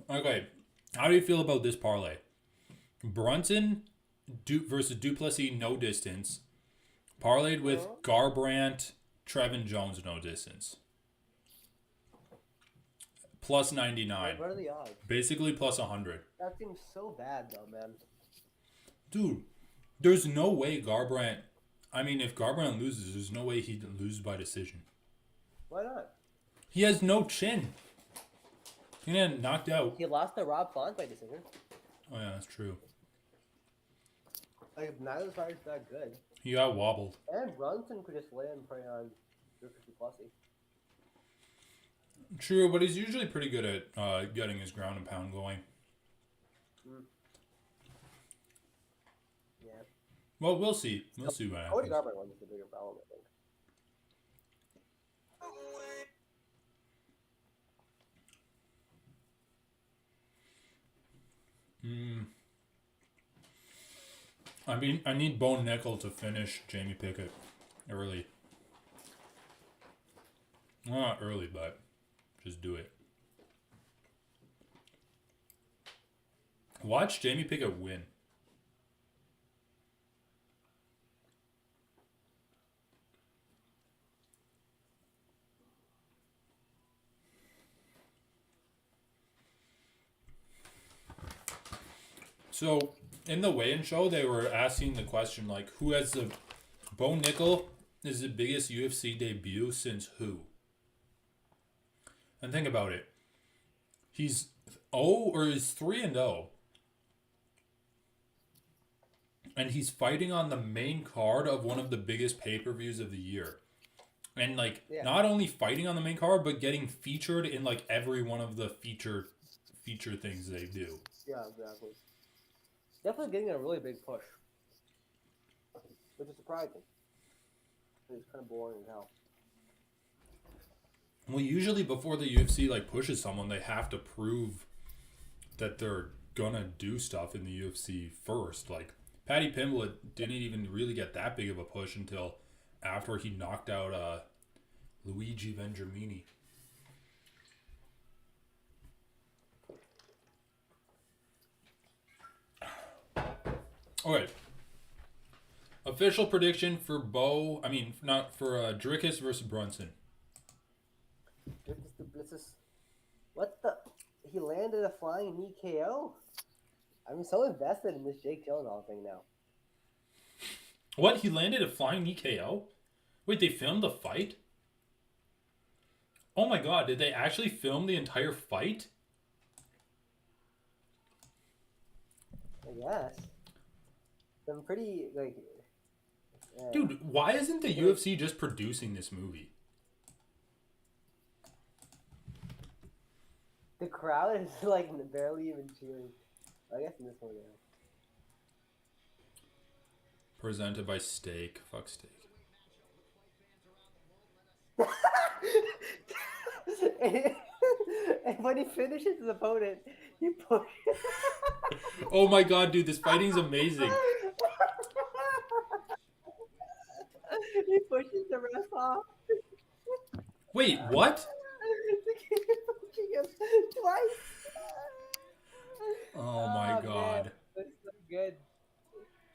Okay, how do you feel about this parlay? Brunson versus Duplessis, no distance. Parlayed with Garbrandt, Trevin Jones, no distance. Plus 99. What are the odds? Basically plus 100. That seems so bad, though, man. Dude, there's no way Garbrandt... I mean, if Garbrandt loses, there's no way he'd lose by decision. Why not? He has no chin. He got knocked out. He lost to Rob Font by decision. Oh, yeah, that's true. Like, neither side's that good. He got wobbled. And Bronson could just lay and prey on Plessis. True, but he's usually pretty good at getting his ground and pound going. Yeah. Well, we'll see. We'll see what Cody happens. Garbrandt one is the bigger problem, I think. I mean, I need Bone Nickel to finish Jamie Pickett early. Well, not early, but just do it. Watch Jamie Pickett win. So, in the weigh-in show, they were asking the question, like, who has the... Bo Nickel is the biggest UFC debut since who? And think about it. He's 3-0. And he's fighting on the main card of one of the biggest pay-per-views of the year. And, like, not only fighting on the main card, but getting featured in, like, every one of the feature things they do. Yeah, exactly. Definitely getting a really big push. Which is surprising. It's kind of boring as hell. Well, usually before the UFC, like, pushes someone, they have to prove that they're gonna do stuff in the UFC first. Like, Paddy Pimblett didn't even really get that big of a push until after he knocked out Luigi Vendramini. Okay. Official prediction for Dricus versus Bronson. What the? He landed a flying knee KO? I'm so invested in this Jake Gyllenhaal thing now. What? He landed a flying knee KO? Wait, they filmed the fight? Oh my god, did they actually film the entire fight? I guess. I'm pretty, like... Dude, why isn't the UFC just producing this movie? The crowd is, like, barely even cheering. I guess in this one, Presented by Steak. Fuck Steak. And when he finishes his opponent, he pushes... Oh my god, dude, this fighting's amazing. He pushes the ref off. Wait, what? Pushing him twice. Oh my god. Man. That's so good.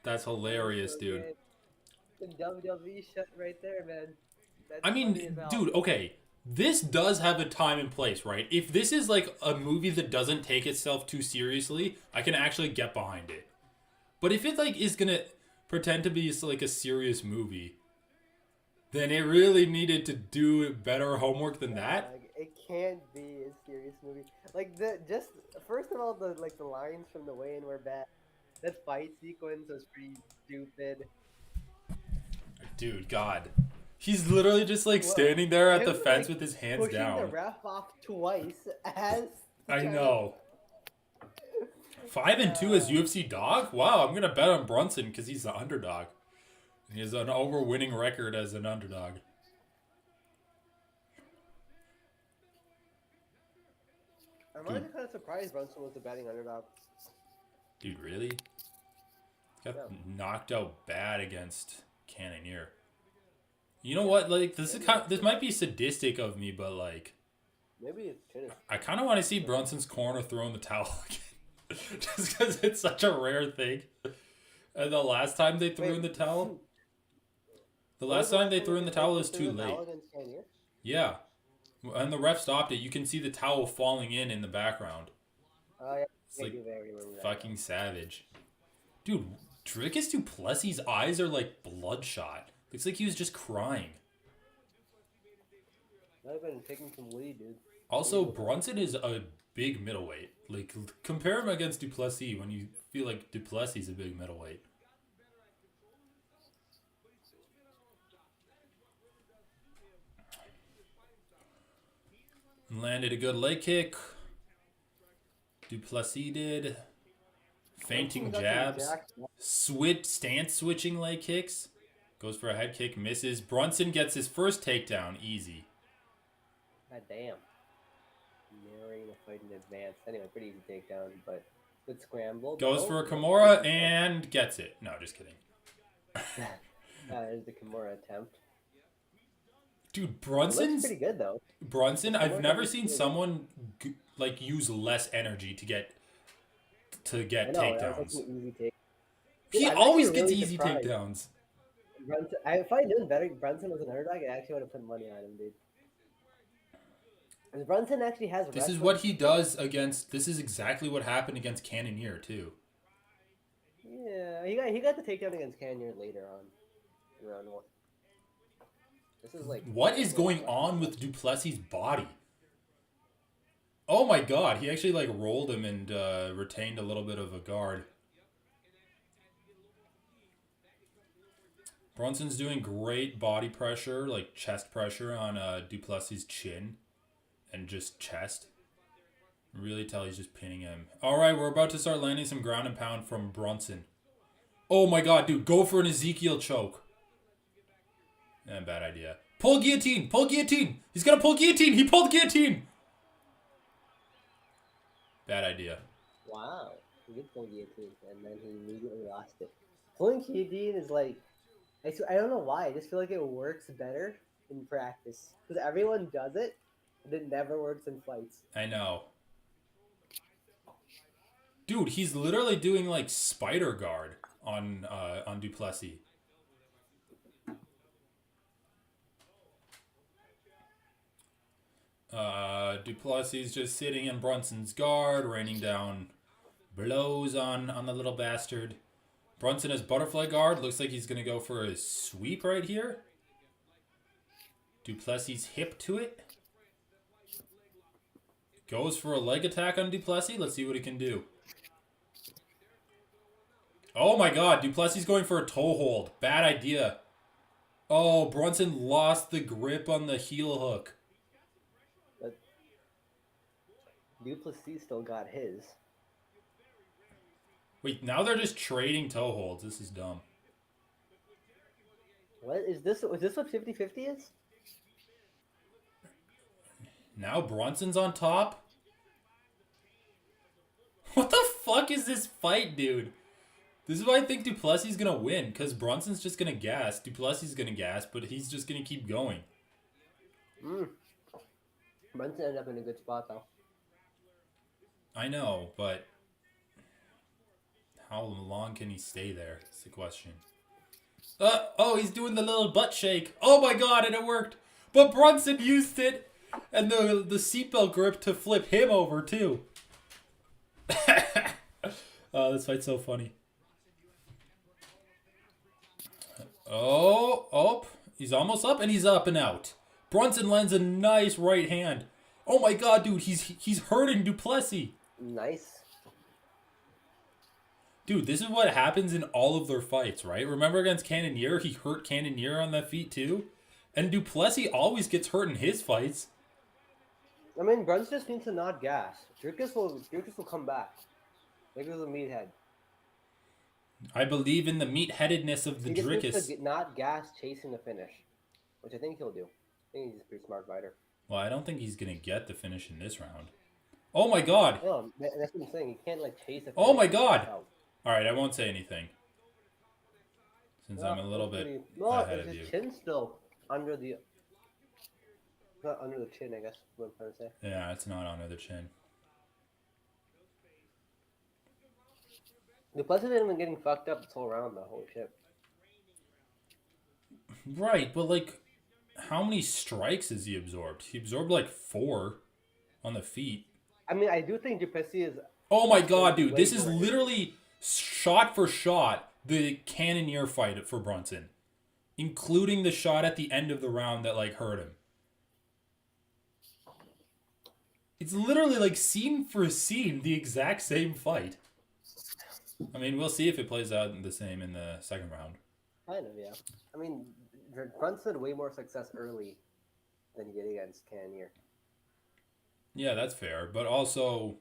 That's hilarious, So dude. good. The WWE shut right there, man. That's I funny mean, as hell. dude, okay. This does have a time and place, right? If this is like a movie that doesn't take itself too seriously, I can actually get behind it. But if it like is gonna pretend to be like a serious movie, then it really needed to do better homework than that. Like, it can't be a serious movie. Like first of all, the lines from the weigh-in were bad. That fight sequence was pretty stupid. Dude, God. He's literally just like standing there at the fence with his hands pushing down. The ref off twice as I know. 5-2 as UFC dog? Wow, I'm gonna bet on Bronson because he's the underdog. He has an over-winning record as an underdog. I'm actually kind of surprised Bronson was the betting underdog. Dude, really? Got knocked out bad against Cannonier. You know what? Like this might be sadistic of me, but like maybe it's tennis. I kind of want to see Brunson's corner throw in the towel again, just because it's such a rare thing. And the last time they threw in the towel, was too late. Yeah, and the ref stopped it. You can see the towel falling in the background. Oh yeah, it's like fucking savage, dude. Dricus du Plessis' eyes are like bloodshot. Looks like he was just crying. I've been taking some weed, dude. Also, Bronson is a big middleweight. Like, compare him against du Plessis when you feel like du Plessis is a big middleweight. Landed a good leg kick. Du Plessis did. Fainting jabs. Stance switching leg kicks. Goes for a head kick, misses. Bronson gets his first takedown, easy. God damn. Narrating the fight in advance. Anyway, pretty easy takedown, but good scramble. Goes for a Kimura and gets it. No, just kidding. There's the Kimura attempt. Dude, Brunson's pretty good though. Bronson, I've never seen someone like use less energy to I get know, that was takedowns. such an easy take. He I'm always actually gets really easy surprised. takedowns. Brunson, if I knew better, Brunson was an underdog, I actually would have put money on him, dude. 'Cause Brunson actually has This is wrestling what he skill. does against. This is exactly what happened against Cannonier too. Yeah, he got the takedown against Canyon later on, in round 1. This is like What is going on with Duplessis' body? Oh my god, he actually like rolled him and retained a little bit of a guard. Bronson's doing great body pressure, like chest pressure on Duplessis' chin and just chest. Really tell he's just pinning him. Alright, we're about to start landing some ground and pound from Bronson. Oh my god, dude, go for an Ezekiel choke. Bad idea. Pull guillotine! Pull guillotine! He's gonna pull guillotine! He pulled guillotine! Bad idea. Wow, he did pull guillotine, and then he immediately lost it. Pulling guillotine is like, I don't know why. I just feel like it works better in practice because everyone does it, but it never works in fights. I know. Dude, he's literally doing like spider guard on Duplessis. Duplessis just sitting in Bronson's guard, raining down blows on the little bastard. Bronson has butterfly guard. Looks like he's going to go for a sweep right here. Duplessis hip to it. Goes for a leg attack on Duplessis. Let's see what he can do. Oh my god, Duplessis going for a toe hold. Bad idea. Oh, Bronson lost the grip on the heel hook. But Duplessis still got his. Wait, now they're just trading toe holds. This is dumb. What is this? Is this what 50-50 is? Now Bronson's on top? What the fuck is this fight, dude? This is why I think Duplessis is going to win, because Bronson's just going to gas. Duplessis is going to gas, but he's just going to keep going. Brunson ended up in a good spot, though. I know, but how long can he stay there? That's the question. Oh, he's doing the little butt shake. Oh my god, and it worked. But Bronson used it, and the seatbelt grip to flip him over, too. This fight's so funny. Oh, he's almost up, and he's up and out. Bronson lands a nice right hand. Oh my god, dude, he's hurting Duplessis. Nice. Dude, this is what happens in all of their fights, right? Remember against Cannonier, he hurt Cannonier on that feet too? And Duplessis always gets hurt in his fights. I mean, Brunson just needs to not gas. Dricus will come back. Like there's a meathead. I believe in the meatheadedness of the He just needs Dricus. to not gas chasing the finish, which I think he'll do. I think he's a pretty smart fighter. Well, I don't think he's going to get the finish in this round. Oh my god. No, that's what I'm saying. He can't like chase a finish. Oh my god. out. Alright, I won't say anything. Since I'm a little bit ahead of his you. chin's still under the... Not under the chin, I guess, what I'm trying to say. Yeah, it's not under the chin. Duplessis hasn't been getting fucked up this whole round, though. Holy shit. Right, but like, how many strikes has he absorbed? He absorbed like 4 on the feet. I mean, I do think Duplessis is... Oh my god, dude. This is way more- literally shot for shot the Cannonier fight for Bronson. Including the shot at the end of the round that like hurt him. It's literally like scene for scene the exact same fight. I mean, we'll see if it plays out the same in the second round. Kind of, yeah. I mean, Brunson had way more success early than he did against Cannonier. Yeah, that's fair. But also,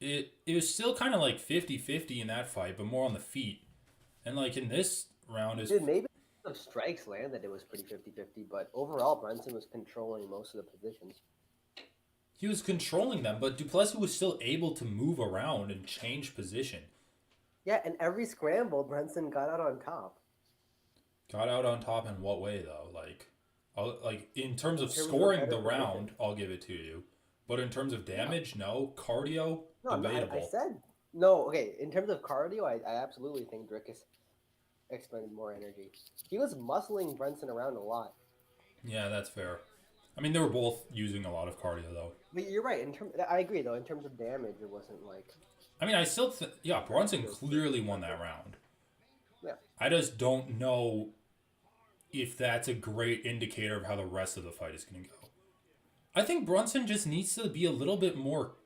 it was still kind of like 50-50 in that fight, but more on the feet. And like in this round is... Dude, maybe some strikes landed, it was pretty 50-50, but overall, Brunson was controlling most of the positions. He was controlling them, but Duplessis was still able to move around and change position. Yeah, and every scramble, Brunson got out on top. Got out on top in what way, though? Like in terms of In terms of scoring better the round, position. I'll give it to you. But in terms of damage, no. Cardio, No, debatable. I said No, okay. In terms of cardio, I absolutely think Drickus expended more energy. He was muscling Brunson around a lot. Yeah, that's fair. I mean, they were both using a lot of cardio, though. But you're right. I agree though. In terms of damage, it wasn't like. I mean, I still yeah, Bronson Just- clearly won that round. Yeah. I just don't know if that's a great indicator of how the rest of the fight is going to go. I think Bronson just needs to be a little bit more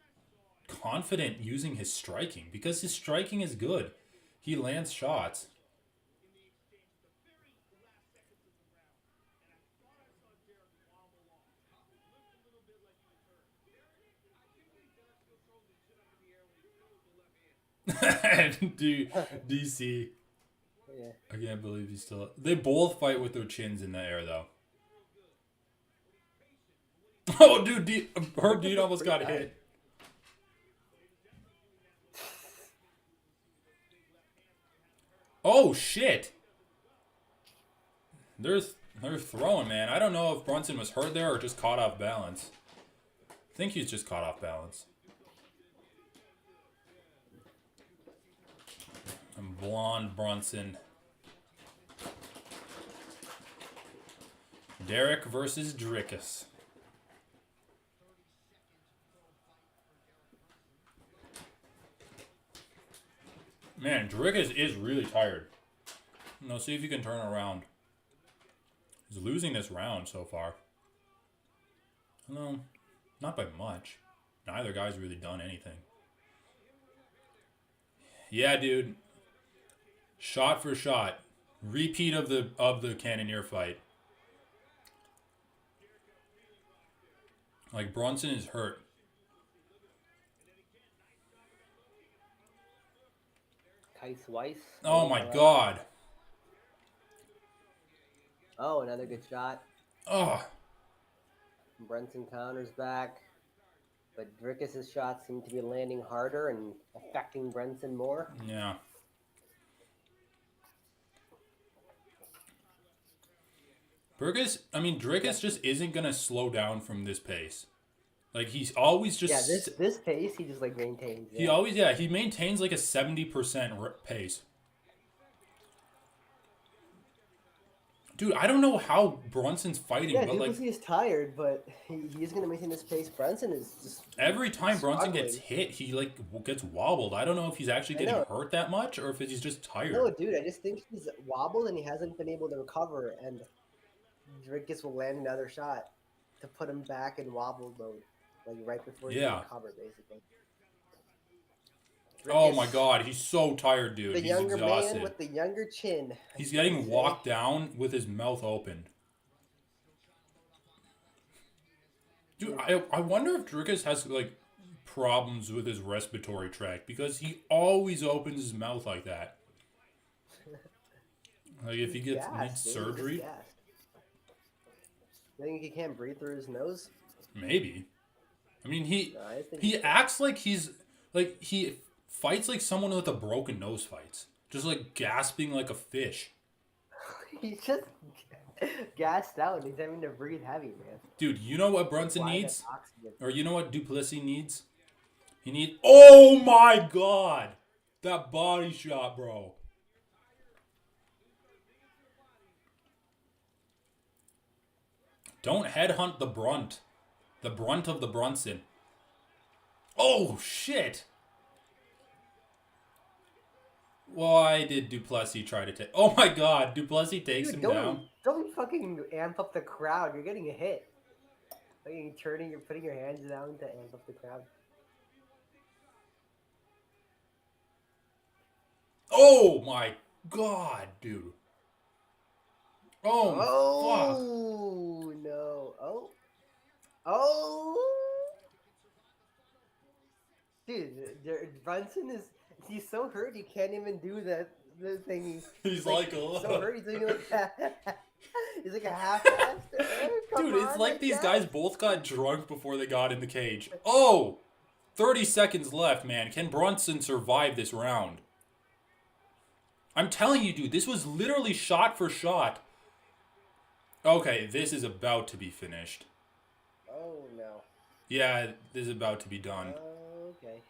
confident using his striking because his striking is good. He lands shots. DC. Yeah. I can't believe he's still. They both fight with their chins in the air, though. Oh, dude, Herb Dean almost got hit. Oh shit! They're throwing, man. I don't know if Bronson was hurt there or just caught off balance. I think he's just caught off balance. And blonde Bronson. Derek versus Drickus. Man, Drickus is really tired. No, see if you can turn around. He's losing this round so far. No, not by much. Neither guy's really done anything. Yeah, dude. Shot for shot. Repeat of the Cannonier fight. Like, Bronson is hurt. Tice Weiss. Oh my god. Oh, another good shot. Oh. Brunson counters back. But Drickus' shots seem to be landing harder and affecting Brunson more. Yeah. Drickus just isn't going to slow down from this pace. Like, he's always just... Yeah, this pace, he just, like, maintains. Yeah. He maintains, like, a 70% pace. Dude, I don't know how Brunson's fighting, yeah, but, like... is tired, but he's going to maintain this pace. Brunson is just... Every time Bronson struggling. gets hit, he, like, gets wobbled. I don't know if he's actually getting hurt that much or if he's just tired. No, dude, I just think he's wobbled and he hasn't been able to recover, and Drickus will land another shot to put him back in wobble mode. Like, right before he can recover, basically. Oh my god, he's so tired, dude. The He's younger exhausted. man with the younger chin. He's getting walked down with his mouth open. Dude, I wonder if Drickus has, like, problems with his respiratory tract because he always opens his mouth like that. Like, if he needs surgery. You think he can't breathe through his nose? Maybe. I mean, he acts like he fights like someone with a broken nose fights. Just, like, gasping like a fish. He's just gassed out. He's having to breathe heavy, man. Dude, you know what Bronson needs? Or you know what Duplessis needs? He needs... Oh my god! That body shot, bro. Don't headhunt the brunt. The brunt of the Bronson. Oh, shit! Why did Duplessis try to take... Oh my god, Duplessis takes him down. Don't fucking amp up the crowd. You're getting a hit. Like, you're putting your hands down to amp up the crowd. Oh my god, dude. Oh, fuck. No. Oh. Dude, Bronson he's so hurt he can't even do the thing. He's like so hurt he's doing like that. He's like a half-assed. Dude, it's like these guys both got drunk before they got in the cage. Oh! 30 seconds left, man. Can Bronson survive this round? I'm telling you, dude, this was literally shot for shot. Okay, this is about to be finished. Oh, no. Yeah, this is about to be done. Okay.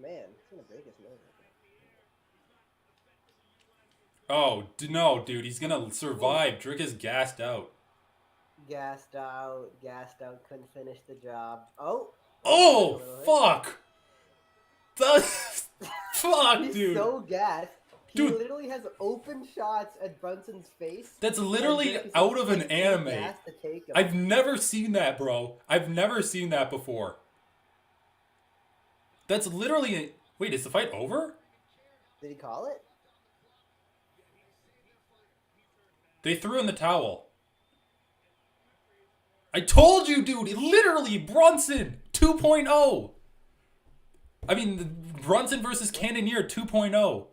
Man, he's gonna break his nose. Oh, no, dude. He's going to survive. Drick is gassed out. Gassed out, couldn't finish the job. Oh! Oh, a little hit. fuck. Fuck, He's dude. so gassed. He Dude. literally has open shots at Brunson's face. That's and literally Drake is out of an too anime. gassed to take him. I've never seen that, bro. I've never seen that before. That's literally... Wait, is the fight over? Did he call it? They threw in the towel. I told you, dude. Literally, Bronson 2.0. I mean, Bronson versus Cannonier 2.0.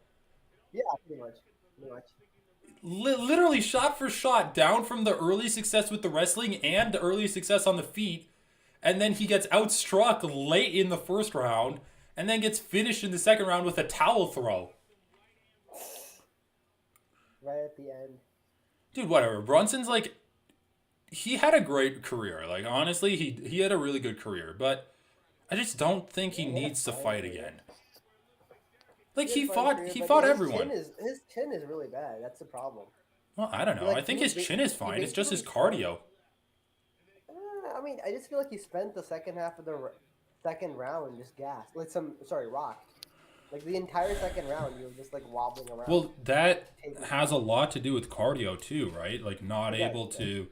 Yeah, pretty much. Literally shot for shot, down from the early success with the wrestling and the early success on the feet. And then he gets outstruck late in the first round and then gets finished in the second round with a towel throw. Right at the end. Dude, whatever. Brunson's like... He had a great career. Like, honestly, he had a really good career. But I just don't think he needs to fight again. Like, he fought everyone. His chin is really bad. That's the problem. Well, I don't know. I think his chin is fine. It's just his cardio. I mean, I just feel like he spent the second half of the second round just gassed. Like rocked. Like the entire second round, you were just like wobbling around. Well, that has a lot to do with cardio too, right? Like not able to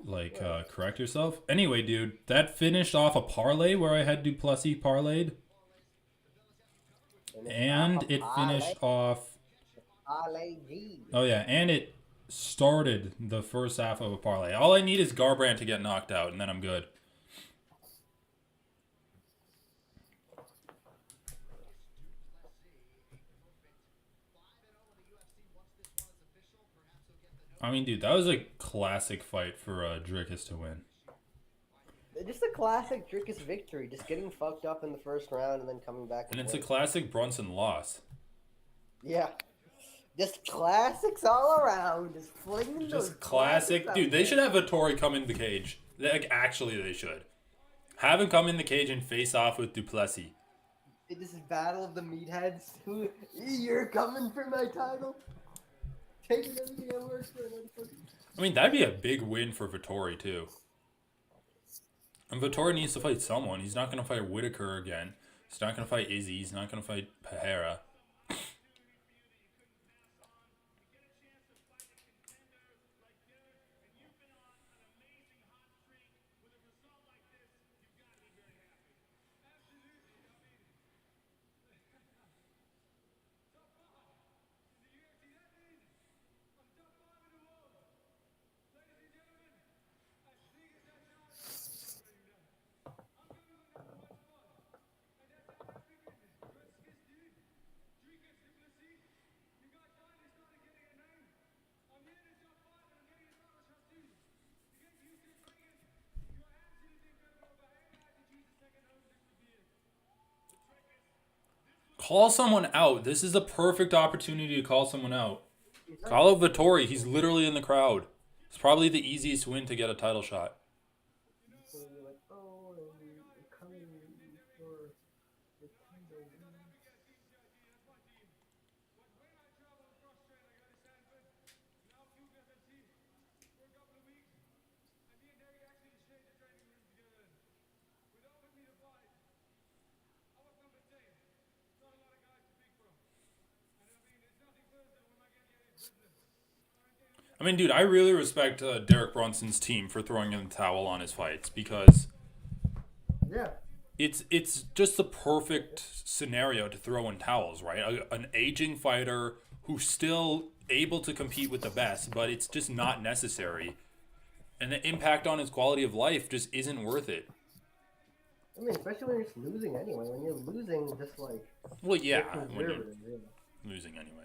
like correct yourself. Anyway, dude, that finished off a parlay where I had Plessis parlayed. And it finished off... Oh yeah, and it started the first half of a parlay. All I need is Garbrandt to get knocked out, and then I'm good. I mean, dude, that was a classic fight for Drickus to win. Just a classic Drickus victory. Just getting fucked up in the first round and then coming back. And it's a classic Bronson loss. Yeah. Just classics all around. Just flinging those Just classic. classics Dude, out they there. should have Vittori come in the cage. Like, actually, they should. Have him come in the cage and face off with Plessis. This is battle of the meatheads. You're coming for my title? Taking everything that works for another fucking... I mean, that'd be a big win for Vittori, too. And Vittori needs to fight someone. He's not going to fight Whitaker again. He's not going to fight Izzy. He's not going to fight Pereira. Call someone out. This is a perfect opportunity to call someone out. Call out Vittori. He's literally in the crowd. It's probably the easiest win to get a title shot. I mean, dude, I really respect Derek Brunson's team for throwing in the towel on his fights because it's just the perfect scenario to throw in towels, right? An aging fighter who's still able to compete with the best, but it's just not necessary. And the impact on his quality of life just isn't worth it. I mean, especially when you're just losing anyway. When you're losing, just like... Well, yeah, when you're losing anyway.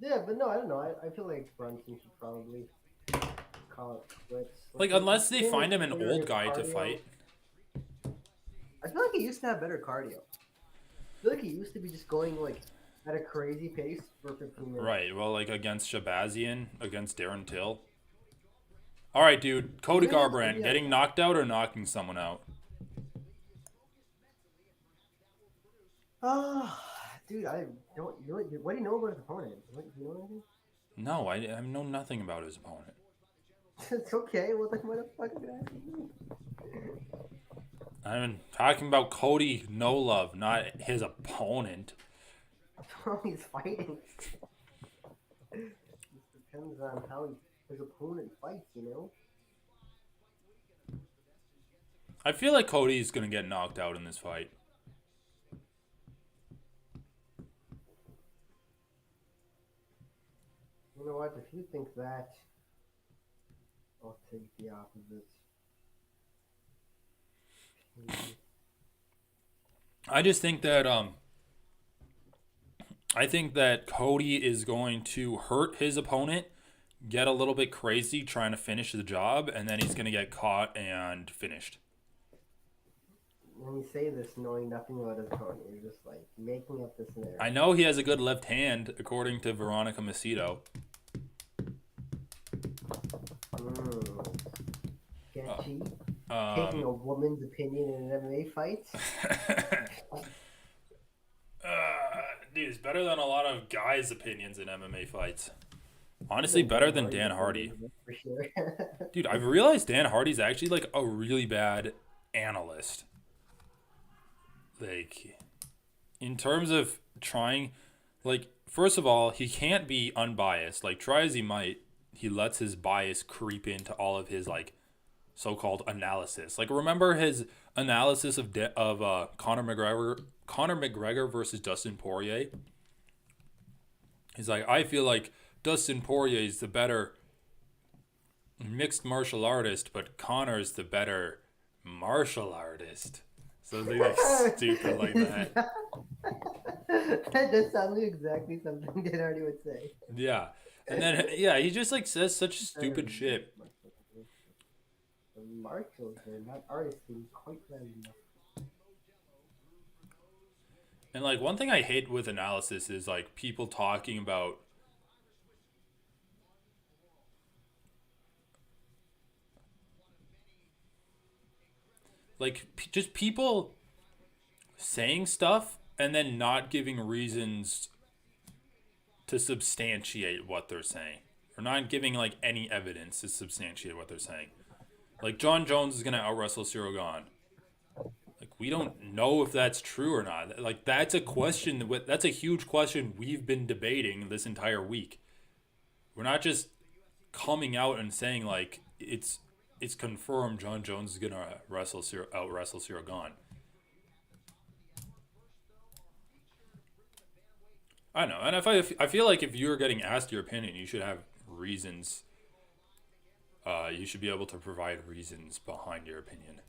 Yeah, but no, I don't know. I feel like Bronson should probably call it quits. Like, unless they find him an old guy to fight. I feel like he used to have better cardio. I feel like he used to be just going, like, at a crazy pace for 15 minutes. Right, well, like, against Shabazian, against Darren Till. All right, dude. Cody Even if- Garbrandt, yeah. getting knocked out or knocking someone out? Oh, dude, I don't. What do you know about his opponent? Do you know anything? No, I know nothing about his opponent. It's okay. What the fuck did I do? I'm talking about Cody No Love, not his opponent. Oh, he's fighting. It depends on how his opponent fights, you know? I feel like Cody's gonna get knocked out in this fight. You know what? If you think that, I'll take the opposite. I just think that I think that Cody is going to hurt his opponent, get a little bit crazy trying to finish the job, and then he's gonna get caught and finished. When you say this knowing nothing about his opponent, you're just like making up this narrative. I know he has a good left hand, according to Veronica Macedo. Sketchy. Taking a woman's opinion in an MMA fight? Dude, it's better than a lot of guys' opinions in MMA fights. Honestly, better than Dan Hardy. For sure. Dude, I've realized Dan Hardy's actually like a really bad analyst. Like, in terms of trying, like, first of all, he can't be unbiased. Like, try as he might, he lets his bias creep into all of his, like, so-called analysis. Like, remember his analysis of Conor McGregor versus Dustin Poirier? He's like, I feel like Dustin Poirier is the better mixed martial artist, but Conor's the better martial artist. So they like stupid like that. That does sound like exactly something Dan Hardy would say. Yeah. And then, yeah, he just like says such stupid shit. The martials are not artists quite well enough. And like one thing I hate with analysis is like people talking about like just people saying stuff and then not giving reasons to substantiate what they're saying, or not giving like any evidence to substantiate what they're saying. Like John Jones is gonna out wrestle Ciryl Gane. Like we don't know if that's true or not. Like that's a question. That's a huge question we've been debating this entire week. We're not just coming out and saying like it's confirmed John Jones is gonna out wrestle Ciryl Gane. I know, and I feel like if you're getting asked your opinion, you should have reasons. You should be able to provide reasons behind your opinion.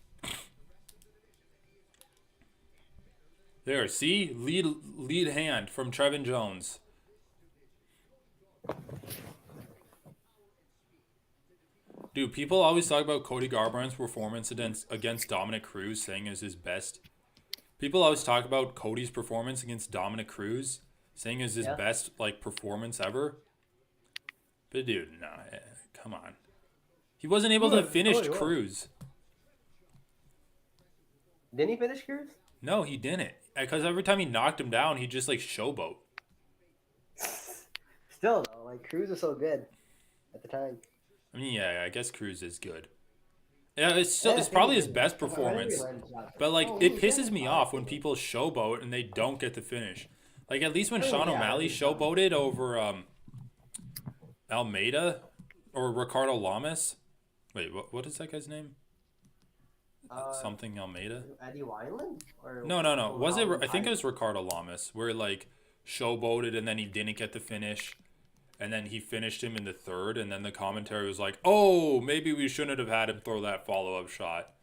There, see? Lead hand from Trevin Jones. Dude, people always talk about Cody Garbrandt's performance against Dominic Cruz, saying it was his best. People always talk about Cody's performance against Dominic Cruz, saying it was his best like performance ever. But dude, nah, come on. He wasn't able to finish Cruz. Didn't he finish Cruz? No, he didn't. Because every time he knocked him down, he just like showboat. Still though, like Cruz was so good at the time. I mean, yeah, I guess Cruz is good. Yeah, it's probably his best performance. But like, it pisses me off when people showboat and they don't get the finish. Like at least when Sean O'Malley showboated over Almeida or Ricardo Lamas. Wait, what is that guy's name? Something Almeida? Eddie Wineland? Or No. Was it? I think it was Ricardo Lamas, where like showboated and then he didn't get the finish, and then he finished him in the third, and then the commentary was like, "Oh, maybe we shouldn't have had him throw that follow-up shot."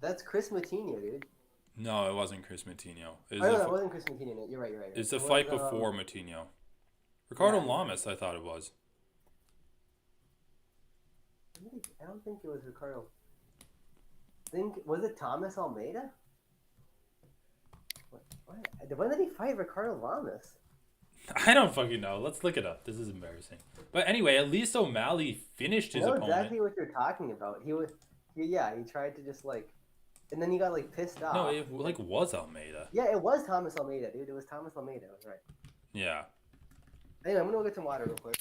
That's Chris Matinho, dude. No, it wasn't Chris Matinho. That wasn't Chris Matinho. You're right. It's the fight before Matinho. Ricardo Lamas, I thought it was. I don't think it was Ricardo. Was it Thomas Almeida? When did he fight Ricardo Lamas? I don't fucking know. Let's look it up. This is embarrassing. But anyway, at least O'Malley finished I his know opponent. exactly what you're talking about. He tried to just like, and then he got like pissed off. No, it like was Almeida. Yeah, it was Thomas Almeida, dude. It was Thomas Almeida. I was right. Yeah. Anyway, I'm gonna go get some water real quick.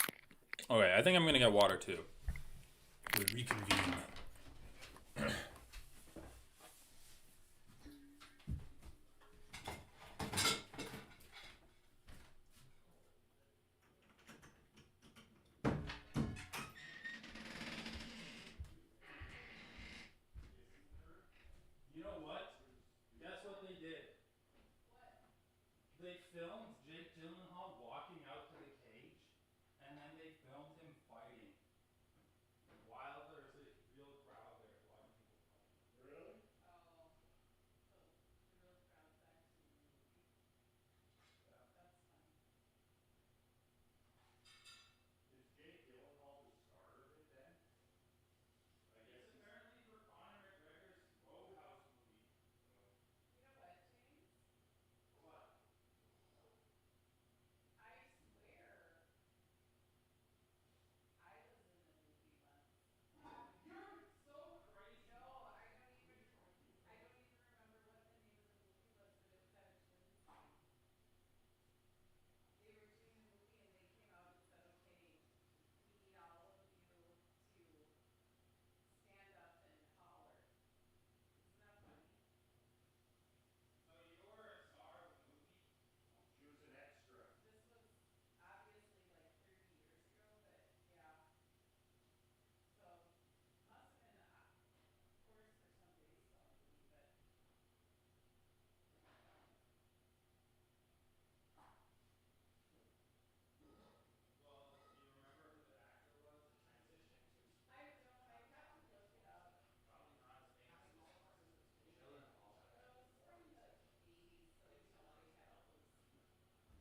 Okay, I think I'm gonna get water too. We reconvene. You know what? Guess what they did? They filmed Jake Gyllenhaal walking out to the cage, and then they filmed him fighting. While there's a real crowd there watching people fight. Really? Is Jake Gyllenhaal the star of it then? I guess apparently for Conor McGregor's Roadhouse movie. You know what, James? What? I swear I was in the movie once. You're so crazy. No, I don't even remember what the name of the movie was, but it was at a twins thing. They were doing the movie and they came out and said, okay, we need all of you to stand up and holler. Isn't that funny? So you were a star of the movie? She was an extra. This was obviously like 30 years ago, but yeah. So must have been, of course, for some baseball movie, but Well, do you remember who the actor was that transitioned to I don't. I'd have to look it up. probably not as famous as Gyllenhaal? But it was from the 80s, so they had all those lots of movies in the 80s.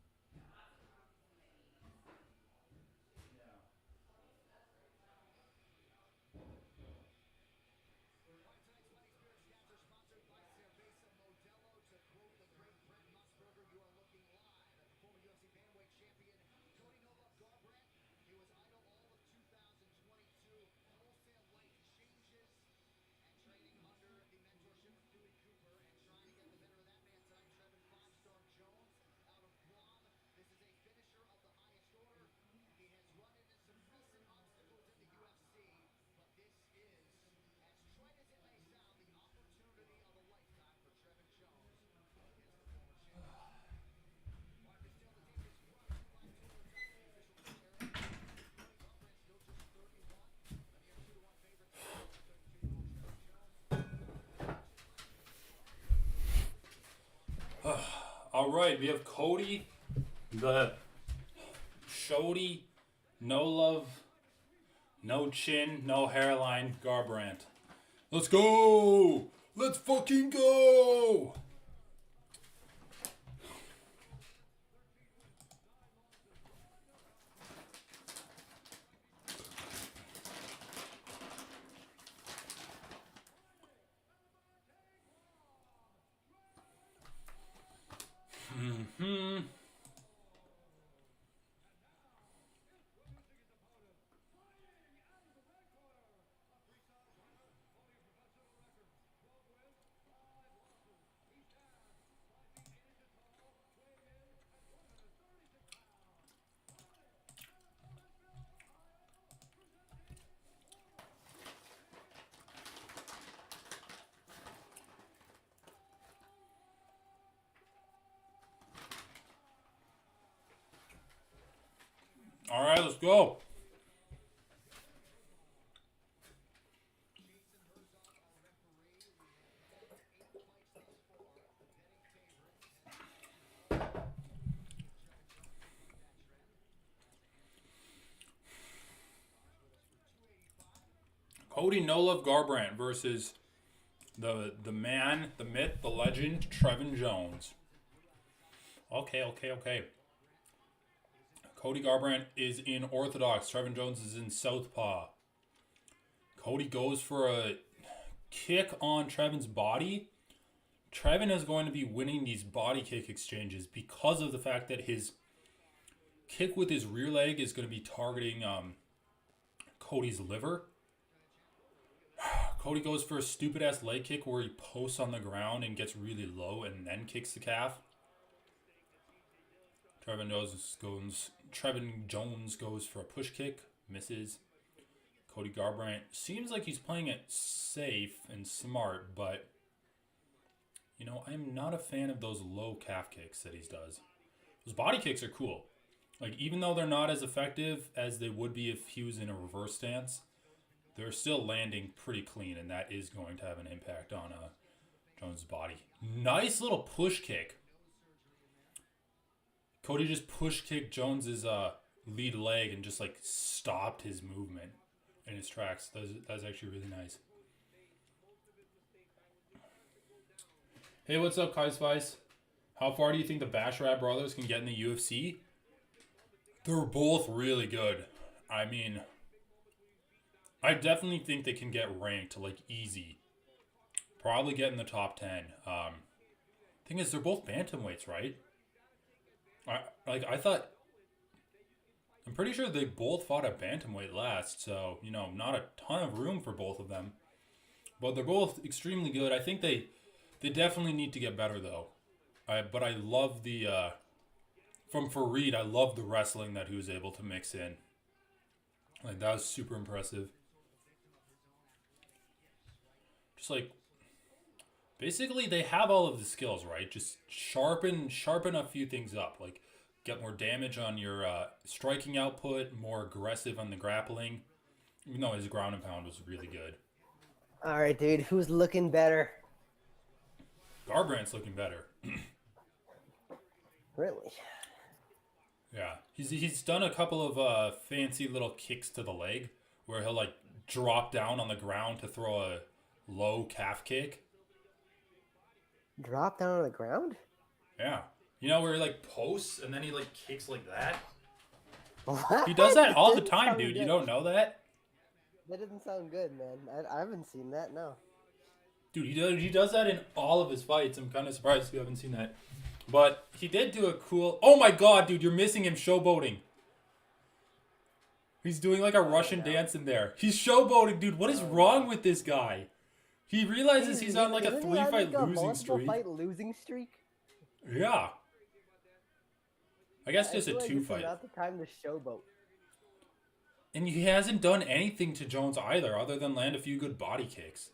Yeah. Tonight's Fighting Spirit stats are sponsored by Cerveza Modelo. To quote the great Brent Musburger, you are looking live at the former UFC bantamweight champion Cody "No Love" Garbrandt. He was idle all of 2022. Wholesale life changes and training under the mentorship of Dewey Cooper and trying to get the better of that man tonight. Trevin "5-Star" Jones out of Guam. This is a finisher of the highest order. He has run into some recent obstacles in the UFC, but this is, as trite as it may sound, the opportunity of a lifetime for Trevin Jones against the former champion. Mark is still the dangerous front. Last two overtimes, the official player. Garbrandt still just 31. A near 2-1 favorite. 32-year-old Trevin Jones. All right, we have Cody, the Shody, no love, no chin, no hairline, Garbrandt. Let's go! Let's fucking go! All right, let's go. Cody No Love Garbrandt versus the man, the myth, the legend, Trevin Jones. Okay. Cody Garbrandt is in Orthodox. Trevin Jones is in Southpaw. Cody goes for a kick on Trevin's body. Trevin is going to be winning these body kick exchanges because of the fact that his kick with his rear leg is going to be targeting Cody's liver. Cody goes for a stupid-ass leg kick where he posts on the ground and gets really low and then kicks the calf. Trevin Jones goes for a push kick. Misses. Cody Garbrandt seems like he's playing it safe and smart, but, you know, I'm not a fan of those low calf kicks that he does. Those body kicks are cool. Like, even though they're not as effective as they would be if he was in a reverse stance, they're still landing pretty clean, and that is going to have an impact on Jones' body. Nice little push kick. Cody just push kicked Jones's lead leg and just like stopped his movement in his tracks. That's actually really nice. Hey, what's up, Kai Spice? How far do you think the Basharat brothers can get in the UFC? They're both really good. I mean, I definitely think they can get ranked like easy. Probably get in the top 10. Thing is, they're both bantamweights, right? I'm pretty sure they both fought at bantamweight last, so, you know, not a ton of room for both of them. But they're both extremely good. I think they definitely need to get better, though. But I love the, from Fareed, I love the wrestling that he was able to mix in. Like, that was super impressive. Just like, basically they have all of the skills, right? Just sharpen a few things up. Like, get more damage on your striking output, more aggressive on the grappling. Even though his ground and pound was really good. All right, dude. Who's looking better? Garbrandt's looking better. Really? Yeah. He's done a couple of fancy little kicks to the leg where he'll like drop down on the ground to throw a low calf kick. Drop down on the ground? Yeah. You know where he like posts and then he like kicks like that? What? He does that all the time, Sound dude. good. You don't know that? That doesn't sound good, man. I haven't seen that, no. Dude, he does that in all of his fights. I'm kind of surprised you haven't seen that. But he did do a cool... Oh my god, dude, you're missing him showboating. He's doing like a Russian dance in there. He's showboating, dude. What is wrong with this guy? He realizes he's on like a Isn't he on, three-fight like, a losing streak. multiple-fight losing streak? Yeah. I guess just a feel like this is two-fight. not the time to showboat. And he hasn't done anything to Jones either, other than land a few good body kicks.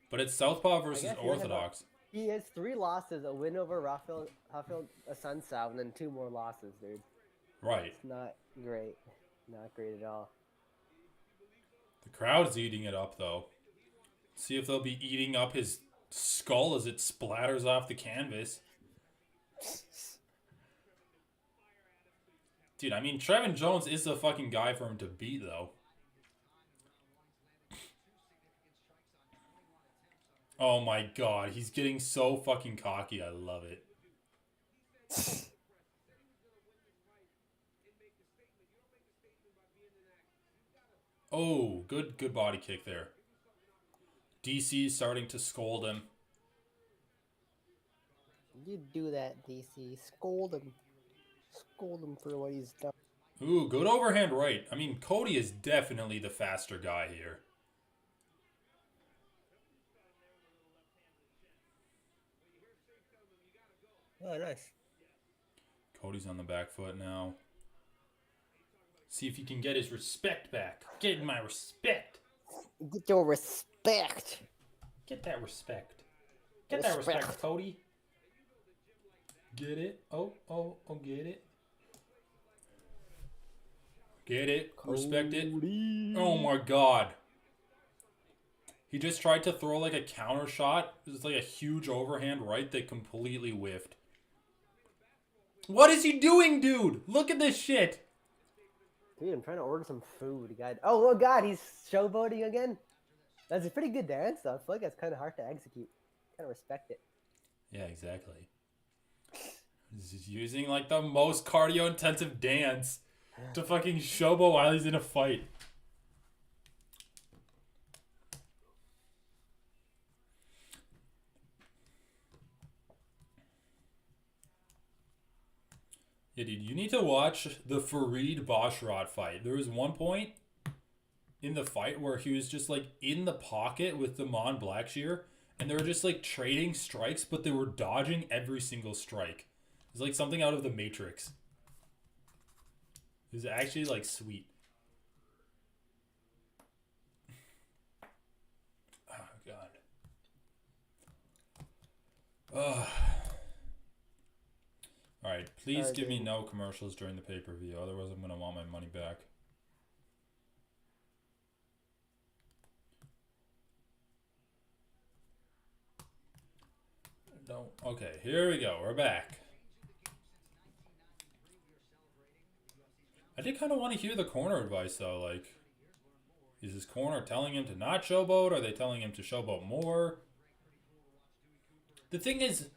But it's Southpaw versus guess he Orthodox. He has 3 losses, a win over Rafael Assunção, and then 2 more losses, dude. Right. It's not great. Not great at all. The crowd's eating it up, though. See if they'll be eating up his skull as it splatters off the canvas. Dude, I mean, Trevin Jones is the fucking guy for him to beat, though. Oh my god, he's getting so fucking cocky. I love it. Oh, good body kick there. DC starting to scold him. You do that, DC. Scold him. Scold him for what he's done. Ooh, good overhand right. I mean, Cody is definitely the faster guy here. Oh, nice. Cody's on the back foot now. See if he can get his respect back. Get my respect. Get your respect. Get that respect. Get that respect, Cody. Get it? Oh, get it. Get it. Respect it. Oh my god. He just tried to throw like a counter shot. It was like a huge overhand right that completely whiffed. What is he doing, dude? Look at this shit. Dude, I'm trying to order some food. God. Oh god, he's showboating again? That's a pretty good dance, though. I feel like that's kind of hard to execute. Kind of respect it. Yeah, exactly. He's using like the most cardio-intensive dance to fucking showboat while he's in a fight. Yeah, dude, you need to watch the Fareed Basharat fight. There was one point in the fight where he was just like in the pocket with the Blackshear, and they were just like trading strikes, but they were dodging every single strike. It's like something out of the Matrix. It was actually like sweet. Oh god. Ugh. Alright, please give me no commercials during the pay-per-view, otherwise I'm gonna want my money back. No. Okay, here we go. We're back. I did kind of want to hear the corner advice though. Like, is his corner telling him to not showboat? Are they telling him to showboat more? The thing is,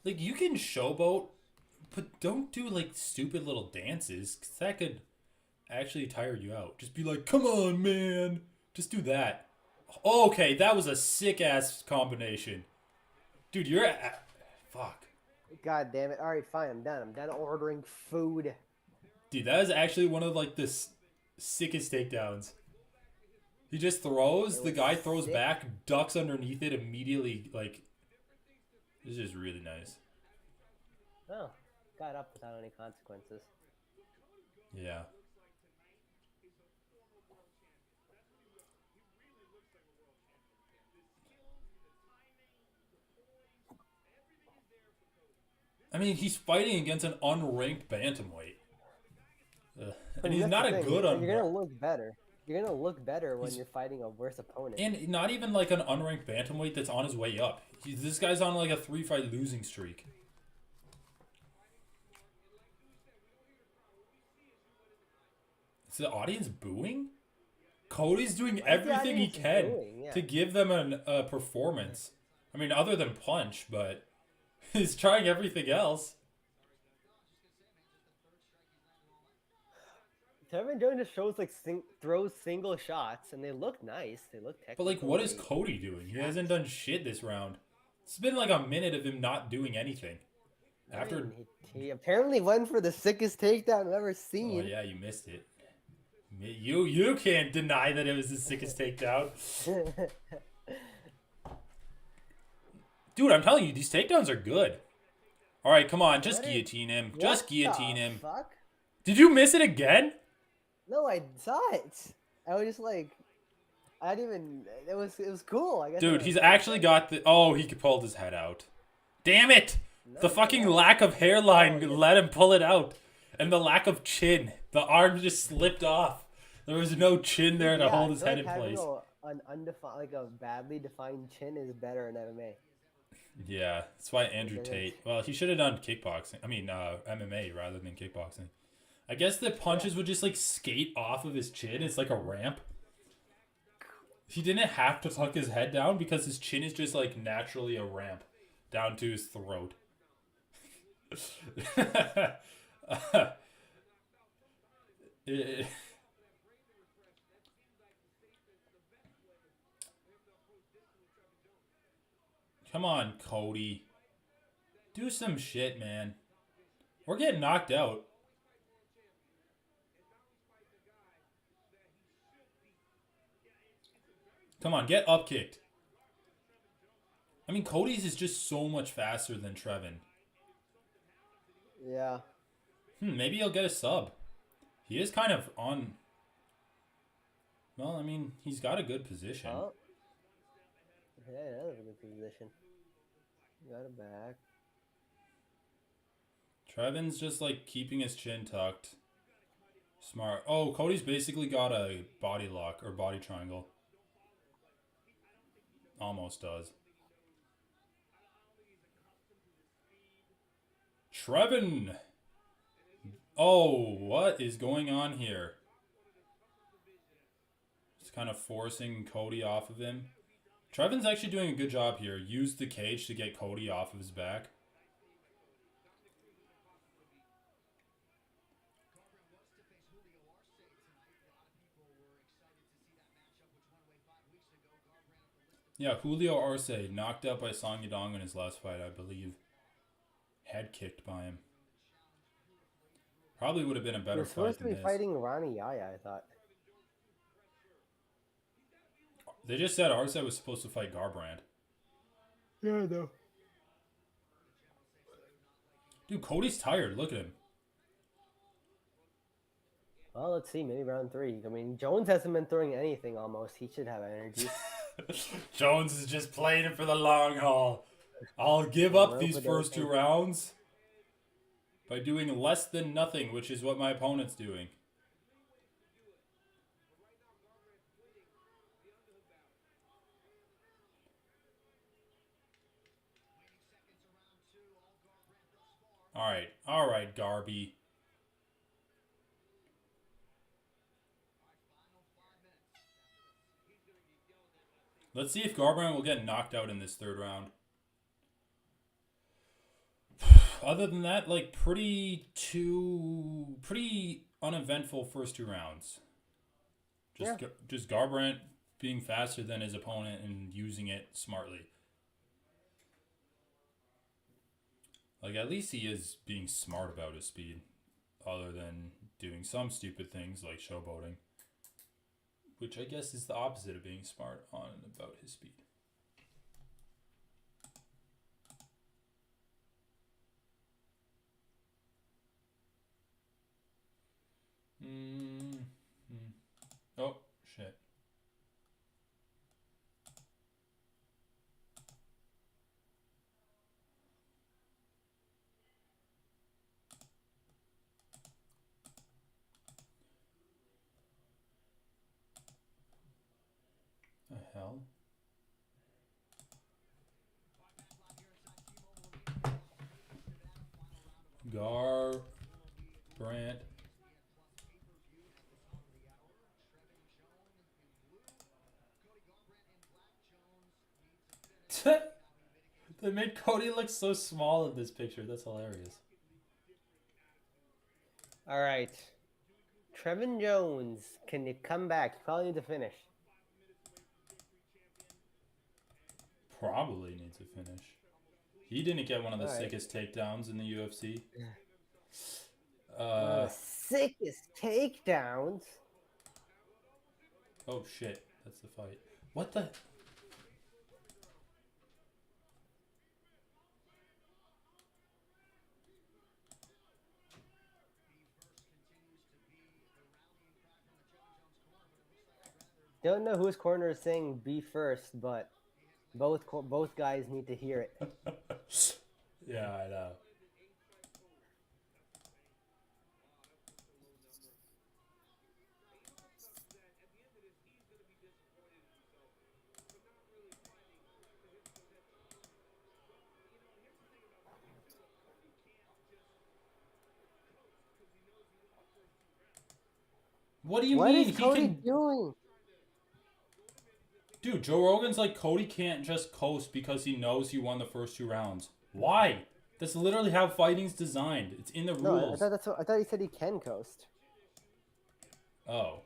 like, you can showboat, but don't do like stupid little dances, because that could actually tire you out. Just be like, come on, man. Just do that. Okay, that was a sick ass combination. Dude, you're fuck. God damn it. Alright, fine, I'm done. I'm done ordering food. Dude, that is actually one of like the sickest takedowns. He just throws, the guy throws sick. back, ducks underneath it immediately, like, this is really nice. Oh, got up without any consequences. Yeah. I mean, he's fighting against an unranked bantamweight. And he's not a good unranked. You're gonna look better. You're gonna look better when you're fighting a worse opponent. And not even like an unranked bantamweight that's on his way up. This guy's on like a 3-fight losing streak. Is the audience booing? Cody's doing everything he can to give them a performance. I mean, other than punch, but he's trying everything else. Trevin Jones just shows like throws single shots and they look nice. They look technical. But like, what is Cody doing? He hasn't done shit this round. It's been like a minute of him not doing anything. After he apparently went for the sickest takedown I've ever seen. Oh yeah, you missed it. You can't deny that it was the sickest takedown. Dude, I'm telling you, these takedowns are good. All right, come on, just guillotine him. Just guillotine him. Fuck? Did you miss it again? No, I saw it. I was just like, I didn't even. It was cool. I guess. Dude, he's actually got the. Oh, he pulled his head out. Damn it! The fucking lack of hairline let him pull it out, and the lack of chin. The arm just slipped off. There was no chin there to hold his head in place. An undefined, like a badly defined chin, is better in MMA. Yeah, that's why Andrew Tate. Well, he should have done kickboxing. I mean, MMA rather than kickboxing. I guess the punches would just like skate off of his chin. It's like a ramp. He didn't have to tuck his head down because his chin is just like naturally a ramp down to his throat. Come on, Cody. Do some shit, man. We're getting knocked out. Come on, get up kicked. I mean, Cody's is just so much faster than Trevin. Yeah. Maybe he'll get a sub. He is kind of on... Well, I mean, he's got a good position. Oh. Yeah, that was a good position. Got it back. Trevin's just like keeping his chin tucked. Smart. Oh, Cody's basically got a body lock or body triangle. Almost does. Trevin! Oh, what is going on here? Just kind of forcing Cody off of him. Trevin's actually doing a good job here. Use the cage to get Cody off of his back. Yeah, Julio Arce knocked out by Song Yadong in his last fight, I believe. Head kicked by him. Probably would have been a He better was fight supposed to than be this. fighting Ronnie Yaya, I thought. They just said Arce was supposed to fight Garbrandt. Yeah, though. Dude, Cody's tired. Look at him. Well, let's see. Maybe round 3. I mean, Jones hasn't been throwing anything almost. He should have energy. Jones is just playing it for the long haul. I'll give up these first 2 rounds by doing less than nothing, which is what my opponent's doing. All right, Garby. Let's see if Garbrandt will get knocked out in this 3rd round. Other than that, like pretty uneventful first 2 rounds. Just Garbrandt being faster than his opponent and using it smartly. Like, at least he is being smart about his speed, other than doing some stupid things like showboating, which I guess is the opposite of being smart on and about his speed. Oh, shit. The hell? Garbrandt. They made Cody look so small in this picture. That's hilarious. All right. Trevin Jones, can you come back? You probably need to finish. Probably needs to finish. He didn't get one of the All right. sickest takedowns in the UFC. One of the sickest takedowns. Oh shit, that's the fight. What the? Don't know whose corner is saying be first, but both guys need to hear it. Yeah, I know. What do you What mean? is Cody doing? Dude, Joe Rogan's like, Cody can't just coast because he knows he won the first 2 rounds. Why? That's literally how fighting's designed. It's in the rules. No, I thought he said he can coast. Oh.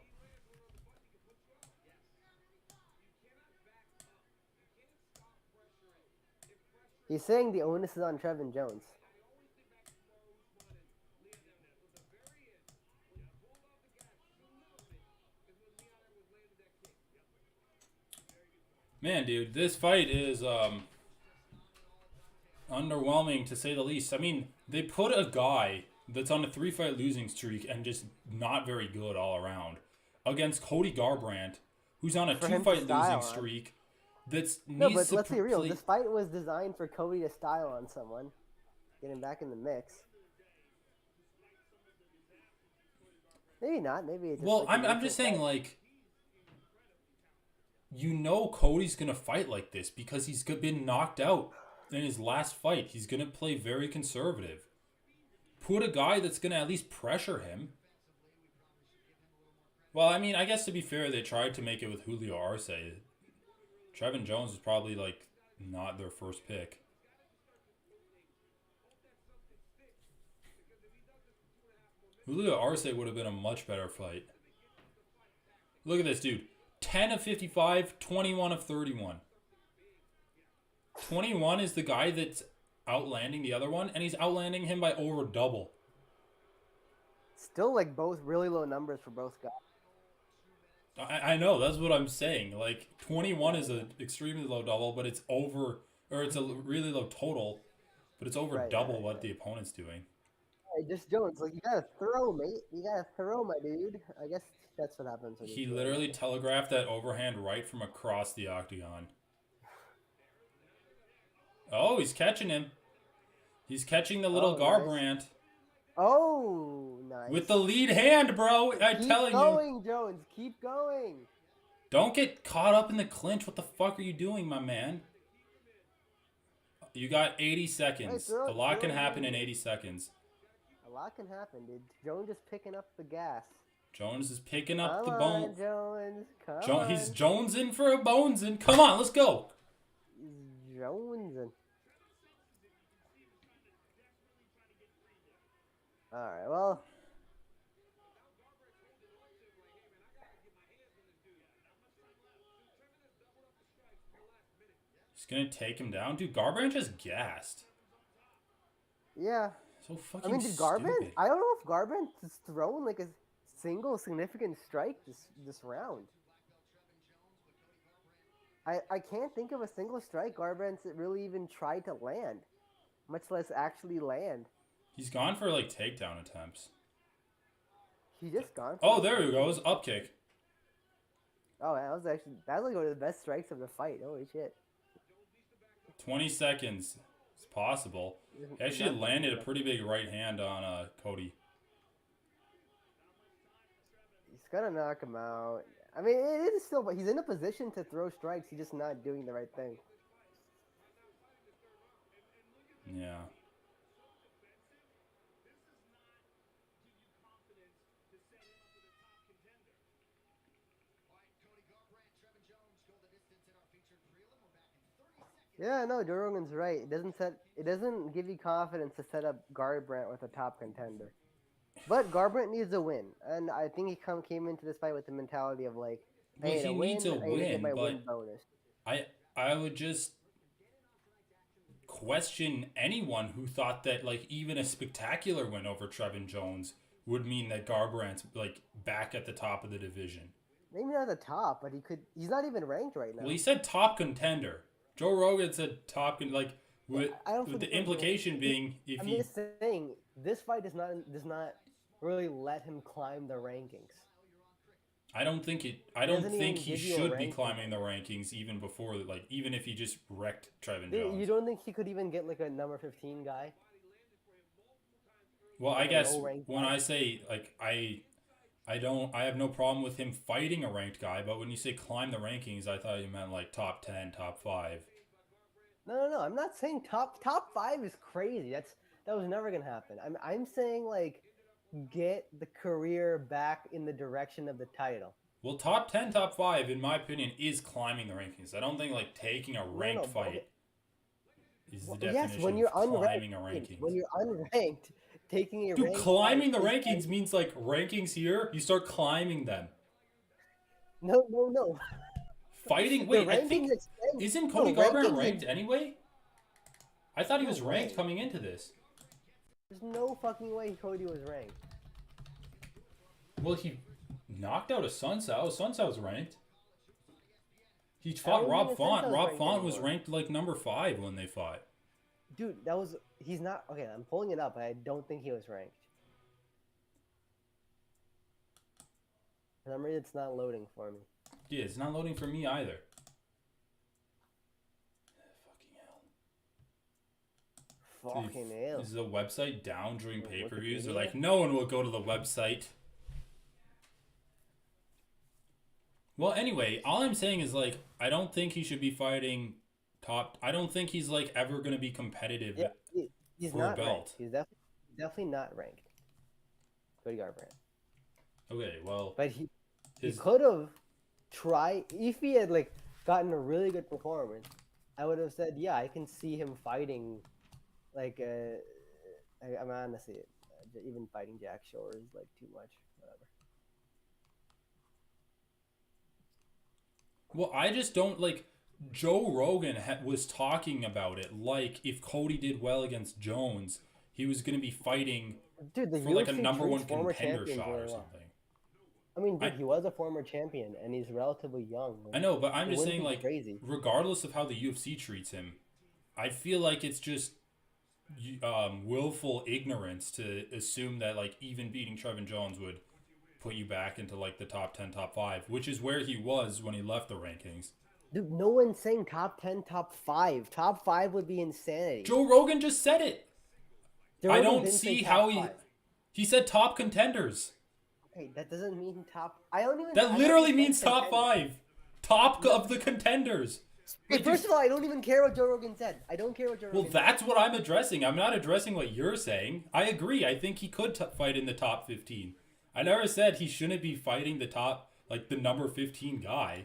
He's saying the onus is on Trevin Jones. Man, dude, this fight is underwhelming to say the least. I mean, they put a guy that's on a 3-fight losing streak and just not very good all around against Cody Garbrandt, who's on a 2-fight losing streak. That's no, but let's be real. This fight was designed for Cody to style on someone, get him back in the mix. Maybe not. Maybe it's just well, like I'm just saying, like, you know Cody's gonna fight like this because he's been knocked out in his last fight. He's gonna play very conservative. Put a guy that's gonna at least pressure him. Well, I mean, I guess to be fair, they tried to make it with Julio Arce. Trevin Jones is probably, like, not their first pick. Julio Arce would have been a much better fight. Look at this, dude. 10 of 55, 21 of 31. 21 is the guy that's outlanding the other one, and he's outlanding him by over double. Still, like, both really low numbers for both guys. I know, that's what I'm saying. Like 21 is an extremely low double, but it's over, or it's a really low total, but it's over double what the opponent's doing. Hey, just Jones, like, you gotta throw, mate. You gotta throw, my dude. I guess that's what happens. When He literally telegraphed that overhand right from across the octagon. Oh, he's catching him. He's catching the little Garbrandt. Nice. Oh, nice. With the lead hand, bro. I'm telling you. Keep going, Jones. Keep going. Don't get caught up in the clinch. What the fuck are you doing, my man? You got 80 seconds. A lot can happen in 80 seconds. A lot can happen, dude. Jones is picking up the gas. Jones is picking up the Come bone. on, Jones. Come on. He's Jonesing for a bonesing. Come on, let's go. He's Jonesing. All right, well. He's going to take him down. Dude, Garbrandt just gassed. Yeah. So fucking I mean, did Garbrandt? stupid. I don't know if Garbrandt has thrown like a single significant strike this round. I can't think of a single strike Garbrandt's really even tried to land, much less actually land. He's gone for like takedown attempts. He just gone. Oh, there he goes. Up kick. Oh, that was like one of the best strikes of the fight. Holy shit. 20 seconds. It's possible. He actually landed a pretty big right hand on Cody. He's gonna knock him out. I mean, it is still, but he's in a position to throw strikes. He's just not doing the right thing. Yeah. Yeah, no, Joe Rogan's right. It doesn't give you confidence to set up Garbrandt with a top contender. But Garbrandt needs a win, and I think he came into this fight with the mentality of like, Well, he needs a win, but win bonus. I would just question anyone who thought that like even a spectacular win over Trevin Jones would mean that Garbrandt's like back at the top of the division. Maybe not the top, but he's not even ranked right now. Well, he said top contender. Joe Rogan said top, like with the implication being if I'm he. just saying this fight does not really let him climb the rankings. I don't think he should be climbing the rankings even before, like even if he just wrecked Trevin Jones. You don't think he could even get like a number 15 guy? Well, I guess when I say like I have no problem with him fighting a ranked guy, but when you say climb the rankings, I thought you meant like top 10, top 5. No. I'm not saying top 5 is crazy. That was never gonna happen. I'm saying like get the career back in the direction of the title. Well, top 10, top 5, in my opinion, is climbing the rankings. I don't think like taking a ranked fight is the definition of climbing a ranking. When you're unranked, taking a Dude, climbing the rankings means like rankings here, you start climbing them. No. Fighting? Wait, I think isn't Cody Garbrandt ranked anyway? I thought he was ranked coming into this. There's no fucking way Cody was ranked. Well, he knocked out a Sun Tzu. Sun Tzu was ranked. He fought Rob Font. Rob Font was ranked like number 5 when they fought. Dude, he's not, okay, I'm pulling it up, and I don't think he was ranked. For some reason, it's not loading for me. Yeah, it's not loading for me either. Fucking hell. Is the website down during pay-per-views? They're like, no one will go to the website. Well, anyway, all I'm saying is, like, I don't think he should be fighting top. I don't think he's, like, ever going to be competitive he's for not a belt. Ranked. He's definitely not ranked. Cody Garbrandt. Okay, well. But he could have tried. If he had, like, gotten a really good performance, I would have said, yeah, I can see him fighting. Like, I'm honestly, even fighting Jack Shore is like too much. Whatever. Well, I just don't like. Joe Rogan was talking about it like if Cody did well against Jones, he was going to be fighting Dude, the for like a UFC number one treats former contender champions shot or really well. something. I mean, dude, he was a former champion, and he's relatively young. I know, but I'm It just wouldn't saying, be like, crazy. regardless of how the UFC treats him, I feel like it's just willful ignorance to assume that, like, even beating Trevin Jones would put you back into, like, the top 10, top 5, which is where he was when he left the rankings. Dude, no one's saying top 10, top 5. Top 5 would be insanity. Joe Rogan just said it. Joe I Rogan don't didn't say see top how 5. he said top contenders. Hey, that doesn't mean top. I don't even. That I literally don't even means think top contender. 5. Top of the contenders. Hey, Wait, first of all, I don't even care what Joe Rogan said. I don't care what Joe Well, Rogan that's what I'm addressing. I'm not addressing what you're saying. I agree. I think he could fight in the top 15. I never said he shouldn't be fighting the top, like the number 15 guy.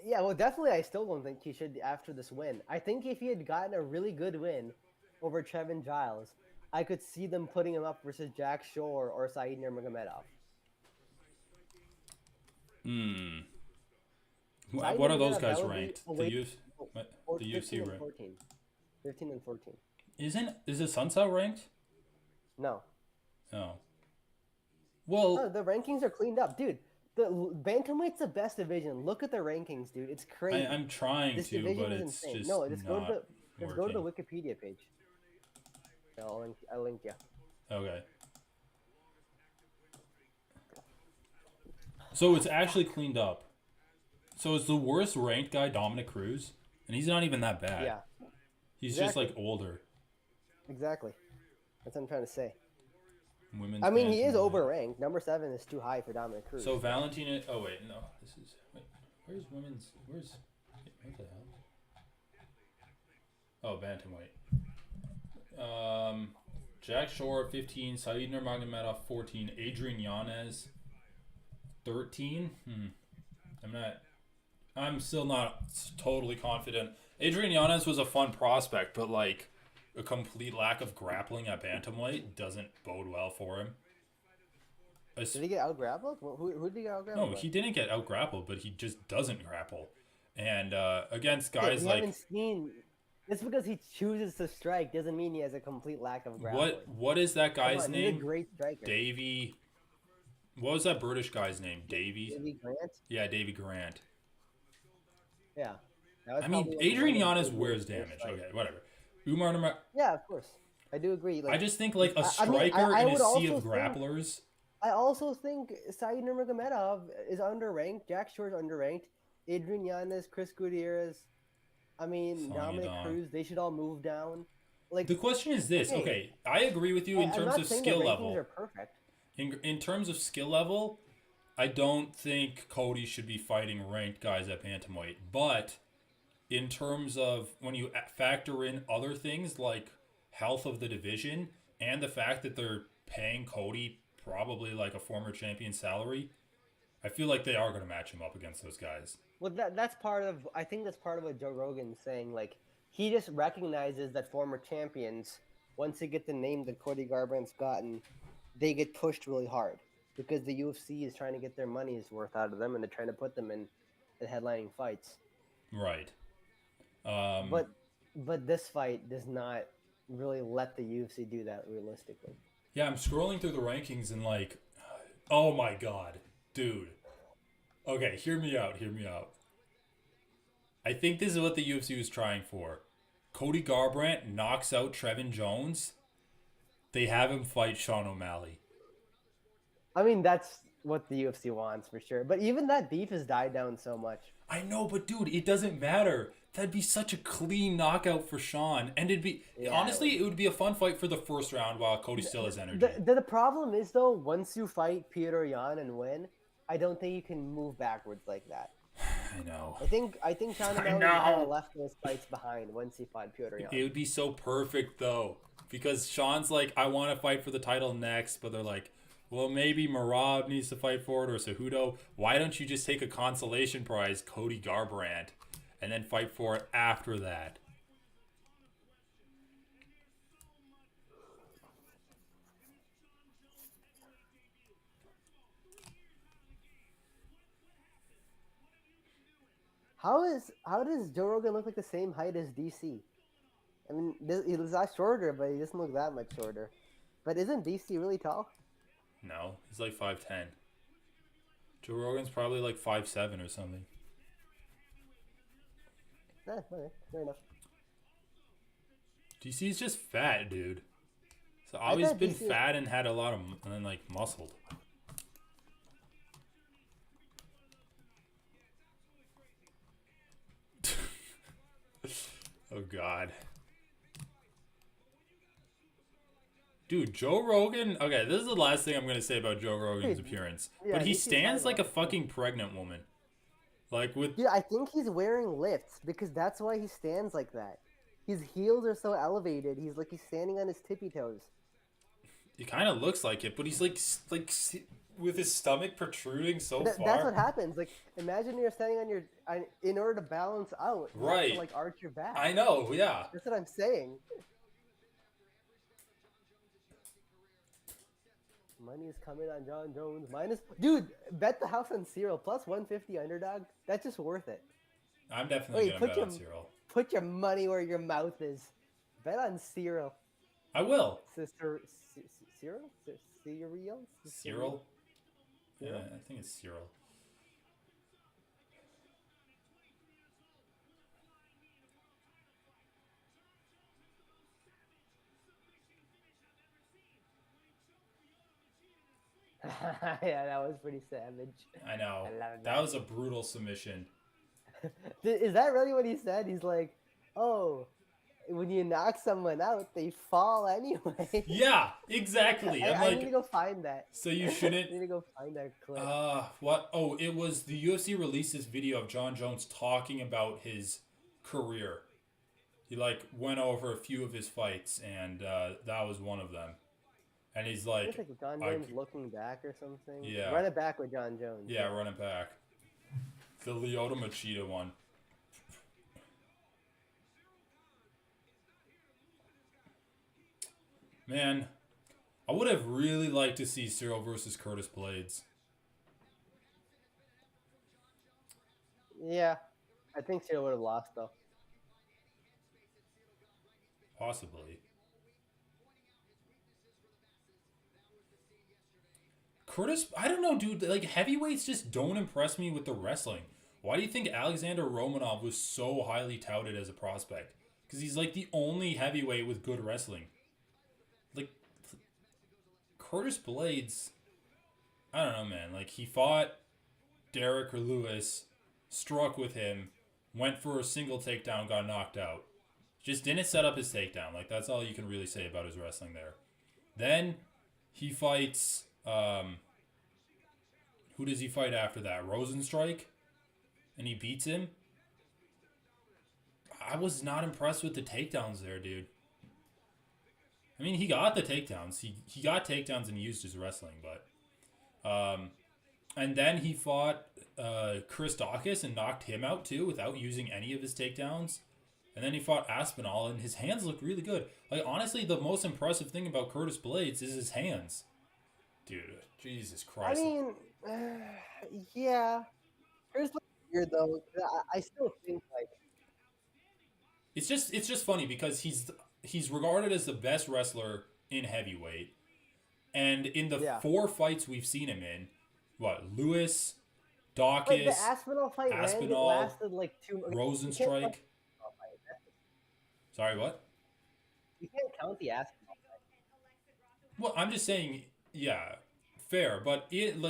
Yeah, well, definitely, I still don't think he should after this win. I think if he had gotten a really good win over Trevin Giles, I could see them putting him up versus Jack Shore or Said Nurmagomedov. What are those guys ranked? The UFC 15 and ranked. 14. 15 and 14. Is the Sunset ranked? No. Oh. Well, No, the rankings are cleaned up. Dude, the bantamweight's the best division. Look at the rankings, dude. It's crazy. I'm trying This to, division but is it's insane. just No, just not go to the working. Wikipedia page. I'll link you. Okay. So it's actually cleaned up. So it's the worst ranked guy, Dominic Cruz, and he's not even that bad. Yeah. He's Exactly. just like older. Exactly. That's what I'm trying to say. Women's I mean, he is bantamweight. overranked. Number 7 is too high for Dominic Cruz. So Valentina. Oh wait, no. This is. Wait, where's women's? Where's? What the hell? Oh, bantamweight. Jack Shore 15, Said Nurmagomedov 14, Adrian Yanez 13. I'm still not totally confident. Adrian Yanez was a fun prospect, but like a complete lack of grappling at bantamweight doesn't bode well for him. Did he get out grappled? Who did he get out grappled? No, he didn't get out grappled, but he just doesn't grapple. And against Yeah, guys we like haven't seen. Just because he chooses to strike doesn't mean he has a complete lack of grappling. what is that guy's Come on, name? He's a great striker. Davey. What was that British guy's name? Davey Grant. Yeah, Davey Grant. Yeah. That was I mean, probably Adrian one of Yanez his wears worst damage. fights. Okay, whatever. Umar Nurmagomedov. Yeah, of course. I do agree. Like, I just think like a I mean, striker I in a would sea also of think- grapplers. I also think Said Nurmagomedov is underranked. Jack Shore's underranked. Adrian Yanez, Chris Gutierrez. I mean, Sonya Dominic Dong. Cruz. They should all move down. Like, The question is this. okay, Okay, I agree with you in I'm terms not of saying skill the rankings level. are perfect. In terms of skill level, I don't think Cody should be fighting ranked guys at bantamweight. But in terms of when you factor in other things like health of the division and the fact that they're paying Cody probably like a former champion salary, I feel like they are going to match him up against those guys. Well, that's part of. I think that's part of what Joe Rogan's saying. Like, he just recognizes that former champions, once they get the name that Cody Garbrandt's gotten, they get pushed really hard because the UFC is trying to get their money's worth out of them, and they're trying to put them in the headlining fights. Right. But this fight does not really let the UFC do that realistically. Yeah, I'm scrolling through the rankings and like, oh my god, dude. Okay, hear me out. I think this is what the UFC was trying for. Cody Garbrandt knocks out Trevin Jones. They have him fight Sean O'Malley. I mean, that's what the UFC wants for sure. But even that beef has died down so much. I know, but dude, it doesn't matter. That'd be such a clean knockout for Sean. And it'd be, honestly, it would be a fun fight for the first round while Cody still has energy. The problem is, though, once you fight Peter Yan and win, I don't think you can move backwards like that. I know. I think Sean O'Malley kind of left those fights behind once he fought Peter Yan. It would be so perfect, though. Because Sean's like, I want to fight for the title next, but they're like, well, maybe Marab needs to fight for it or Cejudo. Why don't you just take a consolation prize, Cody Garbrandt, and then fight for it after that? How does Joe Rogan look like the same height as DC? I mean, he's a lot shorter, but he doesn't look that much shorter. But isn't DC really tall? No, he's like 5'10". Joe Rogan's probably like 5'7" or something. Okay, fair enough. DC's just fat, dude. So I always thought been DC was- fat and had a lot of and then like muscled. Oh God. Dude, Joe Rogan. Okay, this is the last thing I'm gonna say about Joe Rogan's appearance. yeah, but he DC's stands fine like a enough. fucking pregnant woman. Like with Dude, I think he's wearing lifts because that's why he stands like that. His heels are so elevated. He's standing on his tippy toes. it kind of looks like it, but he's like with his stomach protruding so far. That's what happens. Like, imagine you're standing on your in order to balance out, you have Right. to, like arch your back. I know, yeah. That's what I'm saying. Money is coming on John Jones. Dude, bet the house on Ciryl plus 150 underdog. That's just worth it. I'm definitely Wait, gonna bet on Ciryl. Put your money where your mouth is. Bet on Ciryl. I will. Sister Ciryl? Ciryl? Ciryl? Yeah, I think it's Ciryl. Yeah, that was pretty savage. I know. I love That that. was a brutal submission. Is that really what he said? He's like, oh, when you knock someone out, they fall anyway. Yeah, exactly. I'm I like, need to go find that. so you shouldn't. I need to go find that clip. What? Oh, it was the UFC released this video of John Jones talking about his career. He like went over a few of his fights, and that was one of them. And he's like, It's like John Jones looking back or something. Yeah. Run it back with John Jones. yeah, run it back. The Lyoto Machida one. Man, I would have really liked to see Ciryl versus Curtis Blades. Yeah. I think Ciryl would have lost though. Possibly. Curtis, I don't know, dude. Like, heavyweights just don't impress me with the wrestling. Why do you think Alexander Romanov was so highly touted as a prospect? Because he's like the only heavyweight with good wrestling. Like, Curtis Blades, I don't know, man. Like, he fought Derek or Lewis, struck with him, went for a single takedown, got knocked out. Just didn't set up his takedown. Like, that's all you can really say about his wrestling there. Then he fights, who does he fight after that? Rosenstrike? And he beats him? I was not impressed with the takedowns there, dude. I mean, he got the takedowns. He got takedowns and used his wrestling, but... and then he fought Chris Dawkins and knocked him out, too, without using any of his takedowns. And then he fought Aspinall, and his hands look really good. Like, honestly, the most impressive thing about Curtis Blades is his hands. Dude, Jesus Christ. I mean, yeah. Here's what's weird though. I still think like It's just funny because he's regarded as the best wrestler in heavyweight. And in the 4 fights we've seen him in, Lewis, Dawkins, the Aspinall fight lasted like 2 Rosenstrike. Sorry, what? You can't count the Aspinall fight. Well, I'm just saying, yeah, fair. But in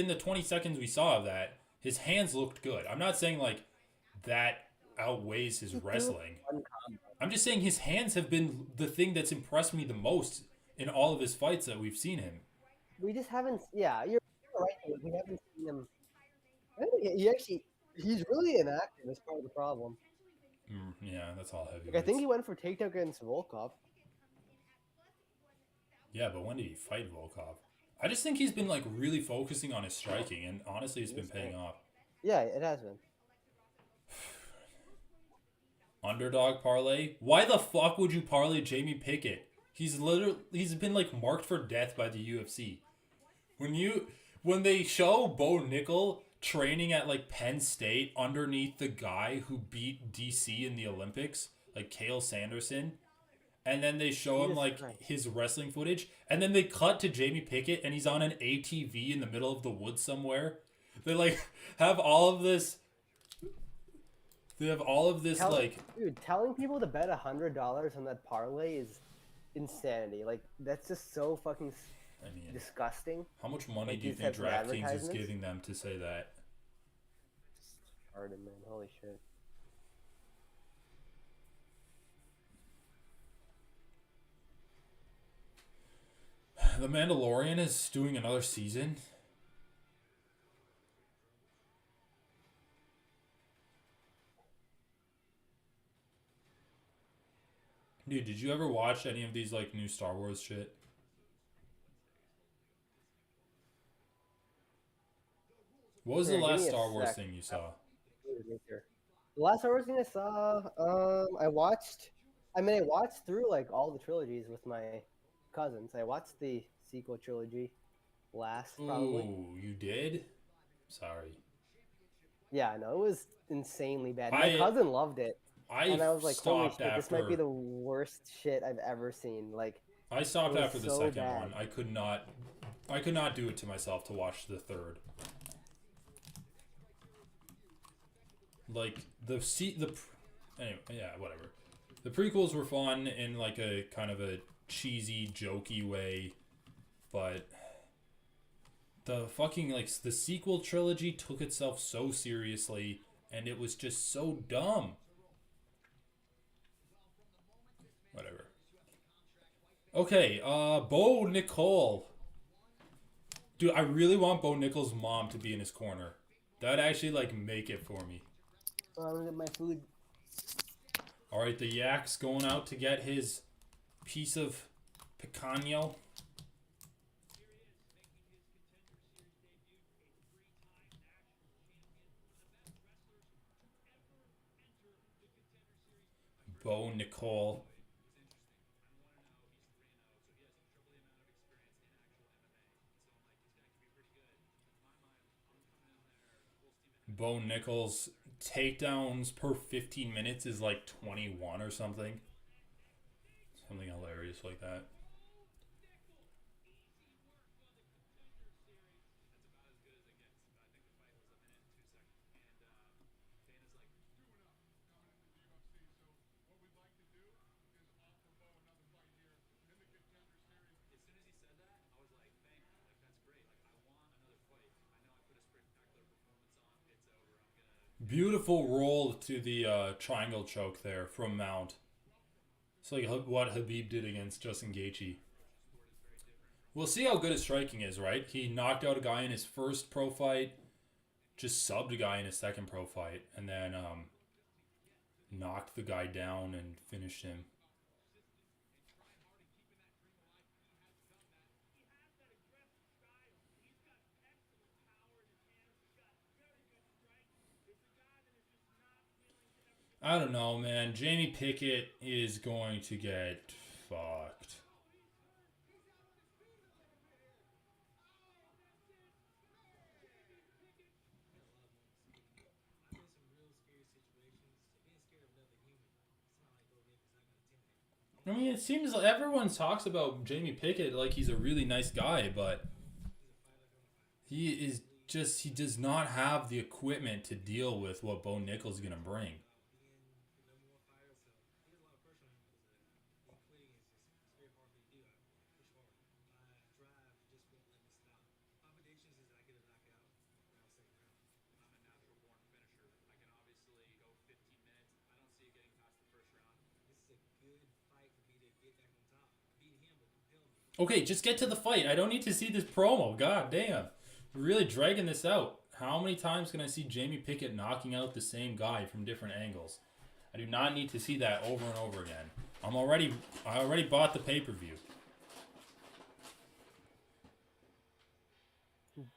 the 20 seconds we saw of that, his hands looked good. I'm not saying like that outweighs his wrestling. I'm just saying his hands have been the thing that's impressed me the most in all of his fights that we've seen him. We just haven't. Yeah, you're right. We haven't seen him. I think he's really inactive. That's part of the problem. Yeah, that's all heavy. Like, I think he went for takedown against Volkov. Yeah, but when did he fight Volkov? I just think he's been like really focusing on his striking, and honestly, it's been paying off. Yeah, it has been. Underdog parlay? Why the fuck would you parlay Jamie Pickett? He's been like marked for death by the UFC. When they show Bo Nickel training at like Penn State underneath the guy who beat DC in the Olympics, like Cale Sanderson, and then they show him Jesus like Christ. his wrestling footage, and then they cut to Jamie Pickett, and he's on an ATV in the middle of the woods somewhere. They like have all of this. They have all of this Dude, telling people to bet $100 on that parlay is insanity. Like, that's just so fucking I mean, disgusting. how much money Like do you these think types of DraftKings is advertisements? giving them to say that? Pardon, man. Holy shit. The Mandalorian is doing another season. Dude, did you ever watch any of these like new Star Wars shit? What was the Here, give last me a Star Wars sec. thing you saw? The last Star Wars thing I saw, I watched through like all the trilogies with my cousins. I watched the sequel trilogy last, probably. Ooh, you did? Sorry. Yeah, no, it was insanely bad. My I- cousin loved it, and I was like, "Holy stopped shit, this might be after- the worst shit I've ever seen." Like, I stopped it was after the so second bad. one. I could not do it to myself to watch the third. Like anyway, yeah, whatever. The prequels were fun in like a kind of a cheesy, jokey way, but the fucking like the sequel trilogy took itself so seriously, and it was just so dumb. Whatever. Okay, Bo Nicole. Dude, I really want Bo Nichols' mom to be in his corner. That'd actually like make it for me. I'm gonna get my food. All right, the Yak's going out to get his piece of picanha. Bo Nicole. Bo Nichols takedowns per 15 minutes is like 21 or something. Something hilarious like that. Beautiful roll to the triangle choke there from Mount. It's like what Habib did against Justin Gaethje. We'll see how good his striking is, right? He knocked out a guy in his first pro fight, just subbed a guy in his second pro fight, and then knocked the guy down and finished him. I don't know, man. Jamie Pickett is going to get fucked. I mean, it seems like everyone talks about Jamie Pickett like he's a really nice guy, but he does not have the equipment to deal with what Bo Nichols is going to bring. Okay, just get to the fight. I don't need to see this promo. God damn. We're really dragging this out. How many times can I see Jamie Pickett knocking out the same guy from different angles? I do not need to see that over and over again. I already bought the pay-per-view.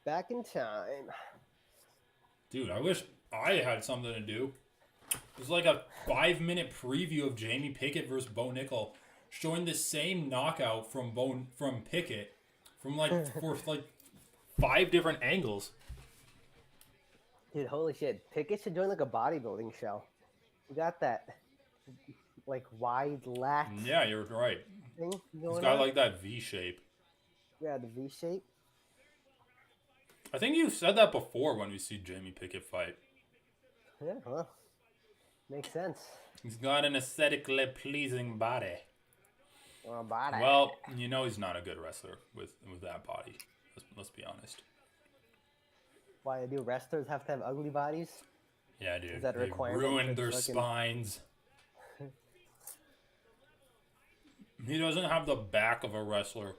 Back in time. Dude, I wish I had something to do. It was like a 5-minute preview of Jamie Pickett versus Bo Nickel, showing the same knockout from Pickett from for 5 different angles. Dude, holy shit. Pickett should join like a bodybuilding show. You got that like wide lat Yeah, you're right. thing He's going got on. like that V shape. Yeah, the V shape. I think you've said that before when we see Jamie Pickett fight. Yeah, well, makes sense. He's got an aesthetically pleasing body. Body. Well, you know he's not a good wrestler with that body. Let's be honest. Why do wrestlers have to have ugly bodies? Yeah, dude. Is that a They requirement ruined for their fucking- spines. He doesn't have the back of a wrestler.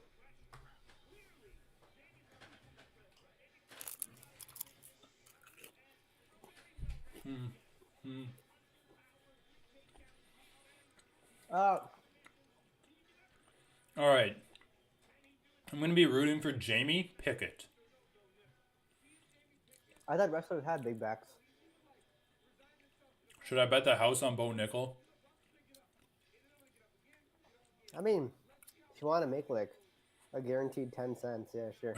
Oh, All right. I'm going to be rooting for Jamie Pickett. I thought wrestlers had big backs. Should I bet the house on Bo Nickel? I mean, if you want to make like a guaranteed 10 cents, yeah, sure.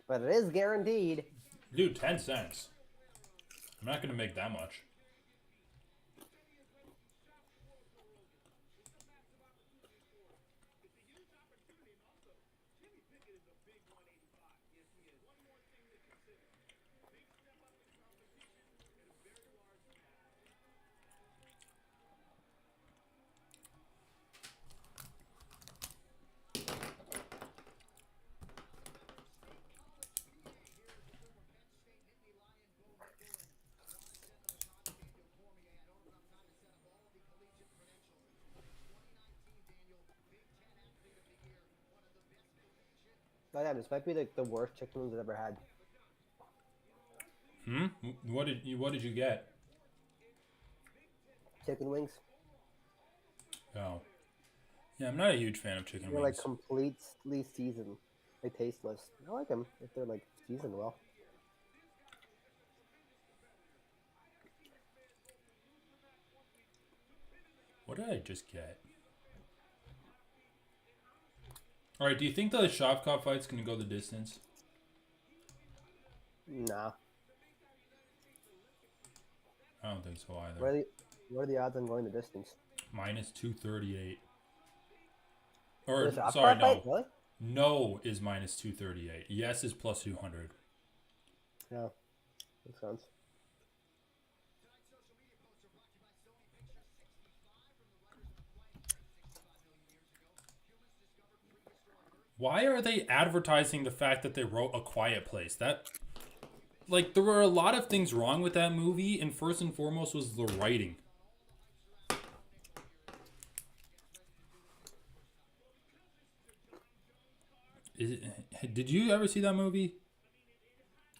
But it is guaranteed. Dude, 10 cents. I'm not going to make that much. Oh yeah, this might be like the worst chicken wings I've ever had. What did you get? Chicken wings. Oh. Yeah, I'm not a huge fan of chicken They're wings. like completely seasoned. They tasteless. I like them if they're like seasoned well. What did I just get? Alright, do you think the Shavkat fight's going to go the distance? Nah. I don't think so either. What are the odds on going the distance? Minus 238. Or, There's a sorry, Shavkat no. fight? Really? No is minus 238. Yes is plus 200. Yeah. Makes sense. Why are they advertising the fact that they wrote A Quiet Place? That, like, there were a lot of things wrong with that movie, and first and foremost was the writing. Did you ever see that movie?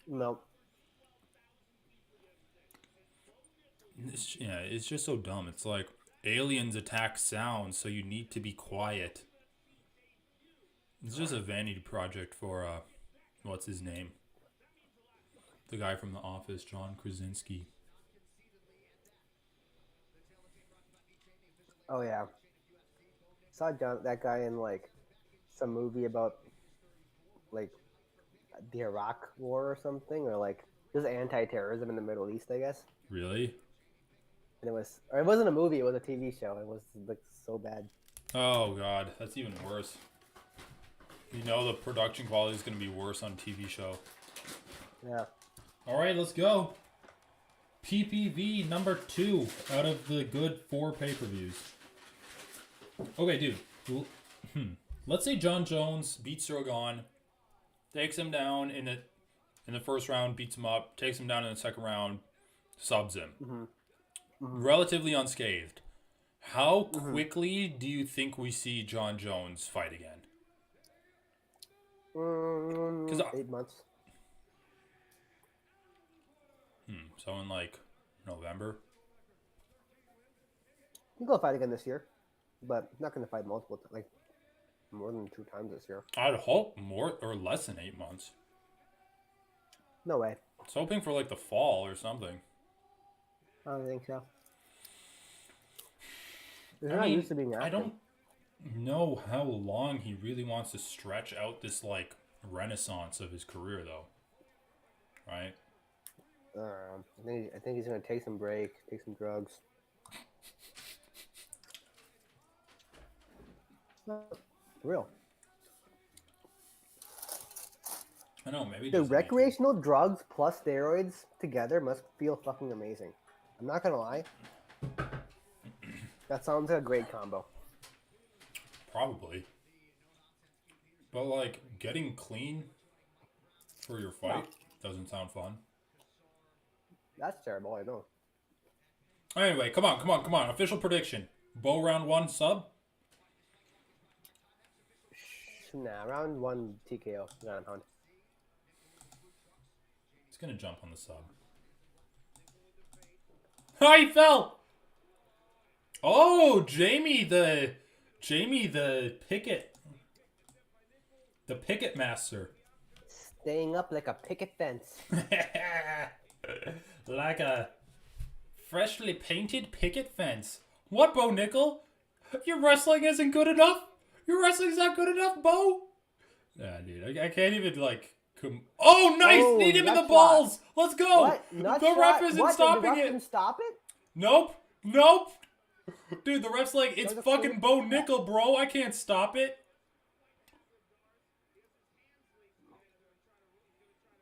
No. It's just so dumb. It's like aliens attack sound, so you need to be quiet. It's just a vanity project for what's his name? The guy from The Office, John Krasinski. Oh yeah. Saw that guy in like some movie about like the Iraq War or something, or like just anti-terrorism in the Middle East, I guess. Really? And it wasn't a movie; it was a TV show. It was like so bad. Oh god, that's even worse. You know the production quality is going to be worse on TV show. Yeah. All right, let's go. PPV number 2 out of the good 4 pay-per-views. Okay, dude. Let's say John Jones beats Ciryl Gane, takes him down in the first round, beats him up, takes him down in the second round, subs him. Relatively unscathed. How quickly do you think we see John Jones fight again? 8 months. So in like November? He'll go fight again this year, but not going to fight multiple, like more than 2 times this year. I'd hope more or less than 8 months. No way. I was hoping for like the fall or something. I don't think so. He's not used to being active. I don't know how long he really wants to stretch out this like renaissance of his career, though. Right? I think he's gonna take some break, take some drugs. For real. I know, maybe The just recreational drugs plus steroids together must feel fucking amazing. I'm not gonna lie. That sounds like a great combo. Probably. But like getting clean for your fight doesn't sound fun. That's terrible, I know. Anyway, come on. Official prediction. Bo round 1 sub? Nah, round 1 TKO. Ground pound. He's gonna jump on the sub. Oh, he fell! Oh, Jamie the Pickett. The Pickett master. Staying up like a picket fence. Like a freshly painted picket fence. What, Bo Nickel? Your wrestling isn't good enough? Your wrestling's not good enough, Bo? Nah, dude. I can't even, like... Oh, nice! Oh, Need him in the nut balls! shot. Let's go! What? Nut The shot? ref isn't What? stopping the ref it! Didn't stop it? Nope! Dude, the ref's like, it's fucking Bo Nickel, bro. I can't stop it.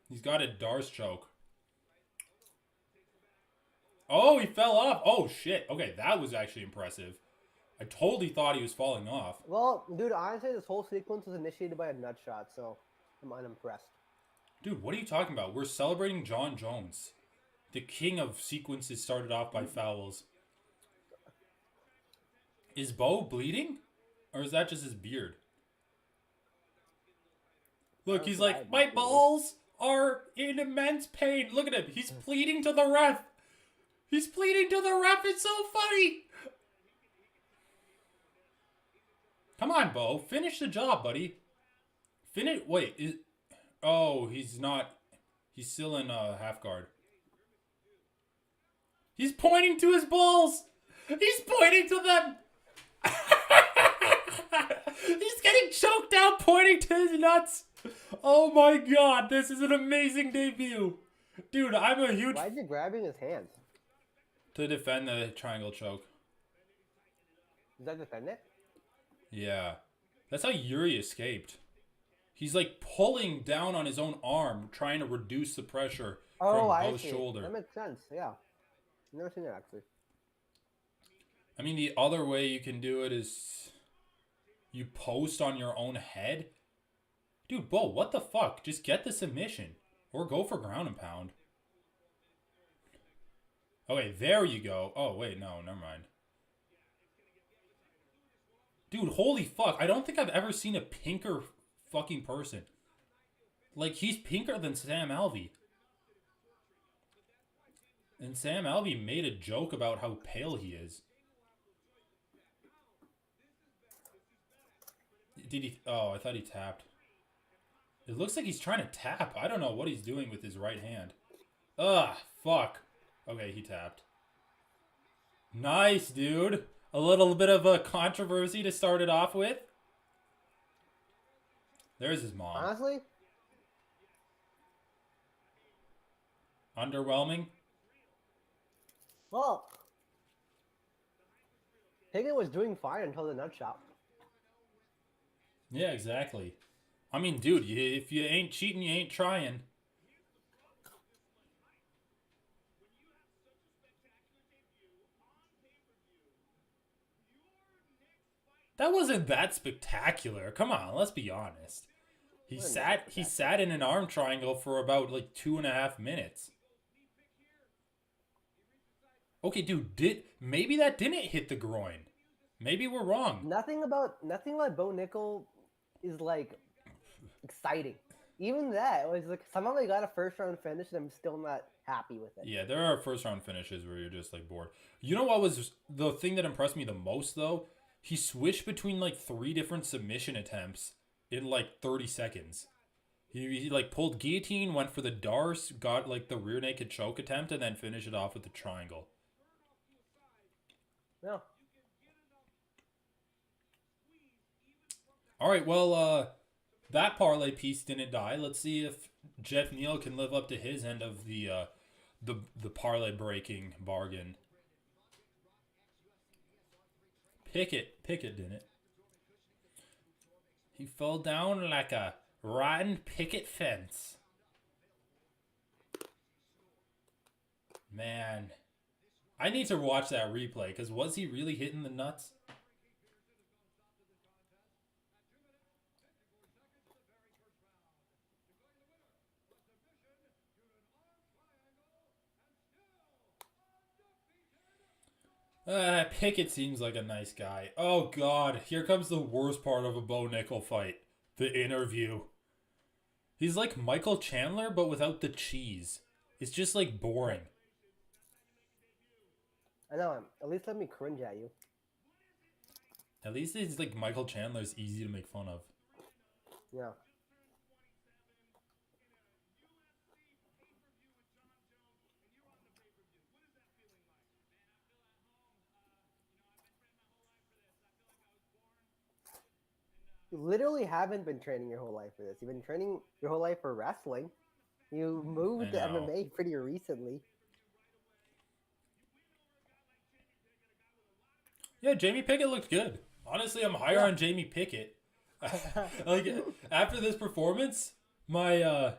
He's got a Darce choke. Oh, he fell off. Oh, shit. Okay, that was actually impressive. I totally thought he was falling off. Well, dude, honestly, this whole sequence was initiated by a nut shot, so I'm unimpressed. Dude, what are you talking about? We're celebrating John Jones. The king of sequences started off by fouls. Is Bo bleeding? Or is that just his beard? Look, he's like, my balls are in immense pain. Look at him. He's pleading to the ref. He's pleading to the ref. It's so funny. Come on, Bo. Finish the job, buddy. Wait. Oh, he's not. He's still in half guard. He's pointing to his balls. He's pointing to them. He's getting choked out pointing to his nuts. Oh my god. This is an amazing debut. Dude, I'm a huge... Why is he grabbing his hands? To defend the triangle choke. Does that defend it? Yeah. That's how Yuri escaped. He's like pulling down on his own arm, trying to reduce the pressure from Bo's shoulder. That makes sense, yeah. I've never seen that, actually. I mean, the other way you can do it is you post on your own head. Dude, Bo, what the fuck? Just get the submission. Or go for ground and pound. Okay, there you go. Oh, wait, no, never mind. Dude, holy fuck. I don't think I've ever seen a pinker fucking person. Like, he's pinker than Sam Alvey. And Sam Alvey made a joke about how pale he is. Did he... Oh, I thought he tapped. It looks like he's trying to tap. I don't know what he's doing with his right hand. Ugh, fuck. Okay, he tapped. Nice, dude. A little bit of a controversy to start it off with. There's his mom. Honestly? Underwhelming? Well, Pickett was doing fine until the nut shot. Yeah, exactly. I mean, dude, if you ain't cheating, you ain't trying. That wasn't that spectacular. Come on, let's be honest. He sat in an arm triangle for about like 2.5 minutes. Okay, dude, maybe that didn't hit the groin. Maybe we're wrong. Nothing about Bo Nickel is like exciting. Even that was like somehow they got a first round finish and I'm still not happy with it. Yeah, there are first round finishes where you're just like bored. You know what was the thing that impressed me the most though? He switched between like 3 different submission attempts in like 30 seconds. He like pulled guillotine, went for the Darce, got like the rear naked choke attempt, and then finished it off with the triangle. No. All right, well, that parlay piece didn't die. Let's see if Jeff Neal can live up to his end of the parlay breaking bargain. Pickett didn't. He fell down like a rotten picket fence. Man. I need to watch that replay, because was he really hitting the nuts? Pickett seems like a nice guy. Oh, God. Here comes the worst part of a Bo Nickel fight. The interview. He's like Michael Chandler, but without the cheese. It's just, like, boring. I know. At least let me cringe at you. At least it's like Michael Chandler's easy to make fun of. Yeah. You literally haven't been training your whole life for this. You've been training your whole life for wrestling. You moved to MMA pretty recently. Yeah, Jamie Pickett looked good. Honestly, I'm higher on Jamie Pickett. Like, after this performance, my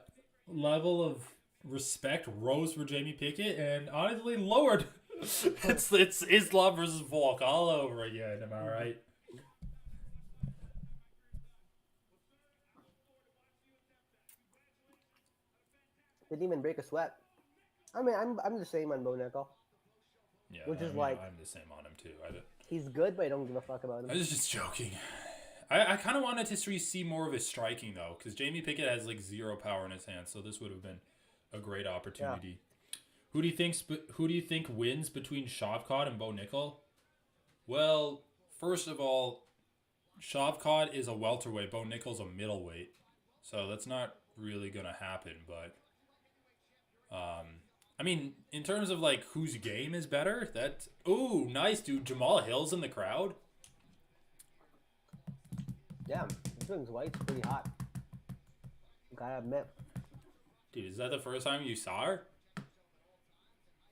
level of respect rose for Jamie Pickett and honestly lowered. it's Islam versus Volk all over again, am I right? Didn't even break a sweat. I mean, I'm the same on Bo Nickel. Yeah, Which is like I'm the same on him too. He's good, but I don't give a fuck about him. I was just joking. I kind of wanted to see more of his striking though, because Jamie Pickett has like zero power in his hands, so this would have been a great opportunity. Yeah. Who do you think wins between Shavkat and Bo Nickel? Well, first of all, Shavkat is a welterweight, Bo Nickel's a middleweight, so that's not really gonna happen. But I mean, in terms of like whose game is better, that ooh, nice dude, Jamal Hill's in the crowd. Yeah, this one's white's pretty hot. Gotta admit. Dude, is that the first time you saw her? I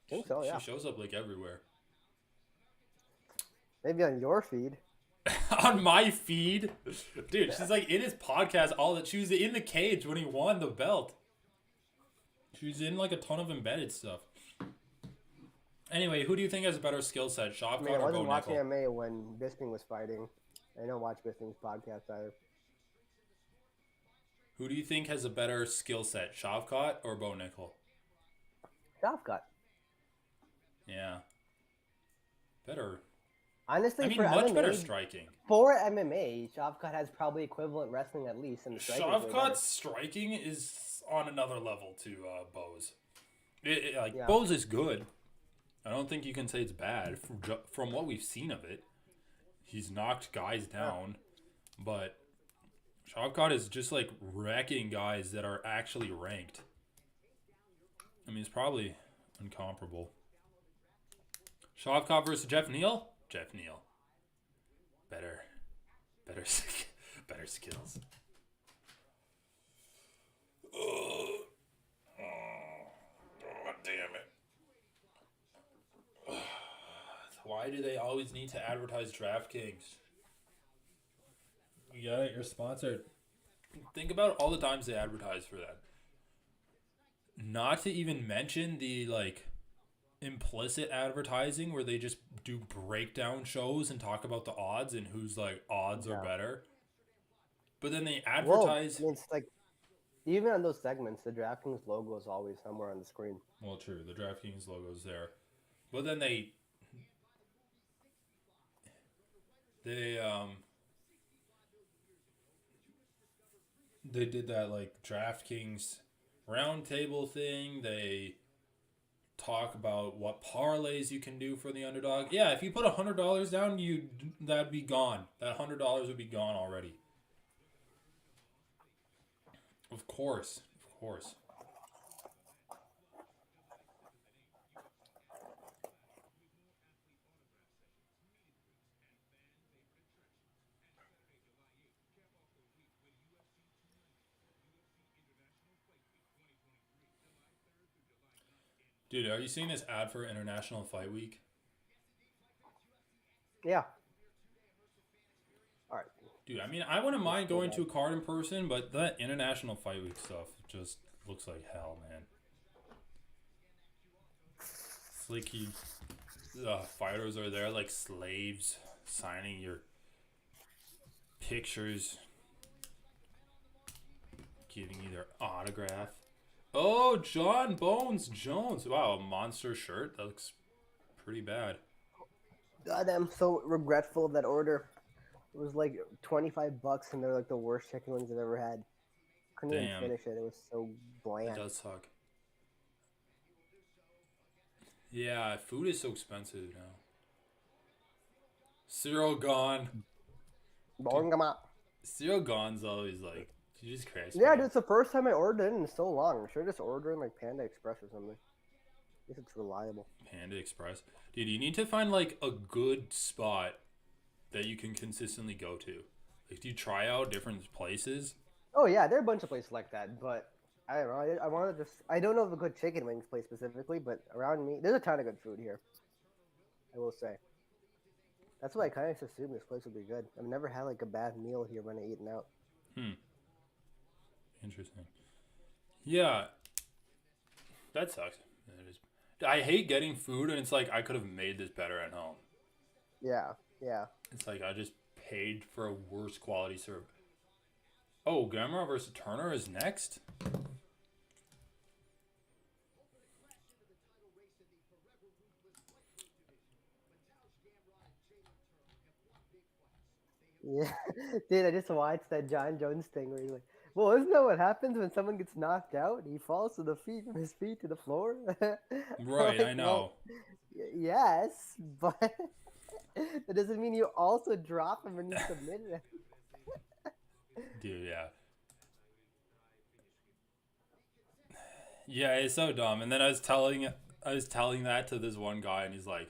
think so, yeah. She shows up like everywhere. Maybe on your feed. On my feed? Dude, she's like in his podcast all that. She was in the cage when he won the belt. She was in like a ton of embedded stuff. Anyway, who do you think has a better skill set, Shavkat or Bo Nickel? I wasn't watching MMA when Bisping was fighting. I don't watch Bisping's podcast either. Who do you think has a better skill set, Shavkat or Bo Nickel? Shavkat. Yeah. Better. Honestly, I mean, for much MMA, better striking. For MMA, Shavkat has probably equivalent wrestling at least. In the Shavkat's striking is on another level to Bo's. Bo's is good. I don't think you can say it's bad from what we've seen of it. He's knocked guys down, but Shavkat is just like wrecking guys that are actually ranked. I mean, it's probably incomparable. Shavkat versus Jeff Neal? Jeff Neal. Better skills. Oh, damn it. Why do they always need to advertise DraftKings? You got it, you're sponsored. Think about all the times they advertise for that. Not to even mention the like implicit advertising where they just do breakdown shows and talk about the odds and whose like odds are better. But then they advertise. Well, it's like even on those segments, the DraftKings logo is always somewhere on the screen. Well, true, the DraftKings logo is there, but then they did that like DraftKings roundtable thing. They talk about what parlays you can do for the underdog. Yeah, if you put $100 down, that'd be gone. That $100 would be gone already. Of course. Dude, are you seeing this ad for International Fight Week? Yeah. All right. Dude, I mean, I wouldn't mind going to a card in person, but that International Fight Week stuff just looks like hell, man. It's like fighters are there like slaves, signing your pictures, giving you their autograph. Oh, John Bones Jones. Wow, a monster shirt. That looks pretty bad. God, I'm so regretful of that order. It was like $25, and they're like the worst chicken wings I've ever had. Couldn't even Damn. finish it. It was so bland. It does suck. Yeah, food is so expensive now. Ciryl Gane. Ciryl Gane's always like, Jesus Christ. Yeah, man. dude, it's the first time I ordered it in so long. I should just order in like Panda Express or something. I guess it's reliable. Panda Express. Dude, you need to find like a good spot that you can consistently go to. Like, do you try out different places? Oh yeah, there are a bunch of places like that, but I don't know. I want to just. I don't know of a good chicken wings place specifically, but around me, there's a ton of good food here. I will say. That's why I kind of assumed this place would be good. I've never had like a bad meal here when I eaten out. Interesting. Yeah. That sucks. I hate getting food, and it's like I could have made this better at home. Yeah, yeah. It's like I just paid for a worse quality serve. Oh, Garbrandt versus Turner is next? Yeah, dude, I just watched that John Jones thing where he's like, "Well, isn't that what happens when someone gets knocked out? He falls to the feet from his feet to the floor." Right, Like, I know. well, yes, but that doesn't mean you also drop him when you submit him. Dude, yeah. Yeah, it's so dumb. And then I was telling that to this one guy, and he's like,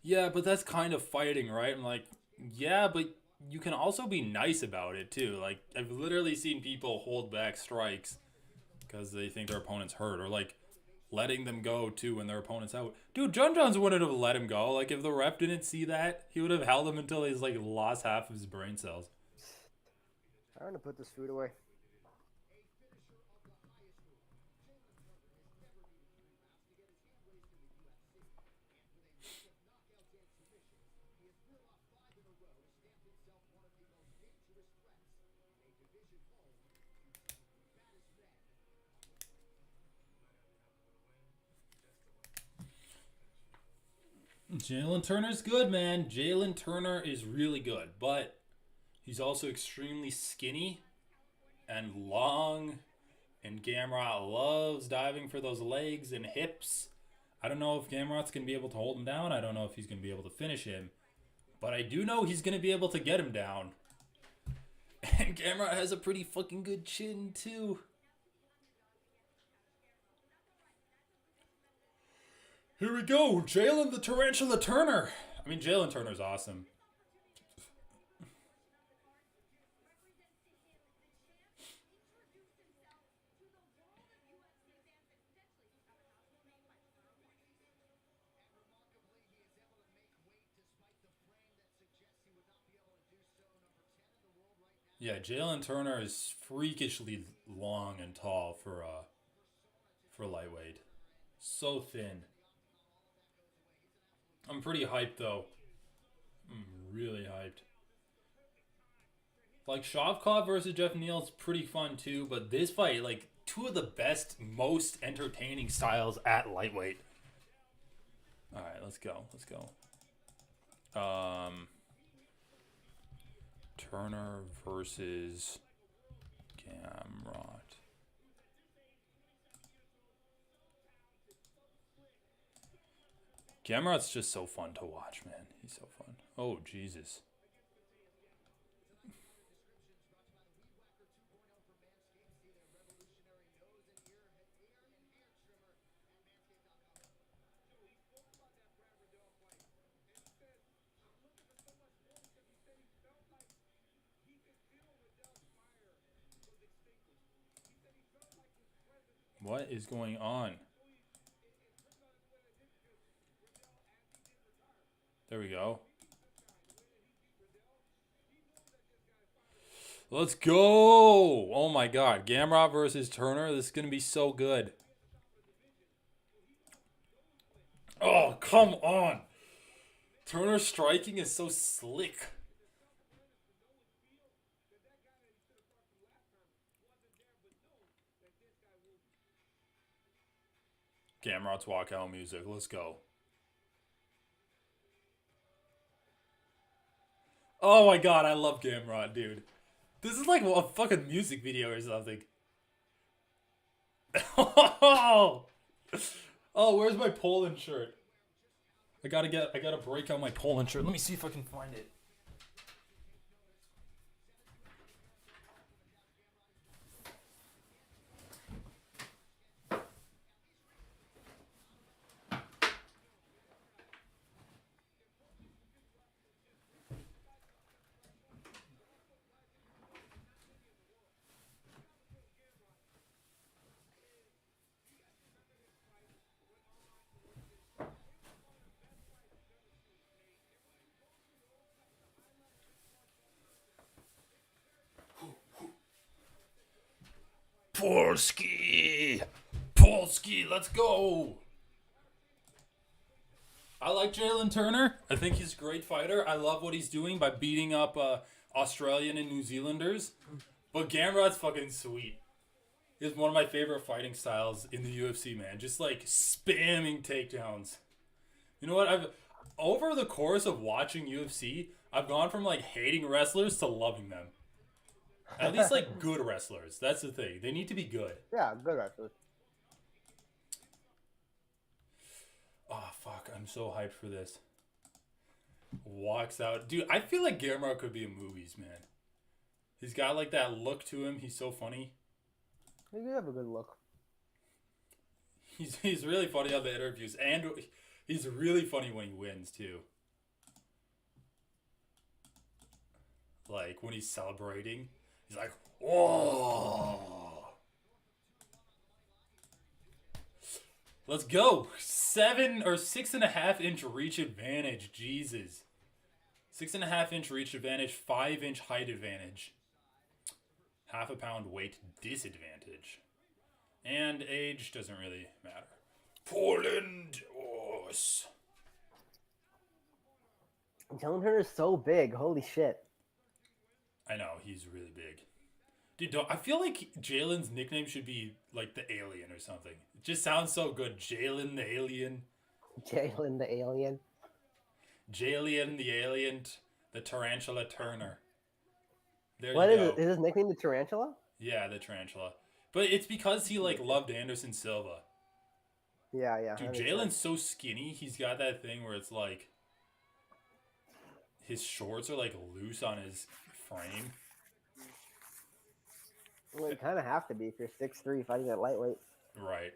"Yeah, but that's kind of fighting, right?" I'm like, "Yeah, but you can also be nice about it too." Like, I've literally seen people hold back strikes because they think their opponent's hurt, or like letting them go too when their opponent's out. Dude, John Jones wouldn't have let him go. Like, if the ref didn't see that, he would have held him until he's like lost half of his brain cells. I'm gonna put this food away. Jalen Turner's good, man. Jalen Turner is really good, but he's also extremely skinny and long, and Garbrandt loves diving for those legs and hips. I don't know if Gamrot's going to be able to hold him down. I don't know if he's going to be able to finish him, but I do know he's going to be able to get him down. And Garbrandt has a pretty fucking good chin, too. Here we go, Jalen the Tarantula Turner. I mean, Jalen Turner's awesome. Yeah, Jalen Turner is freakishly long and tall for lightweight. So thin. I'm pretty hyped though. I'm really hyped. Like, Shavkov versus Jeff Neal is pretty fun too, but this fight, like, two of the best, most entertaining styles at lightweight. All right, let's go. Let's go. Turner versus Garbrandt. Gamrot's just so fun to watch, man. He's so fun. Oh, Jesus. What is going on? There we go. Let's go! Oh my god. Garbrandt versus Turner. This is going to be so good. Oh, come on. Turner's striking is so slick. Gamrot's walkout music. Let's go. Oh my god, I love Garbrandt, dude. This is like a fucking music video or something. Oh, where's my Poland shirt? I gotta break out my Poland shirt. Let me see if I can find it. Polski, let's go. I like Jalen Turner. I think he's a great fighter. I love what he's doing by beating up Australian and New Zealanders. But Gamrot's fucking sweet. He's one of my favorite fighting styles in the UFC, man. Just like spamming takedowns. You know what? Over the course of watching UFC, I've gone from like hating wrestlers to loving them. At least like good wrestlers. That's the thing. They need to be good. Yeah, good wrestlers. Oh, fuck. I'm so hyped for this. Walks out. Dude, I feel like Garbrandt could be in movies, man. He's got like that look to him. He's so funny. He could have a good look. He's really funny on the interviews. And he's really funny when he wins, too. Like, when he's celebrating. He's like, oh. Let's go. 7 or 6.5 inch reach advantage. Jesus. 6.5 inch reach advantage. 5 inch height advantage. Half a pound weight disadvantage. And age doesn't really matter. Poland. Oh. Jalen Turner's so big. Holy shit. I know, he's really big. Dude, I feel like Jalen's nickname should be like the Alien or something. It just sounds so good. Jalen the Alien. Jalen the Alien. Jalen the Alien. The Tarantula Turner. There What you is go. it? Is his nickname the Tarantula? Yeah, the Tarantula. But it's because he like loved Anderson Silva. Yeah, yeah. Dude, Jalen's so skinny. He's got that thing where it's like his shorts are like loose on his frame. Well, you kind of have to be if you're 6'3", fighting at lightweight. Right.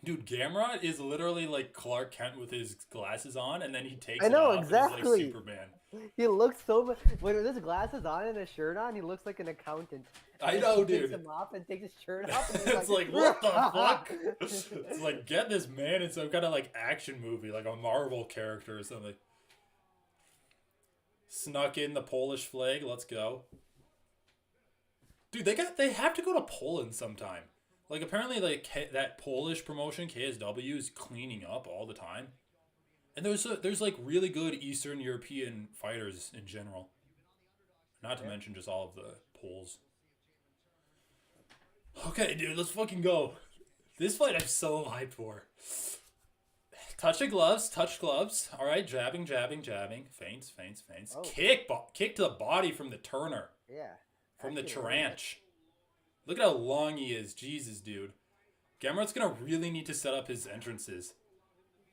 Dude, Garbrandt is literally like Clark Kent with his glasses on, and then he takes I know, it off exactly. and he's like Superman. He looks so much. When his glasses on and a shirt on, he looks like an accountant. I And know, he dude. takes them off and takes his shirt off. And It's like, what the fuck? It's like, get this man in some kind of like action movie, like a Marvel character or something. Snuck in the Polish flag. Let's go. Dude, they have to go to Poland sometime. Like, apparently, like that Polish promotion, KSW, is cleaning up all the time. And there's like really good Eastern European fighters in general. Not to mention just all of the Poles. Okay, dude, let's fucking go. This fight I'm so hyped for. Touch gloves. All right, jabbing. Feints. Oh. Kick to the body from the Turner. Yeah. From the Actually, Taranch. Look at how long he is. Jesus, dude. Gamrot's going to really need to set up his entrances.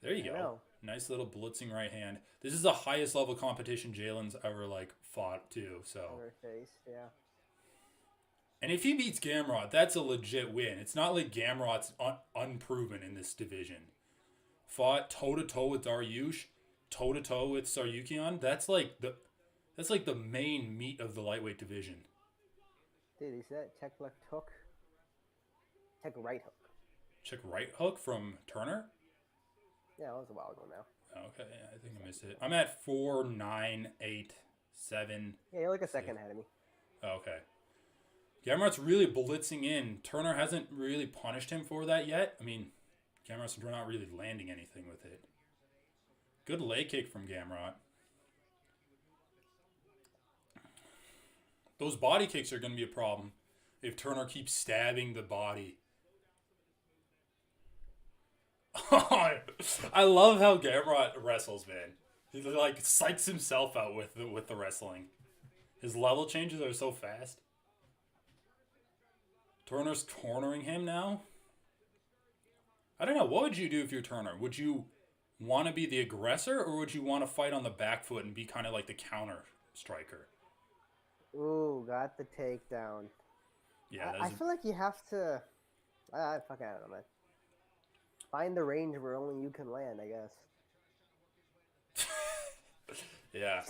There you I go. know. Nice little blitzing right hand. This is the highest level competition Jalen's ever, like, fought, too. So. Over face, yeah. And if he beats Garbrandt, that's a legit win. It's not like Gamrot's unproven in this division. Fought toe-to-toe with Dariush, toe-to-toe with Saryukian. That's like the main meat of the lightweight division. Dude, he said check left hook. Check right hook. Check right hook from Turner? Yeah, that was a while ago now. Okay, yeah, I think I missed it. I'm at 4, 9, 8, 7. Yeah, you're like a second ahead of me. Okay. Gamrot's really blitzing in. Turner hasn't really punished him for that yet. I mean, Gamrot's not really landing anything with it. Good leg kick from Gamrot. Those body kicks are going to be a problem if Turner keeps stabbing the body. I love how Garbrandt wrestles, man. He like psychs himself out with the wrestling. His level changes are so fast. Turner's cornering him now. I don't know. What would you do if you're Turner? Would you want to be the aggressor, or would you want to fight on the back foot and be kind of like the counter striker? Ooh, got the takedown. Yeah, I feel like you have to. I don't know, man. Find the range where only you can land, I guess. Yeah.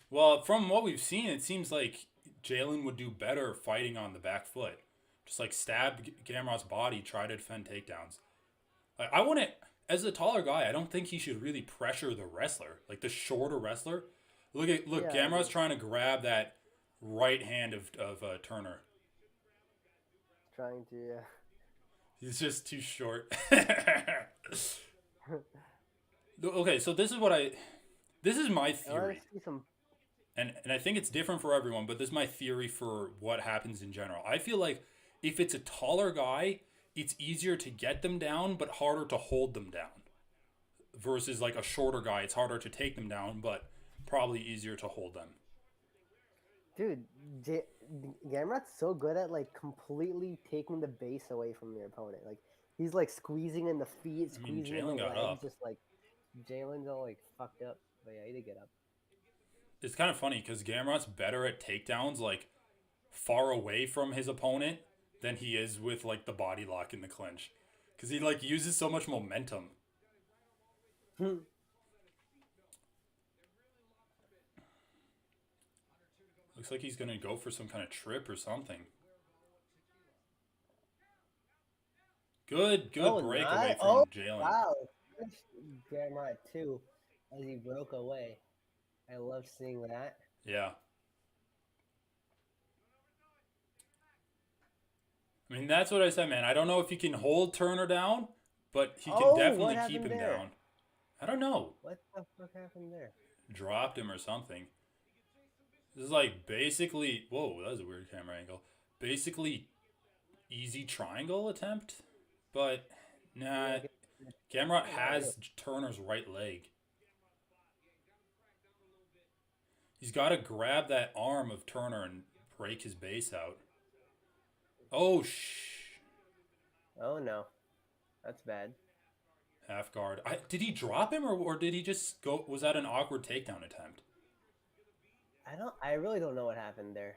Well, from what we've seen, it seems like Jalen would do better fighting on the back foot. Just like stab Gamrot's body, try to defend takedowns. Like, I wouldn't, as a taller guy, I don't think he should really pressure the wrestler. Like the shorter wrestler. Look, Gamrot's trying to grab that right hand of Turner. Trying to, yeah. He's just too short. Okay, so this is my theory. And I think it's different for everyone, but this is my theory for what happens in general. I feel like if it's a taller guy, it's easier to get them down, but harder to hold them down. Versus like a shorter guy, it's harder to take them down, but probably easier to hold them. Dude, Gamrot's so good at like completely taking the base away from your opponent. Like he's like squeezing in the feet, squeezing in the legs, up. just like Jalen's all like fucked up. But yeah, he did get up. It's kind of funny because Gamrot's better at takedowns like far away from his opponent than he is with like the body lock in the clinch, because he like uses so much momentum. Looks like he's gonna go for some kind of trip or something. Good breakaway from Jalen. Wow, Garbrandt too, as he broke away. I loved seeing that. Yeah. I mean, that's what I said, man. I don't know if he can hold Turner down, but he can definitely keep him down. I don't know. What the fuck happened there? Dropped him or something. This is like basically... Whoa, that was a weird camera angle. Basically easy triangle attempt, but nah. Garbrandt has Turner's right leg. He's got to grab that arm of Turner and break his base out. Oh, Oh, no. That's bad. Half guard. Did he drop him or did he just go... Was that an awkward takedown attempt? I really don't know what happened there.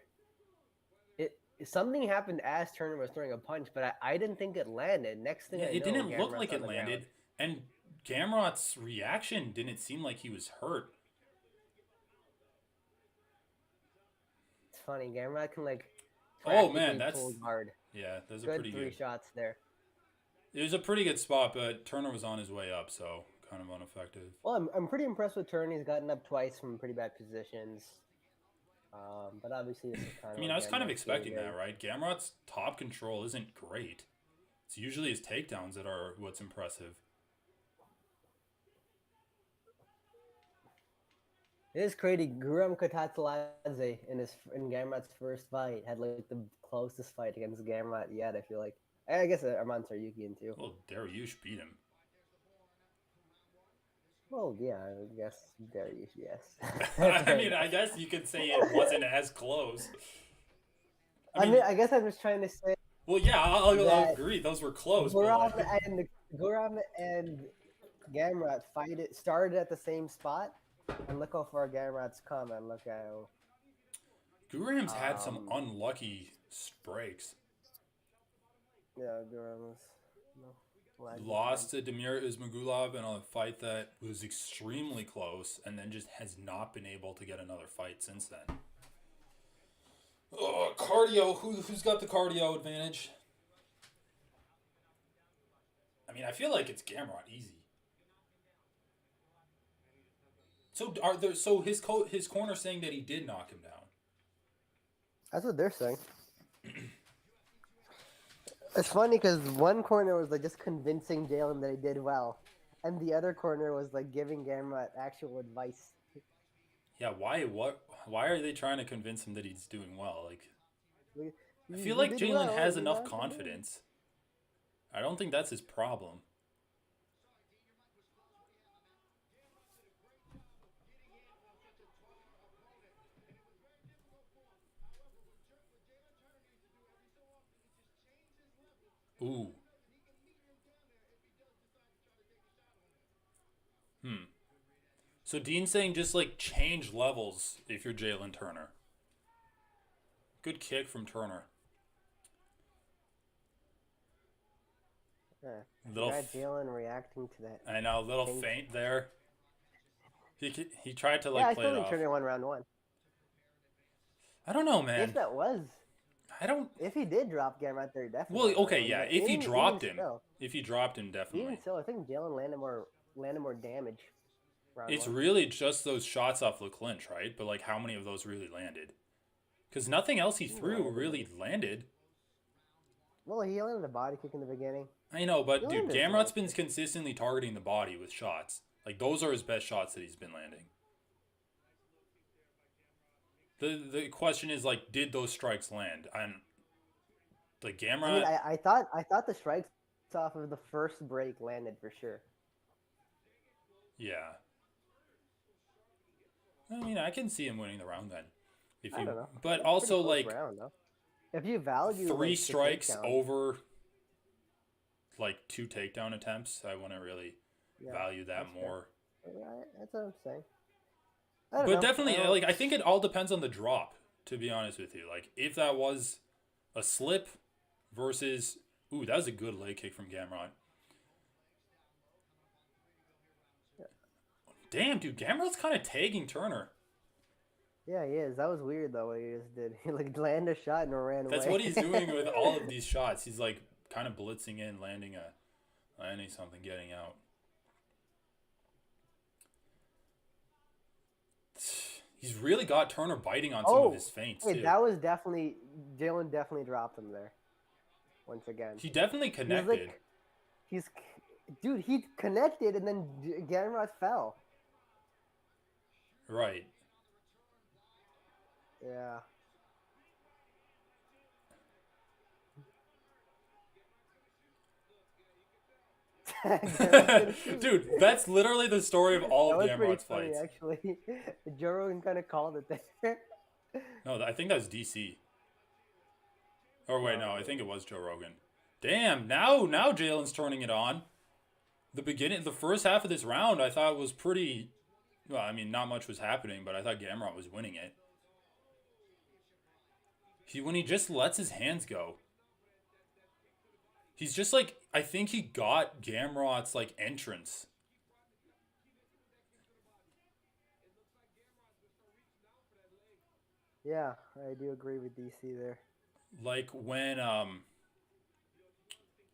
Something happened as Turner was throwing a punch, but I didn't think it landed. Next thing I know, it didn't look Gamrot's like it landed. And Gamrot's reaction didn't seem like he was hurt. It's funny. Garbrandt can like... Oh, man, that's... hard. Yeah, those are Good pretty three good. shots there. It was a pretty good spot, but Turner was on his way up, so kind of ineffective. Well, I'm pretty impressed with Turner. He's gotten up twice from pretty bad positions. But obviously, this is kind of... I mean, I was kind of expecting that, right? Gamrot's top control isn't great. It's usually his takedowns that are what's impressive. It is crazy. Guram Katatsaladze in Gamrot's first fight had like the closest fight against Garbrandt yet, I feel like. I guess Arman Tsarukyan too. Well, Dariush beat him. Well, yeah, I guess Dariush, yes. I mean, I guess you could say it wasn't as close. I mean, I guess I'm just trying to say... Well, yeah, I'll agree. Those were close. Guram and Garbrandt started at the same spot. And look how far Gamrot's come, and look how... Guram's had some unlucky breaks. Yeah, Guram was... Lost to Damir Ismagulov in a fight that was extremely close, and then just has not been able to get another fight since then. Oh, cardio. Who's got the cardio advantage? I mean, I feel like it's Garbrandt easy. So his corner saying that he did knock him down. That's what they're saying. It's funny because one corner was like just convincing Jalen that he did well, and the other corner was like giving Gamrot actual advice. Yeah, why are they trying to convince him that he's doing well? Like, I feel You like did Jalen well, has you enough know? confidence. I don't think that's his problem. Ooh. So Dean's saying just like change levels if you're Jalen Turner. Good kick from Turner. Little Got Jalen reacting to that. I know, little feint there. He tried to Yeah, like I play still it think off. Turner won round one. I don't know, man. If that was, I don't. if he did drop Gamrot there, definitely. Well, won round okay, one, yeah. but If he even dropped him, still, definitely. even still, I think Jalen landed more damage. Round It's one. really just those shots off the clinch, right? But like, how many of those really landed? Because nothing else he threw really landed. Well, he landed a body kick in the beginning. I know, but He dude, landed Gamrot's some. been consistently targeting the body with shots. Like, those are his best shots that he's been landing. The question is, like, did those strikes land? And like Gamrot, I mean, I thought the strikes off of the first break landed for sure. yeah. I mean, I can see him winning the round then. If I you, don't know. but It's also pretty close like round, though. If you value three like, the strikes takedown, over like 2 takedown attempts, I wouldn't really yeah, value that that's fair. more. Right, that's what I'm saying. I don't But know. definitely, like, I think it all depends on the drop, to be honest with you. Like, if that was a slip versus... Ooh, that was a good leg kick from Garbrandt. Damn, dude, Gamrot's kind of tagging Turner. Yeah, he is. That was weird, though, what he just did. He, like, landed a shot and ran away. That's what he's doing with all of these shots. He's, like, kind of blitzing in, landing something, getting out. He's really got Turner biting on some of his feints, wait, too. that was definitely... Jalen definitely dropped him there. Once again. He definitely connected. Dude, he connected and then Garbrandt fell. Right. Yeah. Dude, that's literally the story of all of Gamrot's funny, fights. actually. Joe Rogan kind of called it there. No, I think that was DC. Or wait, no, I think it was Joe Rogan. Damn, now Jalen's turning it on. The first half of this round, I thought was pretty... Well, I mean, not much was happening, but I thought Garbrandt was winning it. When he just lets his hands go. He's just like... I think he got Gamrot's, like, entrance. Yeah, I do agree with DC there. Like, when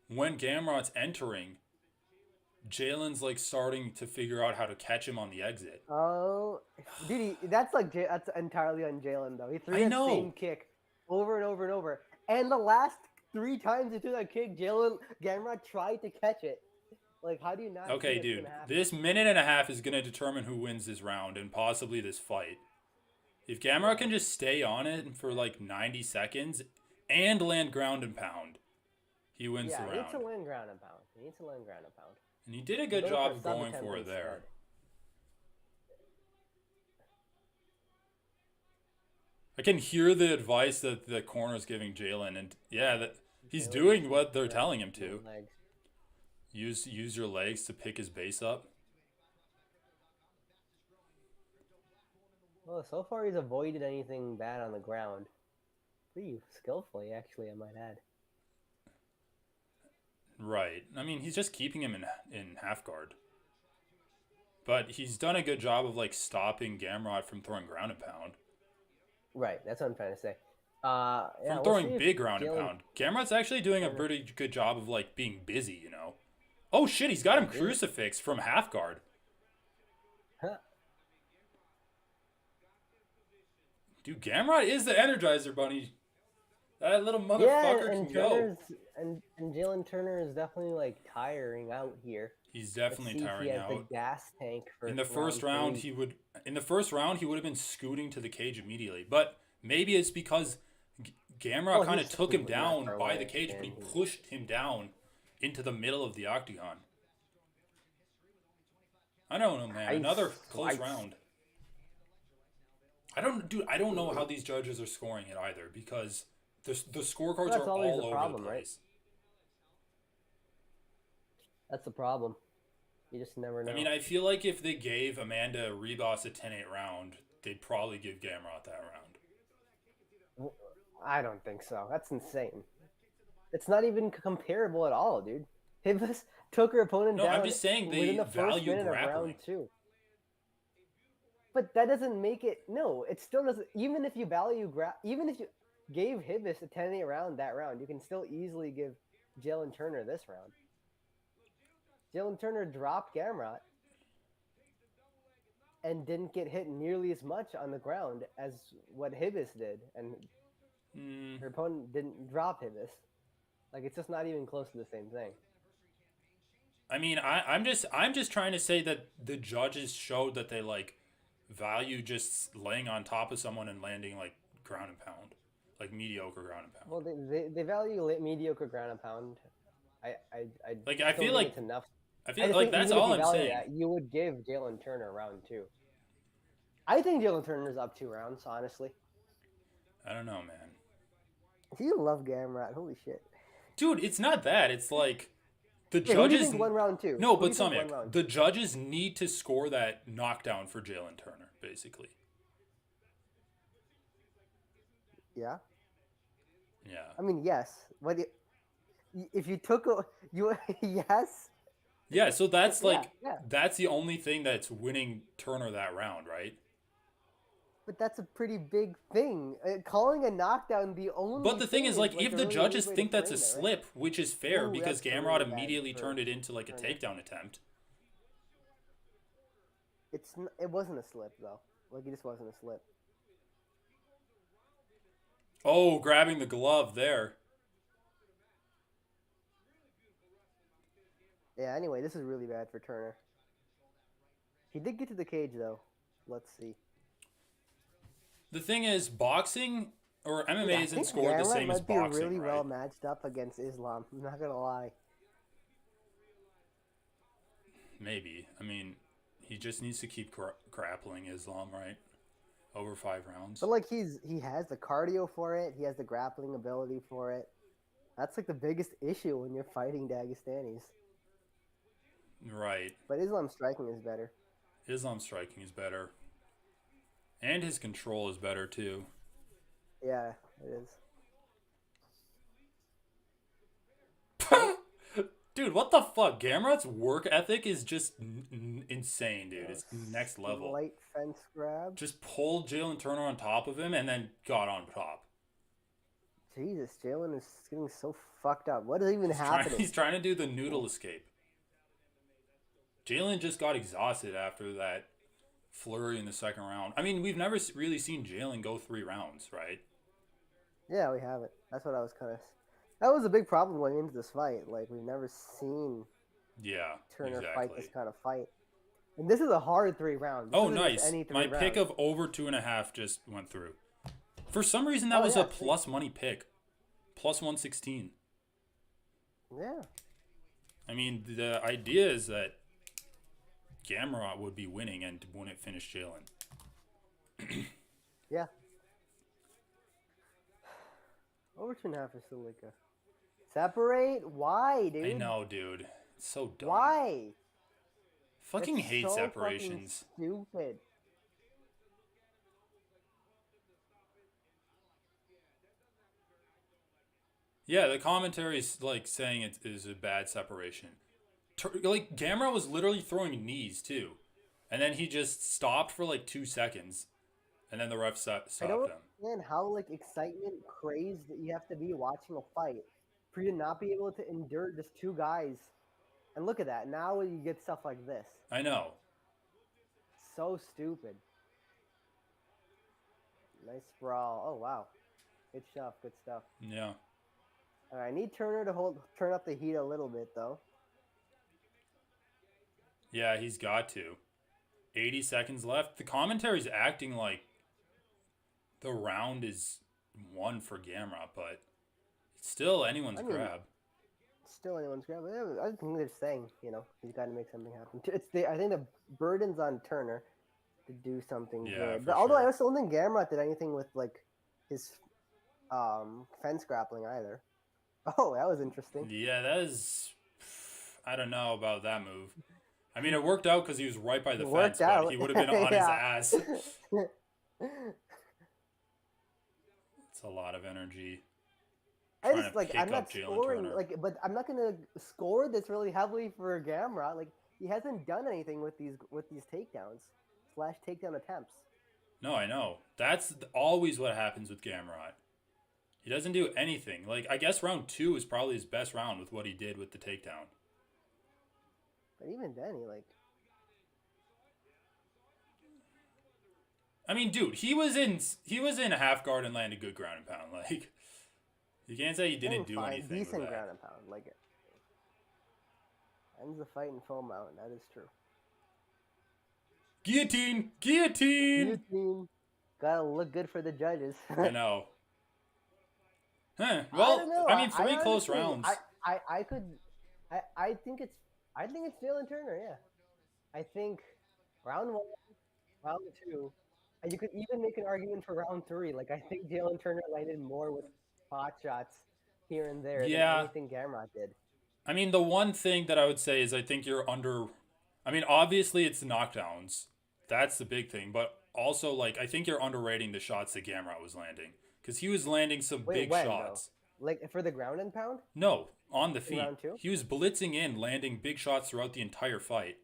Gamrot's entering... Jalen's like starting to figure out how to catch him on the exit. Oh, dude, that's entirely on Jalen though. He threw that same kick over and over and over, and the last 3 times he threw that kick, Garbrandt tried to catch it. Like, how do you not? Okay, dude, this minute and a half is gonna determine who wins this round and possibly this fight. If Garbrandt can just stay on it for like 90 seconds and land ground and pound, he wins the round. Yeah, he needs to land ground and pound. And he did a good job of going for it there. I can hear the advice that the corner's giving Jalen, and yeah, that he's doing what they're telling him to. Use your legs to pick his base up. Well, so far he's avoided anything bad on the ground. Pretty skillfully, actually, I might add. Right. I mean, he's just keeping him in half guard. But he's done a good job of, like, stopping Garbrandt from throwing ground and pound. Right, that's what I'm trying to say. From throwing big ground and pound. Gamrot's actually doing a pretty good job of, like, being busy, you know? Oh, shit, he's got him crucifixed from half guard. Huh. Dude, Gamrot is the Energizer Bunny. That little Yeah, motherfucker and can go. Turner's and Jalen Turner is definitely like tiring out here. He's Let's definitely see if he tiring has the out. gas tank for In the first round, three. he would have been scooting to the cage immediately. But maybe it's because Gamrot Well, kind of he's took him super down far by away, the cage, but he man. pushed him down into the middle of the octagon. I don't know, man. Another close round. I don't know how these judges are scoring it either, because the scorecards That's are always all the over problem, the right? place. That's the problem. You just never know. I mean, I feel like if they gave Amanda Ribas a 10-8 round, they'd probably give Gamrot that round. I don't think so. That's insane. It's not even comparable at all, dude. Hibas took her opponent No, down I'm just saying they within the first value minute of grappling. round 2. But that doesn't make it. No, it still doesn't. Even if you even if you gave Hibas a 10-8 round that round, you can still easily give Jalen Turner this round. Jalen Turner dropped Gamrot and didn't get hit nearly as much on the ground as what Hibas did, and her opponent didn't drop Hibas. Like, it's just not even close to the same thing. I mean, I'm just trying to say that the judges showed that they like value just laying on top of someone and landing like ground and pound, like mediocre ground and pound. Well, they value mediocre ground and pound. I I feel like it's enough. I feel like that's all I'm saying. That, you would give Jalen Turner round 2. I think Jalen Turner's up 2 rounds, honestly. I don't know, man. You love Gamrot, holy shit. Dude, it's not that. It's like the Who do judges. you think won round 2? No, Who but do you think won Samyak, round the judges need to score that knockdown for Jalen Turner, basically. Yeah. Yeah. I mean, yes. But if you took yes. Yeah, so that's like yeah. that's the only thing that's winning Turner that round, right? But that's a pretty big thing. Calling a knockdown the only. But the thing is, like, if a the really judges weird way think to that's a frame it, right? slip, which is fair Ooh, because that's Gamrot really bad immediately for turned it into like a Turner. takedown attempt. It wasn't a slip though. Like, it just wasn't a slip. Oh, grabbing the glove there. Yeah. Anyway, this is really bad for Turner. He did get to the cage though. Let's see. The thing is, boxing or MMA Dude, I isn't think scored the Gamrot same as might be boxing, really right? well matched up against Islam. I'm not gonna lie. Maybe. I mean, he just needs to keep grappling Islam, right? Over 5 rounds. But like, he has the cardio for it. He has the grappling ability for it. That's like the biggest issue when you're fighting Dagestanis. Right. But Islam striking is better. Islam striking is better. And his control is better, too. Yeah, it is. Dude, what the fuck? Gamrot's work ethic is just insane, dude. It's next level. Light fence grab. Just pulled Jalen Turner on top of him and then got on top. Jesus, Jalen is getting so fucked up. What is even happening? He's trying to do the noodle escape. Jalen just got exhausted after that flurry in the second round. I mean, we've never really seen Jalen go 3 rounds, right? Yeah, we haven't. That's what I was kind of. That was a big problem going into this fight. Like, we've never seen Turner fight this kind of fight. And this is a hard 3 rounds. This Oh, isn't nice. just any 3 My rounds. pick of over 2.5 just went through. For some reason, that was a plus money pick. Plus 116. Yeah. I mean, the idea is that Gamrot would be winning and wouldn't finish Jalen. Yeah. Over 2.5 is still like a separate. Why, dude? I know, dude. It's so dumb. Why? Fucking It's hate so separations. fucking stupid. Yeah, the commentary is like saying it is a bad separation. Like, Gamrot was literally throwing knees too, and then he just stopped for like 2 seconds, and then the ref stopped I don't him. understand how like excitement, crazed that you have to be watching a fight for you to not be able to endure just 2 guys. And look at that. Now you get stuff like this. I know. So stupid. Nice sprawl. Oh wow, good stuff. Good stuff. Yeah. All right, I need Turner to turn up the heat a little bit though. Yeah, he's got to. 80 seconds left. The commentary's acting like the round is won for Garbrandt, but it's still anyone's grab. Still anyone's grab. I think they're saying, he's got to make something happen. I think the burden's on Turner to do something good. But although I also don't think Garbrandt did anything with like his fence grappling either. Oh, that was interesting. Yeah, that is. I don't know about that move. I mean, it worked out because he was right by the fence, but he would have been on his ass. It's a lot of energy. I'm not scoring, but I'm not gonna score this really heavily for Garbrandt. Like, he hasn't done anything with these takedowns / takedown attempts. No, I know. That's always what happens with Garbrandt. He doesn't do anything. Like, I guess round 2 is probably his best round with what he did with the takedown. But even then, I mean, dude, he was in a half guard and landed good ground and pound. Like, you can't say he didn't do anything. Decent ground and pound, like it. Ends the fight in full mount. That is true. Guillotine! Guillotine! Guillotine. Gotta look good for the judges. I know. Huh. Well, I mean, 3 close rounds. I think it's Jalen Turner. Yeah, I think round 1, round 2, and you could even make an argument for round 3. Like, I think Jalen Turner landed more with pot shots here and there than anything Garbrandt did. I mean, the one thing that I would say is I think you're under. I mean, obviously it's the knockdowns. That's the big thing, but also, like, I think you're underrating the shots that Garbrandt was landing. Because he was landing some big shots. Though? Like, for the ground and pound? No, on the feet. Round 2? He was blitzing in, landing big shots throughout the entire fight.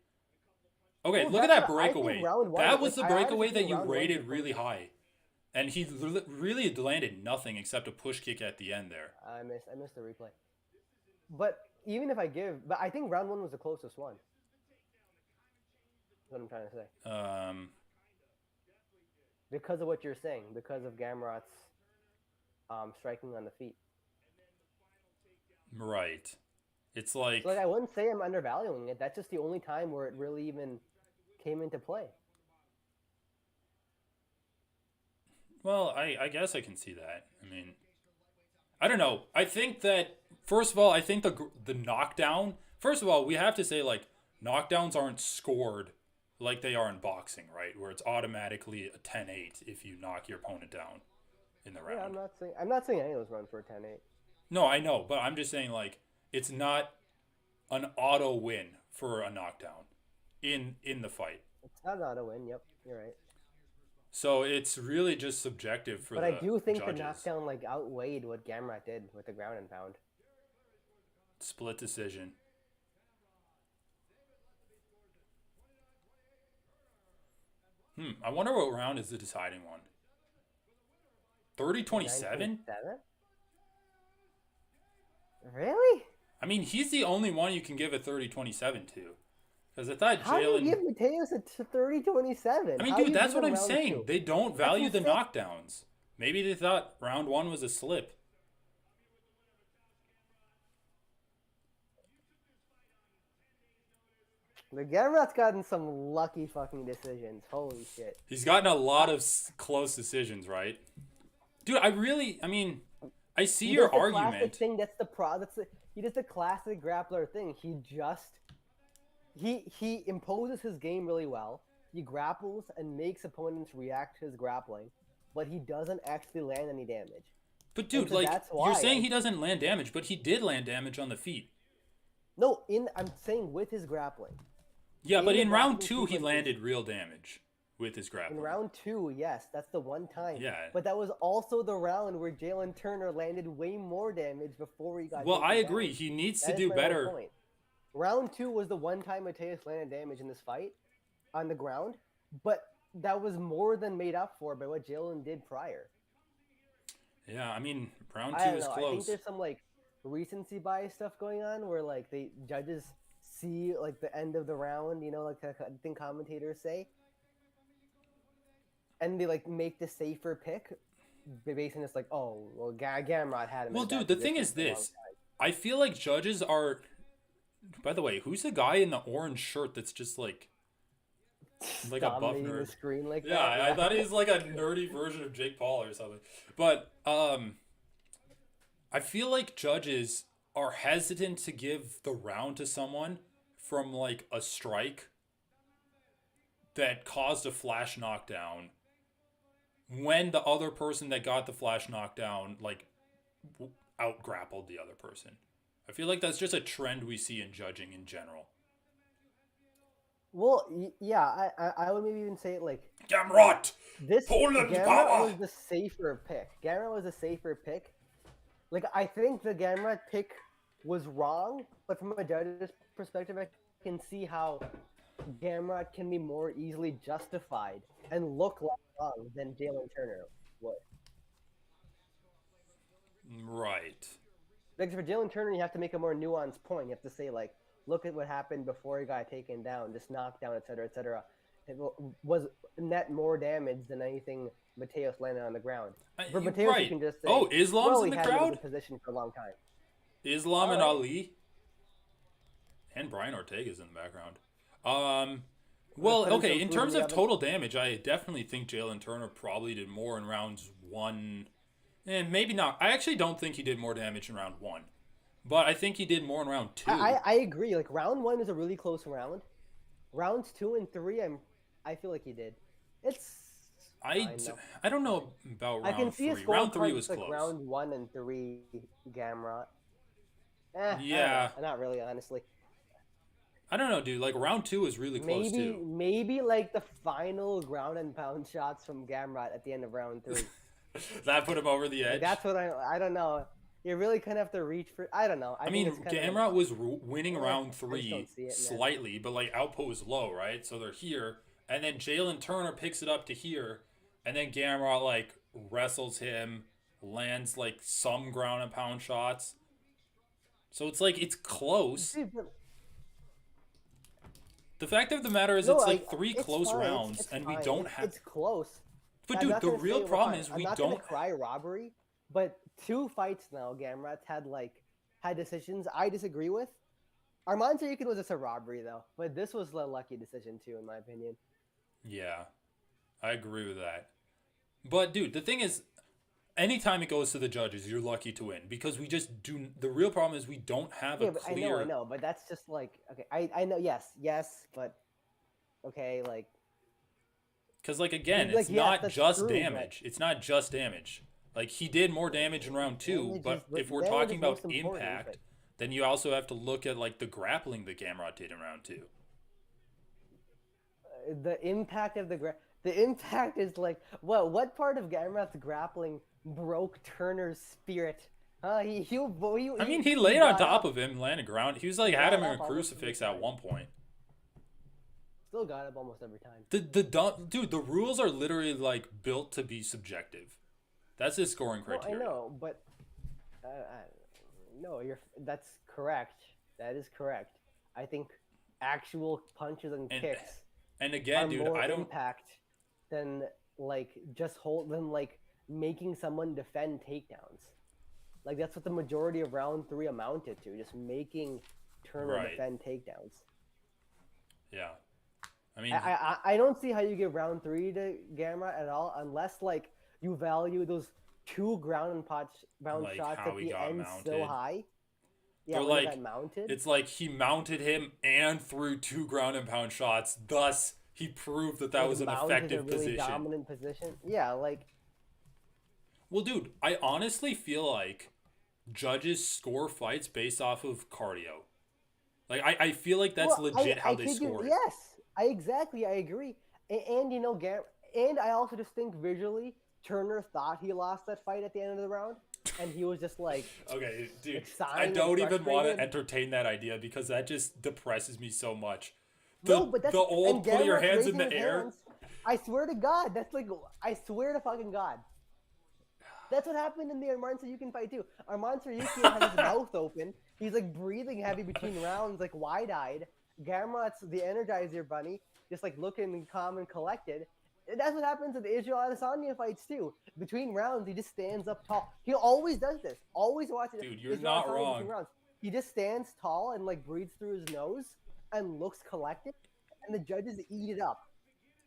Okay, look at that breakaway. That was the breakaway that you rated really high. And he really landed nothing except a push kick at the end there. I missed the replay. But even if but I think round 1 was the closest one. That's what I'm trying to say. Because of what you're saying, because of Gamrot's striking on the feet. Right. It's like... So, like, I wouldn't say I'm undervaluing it. That's just the only time where it really even came into play. Well, I guess I can see that. I mean, I don't know. I think that, first of all, I think the knockdown... First of all, we have to say, like, knockdowns aren't scored like they are in boxing, right? Where it's automatically a 10-8 if you knock your opponent down in the round. Yeah, I'm not saying any of those run for a 10-8. No, I know, but I'm just saying, like, it's not an auto win for a knockdown in the fight. It's not an auto win. Yep, you're right. So it's really just subjective for the judges. But I do think the knockdown, like, outweighed what Garbrandt did with the ground and pound. Split decision. I wonder what round is the deciding one. 30-27? Really? I mean, he's the only one you can give a 30-27 to. Because I thought Jalen... How do you give Mateus a 30-27? I mean, dude, that's what I'm saying. They don't value the knockdowns. Maybe they thought round 1 was a slip. The Gamrot's gotten some lucky fucking decisions. Holy shit. He's gotten a lot of close decisions, right? Dude, I mean, I see your argument. Classic thing, he does the classic grappler thing. He imposes his game really well. He grapples and makes opponents react to his grappling, but he doesn't actually land any damage. But dude, like, you're saying he doesn't land damage, but he did land damage on the feet. No, I'm saying with his grappling. Yeah, but in round 2, he landed real damage with his grappling. In round 2, yes, that's the one time. Yeah. But that was also the round where Jalen Turner landed way more damage before he got. Well, I agree. He needs to do better. Point. Round 2 was the one time Mateus landed damage in this fight on the ground, but that was more than made up for by what Jalen did prior. Yeah, I mean, round 2 is close. I think there's some, like, recency bias stuff going on where, like, the judges see, like, the end of the round, like I think commentators say. and they like make the safer pick, based on this like, oh well, Gamrot had him. Well, in a bad dude, the thing position is for a long this. time. I feel like judges are. By the way, who's the guy in the orange shirt that's just like a buff Dominating the nerd? screen like Yeah, that. I thought he's like a nerdy version of Jake Paul or something. But I feel like judges are hesitant to give the round to someone from like a strike that caused a flash knockdown when the other person that got the flash knockdown like out grappled the other person. I feel like that's just a trend we see in judging in general. Well, yeah, I would maybe even say it like Garbrandt! this. Poland Gamrot power! was the safer pick. Gamrot was a safer pick. Like I think the Gamrot pick was wrong, but from a judge's perspective, I can see how Gamrot can be more easily justified and look less wrong than Jalen Turner would. Right. Like for Jalen Turner, you have to make a more nuanced point. You have to say like, look at what happened before he got taken down, just knocked down, etc., etc. It was net more damage than anything Mateos landed on the ground. For Mateos, right. you can just say, Oh, Islam's well, in he the had him in a crowd? good position for a long time. Islam and Alright. Ali. And Brian Ortega's in the background. Well, put in okay, some in food terms in the of oven. total damage, I definitely think Jalen Turner probably did more in rounds 1. And maybe not. I actually don't think he did more damage in round 1. But I think he did more in round 2. I agree. Like round 1 is a really close round. Rounds 2 and 3, I feel like he did. It's fine, though. I don't know about I can round see a 3. score Round 3 was like close. round 1 and 3 Gamrot. Yeah. Not really, honestly. I don't know, dude. Like, round 2 was really close, too. Maybe like the final ground and pound shots from Gamrot at the end of round 3. That put him over the edge. Like, that's what I don't know. You really kind of have to reach for. I don't know. I mean, think it's kinda- Gamrot was winning round I just 3 don't see it, man. slightly, but like output was low, right? So they're here, and then Jalen Turner picks it up to here, and then Gamrot like wrestles him, lands like some ground and pound shots. So it's like it's close. Dude, but- The fact of the matter is, no, it's like 3 it's close fine, rounds, it's and we fine, don't have. It's close. But I'm dude, not the gonna real say we're problem fine. is I'm we not don't. gonna cry robbery, but 2 fights now, Gamrot's had decisions I disagree with. Arman Saryukin was just a robbery though, but this was a lucky decision too, in my opinion. Yeah, I agree with that. But dude, the thing is, anytime it goes to the judges, you're lucky to win because we just do. The real problem is we don't have Yeah, a but clear. I know, but that's just like okay. I know, yes, but okay, like Because like again, Like, it's yes, not that's just true, damage. It's not just damage. Like he did more damage in round 2, Damage but is what- if we're damage talking is about most important, impact, but- then you also have to look at like the grappling that Gamrot did in round 2. the impact of the impact is like what part of Gamrot's grappling broke Turner's spirit? I mean, he laid on top of him, landed ground. He was like had him in got a up almost crucifix every at time. one point. Still got up almost every time. Dude, the rules are literally like built to be subjective. That's his scoring Well, criteria. I know, but no, that's correct. That is correct. I think actual punches and kicks And again, are dude, more I don't. impact than making someone defend takedowns. Like that's what the majority of round 3 amounted to, just making Turner Right. defend takedowns. Yeah. I mean, I don't see how you give round 3 to Gamrot at all unless like you value those 2 ground and pound Like shots how at he the got end mounted. so high. Yeah, Or when he like got mounted. it's like he mounted him and threw 2 ground and pound shots. Thus, he proved that Like, was an mounted effective a really position. dominant position. Yeah, like Well, dude, I honestly feel like judges score fights based off of cardio. Like, I feel like that's well, legit how I they kid you- score it. Yes, I agree. And you know, and I also just think visually, Turner thought he lost that fight at the end of the round, and he was just like, Okay, dude, Like, sighing I and don't even want frustrated. to entertain that idea because that just depresses me so much. no, but that's the old and put your Gamrot's hands in raising the his air. hands. I swear to God, I swear to fucking God. That's what happened in the Arman Saryukin fight too. Arman Saryukin had his mouth open. He's like breathing heavy between rounds, like wide-eyed. Gamrot's the Energizer Bunny, just like looking calm and collected. That's what happens in the Israel Adesanya fights too. Between rounds, he just stands up tall. He always does this. Always watch it. Dude, you're Israel not Adesanya wrong. Between rounds. He just stands tall and like breathes through his nose and looks collected, and the judges eat it up.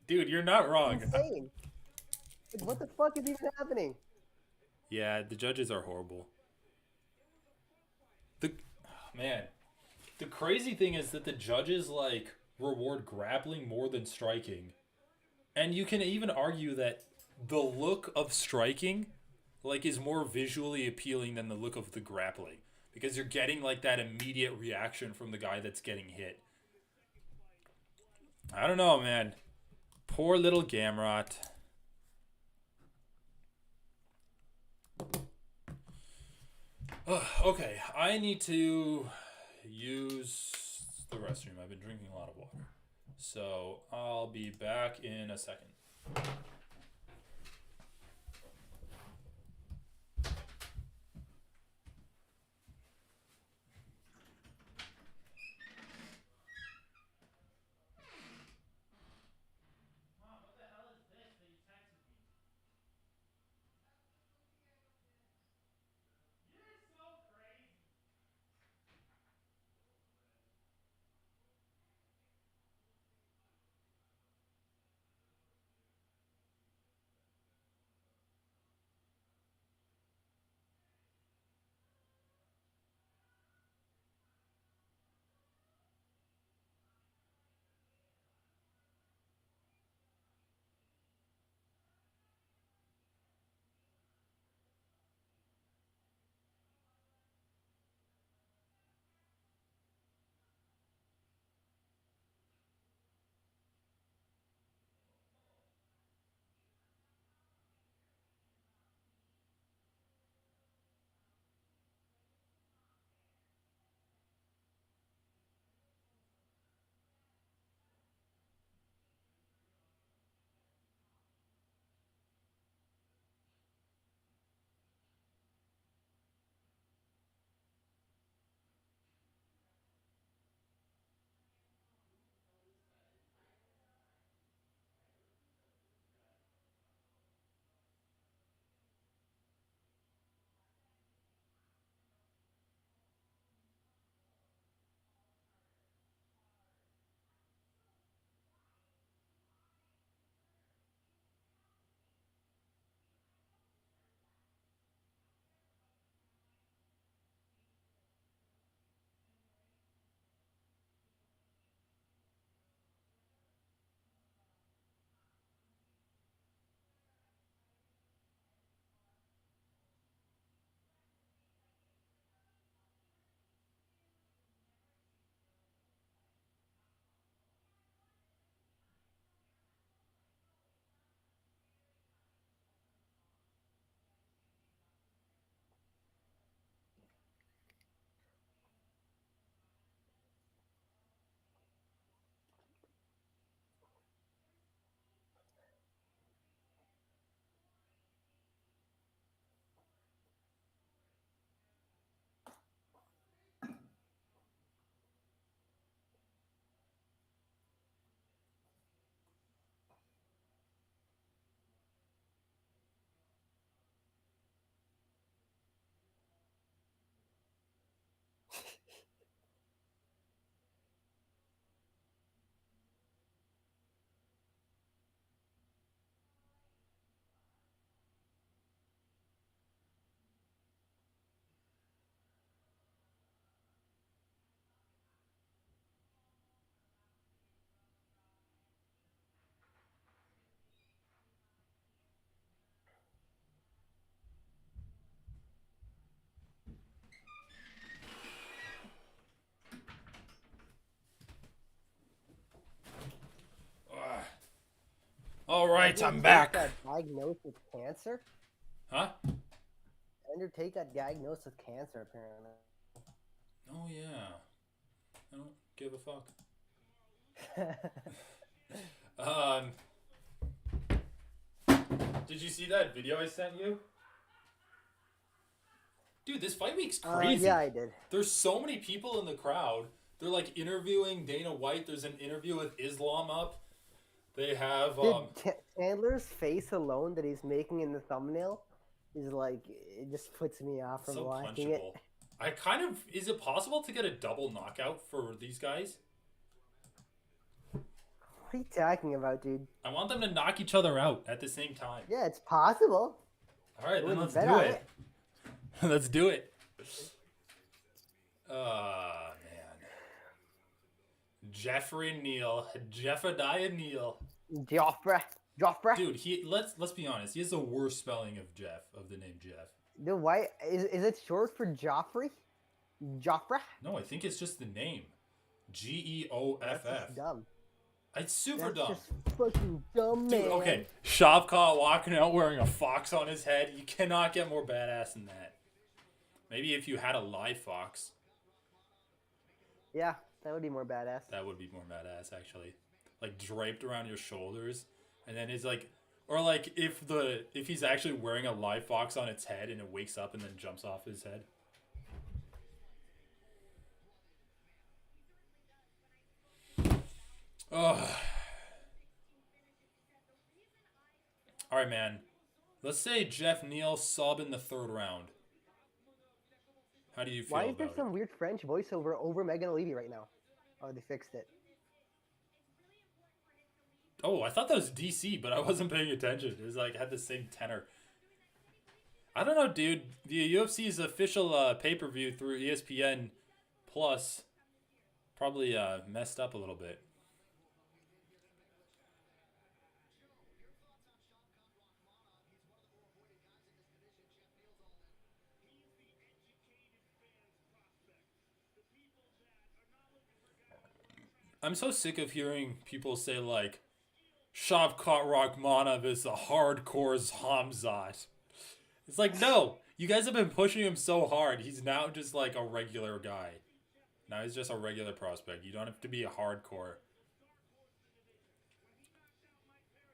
Dude, you're not wrong. Insane. Like, what the fuck is even happening? Yeah, the judges are horrible. Man, the crazy thing is that the judges like reward grappling more than striking. And you can even argue that the look of striking like is more visually appealing than the look of the grappling, because you're getting like that immediate reaction from the guy that's getting hit. I don't know, man. Poor little Garbrandt. Okay, I need to use the restroom. I've been drinking a lot of water. So I'll be back in a second. All right, I'm back. Got diagnosed with cancer. Huh? Undertaker got diagnosed with cancer, apparently. Oh yeah. I don't give a fuck. Did you see that video I sent you? Dude, this fight week's crazy. Yeah, I did. There's so many people in the crowd. They're like interviewing Dana White. There's an interview with Islam up. They have Chandler's face alone that he's making in the thumbnail is like, it just puts me off from so watching it. punchable. I kind of, is it possible to get a double knockout for these guys? What are you talking about, dude? I want them to knock each other out at the same time. Yeah, it's possible. All right, then let's bet do on it. Let's do it. Man. Jeffrey Neal, Jeffediah Neal. Joffrey. Dude, let's be honest. He has the worst spelling of Jeff, of the name Jeff. Dude, why is it short for Joffrey? Joffrey? No, I think it's just the name. Geoff. That's just dumb. It's super That's dumb. just fucking dumb, Dude, man. okay. Shavkat walking out wearing a fox on his head. You cannot get more badass than that. Maybe if you had a live fox. Yeah, that would be more badass. That would be more badass, actually. Like draped around your shoulders, and then it's like, or like if he's actually wearing a live fox on its head and it wakes up and then jumps off his head. Oh. All right, man. Let's say Jeff Neal sub in the 3rd round. How do you feel Why is about there it? some weird French voiceover over Megan Levy right now? Oh, they fixed it. Oh, I thought that was DC, but I wasn't paying attention. It was like had the same tenor. I don't know, dude. The UFC's official pay-per-view through ESPN Plus probably messed up a little bit. I'm so sick of hearing people say, like, Shavkat Rakhmonov is the hardcore's Hamzat. It's like, no. You guys have been pushing him so hard. He's now just, like, a regular guy. Now he's just a regular prospect. You don't have to be a hardcore.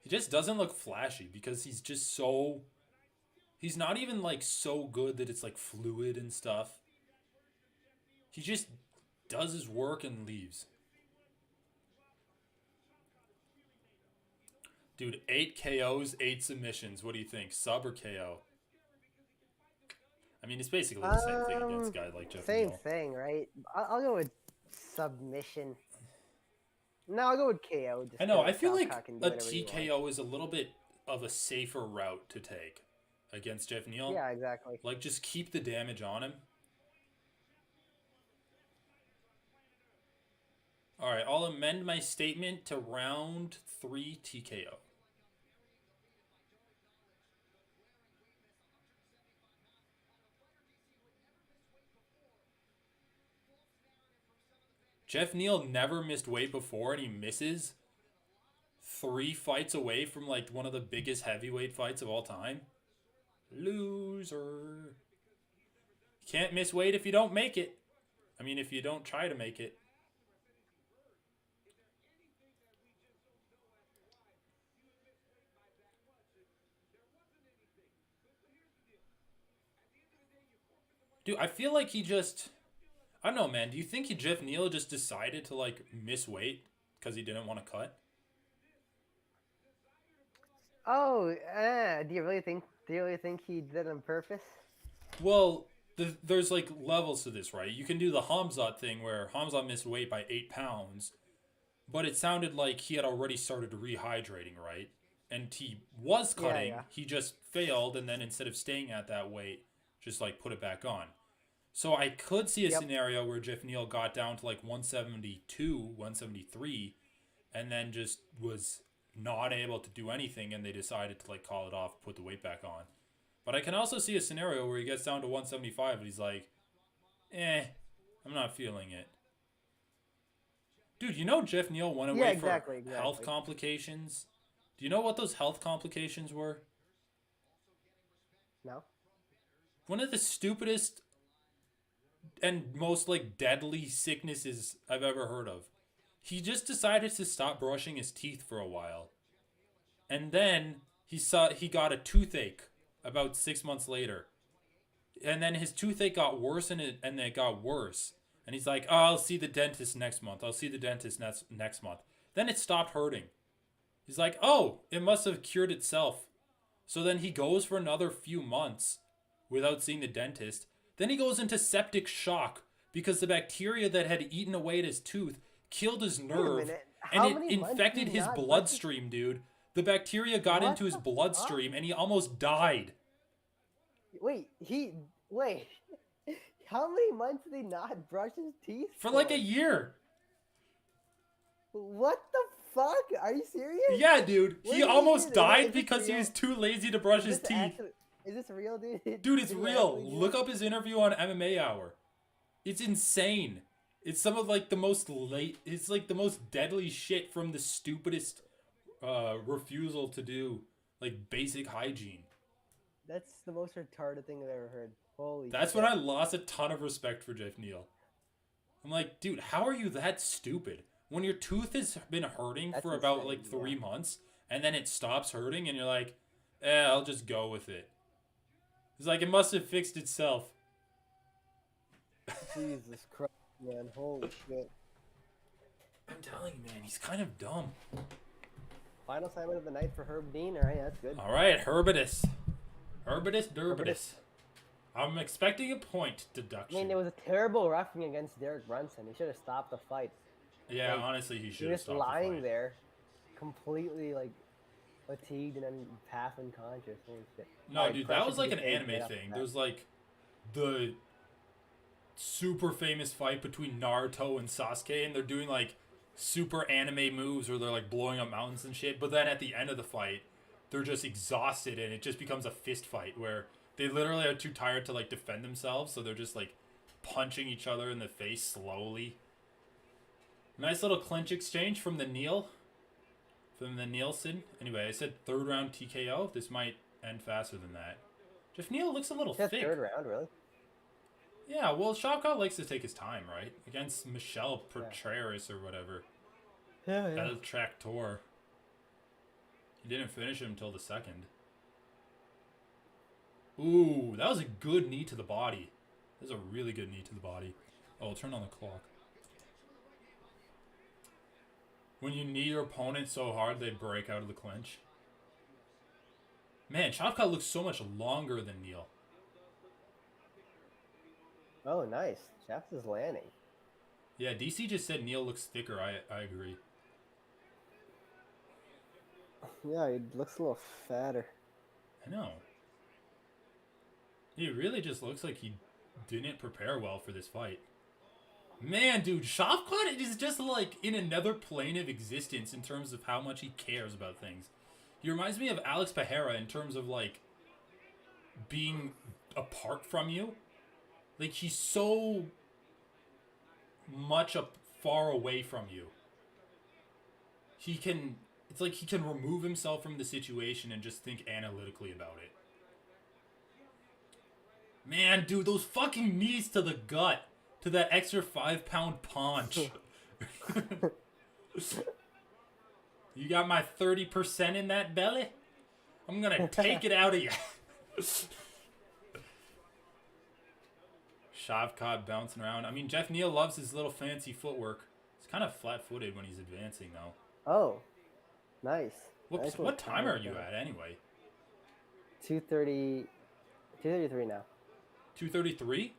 He just doesn't look flashy because he's just so... He's not even, like, so good that it's, like, fluid and stuff. He just does his work and leaves. Dude, 8 KOs, 8 submissions. What do you think? Sub or KO? I mean, it's basically the same thing against a guy like Jeff Same Neal. thing, right? I'll go with submission. No, I'll go with KO. Just I know. I 'cause feel like Shavkat can do a whatever he wants. TKO is a little bit of a safer route to take against Jeff Neal. Yeah, exactly. Like, just keep the damage on him. All right, I'll amend my statement to round 3 TKO. Jeff Neal never missed weight before, and he misses 3 fights away from, like, one of the biggest heavyweight fights of all time. Loser. You can't miss weight if you don't make it. I mean, if you don't try to make it. Dude, I feel like he just... I don't know, man. Do you think Jeff Neal just decided to, like, miss weight because he didn't want to cut? Oh, do you really think he did it on purpose? Well, there's, like, levels to this, right? You can do the Hamzat thing where Hamzat missed weight by 8 pounds, but it sounded like he had already started rehydrating, right? And he was cutting. Yeah. He just failed, and then instead of staying at that weight, just, like, put it back on. So I could see a scenario where Jeff Neal got down to like 172, 173, and then just was not able to do anything, and they decided to like call it off, put the weight back on. But I can also see a scenario where he gets down to 175 and he's like, I'm not feeling it. Dude, you know Jeff Neal went away for health complications? Do you know what those health complications were? No. One of the stupidest and most like deadly sicknesses I've ever heard of. He just decided to stop brushing his teeth for a while. And then he got a toothache about 6 months later. And then his toothache got worse and it got worse. And he's like, oh, I'll see the dentist next month. I'll see the dentist next month. Then it stopped hurting. He's like, oh, it must have cured itself. So then he goes for another few months without seeing the dentist. Then he goes into septic shock because the bacteria that had eaten away at his tooth killed his nerve minute. and How it many months infected did he his not brush his- bloodstream, dude. The bacteria got What into his the bloodstream and he almost died. Wait, wait. How many months did he not brush his teeth For like a year. What the fuck? Are you serious? Yeah, dude. Where He did almost get it? died Is this because he real? was too lazy to brush his Is this teeth. actually- Is this real, dude? Dude, it's Did he real. actually do Look it? up his interview on MMA Hour. It's insane. It's some of like the most it's like the most deadly shit from the stupidest refusal to do like basic hygiene. That's the most retarded thing I've ever heard. Holy That's shit. when I lost a ton of respect for Jeff Neal. I'm like, dude, how are you that stupid? When your tooth has been hurting That's for about insane, like 3 yeah. months and then it stops hurting and you're like, I'll just go with it. It's like it must have fixed itself. Jesus Christ, man. Holy shit. I'm telling you, man, he's kind of dumb. Final assignment of the night for Herb Dean. Alright, that's good. All right, Herbitus. Herbitus Derbitus. I'm expecting a point I deduction. mean, it was a terrible roughing against Derek Brunson. He should have stopped the fight. Yeah, like, honestly, he should You're have just stopped lying the fight. there, completely like fatigued and then half unconscious. Holy shit. No, Alright, dude, that pressure was to like get an paid anime right after thing. that. There's like the super famous fight between Naruto and Sasuke, and they're doing like super anime moves where they're like blowing up mountains and shit. But then at the end of the fight, they're just exhausted, and it just becomes a fist fight where they literally are too tired to like defend themselves, so they're just like punching each other in the face slowly. Nice little clinch exchange from the Neal. From the Nielsen. Anyway, I said 3rd round TKO. This might end faster than that. Jeff Neal looks a little Is that thick. 3rd round, really? Yeah, well, Shavkat likes to take his time, right? Against Michelle Petreris or whatever. Yeah, yeah. El Tractor. He didn't finish him until the 2nd. Ooh, that was a good knee to the body. That was a really good knee to the body. Oh, I'll turn on the clock. When you knee your opponent so hard, they break out of the clinch. Man, Shavkat looks so much longer than Neal. Oh, nice. Shaft is landing. Yeah, DC just said Neal looks thicker. I agree. Yeah, he looks a little fatter. I know. He really just looks like he didn't prepare well for this fight. Man, dude, Shavkat is just like in another plane of existence in terms of how much he cares about things. He reminds me of Alex Pereira in terms of like being apart from you. Like he's so much far away from you. It's like he can remove himself from the situation and just think analytically about it. Man, dude, those fucking knees to the gut. To that extra 5-pound punch. You got my 30% in that belly? I'm gonna take it out of you. Shavkat bouncing around. I mean, Jeff Neal loves his little fancy footwork. He's kind of flat-footed when he's advancing, though. Oh, nice. Nice What time are little you at, anyway? 2:30, 2:33 now. 2:33?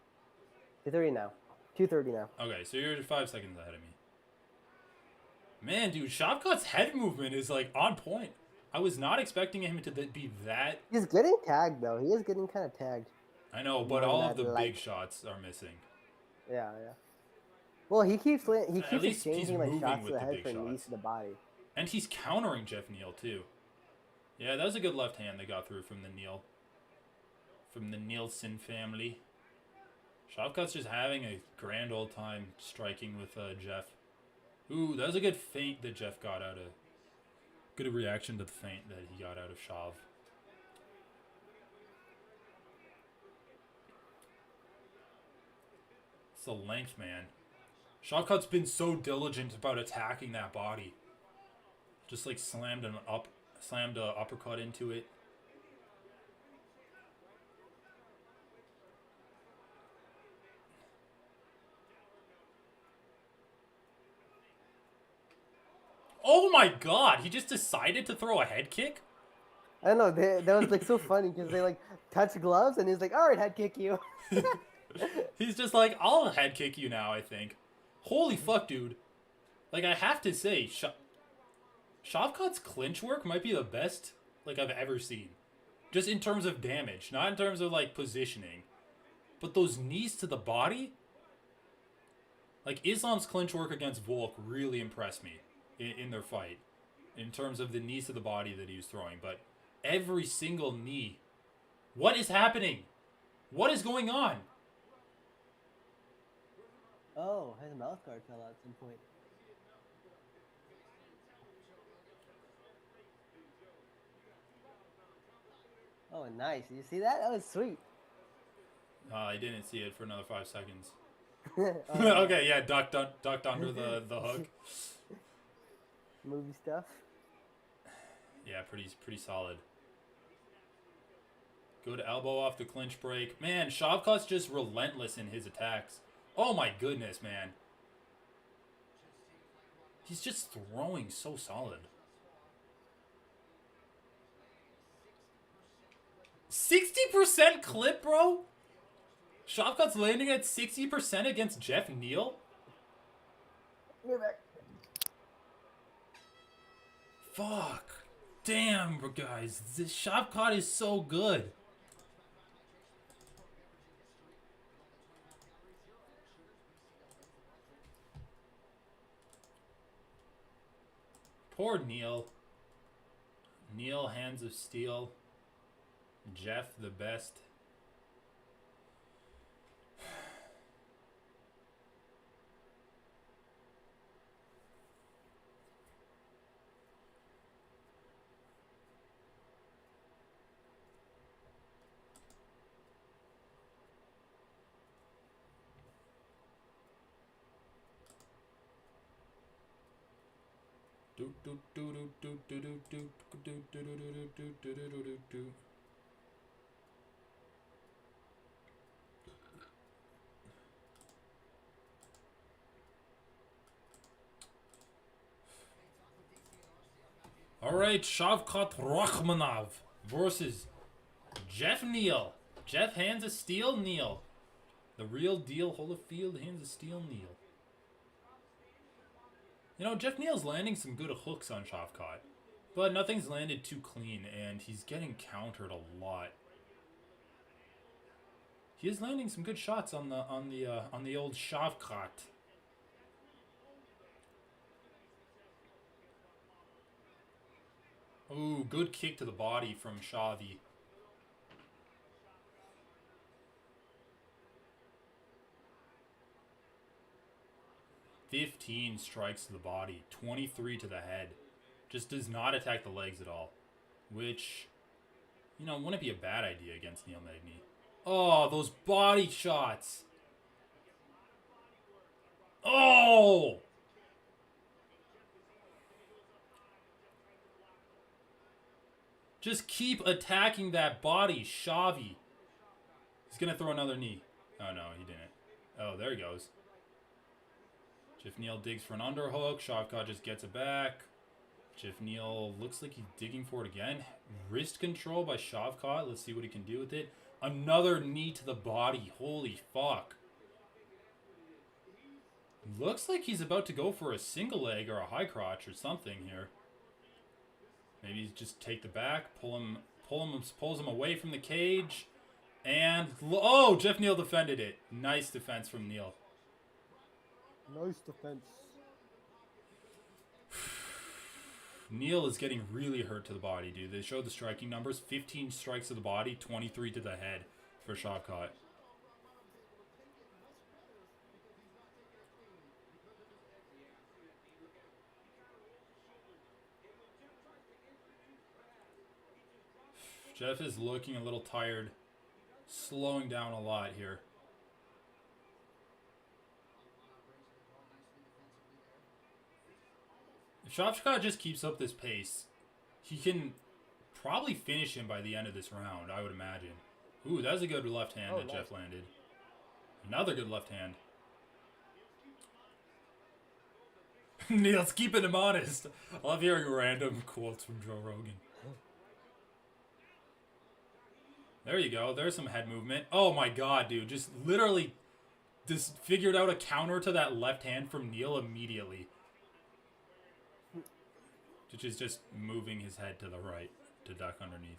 2:30 now. 2:30 now. Okay, so you're 5 seconds ahead of me. Man, dude, Shavkat's head movement is, like, on point. I was not expecting him to be that... He's getting tagged, though. He is getting kind of tagged. I know, but More all than of the I'd big like. shots are missing. Yeah, yeah. Well, he keeps least he's exchanging like moving shots to with the the head big for knees shots. to the body. And he's countering Jeff Neal, too. Yeah, that was a good left hand they got through from the Neal. From the Nielsen family. Shavkat's just having a grand old time striking with Jeff. Ooh, that was a good feint that Jeff got out of. Good reaction to the feint that he got out of Shav. It's the length, man. Shavkat's been so diligent about attacking that body. Just like slammed an uppercut into it. Oh my god, he just decided to throw a head kick? I don't know. That was like so funny because they like touch gloves and he's like, "All right, head kick you." He's just like, I'll head kick you now, I think. Holy fuck, dude. Like, I have to say, Shavkat's clinch work might be the best, like, I've ever seen. Just in terms of damage, not in terms of, like, positioning. But those knees to the body? Like, Islam's clinch work against Volk really impressed me in their fight. In terms of the knees to the body that he was throwing. But every single knee. What is happening? What is going on? Oh, his mouth guard fell out at some point. Oh, nice. You see that? That was sweet. I didn't see it for another 5 seconds. Oh, Okay, yeah, ducked under the hook. movie stuff. Yeah, pretty solid. Good elbow off the clinch break. Man, Shavkat's just relentless in his attacks. Oh my goodness, man. He's just throwing so solid. 60% clip, bro? Shavkat's landing at 60% against Jeff Neal? Get back. Fuck. Damn, guys. This Shavkat is so good. Poor Neal. Neal, hands of steel. Jeff, the best. Alright, Shavkat Rakhmonov versus Jeff Neal. Jeff, hands of steel, Neal. The real deal, Holyfield, hands of steel, Neal. You know, Jeff Neal's landing some good hooks on Shavkat, but nothing's landed too clean, and he's getting countered a lot. He is landing some good shots on the old Shavkat. Ooh, good kick to the body from Shavi. "15 strikes to the body, 23 to the head. Just does not attack the legs at all. Which, you know, wouldn't be a bad idea against Neal Magny. Oh, those body shots. Oh! Just keep attacking that body, Shavi. He's going to throw another knee. Oh, no, he didn't. Oh, there he goes. Jeff Neal digs for an underhook. Shavkat just gets it back. Jeff Neal looks like he's digging for it again. Wrist control by Shavkat. Let's see what he can do with it. Another knee to the body. Holy fuck. Looks like he's about to go for a single leg or a high crotch or something here. Maybe just take the back, pulls him away from the cage. And, oh, Jeff Neal defended it. Nice defense from Neal. Nice defense. Neal is getting really hurt to the body, dude. They showed the striking numbers. 15 strikes to the body, 23 to the head for Shavkat. Jeff is looking a little tired. Slowing down a lot here. If Shavkat just keeps up this pace, he can probably finish him by the end of this round, I would imagine. Ooh, that was a good left hand that Jeff landed. Another good left hand. Neal's keeping him honest. I love hearing random quotes from Joe Rogan. There you go. There's some head movement. Oh my god, dude. Just literally just figured out a counter to that left hand from Neal immediately. Which is just moving his head to the right to duck underneath.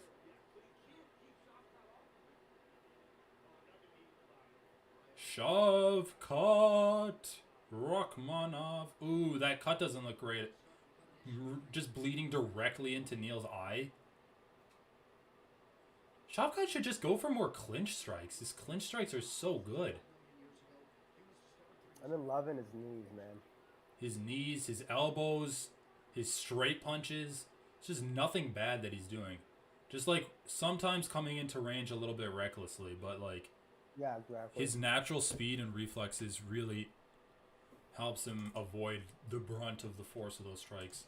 Shove cut. Rakhmonov. Ooh, that cut doesn't look great. Just bleeding directly into Neal's eye. Shove cut should just go for more clinch strikes. His clinch strikes are so good. I've been loving his knees, man. His knees, his elbows, his straight punches. It's just nothing bad that he's doing. Just like sometimes coming into range a little bit recklessly, but like Yeah, exactly. his natural speed and reflexes really helps him avoid the brunt of the force of those strikes.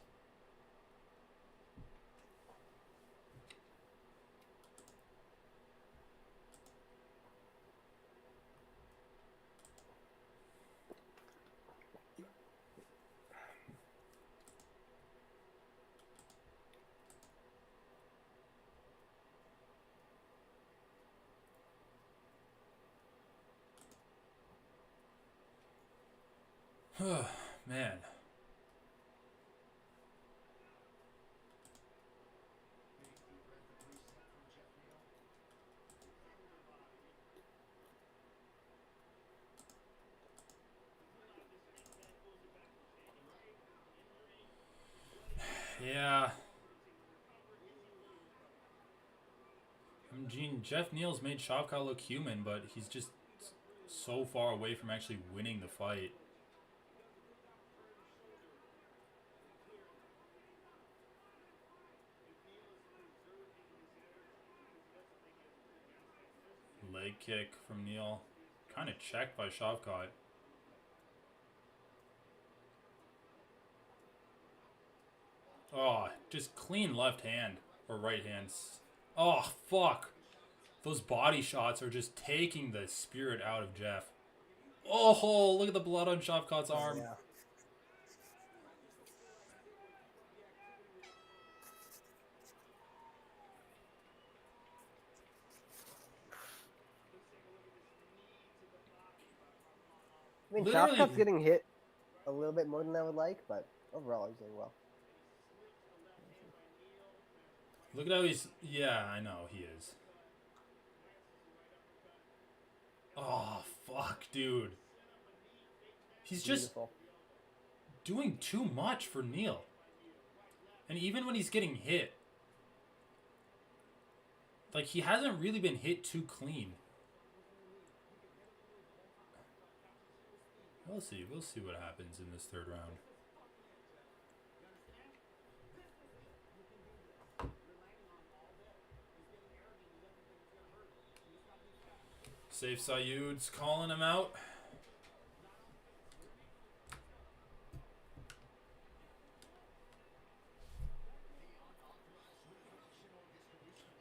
Man. Yeah. Jeff Neal's made Shavkat look human, but he's just so far away from actually winning the fight. Leg kick from Neal. Kind of checked by Shavkat. Oh, just clean left hand. Or right hand. Oh, fuck. Those body shots are just taking the spirit out of Jeff. Oh, look at the blood on Shavkat's arm. Yeah. I mean, Literally- Shavkat's getting hit a little bit more than I would like, but overall he's doing well. Look at how he's... Yeah, I know, he is. Oh, fuck, dude. He's just Beautiful. doing too much for Neal. And even when he's getting hit, like, he hasn't really been hit too clean. We'll see. We'll see what happens in this third round. Safe Sayud's calling him out.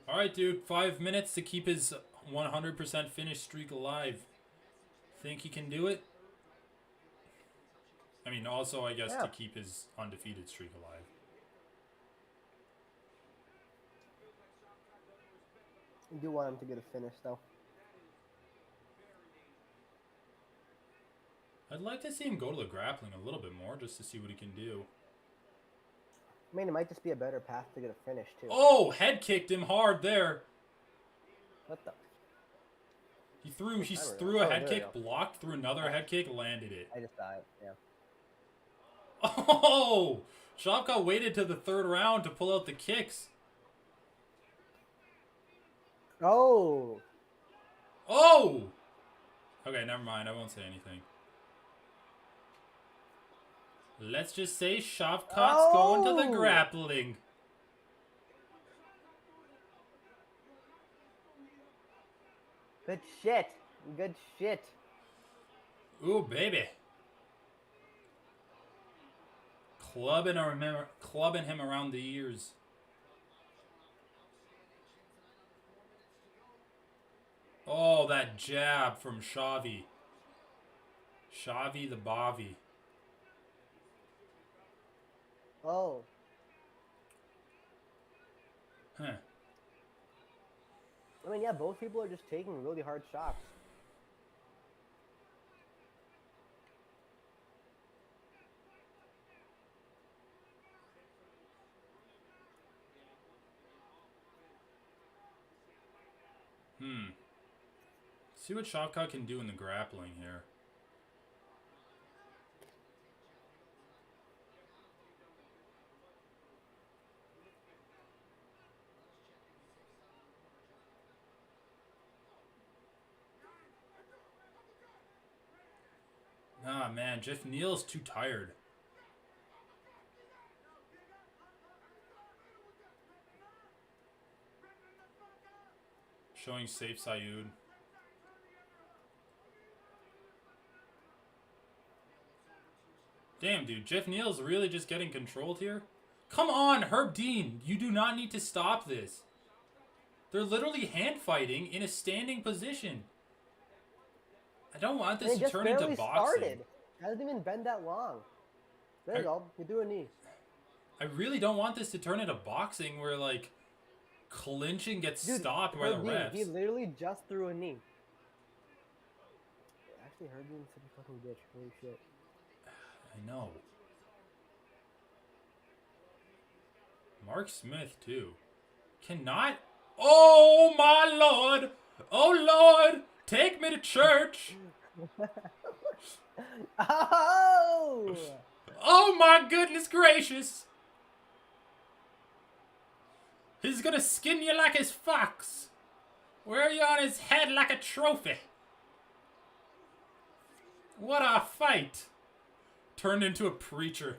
All right, dude. 5 minutes to keep his 100% finish streak alive. Think he can do it? I mean, also, I guess, to keep his undefeated streak alive. I do want him to get a finish, though. I'd like to see him go to the grappling a little bit more just to see what he can do. I mean, it might just be a better path to get a finish, too. Oh, head kicked him hard there. What the? He threw a head kick, blocked, threw another head kick, landed it. I just saw it, yeah. Oh! Shavkat waited to the third round to pull out the kicks. Oh! Oh! Okay, never mind. I won't say anything. Let's just say Shavkat's going to the grappling. Good shit. Good shit. Ooh, baby. Clubbing him around the ears. Oh, that jab from Shavi. Shavi the Bavi. Oh. Huh. I mean, yeah, both people are just taking really hard shots. See what Shavkat can do in the grappling here. Ah, man, Jeff Neal's too tired. Showing safe Sayud. Damn, dude. Jeff Neal's really just getting controlled here? Come on, Herb Dean. You do not need to stop this. They're literally hand fighting in a standing position. I don't want this to turn into boxing. Started. It hasn't even been that long. There you go. You do a knee. I really don't want this to turn into boxing where, like, clinching gets stopped by the refs. He literally just threw a knee. Actually, Herb Dean's such a fucking bitch. Holy shit. I know. Mark Smith, too. Cannot... Oh, my Lord! Oh, Lord! Take me to church! Oh! Oh, my goodness gracious! He's gonna skin you like his fox. Wear you on his head like a trophy. What a fight! Turned into a preacher.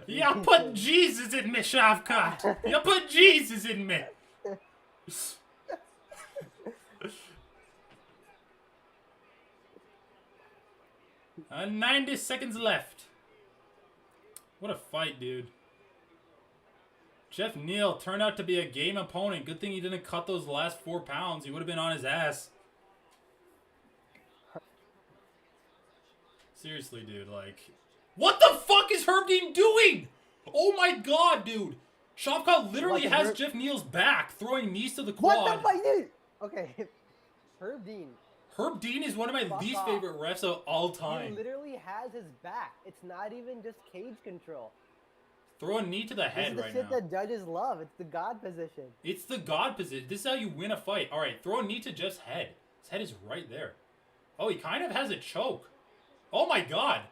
You put Jesus in me, Shavkat. You put Jesus in me. 90 seconds left. What a fight, dude. Jeff Neal turned out to be a game opponent. Good thing he didn't cut those last 4 pounds. He would have been on his ass. Seriously, dude, like... What the fuck is Herb Dean doing? Oh my god, dude. Shavkat literally has Jeff Neal's back, throwing knees to the quad. What the fuck, dude? Okay. Herb Dean. Herb Dean is one of my least favorite refs of all time. He literally has his back. It's not even just cage control. Throw a knee to the head right now. This is the shit that judges love. It's the God position. It's the God position. This is how you win a fight. All right, throw a knee to Jeff's head. His head is right there. Oh, he kind of has a choke. Oh my god.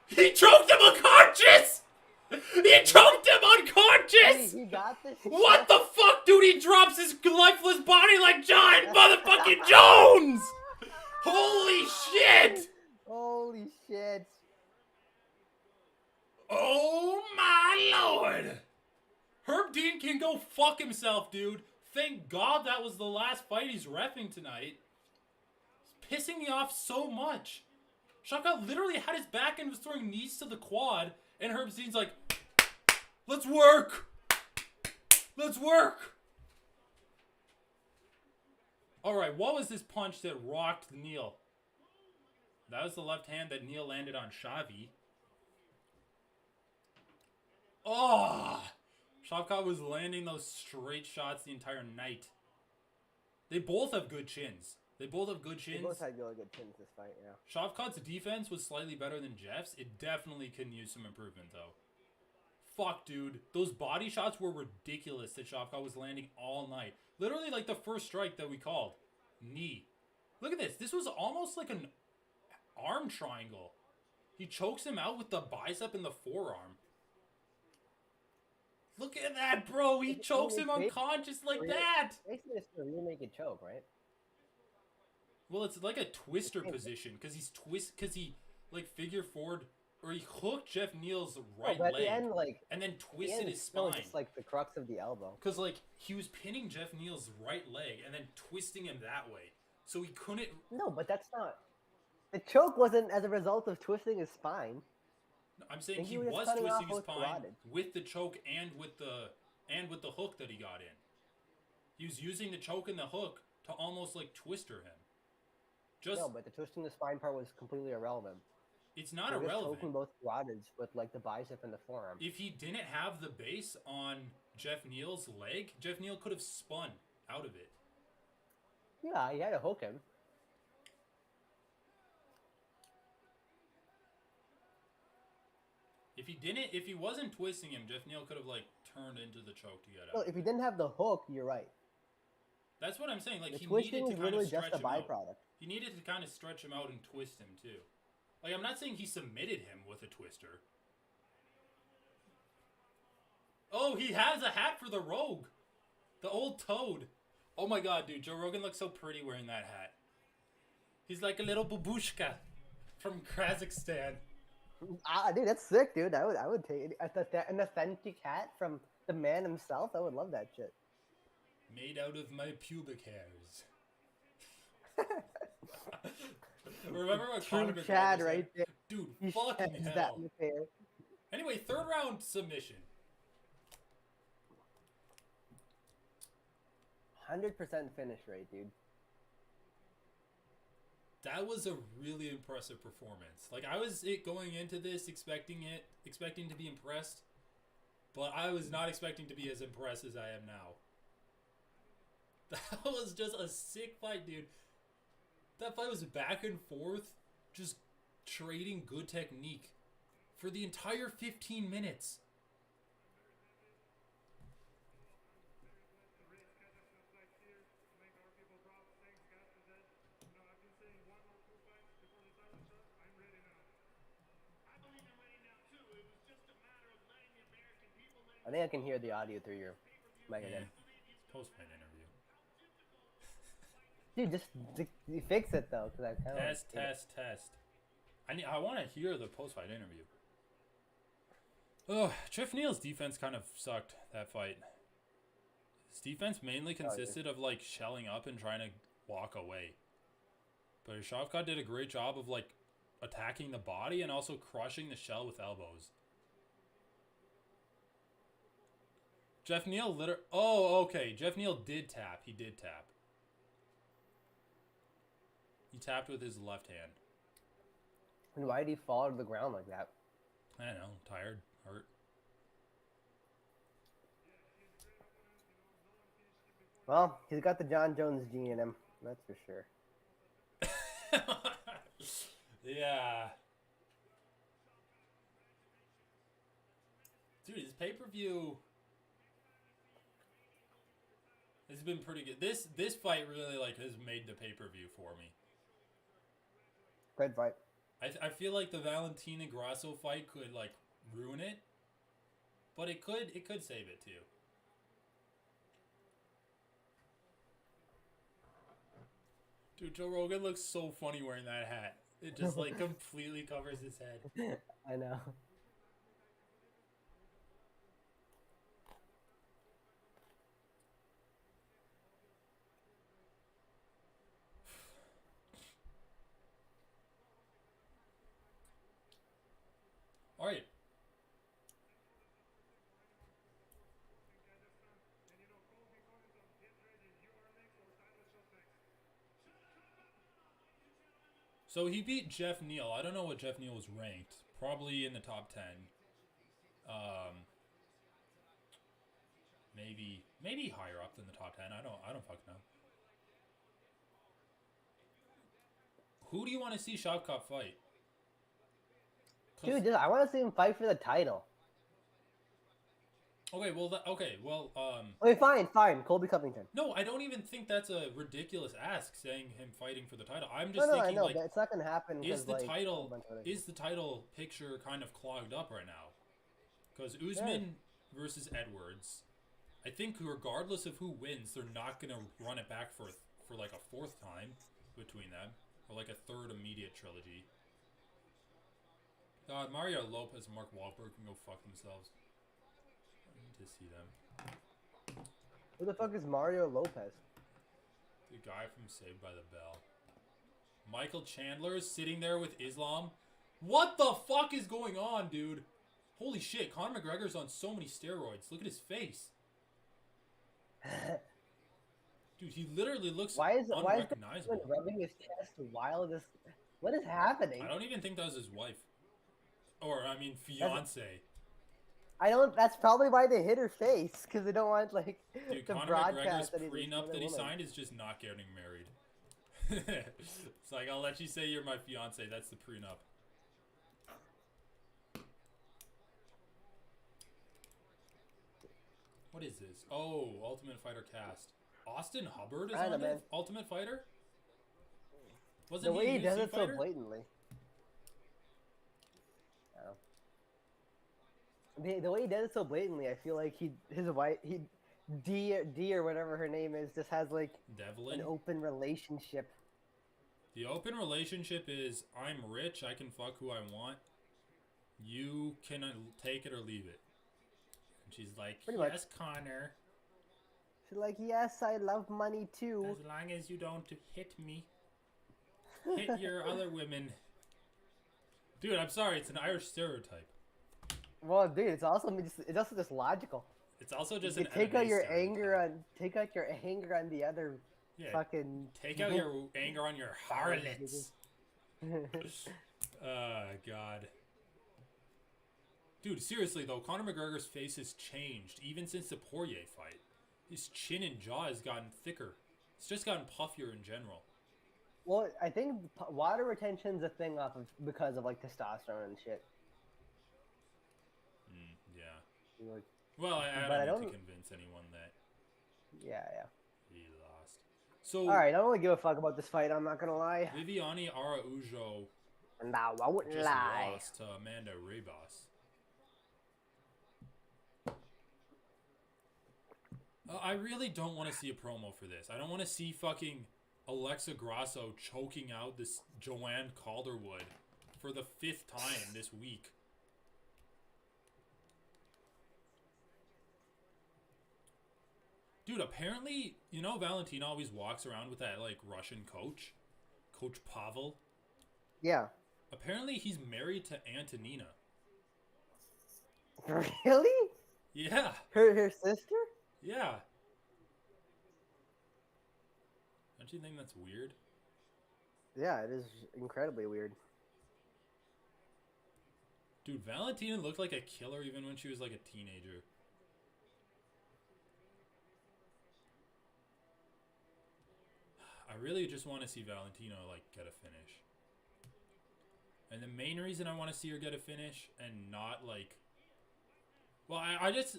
He choked him unconscious! He choked him unconscious! He got this shit. What the fuck, dude? He drops his lifeless body like John motherfucking Jones! Holy shit! Holy shit. Oh my lord! Herb Dean can go fuck himself, dude. Thank God that was the last fight he's reffing tonight. It's pissing me off so much. Shavkat literally had his back and was throwing knees to the quad, and Herb Dean's like, let's work! Let's work! Alright, what was this punch that rocked Neal? That was the left hand that Neal landed on Shavi. Oh! Shavkat was landing those straight shots the entire night. They both have good chins. They both have good chins. They both had really good chins this fight, yeah. Shavkat's defense was slightly better than Jeff's. It definitely can use some improvement, though. Fuck, dude. Those body shots were ridiculous that Shavkat was landing all night. Literally like the first strike that we called. Knee. Look at this. This was almost like an arm triangle. He chokes him out with the bicep and the forearm. Look at that, bro. He chokes him unconscious like that. Basically, it's a rear naked choke, right? Well, it's like a twister position because he like figure forward or he hooked Jeff Neal's right leg the end, like, and then twisted his spine. Just like the crux of the elbow. Because like he was pinning Jeff Neal's right leg and then twisting him that way, so he couldn't. No, but that's not. The choke wasn't as a result of twisting his spine. No, I'm saying he was twisting his spine with the choke and with the hook that he got in. He was using the choke and the hook to almost like twister him. No, but the twisting the spine part was completely irrelevant. It's not They're just irrelevant. choking both carotids with like the bicep and the forearm. If he didn't have the base on Jeff Neal's leg, Jeff Neal could have spun out of it. Yeah, he had to hook him. If he wasn't twisting him, Jeff Neal could have like turned into the choke to get out. Well, if he didn't have the hook, you're right. That's what I'm saying. Like The he twisting needed to is kind of literally stretch just a him out. byproduct. He needed to kind of stretch him out and twist him too. Like I'm not saying he submitted him with a twister. Oh, he has a hat for the Rogue. The old toad. Oh my god, dude. Joe Rogan looks so pretty wearing that hat. He's like a little babushka from Kazakhstan. Dude, that's sick, dude. I would take it. An authentic hat from the man himself. I would love that shit. Made out of my pubic hairs. Remember what True Conor McGregor Chad said? right there. Dude, He fucking sheds hell. that with hair. Anyway, third round submission. 100% finish rate, dude. That was a really impressive performance. Like I was going into this expecting to be impressed, but I was not expecting to be as impressed as I am now. That was just a sick fight, dude. That fight was back and forth, just trading good technique for the entire 15 minutes. I think I can hear the audio through your mic again. Post-fight interview. Dude, just fix it though, because I kind of Test. I want to hear the post-fight interview. Oh, Jeff Neal's defense kind of sucked that fight. His defense mainly consisted of like shelling up and trying to walk away. But Shavkat did a great job of like attacking the body and also crushing the shell with elbows. Jeff Neal oh, okay. Jeff Neal did tap. He did tap. He tapped with his left hand. And why did he fall to the ground like that? I don't know. Tired. Hurt. Well, he's got the John Jones gene in him. That's for sure. Yeah. Dude, his pay-per-view has been pretty good. This fight really like has made the pay-per-view for me. Great fight. I feel like the Valentina Grasso fight could like ruin it, but it could save it too. Dude, Joe Rogan looks so funny wearing that hat. It just like completely covers his head. I know. All right. So he beat Jeff Neal. I don't know what Jeff Neal was ranked. Probably in the top 10. Maybe higher up than the top 10. I don't fucking know. Who do you want to see Shavkat fight? Dude, I want to see him fight for the title. Okay, well, Okay, fine. Colby Covington. No, I don't even think that's a ridiculous ask, saying him fighting for the title. I'm No, just I thinking, know. like, It's not going to happen. is the like, title picture kind of clogged up right now? Because Usman versus Edwards, I think regardless of who wins, they're not going to run it back for like a fourth time between them, or like a third immediate trilogy. Mario Lopez and Mark Wahlberg can go fuck themselves. I need to see them. Who the fuck is Mario Lopez? The guy from Saved by the Bell. Michael Chandler is sitting there with Islam. What the fuck is going on, dude? Holy shit, Conor McGregor's on so many steroids. Look at his face. Dude, he literally looks Why is unrecognizable. rubbing his chest while this? What is happening? I don't even think that was his wife. Or, I mean, That's- fiance. I don't. That's probably why they hit her face because they don't want like Dude, to Conor broadcast McGregor's that he's with prenup another that he woman. signed is just not getting married. It's like, I'll let you say you're my fiance. That's the prenup. What is this? Oh, Ultimate Fighter cast. Austin Hubbard is I know, on man. the Ultimate Fighter? The Wasn't way he he a does UFC it so fighter? blatantly. Oh. The way he does it so blatantly, I feel like his wife, D or whatever her name is, just has like Devlin? an open relationship. The open relationship is, I'm rich, I can fuck who I want. You can take it or leave it. And she's like, Pretty much. yes, Connor. She's like, yes, I love money too. As long as you don't hit me. Hit your other women. Dude, I'm sorry, it's an Irish stereotype. Well, dude, it's also just logical. It's also just You an take out MMA your stereotype. anger on the other Yeah, fucking. take out your anger on your harlots. God. Dude, seriously though, Conor McGregor's face has changed even since the Poirier fight. His chin and jaw has gotten thicker. It's just gotten puffier in general. Well, I think water retention's a thing because of like testosterone and shit. Yeah. Like, Well, I But I don't need to don't- convince anyone that yeah. he lost. So, All right, I don't really give a fuck about this fight. I'm not gonna lie. Viviane Araujo No, I wouldn't just lie. lost to Amanda Ribas. I really don't want to see a promo for this. I don't want to see fucking Alexa Grasso choking out this Joanne Calderwood for the 5th time this week. Dude, apparently, you know Valentina always walks around with that, like, Russian coach? Coach Pavel? Yeah. Apparently he's married to Antonina. Really? Yeah, Her sister? yeah. Don't you think that's weird? Yeah, it is incredibly weird. Dude, Valentina looked like a killer even when she was like a teenager. I really just want to see Valentina like get a finish. And the main reason I want to see her get a finish and not like... Well, I guess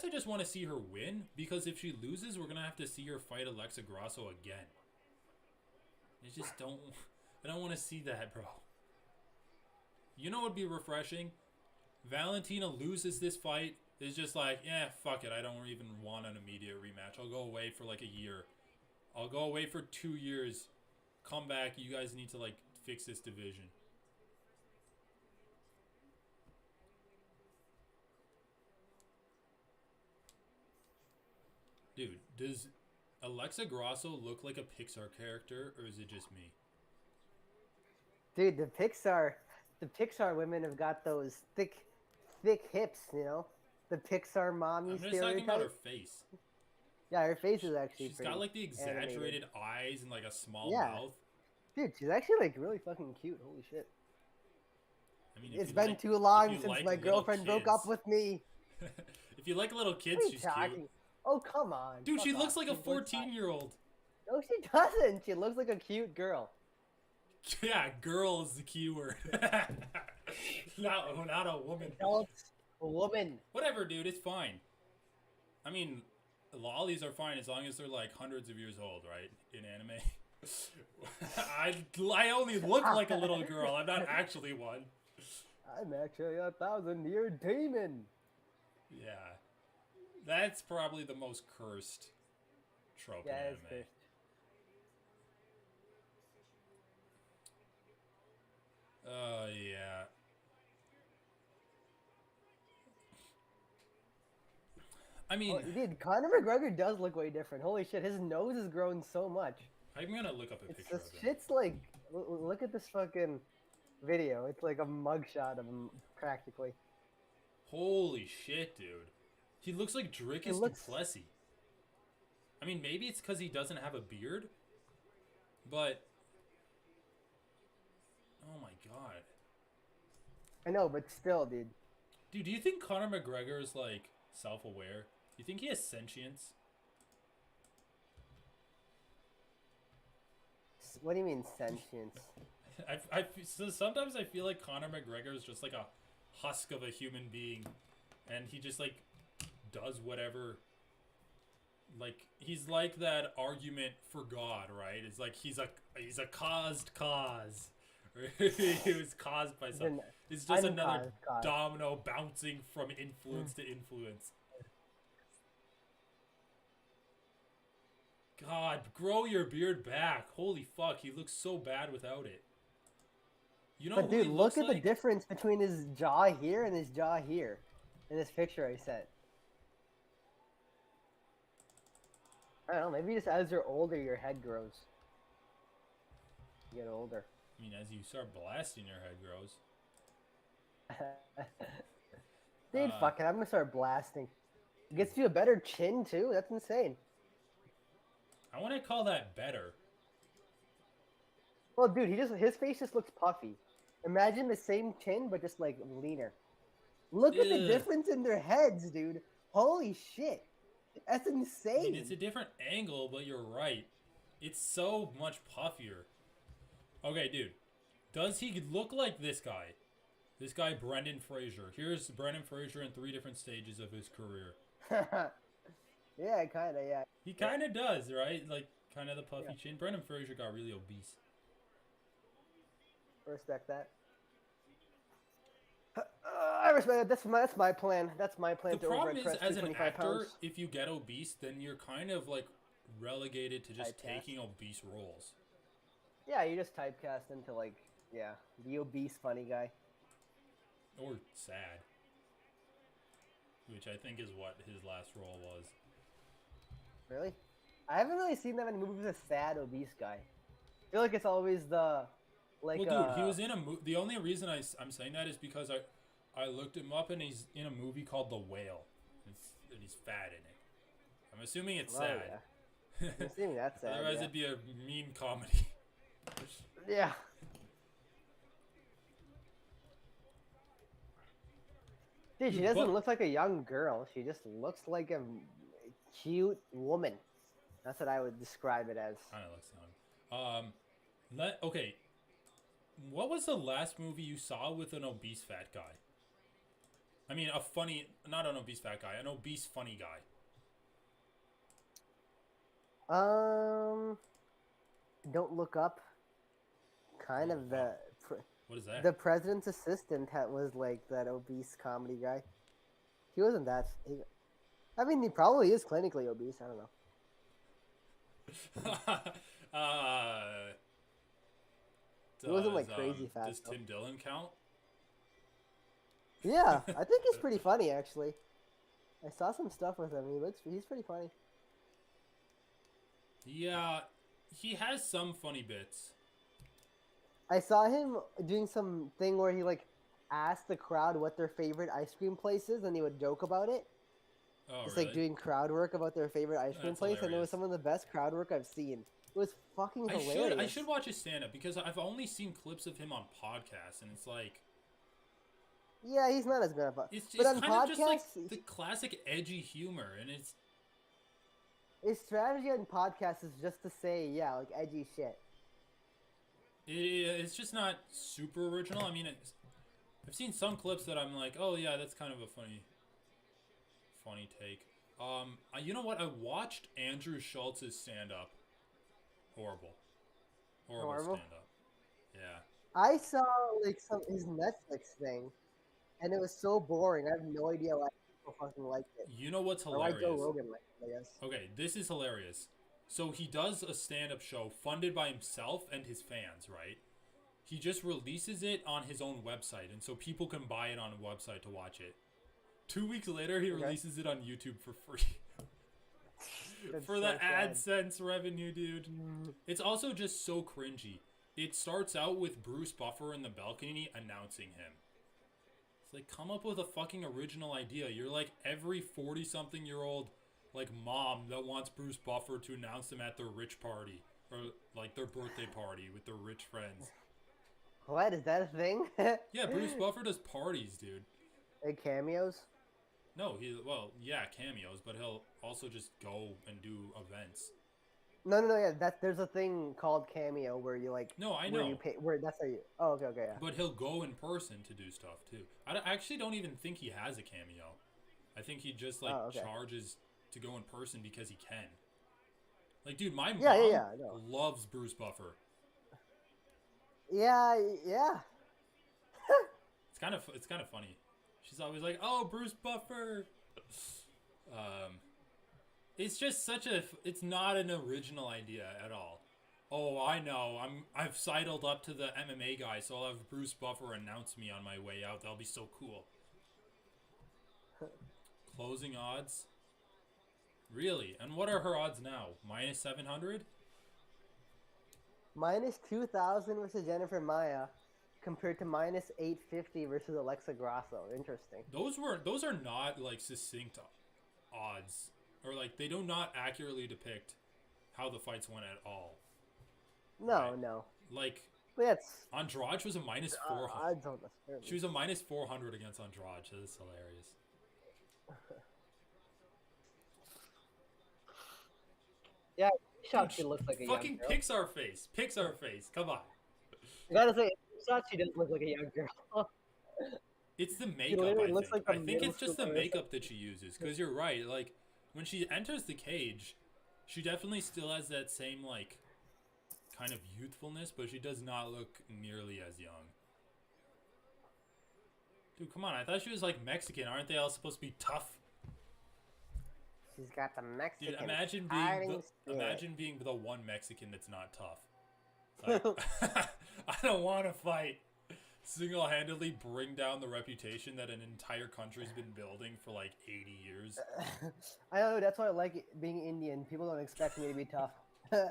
I just want to see her win because if she loses, we're going to have to see her fight Alexa Grasso again. I just don't... I don't want to see that, bro. You know what would be refreshing? Valentina loses this fight. It's just like, yeah, fuck it. I don't even want an immediate rematch. I'll go away for like a year. I'll go away for 2 years. Come back. You guys need to like fix this division. Dude, does Alexa Grasso look like a Pixar character or is it just me? Dude, the Pixar women have got those thick hips, you know? The Pixar mommy I'm just talking about her stereotype. face. Yeah, her face is actually She's pretty got like the animated. exaggerated eyes and like a small Yeah. mouth. Dude, she's actually like really fucking cute. Holy shit. I mean, if It's you been like- too if long you since like my little girlfriend broke up kids- with me. If you like little kids, What are you she's talking? cute. Oh, come on. Dude, she Fuck looks off. like a She's like 14-year-old. No, she doesn't. She looks like a cute girl. Yeah, girl is the key word. not a woman. Adult woman. Whatever, dude, it's fine. I mean, lollies are fine as long as they're like hundreds of years old, right? In anime. I only look like a little girl. I'm not actually one. I'm actually 1,000-year demon. Yeah. That's probably the most cursed trope Yeah, in it's anime. cursed. Yeah. I mean, Oh, dude, Conor McGregor does look way different. Holy shit, his nose has grown so much. I'm gonna look up a It's picture this of him. shit's like, look at this fucking video. It's like a mugshot of him, practically. Holy shit, dude. He looks like Dricus looks- du Plessis. I mean, maybe it's because he doesn't have a beard, but God. I know, but still, dude. Dude, do you think Conor McGregor is, like, self-aware? Do you think he has sentience? What do you mean sentience? So sometimes I feel like Conor McGregor is just like a husk of a human being, and he just like does whatever. Like he's like that argument for God, right? It's like he's a caused cause. He was caused by something. It's just another cause. domino bouncing from influence to influence. God, grow your beard back. Holy fuck, he looks so bad without it. You know But who dude, he look looks at like? the difference between his jaw here and his jaw here. In this picture I sent. I don't know, maybe just as you're older, your head grows. You get older. I mean, as you start blasting, your head grows. Dude, fuck it, I'm gonna start blasting. It gets you a better chin too? That's insane. I want to call that better. Well, dude, his face just looks puffy. Imagine the same chin, but just like leaner. Look at the Ugh. difference in their heads, dude. Holy shit. That's insane. I mean, it's a different angle, but you're right. It's so much puffier. Okay, dude. Does he look like this guy? This guy, Brendan Fraser. Here's Brendan Fraser in 3 different stages of his career. Yeah, kind of, yeah. He kind of does, right? Like, kind of the puffy chin. Brendan Fraser got really obese. Respect that. I respect that. That's my plan. That's my plan The to problem is, overimpress as an 225 actor, pounds. if you get obese, then you're kind of, like, relegated to just Typecast. taking obese roles. Yeah, you just typecast into like, yeah, the obese funny guy. Or sad. Which I think is what his last role was. Really? I haven't really seen that many movies with a sad obese guy. I feel like it's always the, like, Well, dude, he was in a movie. The only reason I'm saying that is because I looked him up and he's in a movie called The Whale. And he's fat in it. I'm assuming it's sad. Yeah. I'm assuming that's sad. Otherwise, yeah. it'd be a mean comedy. Yeah. Dude, she doesn't look like a young girl. She just looks like a cute woman. That's what I would describe it as. Kind of looks young. Okay. What was the last movie you saw with an obese fat guy? I mean, not an obese fat guy, an obese funny guy. Don't Look Up. Kind of the. What is that? The president's assistant was like that obese comedy guy. He wasn't that. I mean, he probably is clinically obese. I don't know. He wasn't like crazy fat. Does Tim Dillon count? Yeah, I think he's pretty funny actually. I saw some stuff with him. He's pretty funny. Yeah, he has some funny bits. I saw him doing some thing where he like asked the crowd what their favorite ice cream place is, and he would joke about it. Oh, It's really? like doing crowd work about their favorite ice cream That's place, and it was hilarious. some of the best crowd work I've seen. It was fucking hilarious. I should watch his stand-up because I've only seen clips of him on podcasts, and it's like Yeah, he's not as good at it's but on kind of just podcasts, like the classic edgy humor, and his strategy on podcasts is just to say, yeah, like edgy shit. it's just not super original. I mean, I've seen some clips that I'm like, oh yeah, that's kind of a funny take. You know what? I watched Andrew Schultz's stand-up. Horrible stand-up. Yeah. I saw like his Netflix thing, and it was so boring. I have no idea why people fucking liked it. You know what's Or why hilarious? Joe Rogan liked it, I guess. Okay, this is hilarious. So he does a stand-up show funded by himself and his fans, right? He just releases it on his own website, and so people can buy it on a website to watch it. 2 weeks later, he releases it on YouTube for free. For the AdSense revenue, dude. It's also just so cringy. It starts out with Bruce Buffer in the balcony announcing him. It's like, come up with a fucking original idea. You're like every 40-something-year-old like mom that wants Bruce Buffer to announce them at their rich party or like their birthday party with their rich friends. What is that a thing? Yeah, Bruce Buffer does parties, dude. Like cameos? No, yeah, cameos, but he'll also just go and do events. No. Yeah, there's a thing called cameo where you like. No, I where know. you pay. Where that's how you. Oh, okay, yeah. But he'll go in person to do stuff too. I actually don't even think he has a cameo. I think he just like charges to go in person because he can. Like, dude, my mom I know. loves Bruce Buffer. Yeah. It's kind of funny. She's always like, "Oh, Bruce Buffer." It's just it's not an original idea at all. Oh, I know. I've sidled up to the MMA guy, so I'll have Bruce Buffer announce me on my way out. That'll be so cool. Closing odds. Really? And what are her odds now? Minus 700? Minus 2,000 versus Jennifer Maia, compared to minus 850 versus Alexa Grasso. Interesting. Those are not like succinct odds, or like they do not accurately depict how the fights went at all. No. Like, that's Andrade was a minus 400. Odds don't necessarily. She was a minus 400 against Andrade. So that's hilarious. Yeah, shot she looks like a young fucking girl. Pixar face. Come on. I gotta say, shot she doesn't look like a young girl. It's the makeup, I think. Like I think it's just the makeup that she uses. Because you're right. Like, when she enters the cage, she definitely still has that same, like, kind of youthfulness, but she does not look nearly as young. Dude, come on. I thought she was, like, Mexican. Aren't they all supposed to be tough? She's got the Mexican. Dude, imagine being the one Mexican that's not tough. Like, I don't want to fight. Single-handedly bring down the reputation that an entire country's been building for like 80 years. I know, that's why I like it, being Indian. People don't expect me to be tough. Yeah,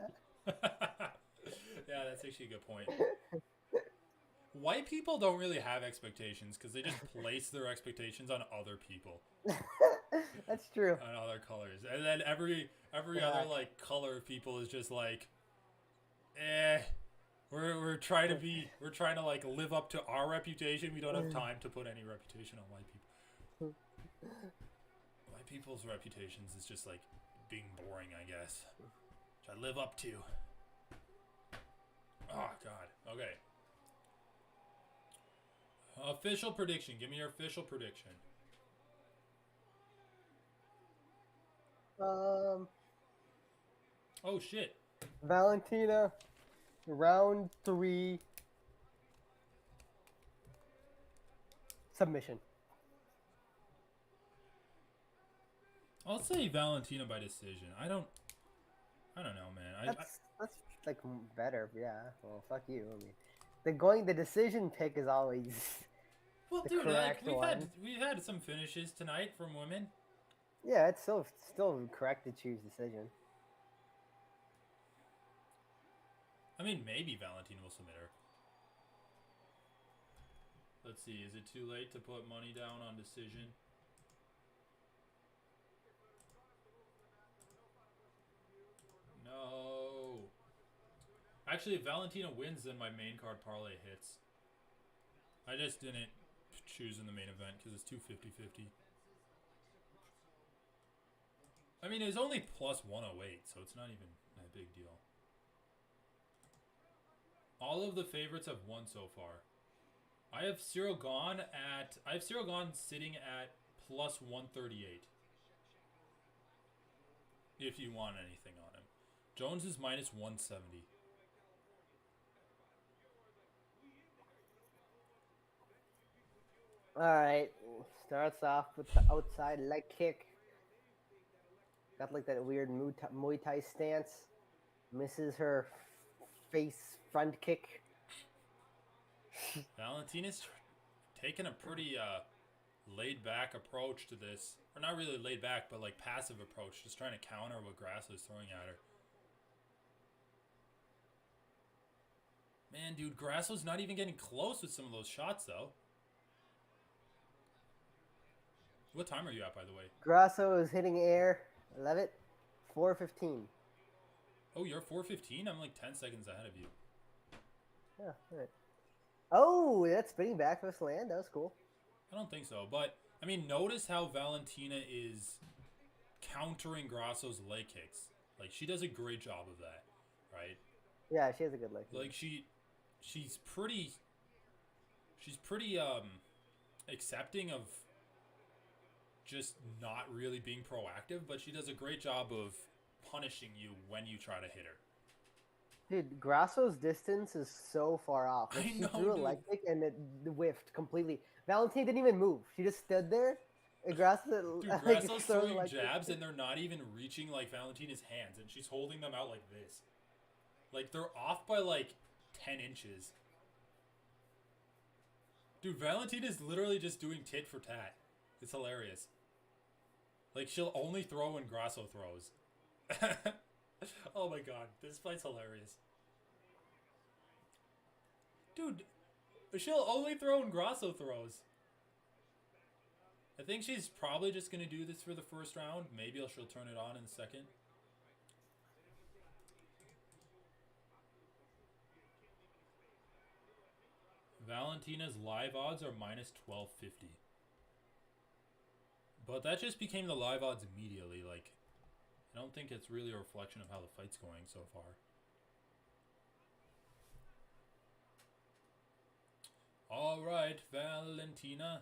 that's actually a good point. White people don't really have expectations because they just place their expectations on other people. That's true. On other colors. And then every other like color of people is just like, we're trying to like live up to our reputation. We don't have time to put any reputation on white people. White people's reputations is just like being boring, I guess. Which I live up to. Oh god. Okay. Official prediction. Give me your official prediction. Oh shit. Valentina, round 3 submission. I'll say Valentina by decision. I don't know, man. That's like better, yeah. Well, fuck you. I mean, the decision pick is always well, the dude. correct one. We've had some finishes tonight from women. Yeah, it's still correct to choose decision. I mean, maybe Valentina will submit her. Let's see. Is it too late to put money down on decision? No. Actually, if Valentina wins, then my main card parlay hits. I just didn't choose in the main event because it's 250-50. I mean, it's only plus 108, so it's not even a big deal. All of the favorites have won so far. I have Ciryl Gane sitting at plus 138. If you want anything on him. Jones is minus 170. Alright, starts off with the outside leg kick. Got like that weird Muay Thai stance. Misses her face front kick. Valentina's taking a pretty laid-back approach to this. Or not really laid-back, but like passive approach. Just trying to counter what Grasso's throwing at her. Man, dude, Grasso's not even getting close with some of those shots, though. What time are you at, by the way? Grasso is hitting air. I love it. 4:15. Oh, you're 4:15? I'm like 10 seconds ahead of you. Yeah, all right. Oh, that's spinning back fist land. That was cool. I don't think so, but I mean, notice how Valentina is countering Grasso's leg kicks. Like she does a great job of that, right? Yeah, she has a good leg. Like she's pretty accepting of just not really being proactive, but she does a great job of punishing you when you try to hit her. Dude, Grasso's distance is so far off. Like, I she know, threw a dude. leg kick and it whiffed completely. Valentina didn't even move. She just stood there. And Grasso, Dude, like, Grasso's throwing throwing leg jabs kicks. and they're not even reaching like Valentina's hands, and she's holding them out like this. Like they're off by like 10 inches. Dude, Valentina's literally just doing tit for tat. It's hilarious. Like she'll only throw when Grasso throws. Oh my god, this fight's hilarious. Dude, she'll only throw when Grasso throws. I think she's probably just going to do this for the first round. Maybe she'll turn it on in the second. Valentina's live odds are minus 1250. But that just became the live odds immediately. Like, I don't think it's really a reflection of how the fight's going so far. All right, Valentina.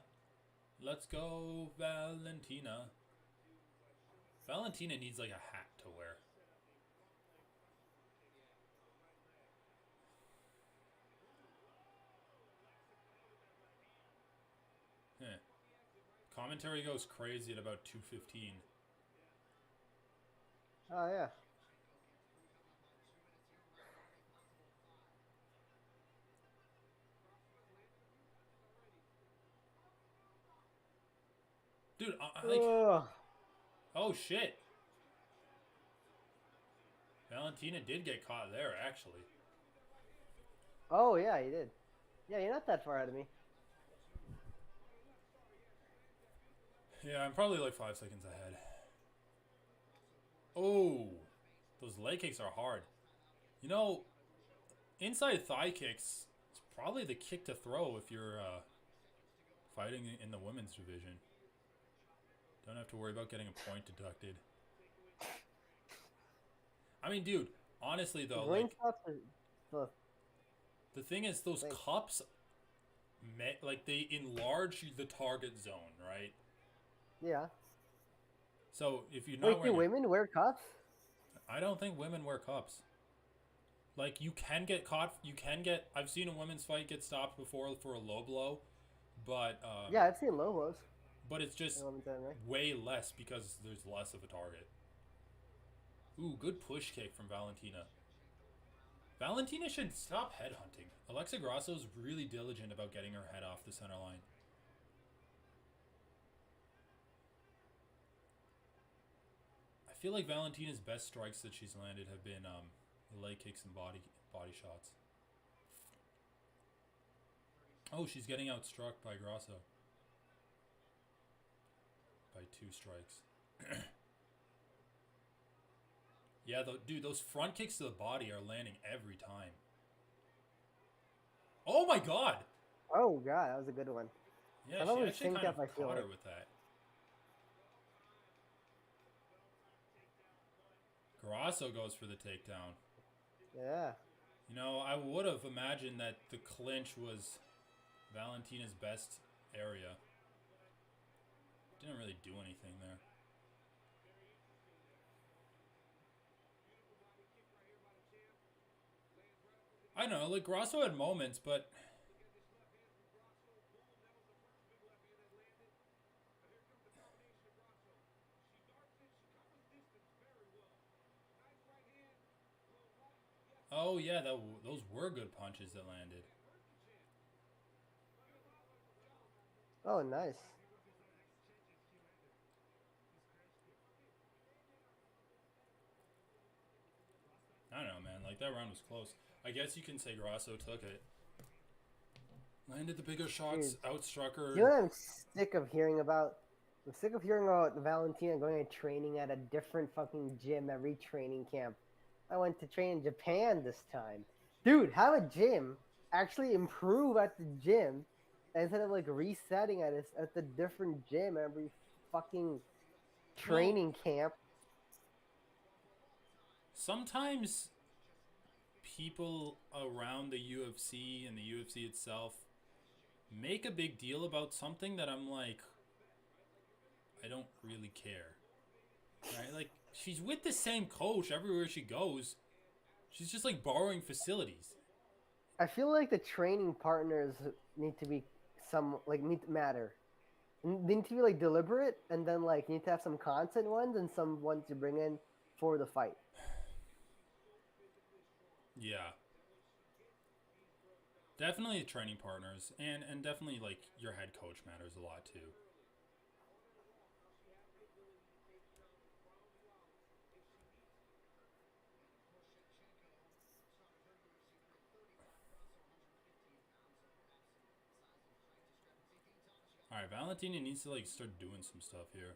Let's go, Valentina. Valentina needs like a hat to wear. Commentary goes crazy at about 2:15. Oh, yeah. Dude, like... Ugh. Oh, shit. Valentina did get caught there, actually. Oh, yeah, you did. Yeah, you're not that far ahead of me. Yeah, I'm probably like 5 seconds ahead. Oh, those leg kicks are hard. You know, inside thigh kicks, it's probably the kick to throw if you're fighting in the women's division. Don't have to worry about getting a point deducted. I mean, dude, honestly though, like, the thing is, those cups, like, they enlarge the target zone, right? Yeah. So if you're not Wait, do women wear cups? I don't think women wear cups. Like, you can get caught. You can get. I've seen a women's fight get stopped before for a low blow, but yeah, I've seen low blows. But it's just way less because there's less of a target. Ooh, good push kick from Valentina. Valentina should stop headhunting. Alexa Grasso's really diligent about getting her head off the center line. I feel like Valentina's best strikes that she's landed have been leg kicks and body shots. Oh, she's getting outstruck by Grasso. By 2 strikes. Yeah, dude, those front kicks to the body are landing every time. Oh my god! Oh god, that was a good one. Yeah, she actually kind of caught her with that. Grasso goes for the takedown. Yeah. You know, I would have imagined that the clinch was Valentina's best area. Didn't really do anything there. I know, like, Grasso had moments, but... Oh, yeah, those were good punches that landed. Oh, nice. I don't know, man. Like, that round was close. I guess you can say Grasso took it. Landed the bigger shots, outstruck her. You know what I'm sick of hearing about? I'm sick of hearing about Valentina going and training at a different fucking gym every training camp. I went to train in Japan this time. Dude, have a gym actually improve at the gym instead of like resetting at the different gym every fucking Well, training camp. sometimes people around the UFC and the UFC itself make a big deal about something that I'm like, I don't really care. Right? Like, she's with the same coach everywhere she goes. She's just like borrowing facilities. I feel like the training partners need to be need to matter. They need to be like deliberate, and then like you need to have some constant ones and some ones you bring in for the fight. Yeah. Definitely training partners, and definitely like your head coach matters a lot too. Alright, Valentina needs to like start doing some stuff here.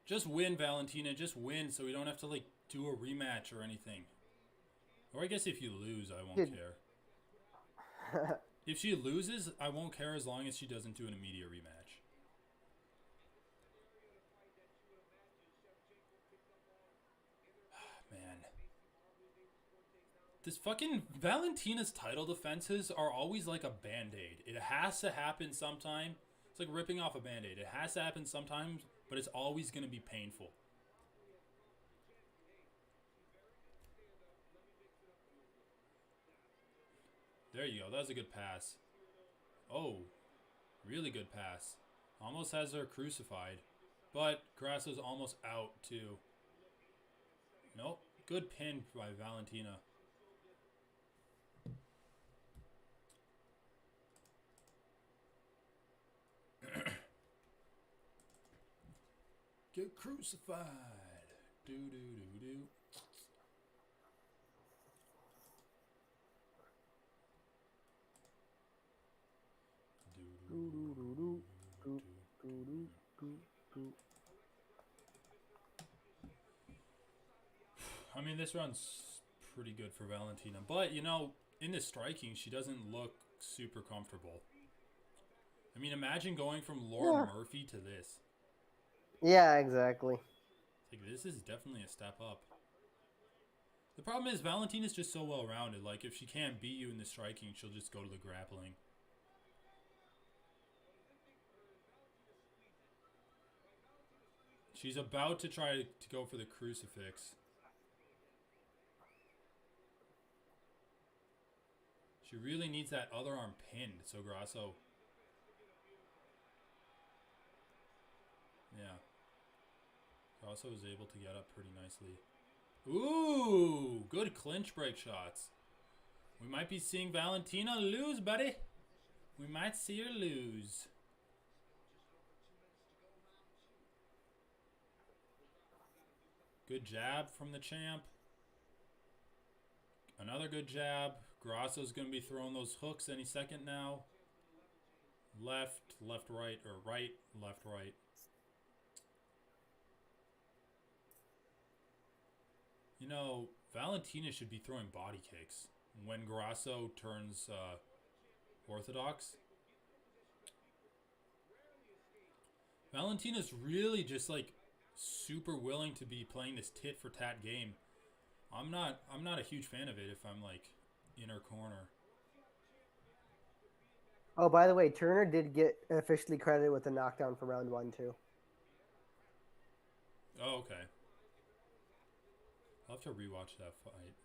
Just win, Valentina. Just win so we don't have to like do a rematch or anything. Or I guess if you lose, I won't Dude. care. If she loses, I won't care as long as she doesn't do an immediate rematch. Man. This fucking Valentina's title defenses are always like a band-aid. It has to happen sometime. It's like ripping off a band-aid. It has to happen sometimes, but it's always going to be painful. There you go. That was a good pass. Oh, really good pass. Almost has her crucified. But Grasso's almost out, too. Nope. Good pin by Valentina. Get crucified. Do do do do. I mean, this round's pretty good for Valentina. But, you know, in the striking, she doesn't look super comfortable. I mean, imagine going from Lauren Murphy to this. Yeah, exactly. Like, this is definitely a step up. The problem is Valentina's just so well-rounded. Like, if she can't beat you in the striking, she'll just go to the grappling. She's about to try to go for the crucifix. She really needs that other arm pinned, so Grasso. Yeah. Grasso was able to get up pretty nicely. Ooh, good clinch break shots. We might be seeing Valentina lose, buddy. We might see her lose. Good jab from the champ. Another good jab. Grasso's going to be throwing those hooks any second now. Left, left, right, or right, left, right. You know, Valentina should be throwing body kicks when Grasso turns orthodox. Valentina's really just like super willing to be playing this tit for tat game. I'm not a huge fan of it if I'm like in her corner. Oh, by the way, Turner did get officially credited with the knockdown for round 1 too. Oh, okay. I'll have to rewatch that fight.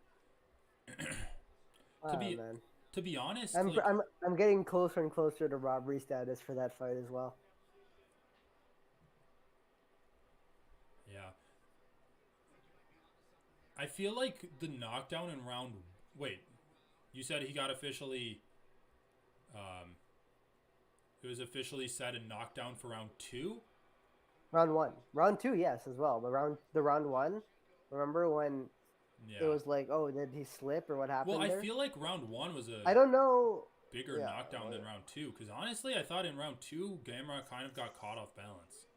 To be honest, I'm getting closer and closer to robbery status for that fight as well. Yeah. I feel like the knockdown in round... Wait. You said he got officially... it was officially set a knockdown for round 2? Round 1. Round 2, yes, as well. But round 1, remember when it was like, oh, did he slip or what happened Well, I there? feel like round 1 was a... I don't know... bigger knockdown than round 2. Because honestly, I thought in round 2, Gamera kind of got caught off balance.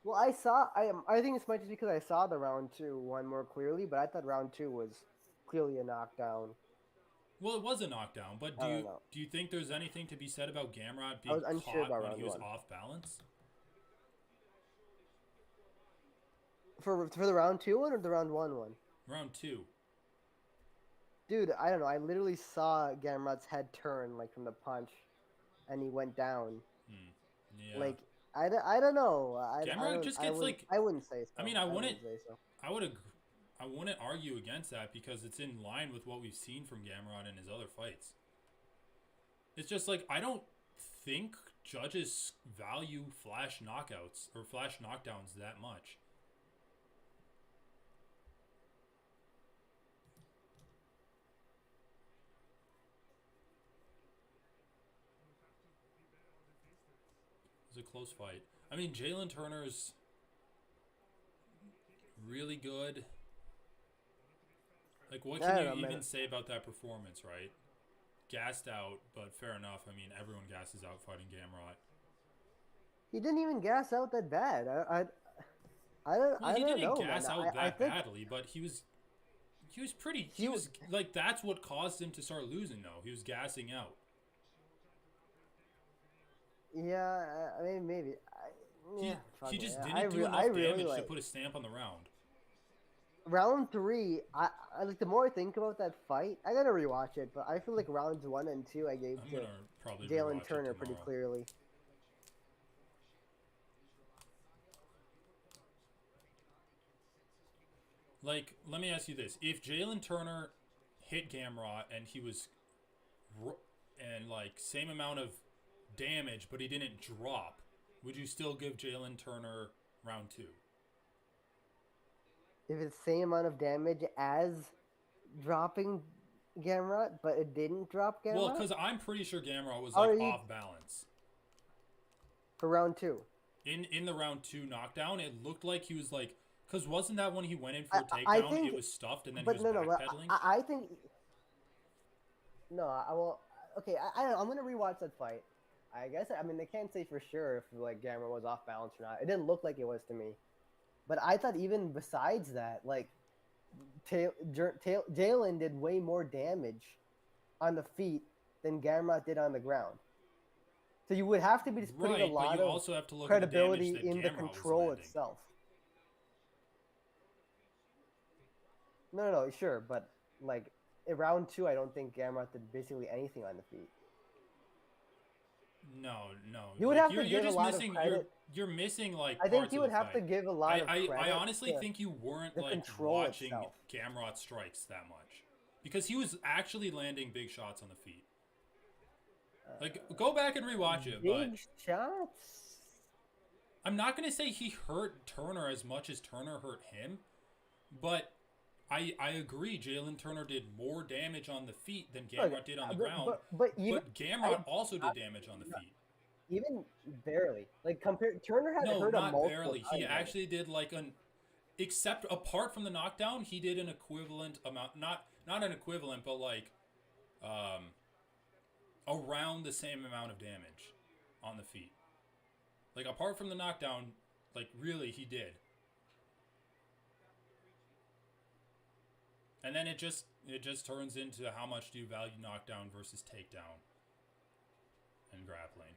Well, I think it's much just because I saw the round 2 one more clearly, but I thought round 2 was clearly a knockdown. Well, it was a knockdown, but I don't know. do you think there's anything to be said about Gamrot I was being unsure caught about when round he was one. off balance? For the round 2 one or the round 1 one? Round 2. Dude, I don't know. I literally saw Gamrot's head turn like from the punch, and he went down. Yeah. Like I don't know. Gamrot just gets like. I wouldn't say so. I mean, wouldn't say so. I wouldn't argue against that because it's in line with what we've seen from Gamrot in his other fights. It's just like I don't think judges value flash knockouts or flash knockdowns that much. It was a close fight. I mean, Jalen Turner's really good. Like, what can you even say about that performance, right? Gassed out, but fair enough. I mean, everyone gasses out fighting Gamrot. He didn't even gas out that bad. I don't. Well, I he don't didn't know, gas man. out that think, badly, but he was pretty. He was like that's what caused him to start losing, though. He was gassing out. Yeah, I mean maybe. He just didn't do enough damage to put a stamp on the round. Round 3, I like the more I think about that fight, I gotta rewatch it, but I feel like rounds 1 and 2 I gave to Jalen Turner pretty clearly. Like, let me ask you this: if Jalen Turner hit Gamrot and he was, and like same amount of damage, but he didn't drop, would you still give Jalen Turner round 2? If it's the same amount of damage as dropping Gamrot, but it didn't drop Gamrot? Well, because I'm pretty sure Gamrot was like off balance. For round 2. In the round 2 knockdown, it looked like he was like, because wasn't that when he went in for a takedown, it was stuffed and then he was backpedaling? I think... No, I will... Okay, I'm going to rewatch that fight. I guess, I mean, they can't say for sure if like Gamrot was off balance or not. It didn't look like it was to me. But I thought even besides that, like, Jalen did way more damage on the feet than Garbrandt did on the ground. So you would have to be just putting a lot of also have to look credibility at the in the control itself. No, sure, but like in round 2, I don't think Garbrandt did basically anything on the feet. No. You would have to give a lot of credit. You're missing like. I think you would have to give a lot of credit. I honestly think you weren't like watching Gamrot strikes that much, because he was actually landing big shots on the feet. Like, go back and rewatch it. Big shots. I'm not gonna say he hurt Turner as much as Turner hurt him, but I agree. Jalen Turner did more damage on the feet than Gamrot did on the ground. But Gamrot also did damage on the feet. Even barely. Like Turner had hurt him multiple barely. He actually did like except apart from the knockdown, he did an equivalent amount. Not an equivalent, but like around the same amount of damage on the feet. Like apart from the knockdown, like really he did. And then it just turns into how much do you value knockdown versus takedown and grappling.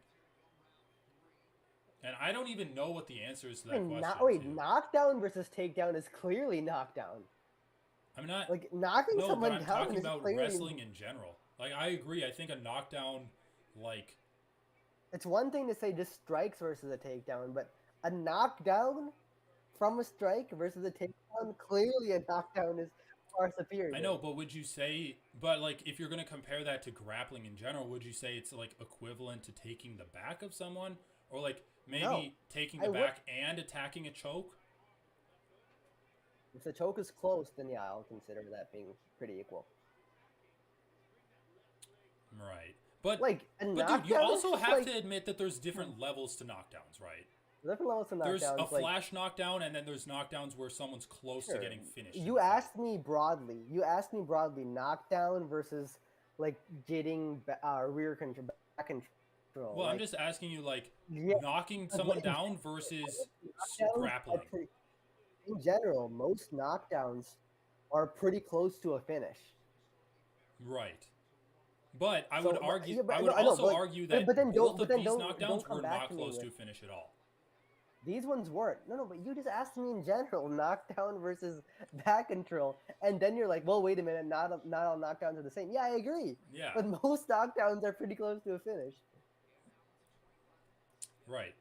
And I don't even know what the answer is to that question. Knockdown versus takedown is clearly knockdown. I'm not like knocking someone down. I'm talking about wrestling in general. Like I agree. I think a knockdown, like, it's one thing to say just strikes versus a takedown, but a knockdown from a strike versus a takedown, clearly a knockdown is far superior. I know, but would you say, but like if you're going to compare that to grappling in general, would you say it's like equivalent to taking the back of someone, or like maybe taking the back and attacking a choke? If the choke is close, then yeah, I'll consider that being pretty equal. Right. But like, dude, you also have to admit that there's different levels to knockdowns, right? Different levels to knockdowns. There's a flash knockdown, and then there's knockdowns where someone's close to getting finished. You asked me broadly. Knockdown versus like getting rear control, back control. Well, I'm just asking you, like, knocking someone down versus grappling. In general, most knockdowns are pretty close to a finish. Right. But I So, would argue. yeah, but- I would no, I know, also but- argue that but then both of these don't knockdowns come were back not to me close with- to a finish at all. These ones weren't. No, but you just asked me in general, knockdown versus back control, and then you're like, well, wait a minute, not all knockdowns are the same. Yeah, I agree. Yeah. But most knockdowns are pretty close to a finish. Right.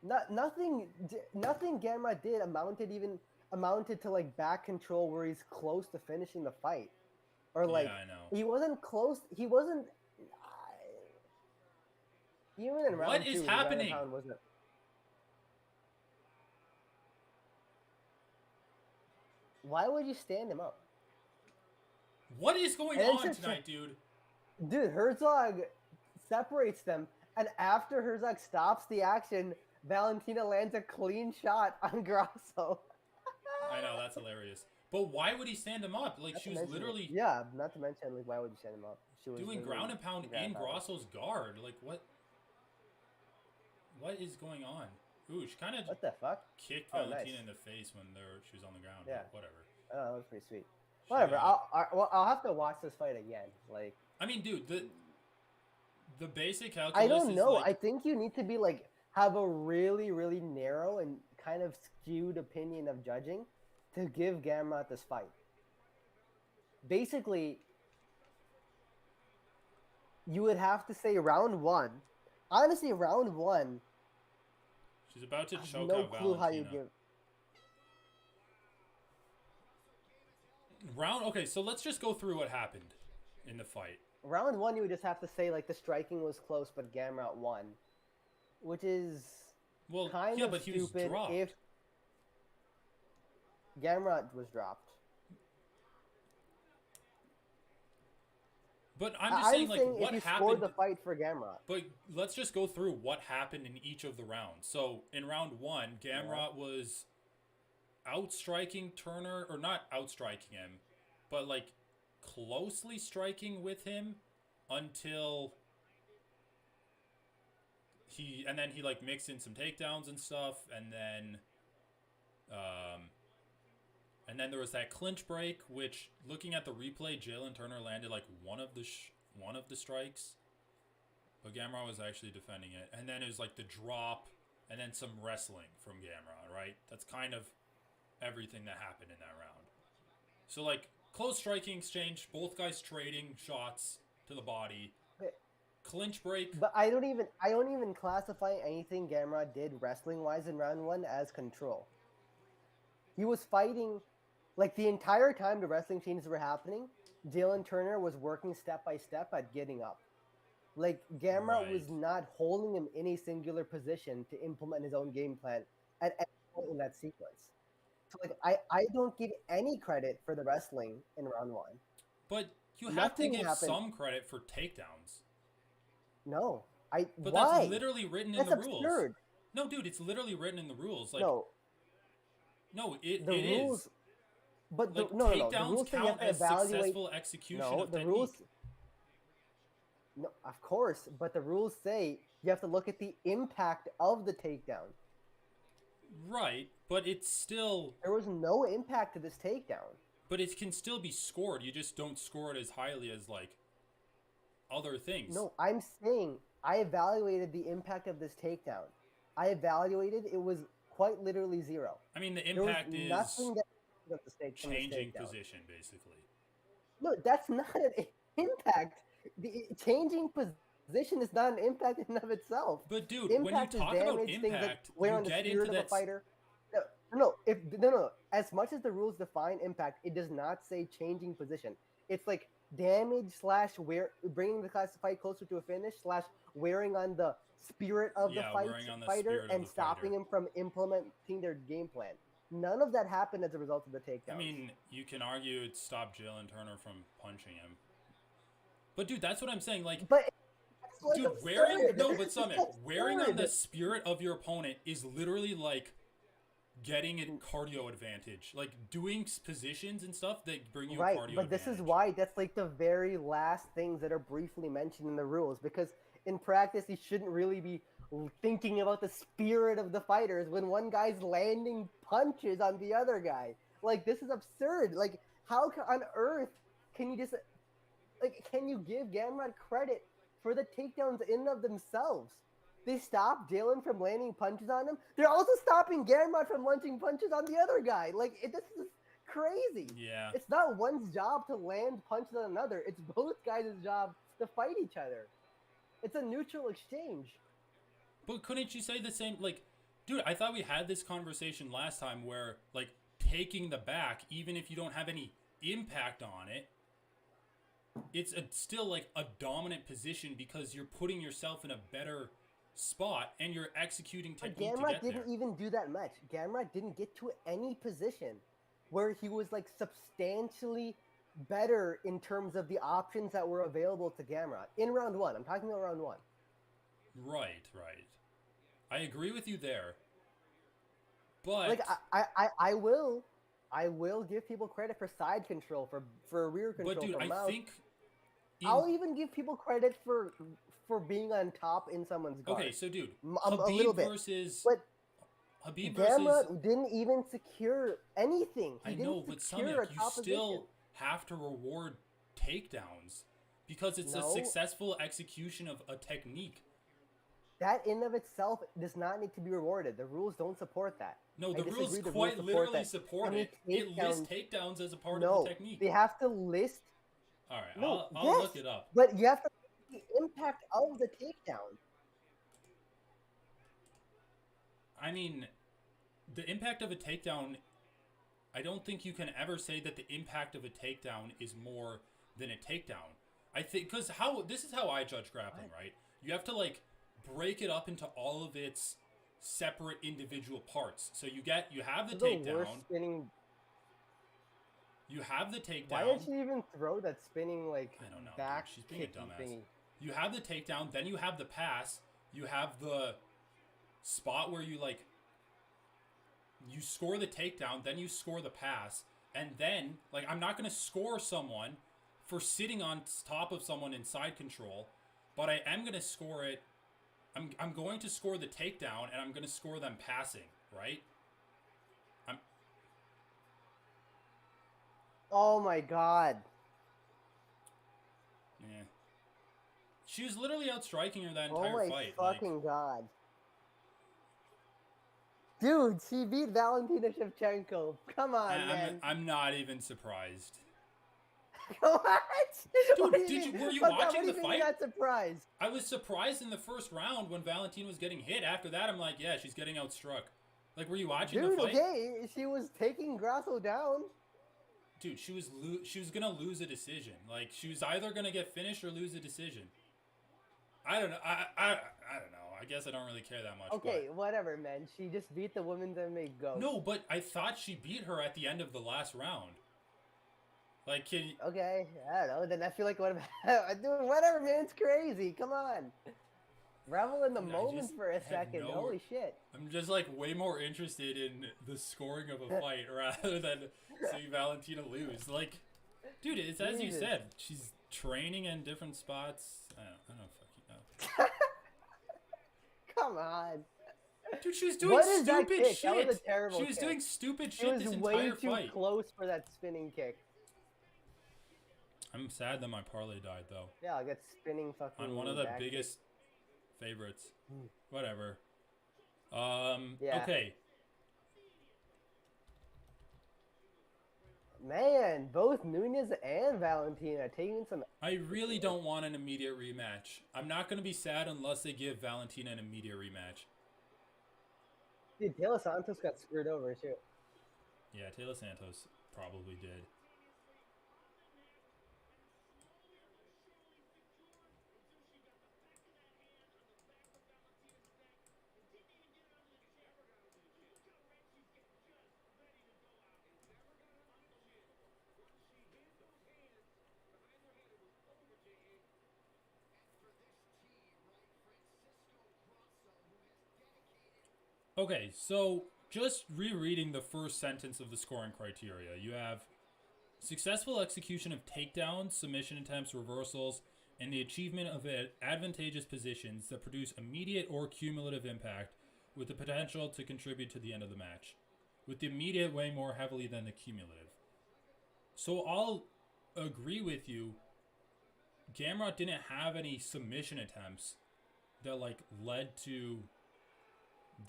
Nothing Gamrot did amounted to like back control where he's close to finishing the fight, or like I know. he wasn't close. He wasn't. Even in round What 2, is the ground and happening? pound wasn't. Why would you stand him up? What is going And it's on just- tonight, dude? Dude, Herzog separates them, and after Herzog stops the action, Valentina lands a clean shot on Grasso. I know, that's hilarious. But why would he stand him up? Like, Not she to was mention- literally Yeah, not to mention, like, why would you stand him up? She was doing literally ground and pound in ground pound. Grasso's guard. Like, what? What is going on? Ooh, she kind of What the fuck? kicked Oh, Valentina nice. in the face when she was on the ground. Yeah. But whatever. I don't know, that was pretty sweet. Whatever, I'll have to watch this fight again. Like, I mean, dude, the basic calculus I don't is know. like, I think you need to be like have a really, really narrow and kind of skewed opinion of judging to give Gamrot this fight. Basically, you would have to say round 1. Honestly, round 1. she's about to I have choke no out clue how you Valentina. give. Okay, so let's just go through what happened in the fight. Round 1, you would just have to say like the striking was close, but Gamrot won, which is Well, kind yeah, of but he was stupid. dropped. If Gamrot was dropped. But I'm just saying, like, if what you happened? scored the fight for Gamrot. But let's just go through what happened in each of the rounds. So in round 1, Gamrot was outstriking Turner, or not outstriking him, but like closely striking with him until he like mixed in some takedowns and stuff, and then there was that clinch break, which, looking at the replay, Jalen Turner landed like one of the strikes, but Gamrot was actually defending it. And then it was like the drop, and then some wrestling from Gamrot, right? That's kind of everything that happened in that round. So like close striking exchange, both guys trading shots to the body, clinch break. But I don't even classify anything Gamrot did wrestling wise in round 1 as control. He was fighting like the entire time the wrestling changes were happening. Jalen Turner was working step by step at getting up. Like Gamrot was not holding him in a singular position to implement his own game plan at any point in that sequence. So like I don't give any credit for the wrestling in round 1. But you have Nothing to give happened. some credit for takedowns. No, But why? that's literally written in That's the rules. absurd. No, dude, it's literally written in the rules. Like, No, it the rules. is. But Like, no. The takedowns rules say you have count to as evaluate. successful execution No, of the technique. rules. No, of course, but the rules say you have to look at the impact of the takedown. Right, but it's still. There was no impact to this takedown. But it can still be scored. You just don't score it as highly as like other things. No, I'm saying I evaluated the impact of this takedown. I evaluated it was quite literally 0. I mean, the There was impact is nothing that from this take- from this changing takedown. position, basically. No, that's not an impact. The changing position is not an impact in and of itself. But dude, when you Impact is talk about damage, things like impact, wear you on the get spirit into of a that. fighter. No. As much as the rules define impact, it does not say changing position. It's like damage / wear, bringing the class fight closer to a finish / wearing on the spirit of Yeah, the wearing on the fighter spirit of and the stopping fighter. him from implementing their game plan. None of that happened as a result of the takedown. I mean, you can argue it stopped Jalen Turner from punching him. But dude, that's what I'm saying. Like, but it's like dude, wearing on the spirit of your opponent is literally like getting a cardio advantage. Like doing positions and stuff that bring you a right, cardio but this advantage. is why that's like the very last things that are briefly mentioned in the rules, because in practice you shouldn't really be thinking about the spirit of the fighters when one guy's landing punches on the other guy. Like, this is absurd. Like, how on earth can you just Like, can you give Garbrandt credit for the takedowns in and of themselves? They stop Jalen from landing punches on him. They're also stopping Garbrandt from launching punches on the other guy. Like, this is crazy. Yeah. It's not one's job to land punches on another. It's both guys' job to fight each other. It's a neutral exchange. But couldn't you say the same? Like, dude, I thought we had this conversation last time where, like, taking the back, even if you don't have any impact on it, it's still, like, a dominant position because you're putting yourself in a better spot and you're executing technique to Garbrandt get there. didn't even do that much. Garbrandt didn't get to any position where he was, like, substantially better in terms of the options that were available to Garbrandt in round one. I'm talking about round one. Right. I agree with you there. But Like, I will give people credit for side control, for rear control, but dude, for I mouth. think I'll even give people credit for being on top in someone's guard. okay, so dude, a little Habib bit. versus But Habib versus Garbrandt didn't even secure anything. He I didn't know, but secure Samyak, a you top still position. have to reward takedowns because it's a No. successful execution of a technique. That in of itself does not need to be rewarded. The rules don't support that. No, I the rules disagree. The quite rules literally that. support Any it. It lists takedowns- takedowns as a part No, of the technique. they have to list. All right, No, I'll yes, look it up. But you have to the impact of the takedown. I mean, the impact of a takedown, I don't think you can ever say that the impact of a takedown is more than a takedown. I think, because this is how I judge grappling, right? You have to, like, break it up into all of its separate individual parts. So you have the The worst takedown. spinning. You have the takedown. Why did she even throw that spinning, like, I don't know, back dude. She's being a kicky dumbass. thingy? You have the takedown, then you have the pass. You have the spot where you, like, you score the takedown, then you score the pass, and then, like, I'm not going to score someone for sitting on top of someone in side control, but I am going to score it. I'm going to score the takedown, and I'm going to score them passing, right? Oh my god. Yeah. She was literally outstriking her that Oh entire my fight. fucking god. Dude, she beat Valentina Shevchenko. Come on, man. I'm not even surprised. What? Dude, What do you mean? were you Fuck that, watching what do the you mean fight? you're not surprised? I was surprised in the first round when Valentina was getting hit. After that, I'm like, yeah, she's getting outstruck. Like, were you watching Dude, the fight? okay, she was taking Grasso down. Dude, she was gonna lose a decision. Like, she was either gonna get finished or lose a decision. I don't know. I don't know. I guess I don't really care that much. Okay, whatever, man. She just beat the women's MMA GOAT. No, but I thought she beat her at the end of the last round. Like, Okay, I don't know. Then I feel like dude, whatever, man. It's crazy. Come on. Revel in the moment for a second. Holy shit. I'm just, like, way more interested in the scoring of a fight rather than seeing Valentina lose. Like, dude, it's as you said. She's training in different spots. I don't fucking know. Come on. Dude, she was doing What is that stupid kick? shit. That was a terrible She was kick. doing stupid It shit was this way entire too fight. close for that spinning kick. I'm sad that my parlay died, though. Yeah, I got spinning fucking. On one of the back kick. biggest favorites. Whatever. Yeah. Okay. Man, both Nunez and Valentina taking some. I really don't want an immediate rematch. I'm not going to be sad unless they give Valentina an immediate rematch. Dude, Taylor Santos got screwed over too. Yeah, Taylor Santos probably did. Okay, so just rereading the first sentence of the scoring criteria, you have successful execution of takedowns, submission attempts, reversals, and the achievement of advantageous positions that produce immediate or cumulative impact with the potential to contribute to the end of the match, with the immediate weighing more heavily than the cumulative. So I'll agree with you Garbrandt didn't have any submission attempts that like led to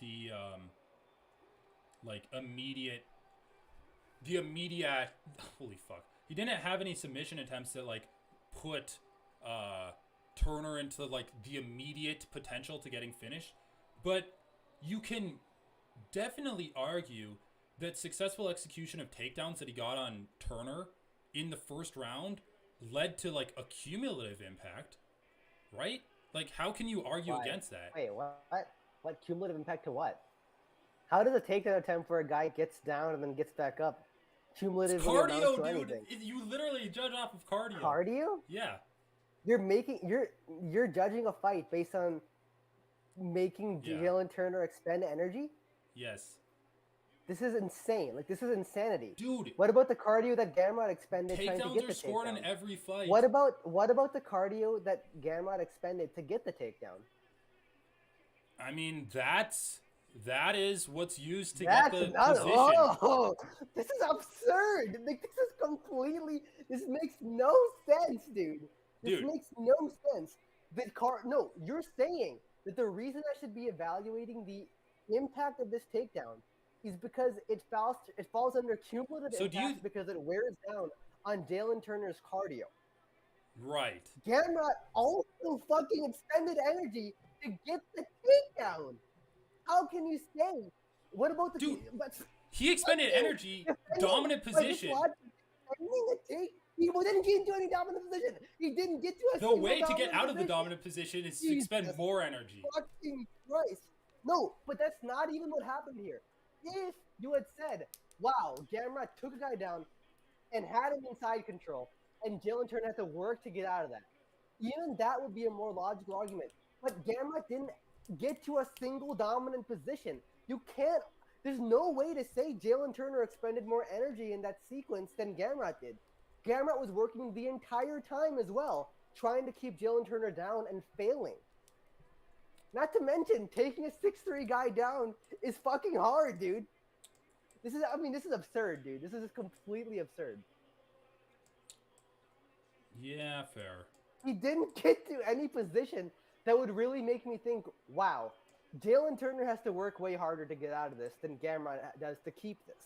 the immediate holy fuck. He didn't have any submission attempts that like put Turner into like the immediate potential to getting finished. But you can definitely argue that successful execution of takedowns that he got on Turner in the first round led to like a cumulative impact, right? Like, how can you argue Why? against that? Wait, what? What cumulative impact to what? How does a takedown attempt where a guy gets down and then gets back up cumulatively amounts to Cardio, anything? dude. You literally judge off of cardio. Cardio? Yeah. You're judging a fight based on making Yeah. Jalen Turner expend energy? Yes. This is insane. Like, this is insanity. Dude. What about the cardio that Garbrandt expended trying to Takedowns get are the scored takedown? in every fight. What about the cardio that Garbrandt expended to get the takedown? I mean, that is what's used to That's get the not. position. Oh, this is absurd. Like, this is completely. This makes no sense, dude. This Dude. makes no sense. No, you're saying that the reason I should be evaluating the impact of this takedown is because it falls under cumulative So do impact you- because it wears down on Jalen Turner's cardio. Right. Garbrandt also fucking expended energy to get the takedown. How can you say? What about the Dude, but He expended energy, dominant position. He didn't get into any dominant position. He didn't get to a The single way to get dominant out of the position. dominant position is to expend Jesus more energy. Fucking Christ. No, but that's not even what happened here. If you had said, wow, Garbrandt took a guy down and had him in side control, and Jalen Turner had to work to get out of that, even that would be a more logical argument. But Garbrandt didn't get to a single dominant position. You can't. There's no way to say Jalen Turner expended more energy in that sequence than Garbrandt did. Garbrandt was working the entire time as well, trying to keep Jalen Turner down and failing. Not to mention, taking a 6'3" guy down is fucking hard, dude. This is absurd, dude. This is just completely absurd. Yeah, fair. He didn't get to any position that would really make me think, wow, Jalen Turner has to work way harder to get out of this than Garbrandt does to keep this.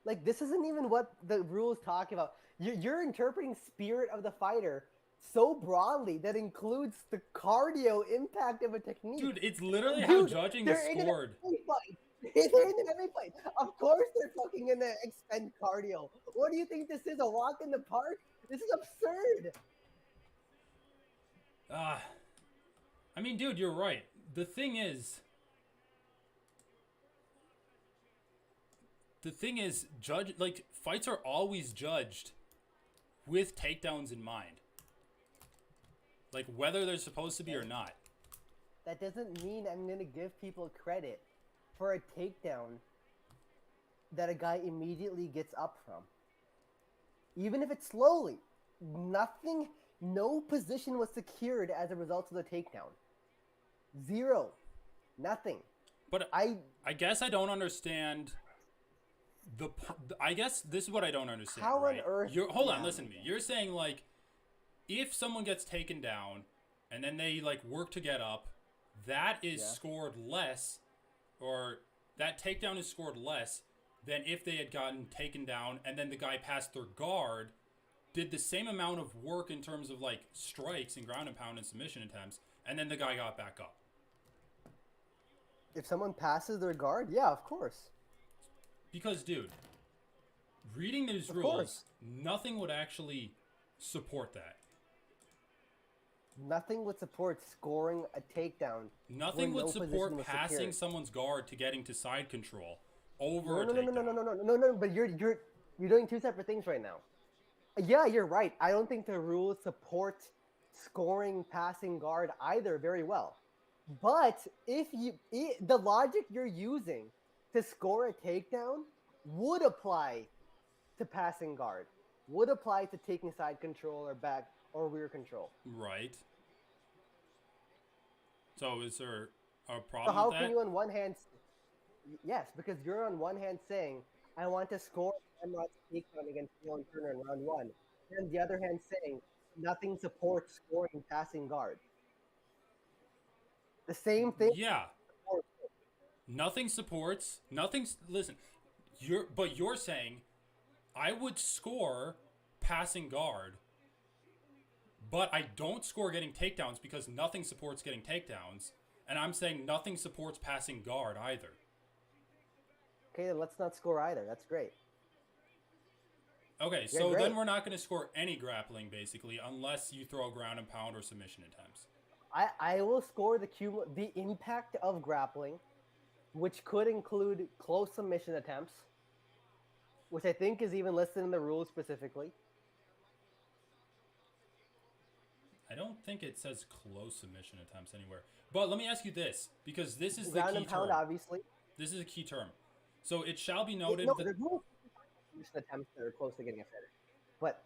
Like, this isn't even what the rules talk about. You're interpreting spirit of the fighter so broadly that includes the cardio impact of a technique. Dude, it's literally how judging is they're in scored. every fight. They're in every fight. Of course they're fucking gonna expend cardio. What do you think this is, a walk in the park? This is absurd. I mean, dude, you're right. The thing is, fights are always judged with takedowns in mind. Like, whether they're supposed to be or not. That doesn't mean I'm gonna give people credit for a takedown that a guy immediately gets up from. Even if it's slowly. No position was secured as a result of the takedown. Zero. Nothing. But I guess I don't understand I guess this is what I don't understand. How on right? earth- Hold on, Yeah. listen to me. You're saying, like, if someone gets taken down and then they, like, work to get up, that is scored less, or that takedown is scored less than if they had gotten taken down and then the guy passed their guard, did the same amount of work in terms of, like, strikes and ground and pound and submission attempts, and then the guy got back up. If someone passes their guard, yeah, of course. Because, dude, reading these Of rules, course. nothing would actually support that. Nothing would support scoring a takedown. Nothing when would no position support was passing secured. someone's guard to getting to side control over No, a takedown. no. But you're doing two separate things right now. Yeah, you're right. I don't think the rules support scoring passing guard either very well. But the logic you're using to score a takedown would apply to passing guard, would apply to taking side control or back or rear control. Right. So is there... a So problem how with can that? you on one hand, yes, because you're on one hand saying, I want to score Garbrandt takedown against Neal Turner in round 1. And the other hand saying, nothing supports scoring passing guard. The same thing. Yeah. Nothing supports. Nothing's. Listen, you're saying I would score passing guard, but I don't score getting takedowns because nothing supports getting takedowns, and I'm saying nothing supports passing guard either. Okay, then let's not score either. That's great. Okay, Yeah, so great. then we're not going to score any grappling basically, unless you throw ground and pound or submission attempts. I will score the impact of grappling, which could include close submission attempts, which I think is even listed in the rules specifically. I don't think it says close submission attempts anywhere. But let me ask you this, because this is the Ground key and pound, term. obviously. This is a key term. So it shall be Yeah, noted no, that... there's no submission attempts that are close to getting a finish. But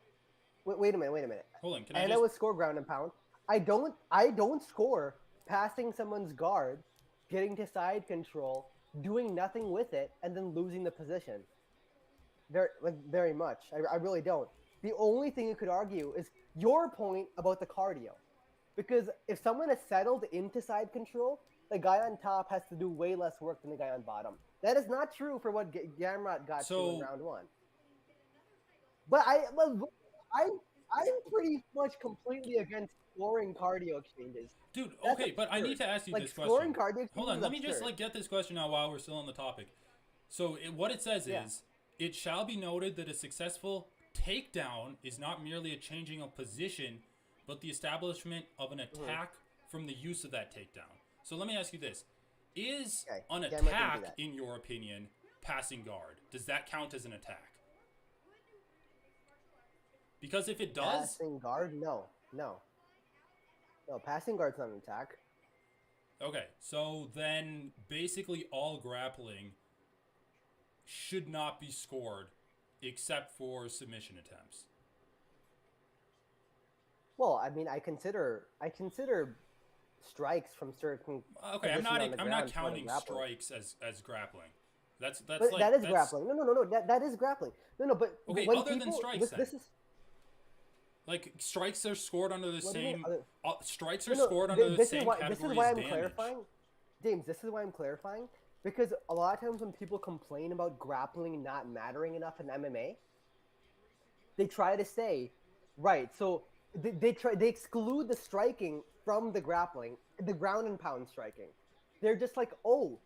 wait a minute. Hold on, can And I I would just... score ground and pound. I don't score passing someone's guard, getting to side control, doing nothing with it, and then losing the position. Very much. I really don't. The only thing you could argue is your point about the cardio. Because if someone is settled into side control, the guy on top has to do way less work than the guy on bottom. That is not true for what Garbrandt got to in round 1. But I'm pretty much completely against scoring cardio exchanges. Dude, That's okay, but I absurd. need to ask you Like, this scoring question. cardio exchanges Hold on, is let me just absurd. get this question out while we're still on the topic. So what it says Yeah. is, it shall be noted that a successful takedown is not merely a changing of position, but the establishment of an attack from the use of that takedown. So let me ask you this. Is Okay, an Gambit can do attack, that. in your opinion, passing guard? Does that count as an attack? Because if it does... Passing guard? No. No, passing guard's not an attack. Okay, so then basically all grappling should not be scored except for submission attempts. Well, I mean, I consider strikes from certain. Okay, I'm positions on the not ground counting grappling. strikes as grappling. That's But like that is that's, grappling. No. That is grappling. No. But Okay, when other than people, strikes, this then. is. Like strikes are scored under the What do you mean same. other- Strikes are scored under the This same is why. category This is why as I'm damage. clarifying, James. This is why I'm clarifying because a lot of times when people complain about grappling not mattering enough in MMA, they try to say, right? So they exclude the striking from the grappling, the ground and pound striking. They're just like, oh,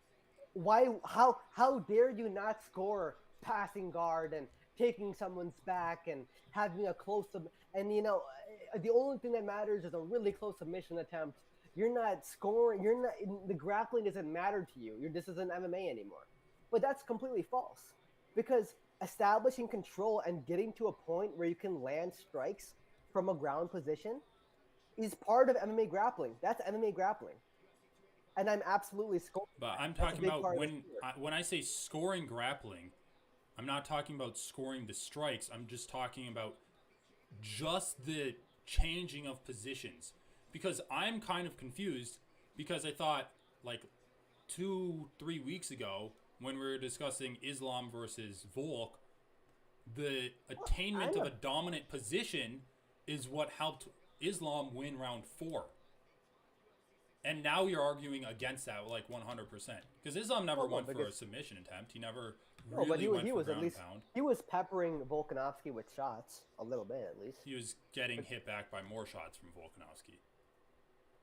why? How dare you not score passing guard and taking someone's back and having a close and the only thing that matters is a really close submission attempt. You're not scoring. You're not. The grappling doesn't matter to you. This isn't MMA anymore. But that's completely false because establishing control and getting to a point where you can land strikes from a ground position is part of MMA grappling. That's MMA grappling. And I'm absolutely scoring. But I'm That's a talking big about part of when I say scoring grappling, I'm not talking about scoring the strikes. I'm just talking about just the changing of positions. Because I'm kind of confused because I thought like 2-3 weeks ago when we were discussing Islam versus Volk, the attainment of a dominant position is what helped Islam win round 4. And now you're arguing against that like 100%. Because Islam never went for a submission attempt. He never really went for ground and pound. He was peppering Volkanovski with shots a little bit at least. He was getting hit back by more shots from Volkanovski.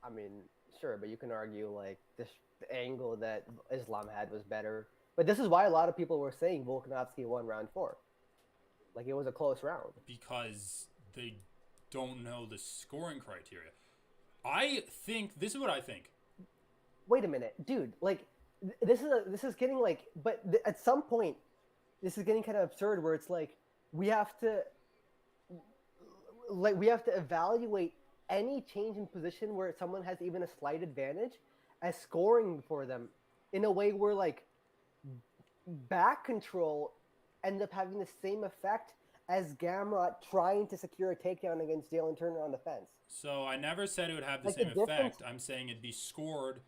I mean, sure, but you can argue like the angle that Islam had was better. But this is why a lot of people were saying Volkanovski won round 4. Like it was a close round. Because they don't know the scoring criteria. I think this is what I think. Wait a minute, dude. Like this is getting like, but at some point, this is getting kind of absurd. Where it's like we have to evaluate any change in position where someone has even a slight advantage as scoring for them in a way where like back control end up having the same effect as Garbrandt trying to secure a takedown against Neal Turner on the fence. So I never said it would have the Like, the same difference- effect. I'm saying it'd be scored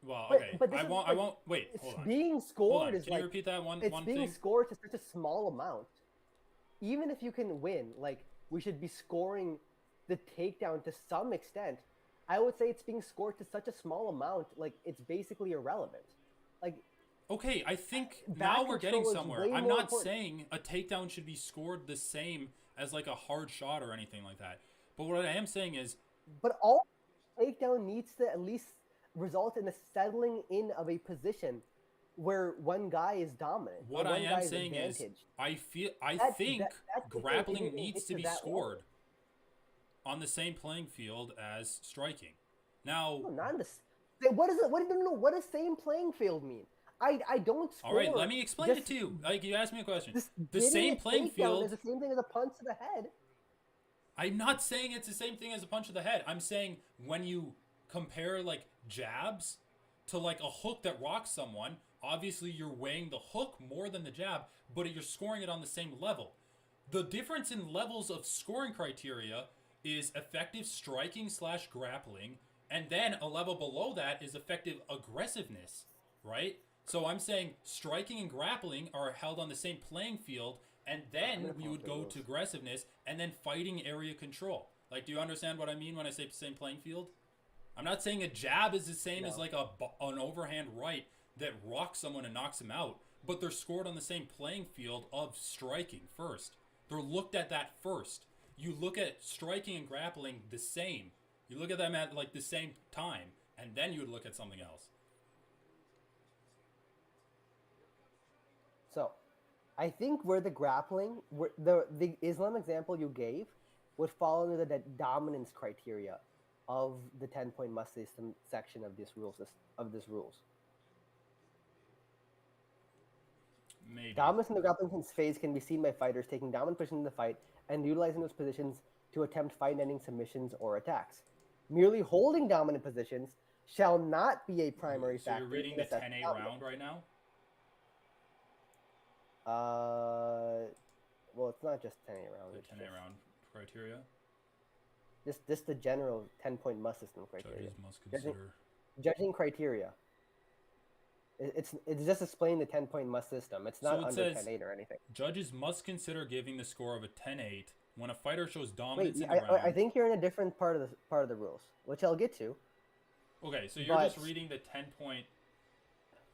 Well, But- okay. but this I is won't. like- Won't. Wait. Hold on. Being Hold scored on. is Can like you repeat that one it's being thing? scored to such a small amount. Even if you can win, like we should be scoring the takedown to some extent. I would say it's being scored to such a small amount, like it's basically irrelevant. Like Okay, I think back now we're getting control is somewhere. way I'm more not important. saying a takedown should be scored the same as like a hard shot or anything like that. But what I am saying is, But all takedown needs to at least result in a settling in of a position where one guy is dominant. what or I one am guy saying is, advantaged. I That's think because grappling it didn't needs get to be that scored level. on the same playing field as striking. No, Now, not in the. What is it? What no, no, what does same playing field mean? I don't score. all right, let me explain it just- to you. Like you asked me a question. Just The getting same a playing takedown field. is the same thing as a punch to the head. I'm not saying it's the same thing as a punch to the head. I'm saying when you compare like jabs to like a hook that rocks someone, obviously you're weighing the hook more than the jab, but you're scoring it on the same level. The difference in levels of scoring criteria is effective striking / grappling, and then a level below that is effective aggressiveness, right? So I'm saying striking and grappling are held on the same playing field, and then we would go to aggressiveness and then fighting area control. Like, do you understand what I mean when I say same playing field? I'm not saying a jab is the same as like an overhand right that rocks someone and knocks him out, but they're scored on the same playing field of striking first. They're looked at that first. You look at striking and grappling the same. You look at them at like the same time, and then you would look at something else. So, I think where the grappling, the Islam example you gave, would fall under the dominance criteria of the 10-point must system section of this rules. Maybe. Dominance in the grappling phase can be seen by fighters taking dominant positions in the fight and utilizing those positions to attempt fight-ending submissions or attacks. Merely holding dominant positions shall not be a primary So factor. you're reading in the assessing 10-8 dominance. round right now? Well, it's not just 10-8 round. The It's 10-8 just, round criteria? just the general 10-point must system criteria. Judges must consider. Judging criteria. It's just explaining the 10-point must system. It's not So it under says 10-8 or anything. Judges must consider giving the score of a 10-8 when a fighter shows Wait, dominance in the round. I think you're in a different part of the rules, which I'll get to. Okay, so you're but- just reading the 10-point.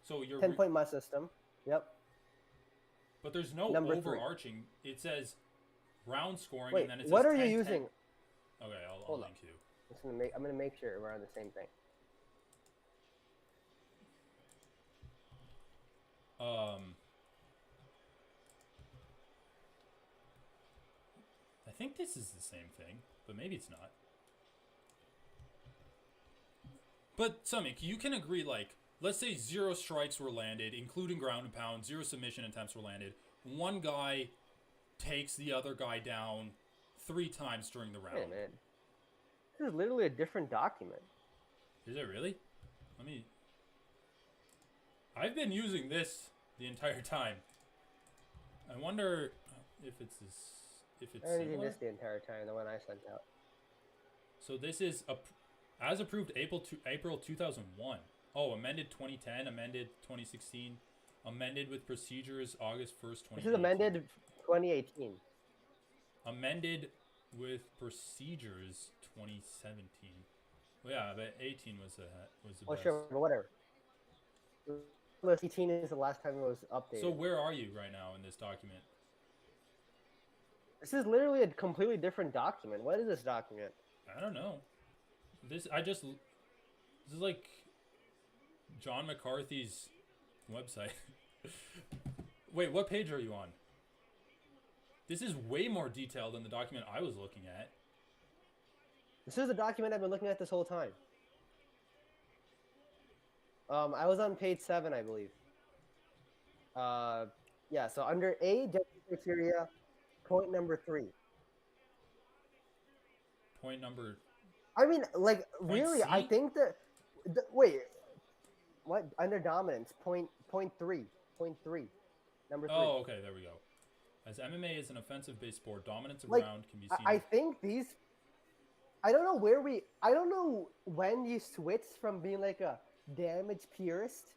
So you're 10-point must system. Yep. but there's no Number 3. overarching. It says round scoring, Wait, and then it says what are 10, you 10. using? Okay, I'll Hold link you. I'm gonna make sure we're on the same thing. I think this is the same thing, but maybe it's not. But Samik, you can agree, like, let's say 0 strikes were landed, including ground and pound, 0 submission attempts were landed. One guy takes the other guy down 3 times during the round. Wait a minute. This is literally a different document. Is it really? Let me. I've been using this the entire time. I wonder if it's this, if it's I haven't used similar. this the entire time. The one I sent out. So this is as approved April 2001. Oh, amended 2010, amended 2016, amended with procedures August 1st, 2018. This is amended 2018. Amended with procedures 2017. Well, yeah, but 18 was the Oh, best. sure, but whatever. 18 is the last time it was updated. So where are you right now in this document? This is literally a completely different document. What is this document? I don't know. This is like John McCarthy's website. Wait, what page are you on? This is way more detailed than the document I was looking at. This is the document I've been looking at this whole time. I was on page 7, I believe. Yeah, so under A, judging criteria, point number 3. Point number. I mean, like, really, C? I think that... wait. What? Under dominance, point 3. Point 3. Number 3. Oh, okay, there we go. As MMA is an offensive-based sport, dominance of Like, round can be seen. I think these... I don't know when you switch from being like a damage purist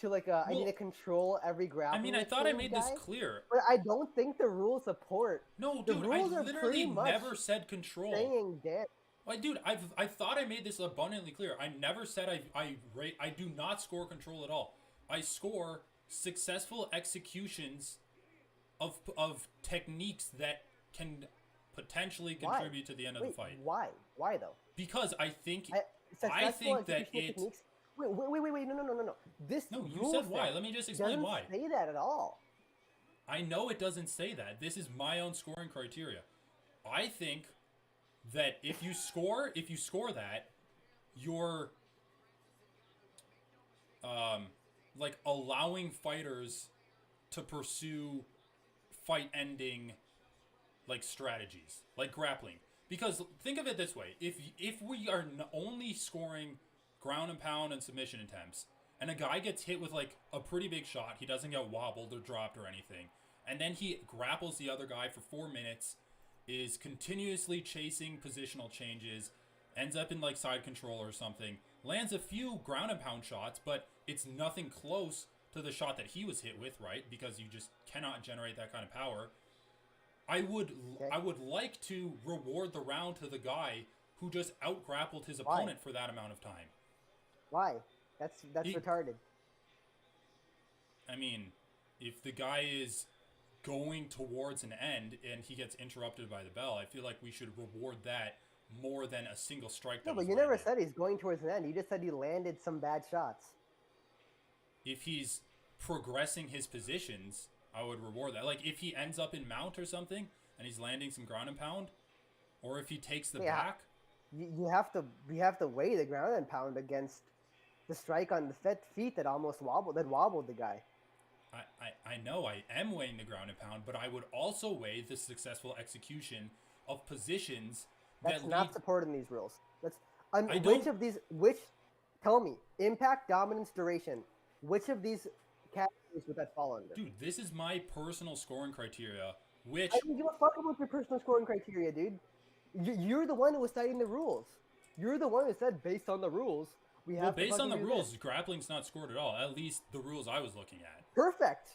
to like I need to control every grappling. I mean, I thought I made this clear. But I don't think the rules support. No, the dude, rules I are literally pretty much never said control. saying damage. Like, dude, I thought I made this abundantly clear. I never said I do not score control at all. I score successful executions of techniques that can potentially contribute to the end of the fight. Why? Why though? Because I think Successful that executional it. techniques. Wait! No! This No, you rule said why. set Let me just explain doesn't why. say that at all. I know it doesn't say that. This is my own scoring criteria. I think that if you score that, you're like allowing fighters to pursue fight-ending like strategies, like grappling. Because think of it this way: if we are only scoring ground and pound and submission attempts, and a guy gets hit with like a pretty big shot, he doesn't get wobbled or dropped or anything, and then he grapples the other guy for 4 minutes, is continuously chasing positional changes, ends up in like side control or something, lands a few ground and pound shots, but it's nothing close to the shot that he was hit with, right? Because you just cannot generate that kind of power. I would like to reward the round to the guy who just out-grappled his opponent for that amount of time. Why? That's retarded. I mean, if the guy is going towards an end and he gets interrupted by the bell, I feel like we should reward that more than a single strike. No, but you never said he's going towards an end. You just said he landed some bad shots. If he's progressing his positions, I would reward that. Like if he ends up in mount or something and he's landing some ground and pound, or if he takes the back. You have to weigh the ground and pound against the strike on the feet that wobbled the guy. I know I am weighing the ground and pound, but I would also weigh the successful execution of positions that's not supported in these rules. Which tell me, impact, dominance, duration, which of these categories would that fall under? Dude, this is my personal scoring criteria, which... I don't give a fuck about your personal scoring criteria, dude. You're the one who was citing the rules. You're the one who said, based on the rules, we have based on the rules, grappling's not scored at all. At least the rules I was looking at. Perfect.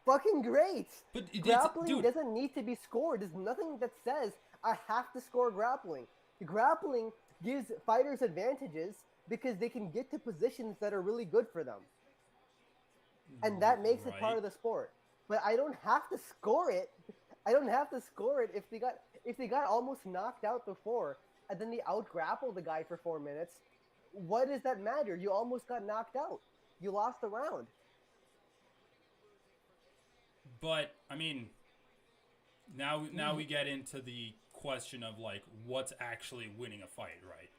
Fucking great. But grappling doesn't need to be scored. There's nothing that says I have to score grappling. Grappling gives fighters advantages because they can get to positions that are really good for them. And that makes it part of the sport. But I don't have to score it. I don't have to score it if they got almost knocked out before and then they out-grapple the guy for 4 minutes. What does that matter? You almost got knocked out. You lost the round. But I mean, now we get into the question of like what's actually winning a fight, right?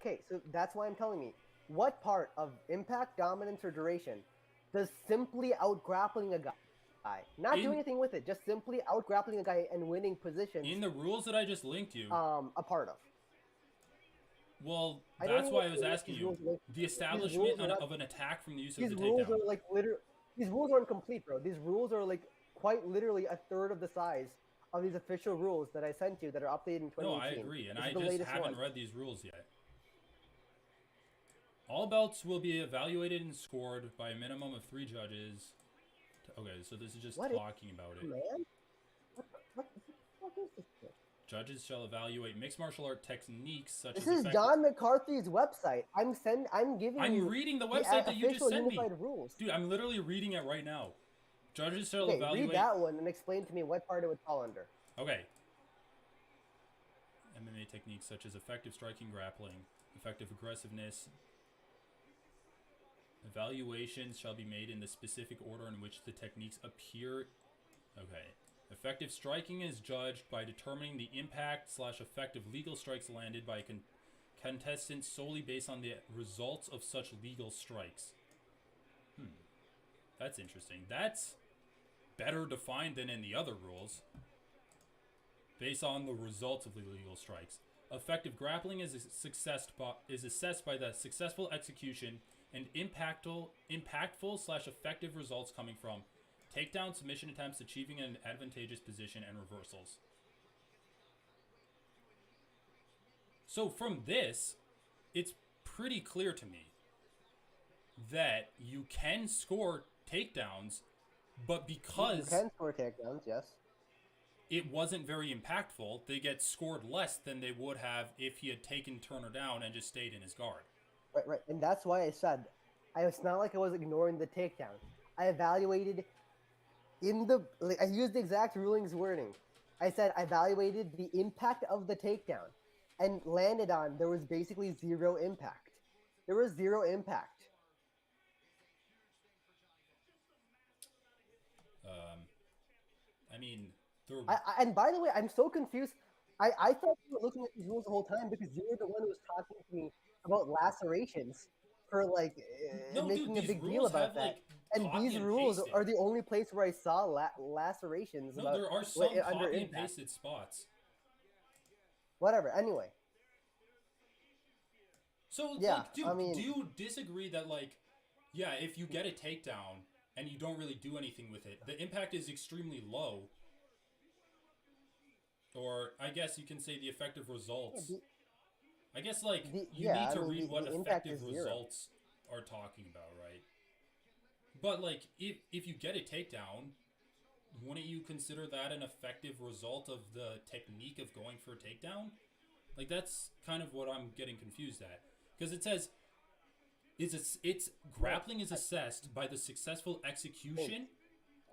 Okay, so that's why I'm telling you, what part of impact, dominance, or duration does simply out-grappling a guy, not doing anything with it, just simply out-grappling a guy and winning positions in the rules that I just linked you, a part of? Well, that's why I was asking you. The establishment of an attack from the use of the takedown. These rules aren't complete, bro. These rules are like quite literally a third of the size of these official rules that I sent you that are updated in 2018. No, I agree, and I just haven't read these rules yet. All bouts will be evaluated and scored by a minimum of 3 judges. Okay, so this is just talking about it. Man? What the fuck is this shit? Judges shall evaluate mixed martial art techniques such as... This is John McCarthy's website. I'm reading the website that you just sent me. Rules. Dude, I'm literally reading it right now. Judges shall evaluate... read that one and explain to me what part it would fall under. Okay. MMA techniques such as effective striking, grappling, effective aggressiveness. Evaluations shall be made in the specific order in which the techniques appear. Okay. Effective striking is judged by determining the impact/effective legal strikes landed by contestants solely based on the results of such legal strikes. That's interesting. That's better defined than in the other rules. Based on the results of the legal strikes. Effective grappling is assessed by the successful execution and impactful/effective results coming from takedown, submission attempts, achieving an advantageous position, and reversals. So from this, it's pretty clear to me that you can score takedowns, but You because can score takedowns, yes. it wasn't very impactful, they get scored less than they would have if he had taken Turner down and just stayed in his guard. Right. And that's why I said, it's not like I was ignoring the takedown. I evaluated I used the exact rulings wording. I said I evaluated the impact of the takedown and landed on there was basically zero impact. There was zero impact. I mean, And by the way, I'm so confused. I thought you were looking at these rules the whole time because you were the one who was talking to me about lacerations for like no, making dude, a these big deal rules about have, that. like, And copy these and rules pasted. are the only place where I saw lacerations. No, about, there are some under copy and impact. pasted spots. Whatever. Anyway. So, Yeah, like, dude, I mean- do you disagree that, like, yeah, if you get a takedown and you don't really do anything with it, the impact is extremely low? Or, I guess you can say the effective results. I guess, like, you need to read what the impact effective is zero. results are talking about, right? But, like, if you get a takedown, wouldn't you consider that an effective result of the technique of going for a takedown? Like, that's kind of what I'm getting confused at. Because it says, it's grappling is assessed by the successful execution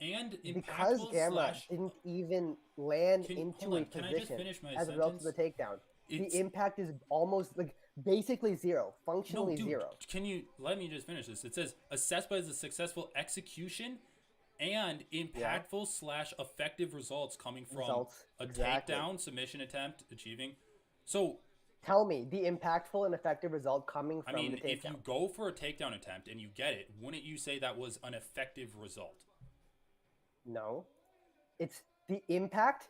and Because impactful Garbrandt didn't even land into hold on, a can I just position finish my as a result of the sentence? takedown. It's- The impact is almost like basically zero, No, functionally dude, zero. can you let me just finish this? It says assessed by the successful execution and impactful slash effective results coming from Results, a exactly. takedown, submission attempt, achieving. So, Tell me the impactful and effective result coming I from mean, the takedown. if you go for a takedown attempt and you get it, wouldn't you say that was an effective result? No, it's the impact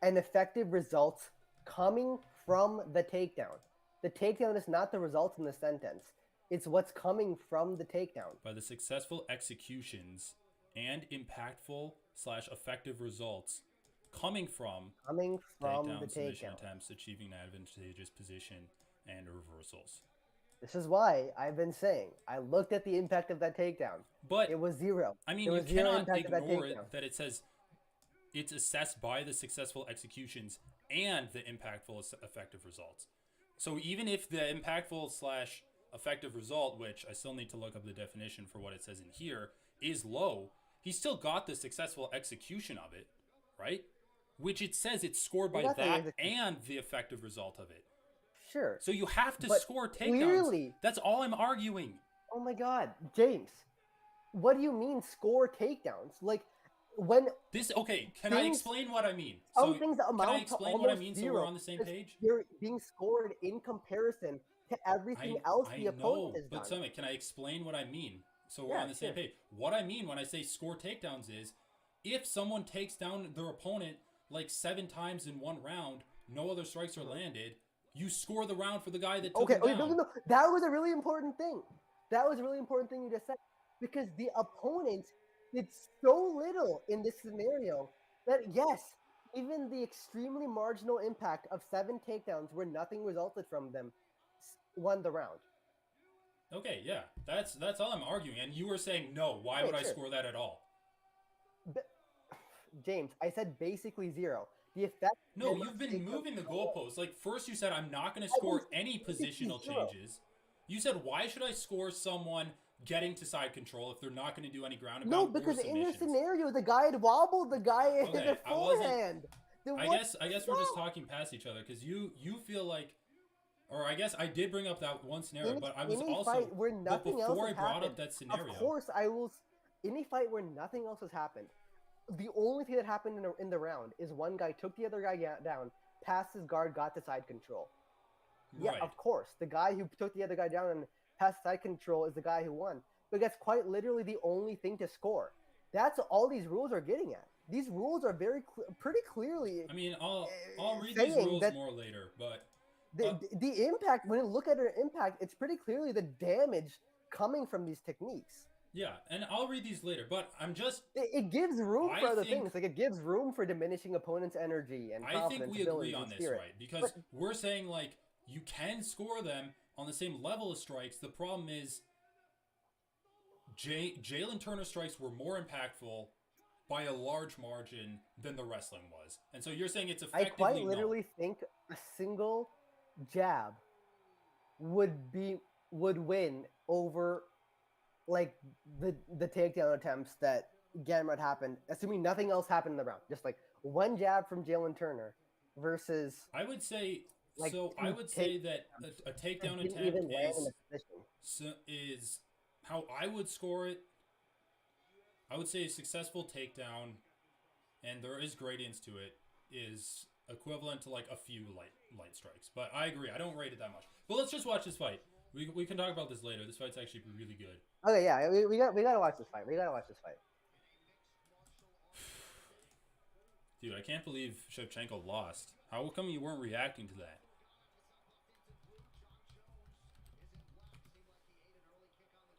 and effective results coming from the takedown. The takedown is not the result in the sentence. It's what's coming from the takedown. By the successful executions and impactful slash effective results coming from the takedown, submission takedown. attempts, achieving an advantageous position, and reversals. This is why I've been saying I looked at the impact of that takedown. But it was zero. I mean, there you was zero cannot impact of that ignore takedown. it that it says it's assessed by the successful executions and the impactful effective results. So even if the impactful slash effective result, which I still need to look up the definition for what it says in here, is low, he still got the successful execution of it, right? Which it says it's scored by that and the effective result of it. Sure. So you have to But score takedowns. clearly- That's all I'm arguing. Oh my God, James, what do you mean score takedowns? Like when this? Okay, can I explain what I mean? Some So, things amount can I to explain almost what I mean zero. so we're on the same because page? You're being scored in comparison to everything else the opponent has done. But Summit, can I explain what I mean so we're Yeah, on the same sure. page? What I mean when I say score takedowns is if someone takes down their opponent like 7 times in one round, no other strikes are landed, you score the round for the guy that took Okay, him down. no. That was a really important thing. That was a really important thing you just said. Because the opponent did so little in this scenario that, yes, even the extremely marginal impact of 7 takedowns where nothing resulted from them won the round. Okay, yeah. That's all I'm arguing. And you were saying, no, why would I sure. score that at all? James, I said basically zero. The effect. No, you've been moving the goalposts. Like, first you said, I'm not going to score any positional changes. You said, why should I score someone getting to side control if they're not going to do any ground and No, pound or because in your submissions? scenario, the guy had wobbled the guy in Okay, the forehand. I guess we're just talking past each other because you feel like, or I guess I did bring up that one scenario, but I was any also fight where nothing else before I has brought happened, up that scenario. Of course, I will. Any fight where nothing else has happened, the only thing that happened in the round is one guy took the other guy down, passed his guard, got to side control. Yeah, Right. of course, the guy who took the other guy down and passed side control is the guy who won. But that's quite literally the only thing to score. That's all these rules are getting at. These rules are pretty clearly. I mean, I'll read these rules more later, but the impact, when you look at an impact, it's pretty clearly the damage coming from these techniques. Yeah, and I'll read these later, but I'm just... It gives room for other things. Like, it gives room for diminishing opponents' energy and confidence. I think we agree on this, right? Because we're saying, like, you can score them on the same level of strikes. The problem is Jalen Turner's strikes were more impactful by a large margin than the wrestling was. And so you're saying it's I effectively quite literally think a single jab would win over like the takedown attempts that Garbrandt happened, assuming nothing else happened in the round. Just like one jab from Jalen Turner versus I would say like I would say that a takedown didn't attempt even land in the position. is how I would score it. I would say a successful takedown, and there is gradients to it, is equivalent to like a few light strikes. But I agree, I don't rate it that much. But let's just watch this fight. We can talk about this later. This fight's actually really good. Okay, yeah, we gotta watch this fight. We gotta watch this fight. Dude, I can't believe Shevchenko lost. How come you weren't reacting to that?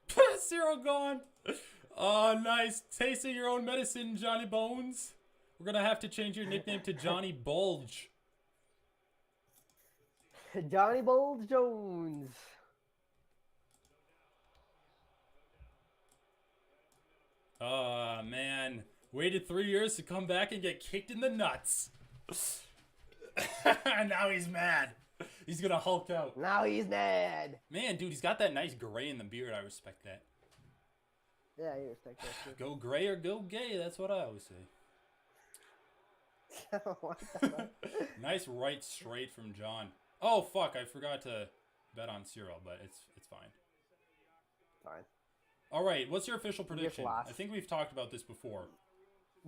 Ciryl Gane. Oh, nice. Tasting your own medicine, Johnny Bones. We're going to have to change your nickname to Johnny Bulge. Johnny Bulge Jones. Oh, man. Waited 3 years to come back and get kicked in the nuts. And now he's mad. He's going to Hulk out. Now he's mad. Man, dude, he's got that nice gray in the beard. I respect that. Yeah, I respect that too. Go gray or go gay. That's what I always say. What the fuck? Nice right straight from John. Oh, fuck. I forgot to bet on Ciryl, but it's fine. Fine. All right. What's your official prediction? I lost. think we've talked about this before.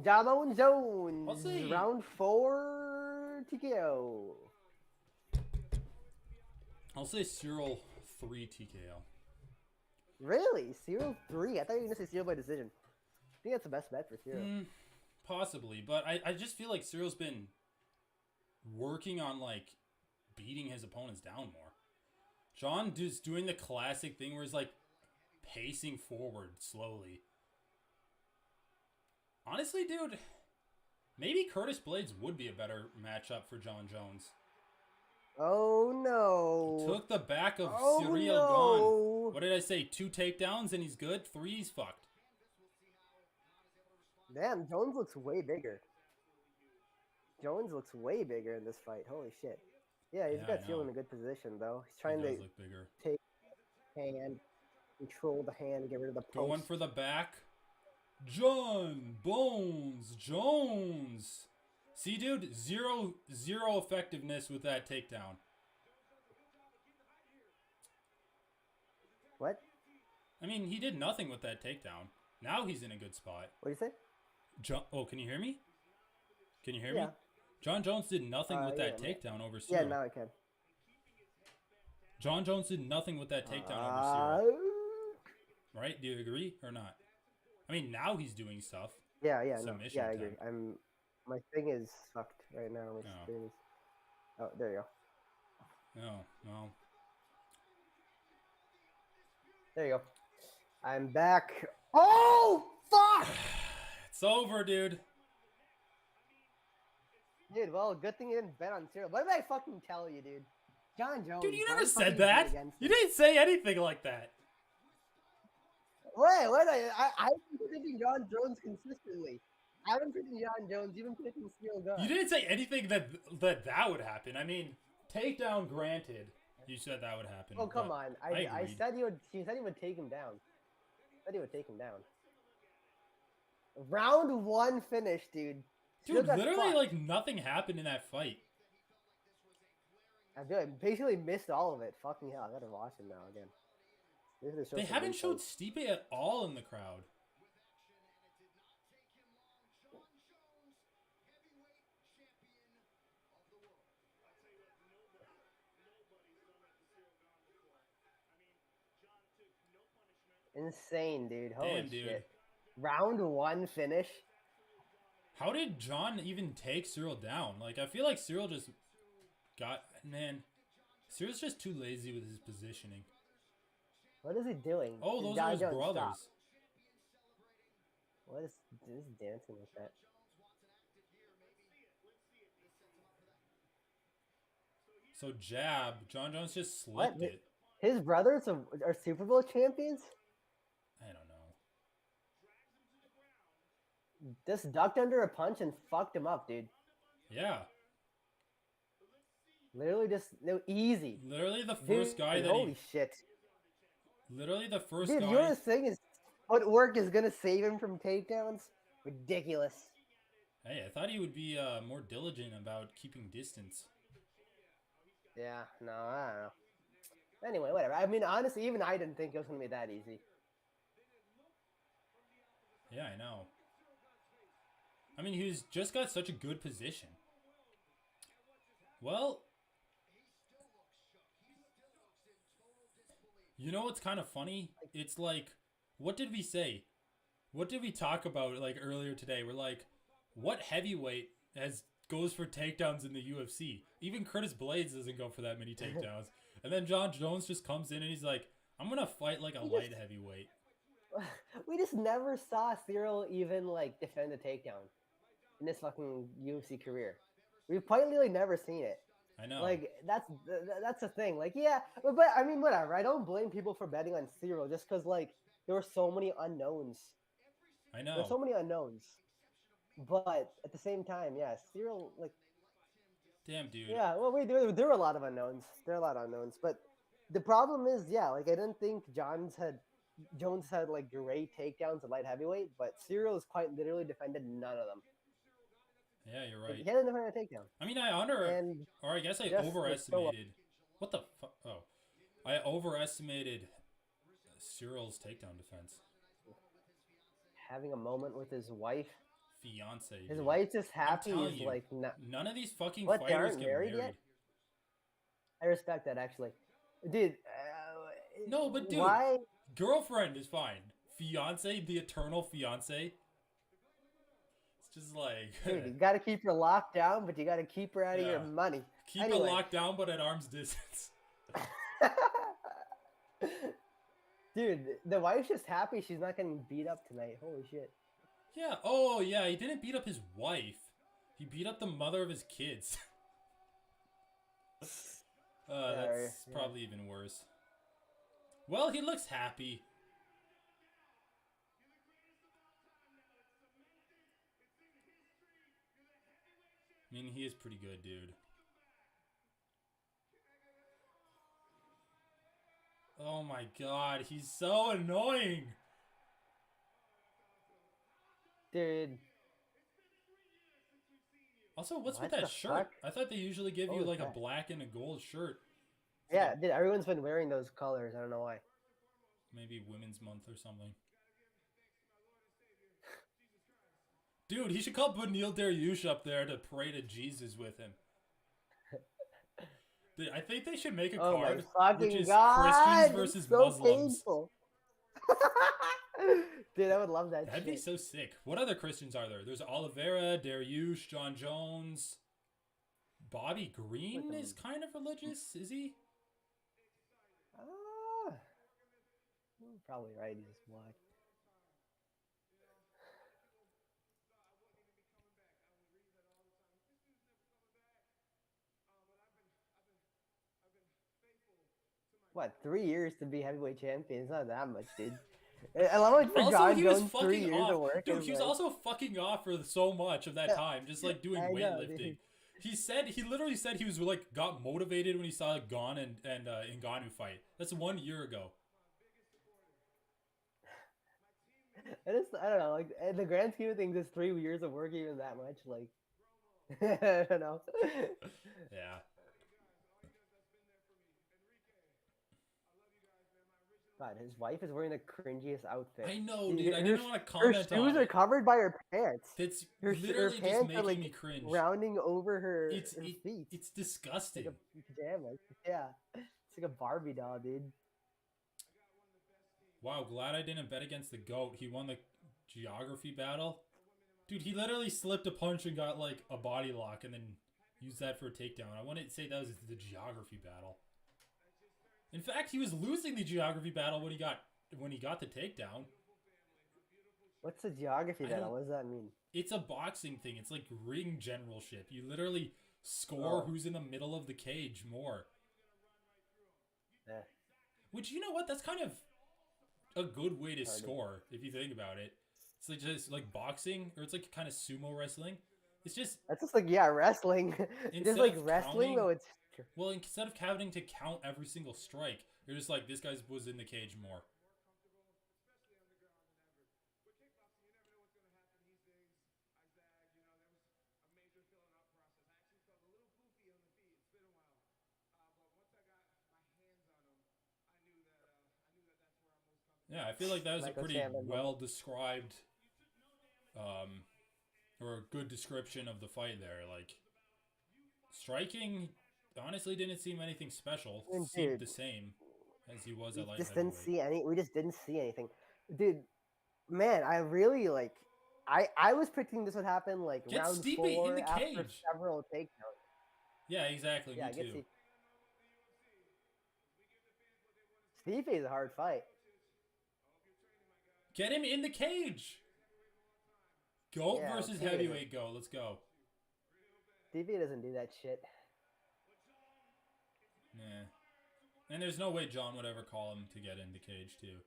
Jamon Jones. I'll say- Round 4 TKO. I'll say Ciryl 3 TKO. Really? Ciryl 3? I thought you were going to say Ciryl by decision. I think that's the best bet for Ciryl. Possibly, but I just feel like Cyryl's been working on, like, beating his opponents down more. John is doing the classic thing where he's, like, pacing forward slowly. Honestly, dude, maybe Curtis Blades would be a better matchup for John Jones. Oh, no. Took the back of Oh, Ciryl no. Gane. What did I say? 2 takedowns and he's good? 3, he's fucked. Damn, Jones looks way bigger. Jones looks way bigger in this fight. Holy shit. Yeah, he's Yeah, got I Ciryl in know. a good position, though. He's He trying does to look bigger. take hand, control the hand, get rid of the post. Going for the back. John Bones Jones. See, dude, zero effectiveness with that takedown. What? I mean, he did nothing with that takedown. Now he's in a good spot. What do you say? Oh, can you hear me? Can you hear Yeah. me? John Jones did nothing with that yeah, takedown over Ciryl. Yeah, now I can. John Jones did nothing with that takedown over Ciryl. Right? Do you agree or not? I mean, now he's doing stuff. Yeah, no. Submission Yeah, I agree. time. My thing is fucked right now. My Oh. screen is... Oh, there you go. No, well. There you go. I'm back. Oh, fuck! It's over, dude. Dude, well, good thing you didn't bet on Ciryl. What did I fucking tell you, dude? John Jones. Dude, you why never the fuck said did you bet that. against You him? didn't say anything like that. Wait, I've been predicting John Jones consistently. I haven't predicted John Jones, even predicting Ciryl Gane. You didn't say anything that would happen. I mean, takedown granted. You said that would happen. Oh, come but on. I agreed. said he would take him down. Said he would take him down. Round 1 finish, dude. Dude, Ciryl got literally, fucked. like, nothing happened in that fight. I basically missed all of it. Fucking hell, I gotta watch him now again. They haven't showed Stipe at all in the crowd. Insane, dude. Holy Damn, dude. shit. Round 1 finish. How did John even take Ciryl down? Like, I feel like Ciryl just man. Cyryl's just too lazy with his positioning. What is he doing? Oh, those John are his Jones, brothers. stop. What is this dancing like that? So jab, John Jones just slipped What? it. His brothers are Super Bowl champions? I don't know. just ducked under a punch and fucked him up, dude. Yeah. Literally just easy. Literally the first Dude, guy that holy he... shit. Literally the first Dude, guy... you're saying his footwork is gonna save him from takedowns? Ridiculous. Hey, I thought he would be more diligent about keeping distance. Yeah, no, I don't know. Anyway, whatever. I mean, honestly, even I didn't think it was gonna be that easy. Yeah, I know. I mean, he's just got such a good position. Well, you know what's kind of funny? It's like, what did we say? What did we talk about like earlier today? We're like, what heavyweight goes for takedowns in the UFC? Even Curtis Blades doesn't go for that many takedowns. And then John Jones just comes in and he's like, I'm gonna fight like a light heavyweight. We just never saw Ciryl even like defend a takedown in his fucking UFC career. We've quite literally never seen it. I know. Like that's the thing. Like yeah, but I mean whatever. I don't blame people for betting on Ciryl just because like there were so many unknowns. I know. There's so many unknowns. But at the same time, yeah, Ciryl like. Damn, dude. Yeah, well, there were a lot of unknowns. There are a lot of unknowns, but the problem is, yeah, like I didn't think Jones had like great takedowns at light heavyweight, but Ciryl has quite literally defended none of them. Yeah, you're Like, right. he hadn't defended a takedown. I mean, I guess I just, overestimated. What the fuck? Oh, I overestimated Cyryl's takedown defense. Having a moment with his wife. Fiance. His dude. wife's just happy. He's like, none of these fucking what, they fighters aren't get married yet? I respect that actually, dude. No, but dude, why? Girlfriend is fine. Fiance, the eternal fiance. It's just like, Dude, you gotta keep her locked down, but you gotta keep her out of your money. Keep it locked down, but at arm's distance. Dude, the wife's just happy she's not getting beat up tonight. Holy shit. Yeah. Oh, yeah. He didn't beat up his wife. He beat up the mother of his kids. That's probably even worse. Well, he looks happy. I mean, he is pretty good, dude. Oh my god, he's so annoying. Dude. Also, what's with that shirt? Fuck? I thought they usually give you like a black and a gold shirt. Yeah, dude, everyone's been wearing those colors. I don't know why. Maybe Women's Month or something. Dude, he should call Neal Dariush up there to pray to Jesus with him. Dude, I think they should make a card which is Christians versus Muslims. Painful. Dude, I would love that. That'd be so sick. What other Christians are there? There's Oliveira, Dariush, John Jones. Bobby Green is kind of religious, is he? Probably right. He's just black. What, 3 years to be heavyweight champion? It's not that much, dude. I love it for John Jones, 3 years of work. Dude, he was also fucking off for so much of that time, just like doing weightlifting. He literally said he was like got motivated when he saw Gane and Ngannou fight. That's 1 year ago. I don't know, like in the grand scheme of things, is 3 years of work even that much? Like, I don't know. Yeah. God, his wife is wearing the cringiest outfit. I know, dude. I didn't want to comment on it. Her shoes are covered by her pants. It's her literally pants just making are, like, me cringe. Rounding over her feet. It's disgusting. Like a pajamas. Yeah. It's like a Barbie doll, dude. Wow, glad I didn't bet against the GOAT. He won the geography battle. Dude, he literally slipped a punch and got like a body lock and then used that for a takedown. I wouldn't say that was the geography battle. In fact, he was losing the geography battle when he got the takedown. What's the geography battle? What does that mean? It's a boxing thing. It's like ring generalship. You literally score who's in the middle of the cage more. Yeah. Which, you know what? That's kind of a good way to score, if you think about it. It's like just like boxing, or it's like kind of sumo wrestling. It's just That's just like wrestling. Just instead like of wrestling counting, though. It's well, instead of having to count every single strike, you're just like, this guy was in the cage more. especially on the ground than ever. With kickboxing, you never know what's going to happen these days. I zag, you know, there was a major filling up process. I actually felt a little poofy on the feet. It's been a while. But once I got my hands on them, I knew that that's where I'm most comfortable. Yeah, I feel like that was a Michael pretty Chandler well moment. described, or a good description of the fight there. Like, striking, honestly, didn't seem anything special. I mean, Seemed dude, the same as he was we at light just didn't heavyweight. see any. We just didn't see anything, dude. Man, I really like. I was predicting this would happen like Get round Stipe in 4 the after cage. several takedowns. Yeah, exactly. Yeah, Me I get too. Stipe is a hard fight. Get him in the cage. Goat Yeah, versus Stipe doesn't. heavyweight. Go. Let's go. Stipe doesn't do that shit. Nah. And there's no way John would ever call him to get in the cage too.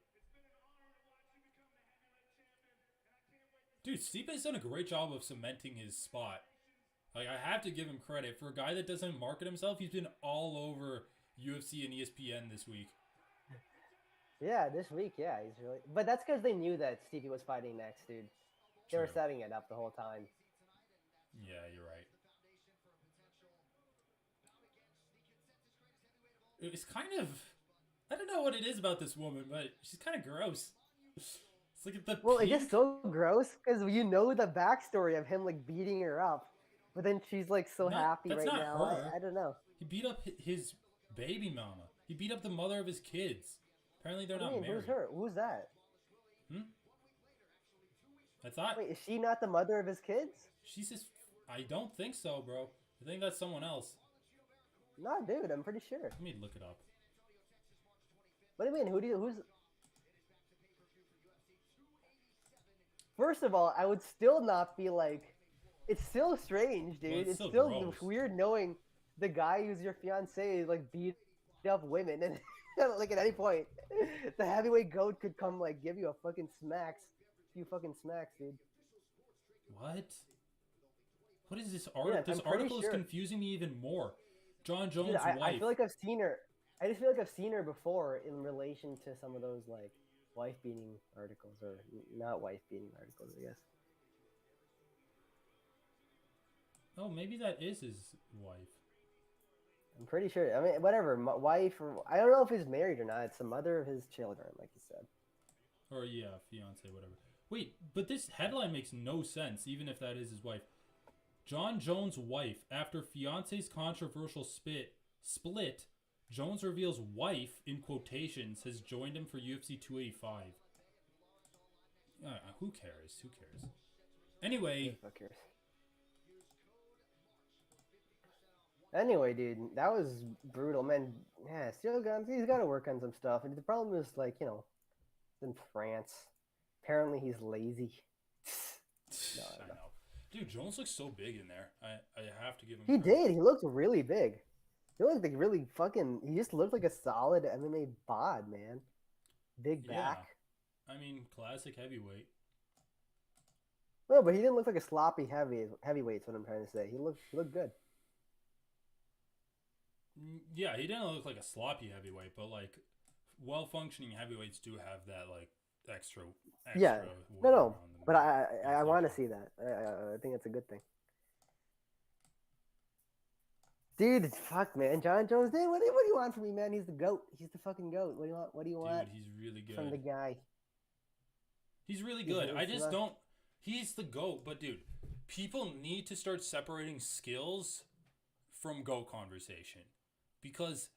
Dude, Stipe's done a great job of cementing his spot. Like, I have to give him credit. For a guy that doesn't market himself, he's been all over UFC and ESPN this week. Yeah, this week, yeah, he's really. But that's because they knew that Stipe was fighting next, dude. They were True. setting it up the whole time. Yeah, you're right. It's kind of... I don't know what it is about this woman, but she's kind of gross. It's like the Well, it's pink... just so gross because you know the backstory of him like beating her up, but then she's like so happy That's right not now. her. I don't know. He beat up his baby mama. He beat up the mother of his kids. Apparently they're What do not you mean? married. Who's her? Who's that? I thought... Wait, is she not the mother of his kids? She's just... I don't think so, bro. I think that's someone else. No, dude, I'm pretty sure. Let me look it up. What do you mean? Who's? First of all, I would still not be like. It's still strange, dude. Well, it's it's still still gross. weird knowing the guy who's your fiance like beat up women and like at any point the heavyweight goat could come like give you a fucking few fucking smacks, dude. What? What is this Yeah, article? I'm This pretty article is sure. confusing me even more. John Dude, Jones' I wife. feel like I've seen her. I just feel like I've seen her before in relation to some of those like wife beating articles or not wife beating articles, I guess. Oh, maybe that is his wife. I'm pretty sure. I mean, whatever, wife or I don't know if he's married or not. It's the mother of his children, like you said. Or, yeah, fiance, whatever. Wait, but this headline makes no sense, even if that is his wife. John Jones' wife, after fiance's controversial split, Jones reveals wife, in quotations, has joined him for UFC 285. Who cares? Who cares? Anyway, Who cares? Anyway, dude, that was brutal, man. Yeah, Ciryl Gane, he's got to work on some stuff. And the problem is, like, you know, in France, apparently he's lazy. I know. Dude, Jones looks so big in there. I have to give him He credit. did. He looked really big. He looked like really fucking. He just looked like a solid MMA bod, man. Big back. I mean, classic heavyweight. No, but he didn't look like a sloppy heavyweight. What I'm trying to say. He looked good. Yeah, he didn't look like a sloppy heavyweight, but like well-functioning heavyweights do have that like extra Yeah. weight No. around them. But I want to see that. I think that's a good thing. Dude, fuck, man. John Jones, dude, what do you want from me, man? He's the GOAT. He's the fucking GOAT. What do you want? What do you want Dude, he's really good. from the guy? He's really good. I just not- don't... He's the GOAT, but dude, people need to start separating skills from GOAT conversation. Because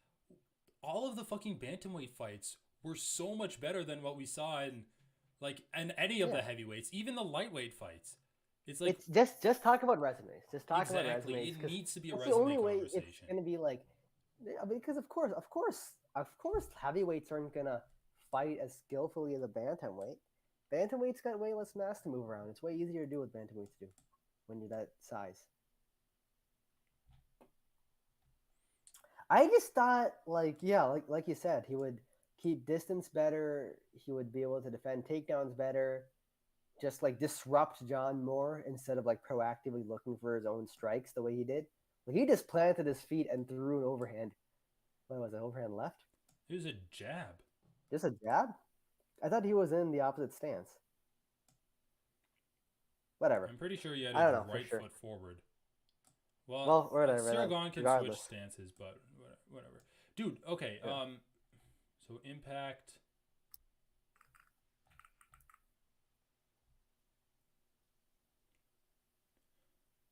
all of the fucking bantamweight fights were so much better than what we saw in any of the heavyweights, even the lightweight fights. It's like... It's just talk about resumes. Just talk about Exactly. resumes. It 'cause needs to be a that's resume the only way it's conversation. gonna be like, because of course, heavyweights aren't gonna fight as skillfully as a bantamweight. Bantamweight's got way less mass to move around. It's way easier to do what bantamweights do when you're that size. I just thought, like you said, he would keep distance better. He would be able to defend takedowns better. just like disrupt John more instead of like proactively looking for his own strikes the way he did. Like he just planted his feet and threw an overhand. What was it? Overhand left? It was a jab. Just a jab? I thought he was in the opposite stance. Whatever. I'm pretty sure he had I his don't know right for sure. foot forward. Well, Well, whatever. Ciryl Gane can regardless. switch stances, but whatever. Dude, okay. Yeah. So impact.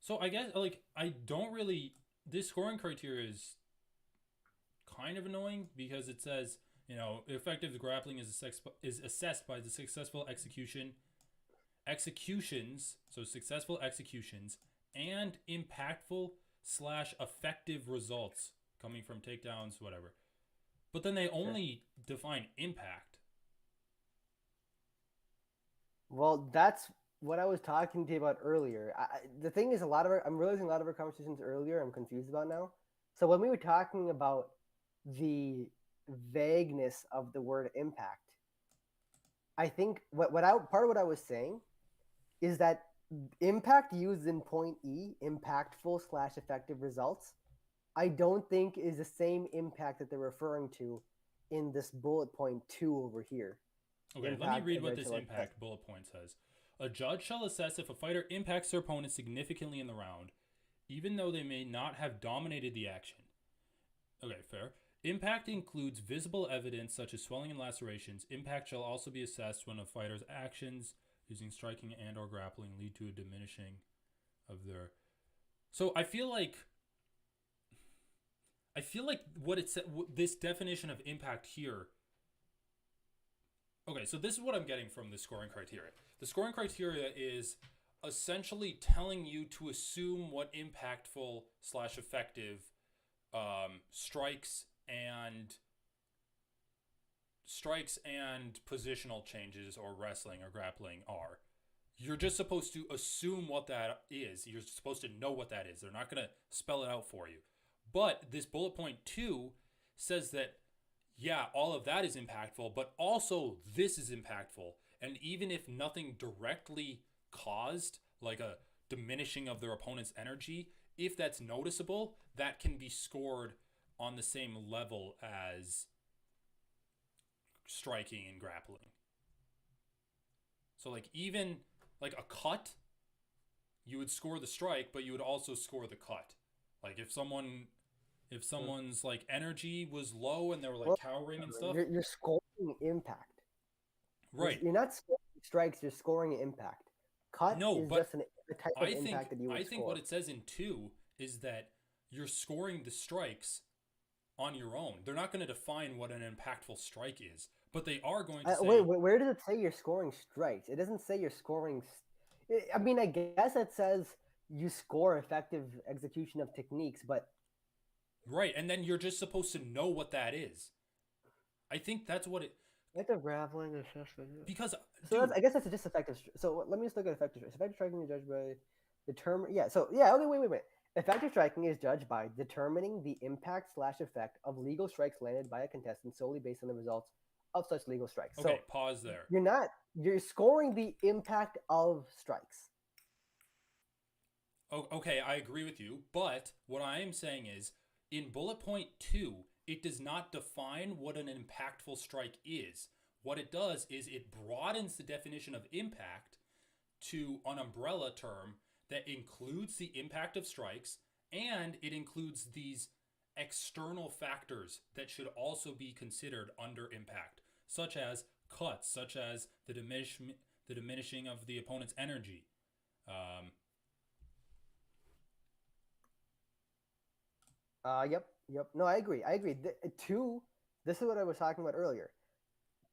So I guess like I don't really. This scoring criteria is kind of annoying because it says effective grappling is assessed by the successful executions, so successful executions and impactful / effective results coming from takedowns, whatever. But then they only define impact. Well, that's what I was talking to you about earlier. The thing is, I'm realizing a lot of our conversations earlier I'm confused about now. So when we were talking about the vagueness of the word impact, I think part of what I was saying is that impact used in point E, impactful / effective results, I don't think is the same impact that they're referring to in this bullet point 2 over here. Okay, let me read what this impact bullet point says. A judge shall assess if a fighter impacts their opponent significantly in the round, even though they may not have dominated the action. Okay, fair. Impact includes visible evidence such as swelling and lacerations. Impact shall also be assessed when a fighter's actions using striking and or grappling lead to a diminishing of their... So I feel like what it said, this definition of impact here... Okay, so this is what I'm getting from the scoring criteria. The scoring criteria is essentially telling you to assume what impactful / effective strikes and positional changes or wrestling or grappling are. You're just supposed to assume what that is. You're supposed to know what that is. They're not going to spell it out for you. But this bullet point 2 says that, yeah, all of that is impactful, but also this is impactful. And even if nothing directly caused, like a diminishing of their opponent's energy, if that's noticeable, that can be scored on the same level as striking and grappling. So like even like a cut, you would score the strike, but you would also score the cut. Like if someone's like energy was low and they were like cowering and stuff, you're scoring impact. Right. You're not scoring strikes, you're scoring impact. Cut is just a type of impact that you would score. I think what it says in 2 is that you're scoring the strikes on your own. They're not going to define what an impactful strike is, but they are going to say... Wait, where does it say you're scoring strikes? It doesn't say you're scoring... I mean, I guess it says you score effective execution of techniques, but... Right, and then you're just supposed to know what that is. I think that's what it... Effective grappling assessment. Because... So I guess that's just effective... So let me just look at effective strikes. Effective striking is judged by... okay, wait. Effective striking is judged by determining the impact / effect of legal strikes landed by a contestant solely based on the results of such legal strikes. Okay, so pause there. You're scoring the impact of strikes. Oh, okay, I agree with you, but what I am saying is, in bullet point 2, it does not define what an impactful strike is. What it does is it broadens the definition of impact to an umbrella term that includes the impact of strikes, and it includes these external factors that should also be considered under impact, such as cuts, such as the diminishing of the opponent's energy. Yep. No, I agree. This is what I was talking about earlier.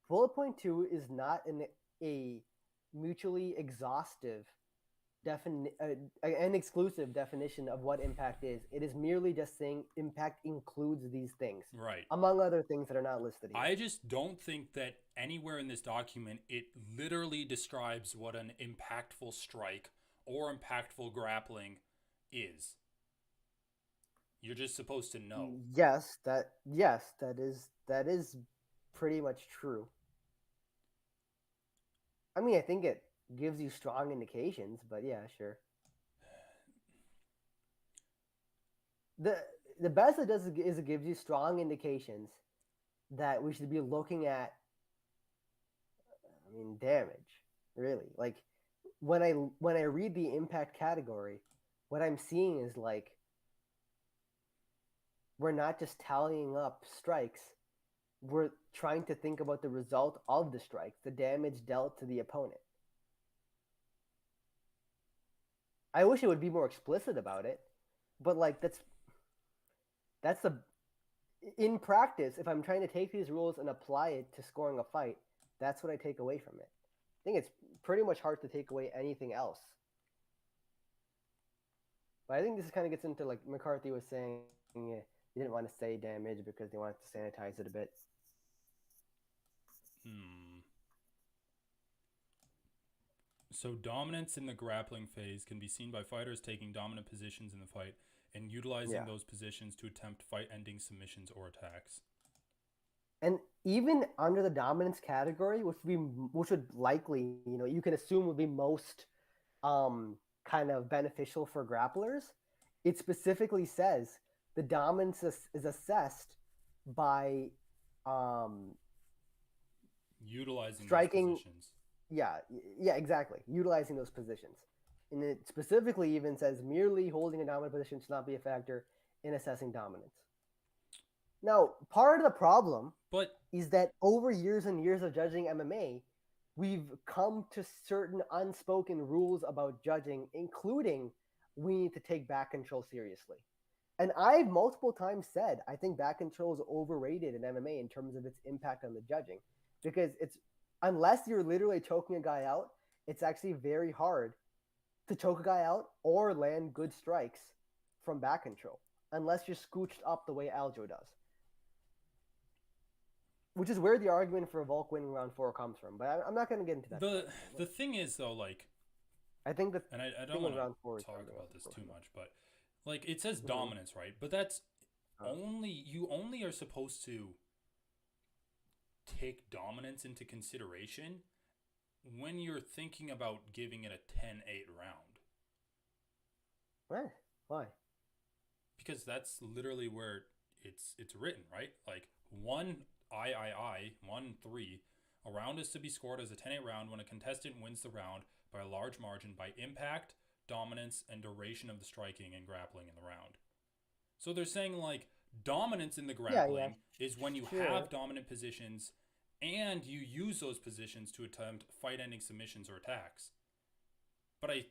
Bullet point 2 is not a mutually exhaustive an exclusive definition of what impact is. It is merely just saying impact includes these things. Right. Among other things that are not listed here. I just don't think that anywhere in this document it literally describes what an impactful strike or impactful grappling is. You're just supposed to know. Yes, that is pretty much true. I mean, I think it gives you strong indications, but yeah, sure. The best it does is it gives you strong indications that we should be looking at. I mean, damage, really. Like when I read the impact category, what I'm seeing is like we're not just tallying up strikes. We're trying to think about the result of the strikes, the damage dealt to the opponent. I wish it would be more explicit about it, but like that's the in practice, if I'm trying to take these rules and apply it to scoring a fight, that's what I take away from it. I think it's pretty much hard to take away anything else. But I think this kind of gets into like McCarthy was saying he didn't want to say damage because they wanted to sanitize it a bit. So dominance in the grappling phase can be seen by fighters taking dominant positions in the fight and utilizing those positions to attempt fight-ending submissions or attacks. And even under the dominance category, which would likely, you can assume would be most kind of beneficial for grapplers, it specifically says the dominance is assessed by utilizing striking those positions. Yeah, exactly. Utilizing those positions. And it specifically even says merely holding a dominant position should not be a factor in assessing dominance. Now, part of the problem is that over years and years of judging MMA, we've come to certain unspoken rules about judging, including we need to take back control seriously. And I've multiple times said I think back control is overrated in MMA in terms of its impact on the judging, because it's unless you're literally choking a guy out, it's actually very hard to choke a guy out or land good strikes from back control, unless you're scooched up the way Aljo does. Which is where the argument for Volk winning round 4 comes from, but I'm not going to get into that. The thing is, though, like, I think and I don't want to talk about this too much, but like it says dominance, right? But that's you only are supposed to take dominance into consideration when you're thinking about giving it a 10-8 round. Why? Because that's literally where it's written, right? Like 1-3, a round is to be scored as a 10-8 round when a contestant wins the round by a large margin by impact, dominance, and duration of the striking and grappling in the round. So they're saying like dominance in the grappling is when you have dominant positions and you use those positions to attempt fight-ending submissions or attacks. But I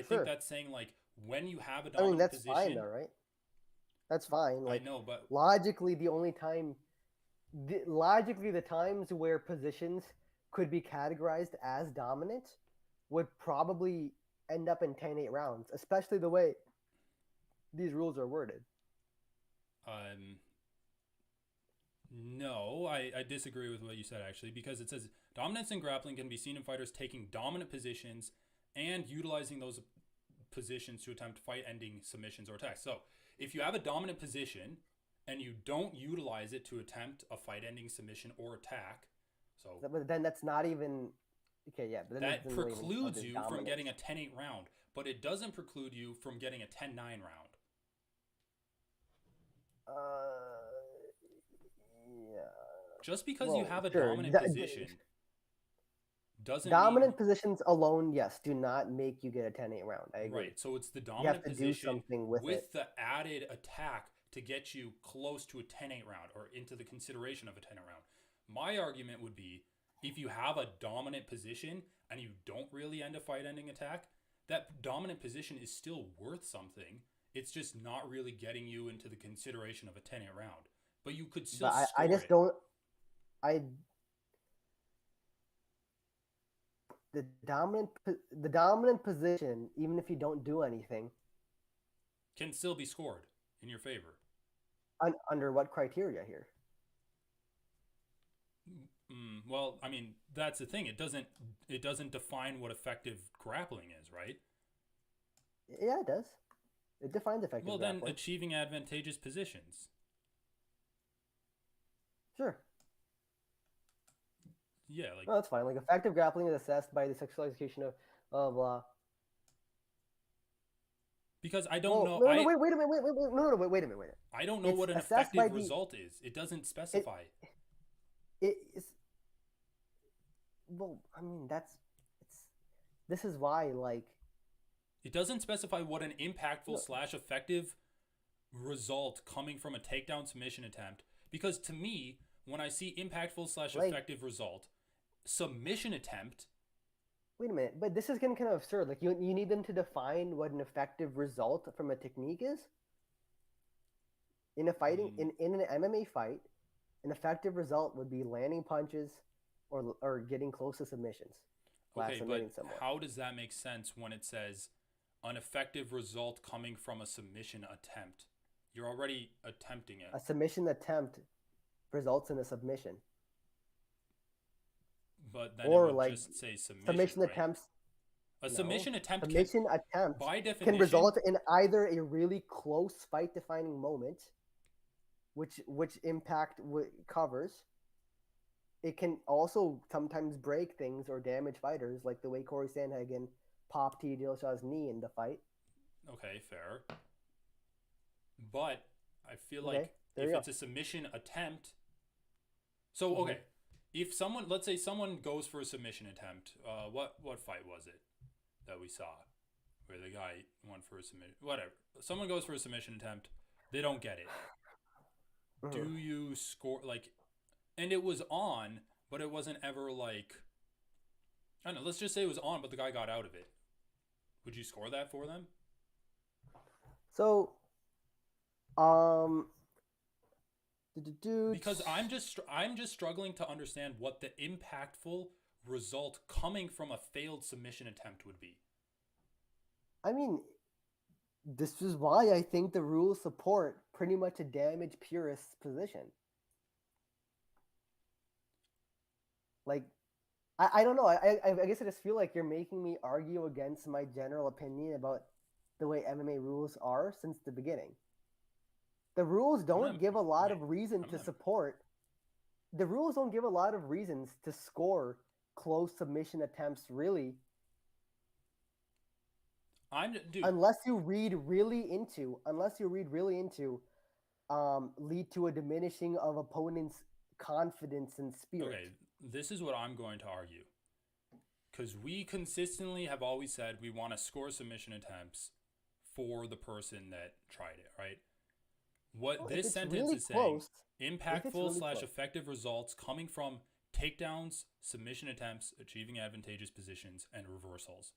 think that's saying like when you have a dominant position. That's fine though, right? That's fine. Like, I know, but logically the times where positions could be categorized as dominant would probably end up in 10-8 rounds, especially the way these rules are worded. No, I disagree with what you said, actually, because it says dominance in grappling can be seen in fighters taking dominant positions and utilizing those positions to attempt fight-ending submissions or attacks. So if you have a dominant position and you don't utilize it to attempt a fight-ending submission or attack, but then that's not even okay. Yeah, but then that precludes you from getting a 10-8 round, but it doesn't preclude you from getting a 10-9 round. Yeah. Just because you have a dominant position doesn't dominant positions alone, yes, do not make you get a 10-8 round. I agree. Right. So it's the dominant position do something with the added attack to get you close to a 10-8 round or into the consideration of a 10-8 round. My argument would be if you have a dominant position and you don't really end a fight-ending attack, that dominant position is still worth something. It's just not really getting you into the consideration of a 10-8 round. But you could still score I just it. don't. The dominant position, even if you don't do anything, can still be scored in your favor. Under what criteria here? Well, I mean, that's the thing. It doesn't define what effective grappling is, right? Yeah, it does. It defines effective grappling. Then achieving advantageous positions. Sure. Yeah, like No, that's fine. Like effective grappling is assessed by the sexual execution of. because I don't Well, know. no, no, wait a minute, wait a minute. I don't know It's what an assessed by effective the result is. It doesn't it specify. it is. Well, I mean it's. This is why like It doesn't specify what an impactful no, slash effective result coming from a takedown submission attempt. Because to me, when I see impactful slash like effective result, submission attempt. wait a minute, but this is getting kind of absurd. Like you need them to define what an effective result from a technique is in a fighting in an MMA fight. An effective result would be landing punches or getting close to submissions while Okay, submitting but someone. how does that make sense when it says an effective result coming from a submission attempt? You're already attempting it. A submission attempt results in a submission. But then Or it would like just say submission, submission right? attempts. A No, submission attempt submission attempt by can definition, result in either a really close fight-defining moment, which impact covers. It can also sometimes break things or damage fighters, like the way Corey Sandhagen popped T. Dillashaw's knee in the fight. okay, fair. But I feel Okay, like there if you it's a submission attempt, so okay, if someone, let's say someone goes for a submission attempt, what fight was it that we saw where the guy went for a submission? Whatever, someone goes for a submission attempt, they don't get it. Do you score like? And it was on, but it wasn't ever like. I don't know. Let's just say it was on, but the guy got out of it. Would you score that for them? So, Because I'm just struggling to understand what the impactful result coming from a failed submission attempt would be. I mean, this is why I think the rules support pretty much a damage purist's position. Like, I don't know. I guess I just feel like you're making me argue against my general opinion about the way MMA rules are since the beginning. The rules don't give a lot of reason to support. The rules don't give a lot of reasons to score close submission attempts, really. Unless you read really into, lead to a diminishing of opponent's confidence and spirit. Okay, this is what I'm going to argue. Because we consistently have always said we want to score submission attempts for the person that tried it, right? What this sentence really is saying, really impactful slash close. effective results coming from takedowns, submission attempts, achieving advantageous positions, and reversals.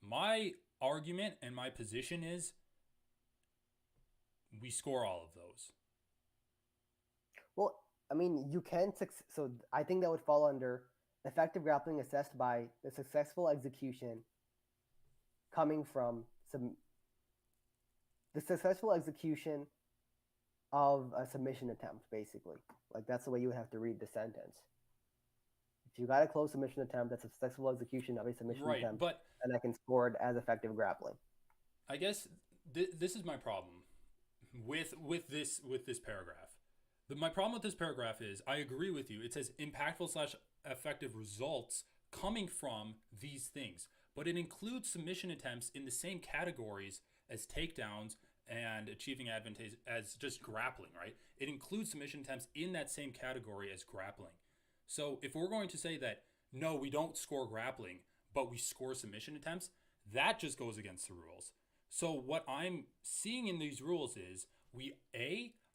My argument and my position is we score all of those. Well, I mean, you can. So I think that would fall under effective grappling assessed by the successful execution coming from the successful execution of a submission attempt, basically. Like, that's the way you would have to read the sentence. If you got a close submission attempt, that's a successful execution of a submission attempt, but and I can score it as effective grappling. I guess this is my problem with this paragraph. My problem with this paragraph is I agree with you. It says impactful slash effective results coming from these things, but it includes submission attempts in the same categories as takedowns and achieving advantage as just grappling, right? It includes submission attempts in that same category as grappling. So if we're going to say that, no, we don't score grappling, but we score submission attempts, that just goes against the rules. So what I'm seeing in these rules is we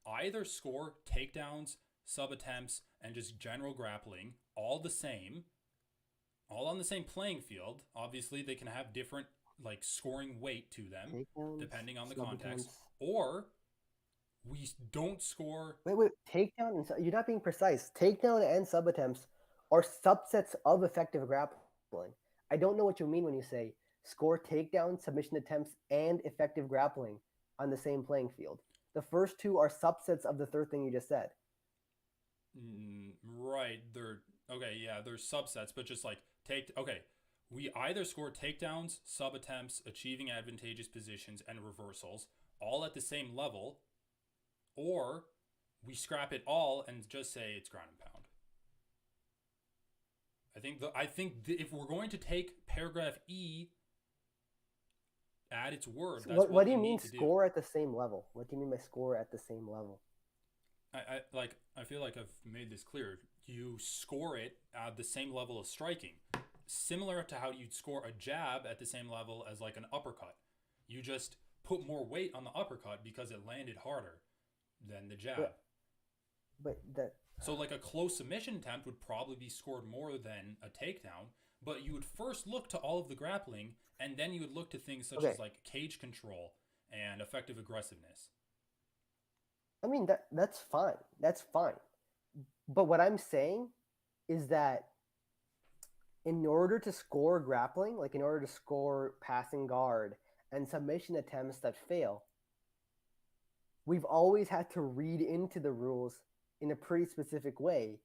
either score takedowns, sub attempts, and just general grappling, all the same, all on the same playing field. Obviously, they can have different like scoring weight to them, takedowns, depending on the context. Or we don't score. Wait, takedown and you're not being precise. Takedown and sub attempts are subsets of effective grappling. I don't know what you mean when you say score takedown, submission attempts, and effective grappling on the same playing field. The first two are subsets of the third thing you just said. Right. They're subsets, but just like we either score takedowns, sub attempts, achieving advantageous positions, and reversals all at the same level, or we scrap it all and just say it's ground and pound. I think if we're going to take paragraph E at its word, that's What do we you mean need to score at the same level? What do you mean by score at the same level? I feel like I've made this clear. You score it at the same level of striking, similar to how you'd score a jab at the same level as like an uppercut. You just put more weight on the uppercut because it landed harder than the jab. But that So like a close submission attempt would probably be scored more than a takedown, but you would first look to all of the grappling, and then you would look to things such as like cage control and effective aggressiveness. I mean that's fine. That's fine. But what I'm saying is that in order to score grappling, like in order to score passing guard and submission attempts that fail, we've always had to read into the rules in a pretty specific way,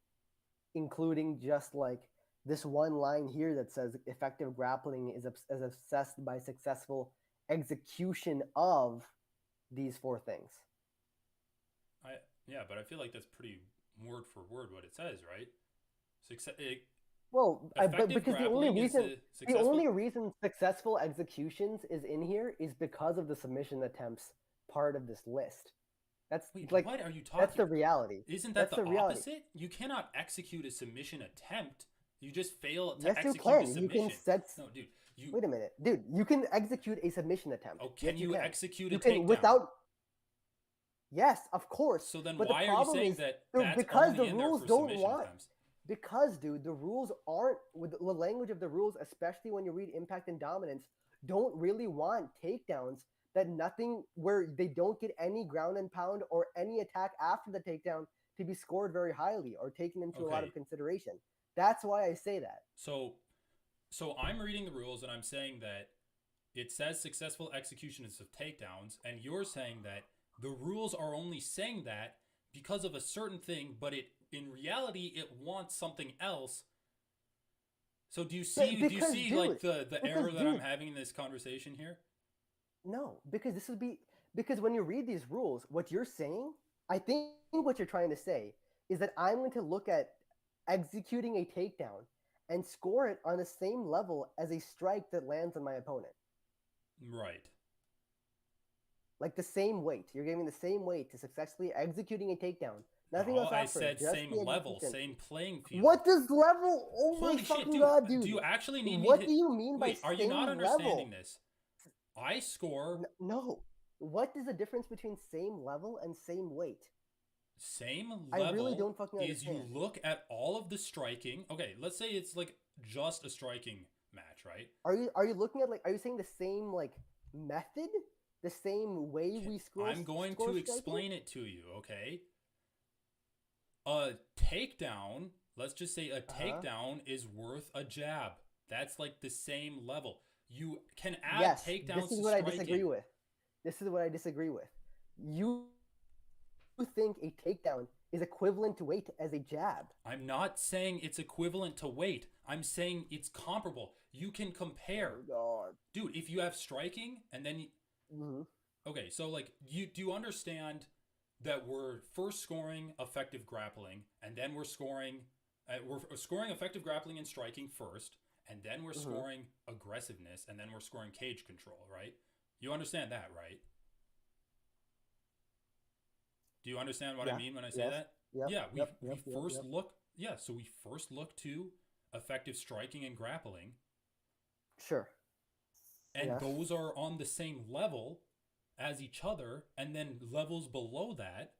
including just like this one line here that says effective grappling is assessed by successful execution of these four things. But I feel like that's pretty word for word what it says, right? Because the only reason successful executions is in here is because of the submission attempts part of this list. What are you talking? That's the reality. Isn't that the reality. opposite? You cannot execute a submission attempt. You just fail to yes, execute you can. a submission. You can set. No, dude. Wait a minute, dude. You can execute a submission attempt. Oh, can you execute a takedown? without? Yes, of course. So then but why the are you problem saying is, that that's because only the in rules there for don't want attempts? Because, dude, the rules aren't with the language of the rules, especially when you read impact and dominance, don't really want takedowns that nothing where they don't get any ground and pound or any attack after the takedown to be scored very highly or taken into a lot of consideration. That's why I say that. So I'm reading the rules and I'm saying that it says successful executions of takedowns, and you're saying that the rules are only saying that because of a certain thing, but in reality it wants something else. So do you see like the error that I'm having in this conversation here? No, because when you read these rules, what you're saying, I think what you're trying to say is that I'm going to look at executing a takedown and score it on the same level as a strike that lands on my opponent. Right. Like the same weight. You're giving the same weight to successfully executing a takedown. Nothing else after. I said same level, same playing field. What does level? Oh my fucking god, dude! Do you actually need what me do you mean by Wait, are same you not understanding level? this? I score. No. What is the difference between same level and same weight? Same level. I really don't fucking understand. Is you look at all of the striking. Okay, let's say it's like just a striking match, right? Are you looking at are you saying the same like method? The same way we score? I'm going to explain it to you, okay? A takedown, let's just say a takedown is worth a jab. That's like the same level. You can add takedowns. This is what I disagree with. This is what I disagree with. You think a takedown is equivalent to weight as a jab? I'm not saying it's equivalent to weight. I'm saying it's comparable. You can compare. Oh, God. Dude, if you have striking and then okay, so like do you understand that we're first scoring effective grappling and then we're scoring effective grappling and striking first, and then we're scoring aggressiveness, and then we're scoring cage control, right? You understand that, right? Do you understand what I mean when I say that? So we first look to effective striking and grappling. Sure. And those are on the same level as each other, and then levels below that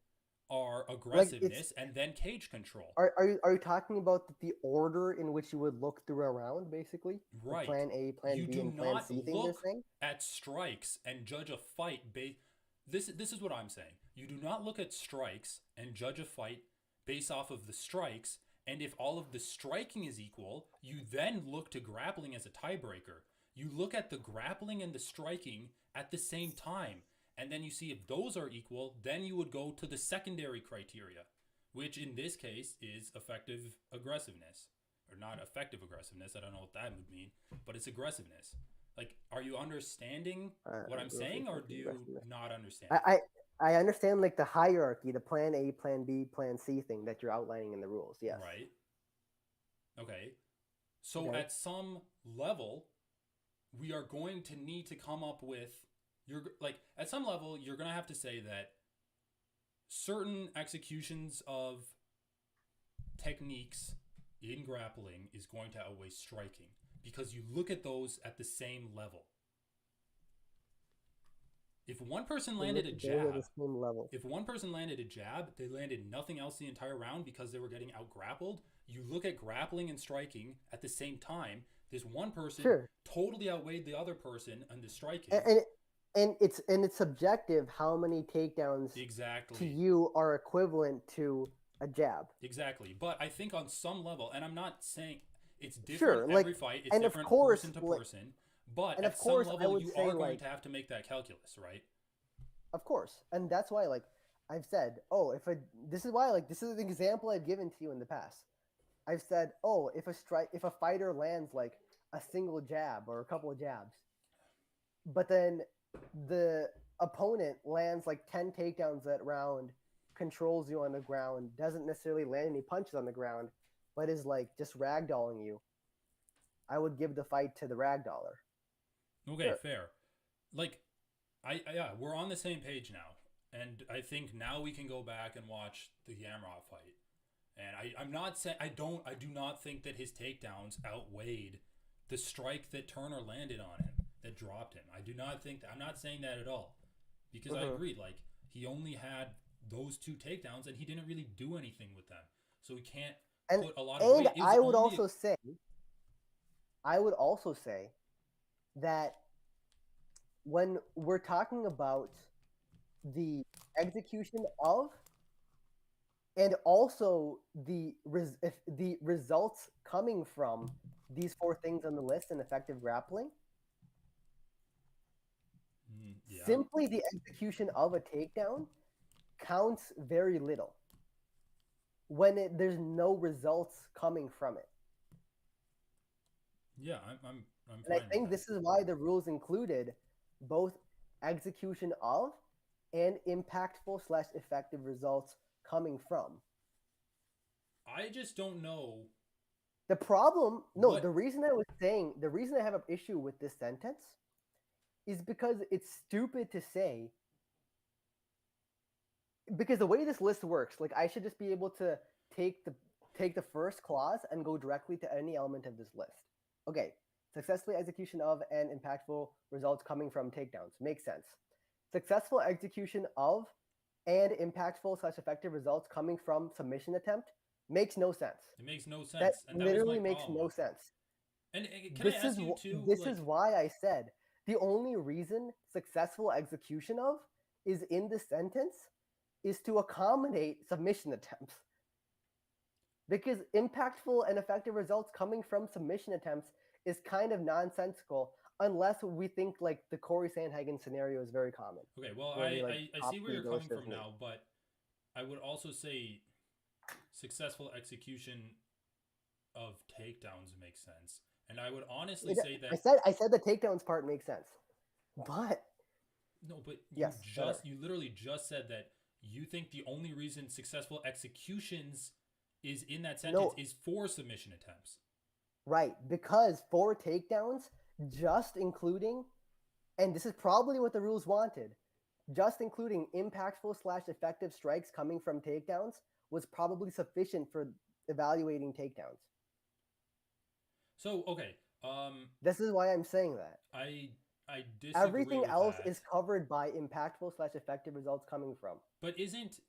are aggressiveness and then cage control. Are you talking about the order in which you would look through a round, basically? Right. Plan A, Plan B, and Plan C thing you're saying? At strikes and judge a fight This is what I'm saying. You do not look at strikes and judge a fight based off of the strikes, and if all of the striking is equal, you then look to grappling as a tiebreaker. You look at the grappling and the striking at the same time, and then you see if those are equal, then you would go to the secondary criteria, which in this case is effective aggressiveness. Or not effective aggressiveness, I don't know what that would mean, but it's aggressiveness. Like, are you understanding what I'm saying, or do you not understand? I understand like the hierarchy, the Plan A, Plan B, Plan C thing that you're outlining in the rules, yes. Right. Okay. So Okay. at some level, we are going to need to come up with at some level you're going to have to say that certain executions of techniques in grappling is going to outweigh striking because you look at those at the same level. If one person landed a Those jab, are the same level. they landed nothing else the entire round because they were getting out grappled. You look at grappling and striking at the same time. This one person totally outweighed the other person in the striking. And it's subjective how many takedowns to you are equivalent to a jab. Exactly. But I think on some level, and I'm not saying it's different every fight, it's different person to person, but at some level you are going to have to make that calculus, right? Of course. And that's why I've said, this is an example I've given to you in the past. I've said, if a fighter lands like a single jab or a couple of jabs, but then the opponent lands like 10 takedowns that round, controls you on the ground, doesn't necessarily land any punches on the ground, but is like just ragdolling you, I would give the fight to the ragdoller. Okay, fair. Like, yeah, we're on the same page now, and I think now we can go back and watch the Gamrot fight. And I'm not saying I do not think that his takedowns outweighed the strike that Turner landed on him that dropped him. I do not think that. I'm not saying that at all, because I agree. Like, he only had those 2 takedowns, and he didn't really do anything with them, so he can't put a lot of weight. And I would also say that when we're talking about the execution of and also the results coming from these 4 things on the list in effective grappling, simply the execution of a takedown counts very little when there's no results coming from it. Yeah, I'm fine. And I think this is why the rules included both execution of and impactful / effective results coming from. I just don't know. The reason I have an issue with this sentence is because it's stupid to say, because the way this list works, like I should just be able to take the first clause and go directly to any element of this list. Okay, successfully execution of and impactful results coming from takedowns. Makes sense. Successful execution of and impactful / effective results coming from submission attempt makes no sense. It makes no sense. That literally makes no sense. And can I ask you too? This is why I said the only reason successful execution of is in the sentence is to accommodate submission attempts. Because impactful and effective results coming from submission attempts is kind of nonsensical unless we think like the Corey Sandhagen scenario is very common. Okay, well, I see where you're coming from now, but I would also say successful execution of takedowns makes sense. And I would honestly say that I said the takedowns part makes sense. But you literally just said that you think the only reason successful executions is in that sentence is for submission attempts. Right, because for takedowns, just including, and this is probably what the rules wanted, just including impactful / effective strikes coming from takedowns was probably sufficient for evaluating takedowns. So, okay. This is why I'm saying that. I disagree. Everything else is covered by impactful / effective results coming from. But isn't...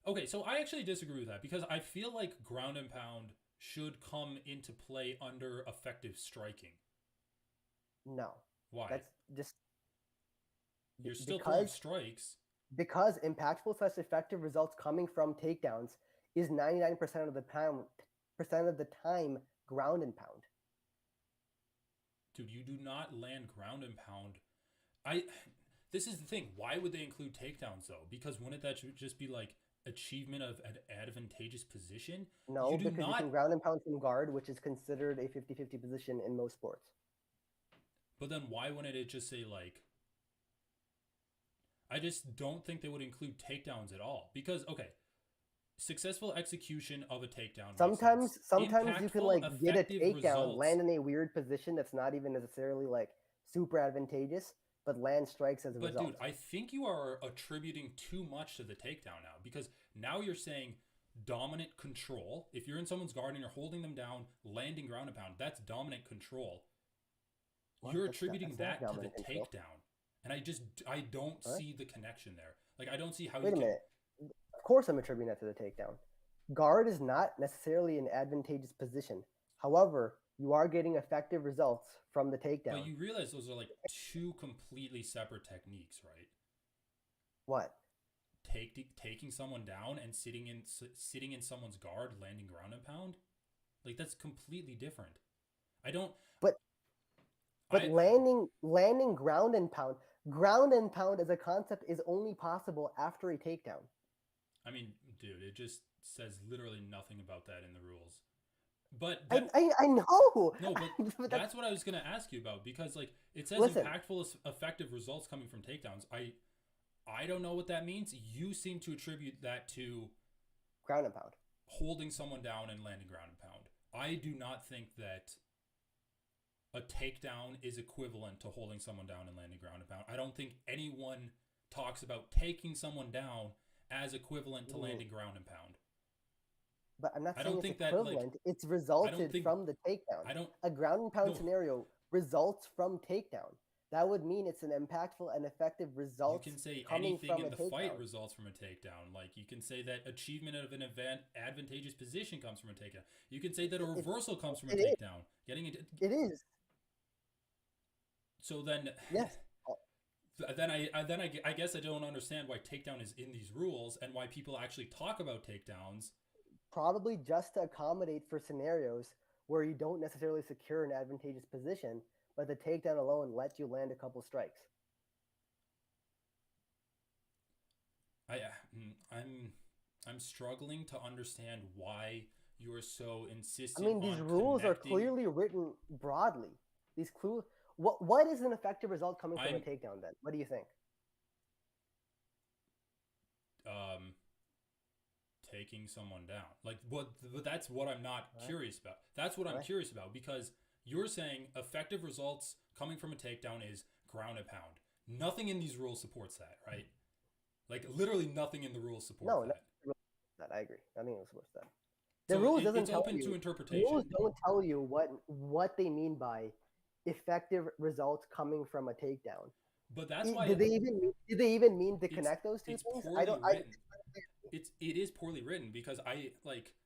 Okay, so I actually disagree with that because I feel like ground and pound should come into play under effective striking. No. Why? That's just... You're still throwing strikes. Because impactful / effective results coming from takedowns is 99% of the time ground and pound. Dude, you do not land ground and pound. This is the thing. Why would they include takedowns though? Because wouldn't that just be like achievement of an advantageous position? No, because you can ground and pound from guard, which is considered a 50-50 position in most sports. But then why wouldn't it just say like... I just don't think they would include takedowns at all. Because, okay, successful execution of a takedown. Sometimes makes sense. you can like Impactful, get a effective takedown, results. land in a weird position that's not even necessarily like super advantageous, but land strikes as a But result. dude, I think you are attributing too much to the takedown now, because now you're saying dominant control. If you're in someone's guard and you're holding them down, landing ground and pound, that's dominant control. What? You're That's not- attributing that's not that to the dominant control. takedown. And I don't What? see the connection there. Like, I don't see how Wait you a can. minute. Of course, I'm attributing that to the takedown. Guard is not necessarily an advantageous position. However, you are getting effective results from the takedown. But you realize those are like two completely separate techniques, right? What? Taking someone down and sitting in someone's guard, landing ground and pound, like that's completely different. I don't. But landing ground and pound as a concept is only possible after a takedown. I mean, dude, it just says literally nothing about that in the rules. But I know. No, but that's what I was gonna ask you about, because like it says impactful, effective results coming from takedowns. I don't know what that means. You seem to attribute that to ground and pound, holding someone down and landing ground and pound. I do not think that a takedown is equivalent to holding someone down and landing ground and pound. I don't think anyone talks about taking someone down as equivalent to landing ground and pound. But I'm not saying it's equivalent. It's resulted from the takedown. A ground and pound scenario results from takedown. That would mean it's an impactful and effective result. You can say anything in the fight results from a takedown. Like, you can say that achievement of an advantageous position comes from a takedown. You can say that a reversal comes from a takedown. It is. So then, yes. I guess I don't understand why takedown is in these rules and why people actually talk about takedowns. Probably just to accommodate for scenarios where you don't necessarily secure an advantageous position, but the takedown alone lets you land a couple strikes. I'm struggling to understand why you are so insistent. I mean, these rules are clearly written broadly. What is an effective result coming from a takedown then? What do you think? Taking someone down. But that's what I'm not curious about. That's what I'm curious about, because you're saying effective results coming from a takedown is ground and pound. Nothing in these rules supports that, right? Like, literally nothing in the rules supports that. No, I agree. Nothing else supports that. The rules doesn't tell you. To interpretation. The rules don't tell you what they mean by effective results coming from a takedown. But that's why. Did they even mean to connect those two things? It is poorly written, because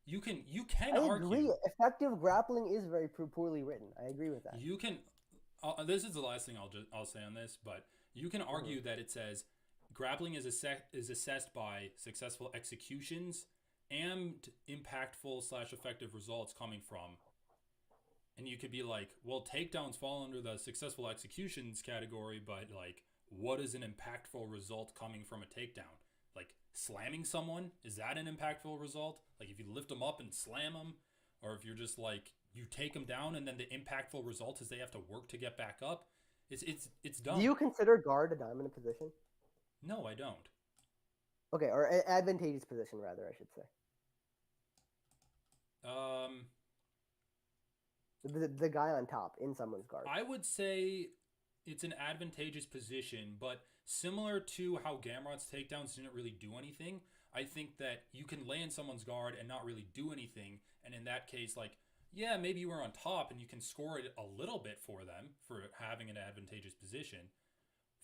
you can I argue. Agree. Effective grappling is very poorly written. I agree with that. You can. This is the last thing I'll say on this, but you can argue that it says grappling is assessed by successful executions and impactful / effective results coming from. And you could be like, well, takedowns fall under the successful executions category, but like, what is an impactful result coming from a takedown? Like, slamming someone, is that an impactful result? Like, if you lift them up and slam them, or if you're just like, you take them down and then the impactful result is they have to work to get back up. It's dumb. Do you consider guard a dominant position? No, I don't. Okay, or advantageous position rather, I should say. The guy on top in someone's guard. I would say it's an advantageous position, but similar to how Gamrot's takedowns didn't really do anything, I think that you can lay in someone's guard and not really do anything. And in that case, like, yeah, maybe you were on top and you can score it a little bit for them for having an advantageous position.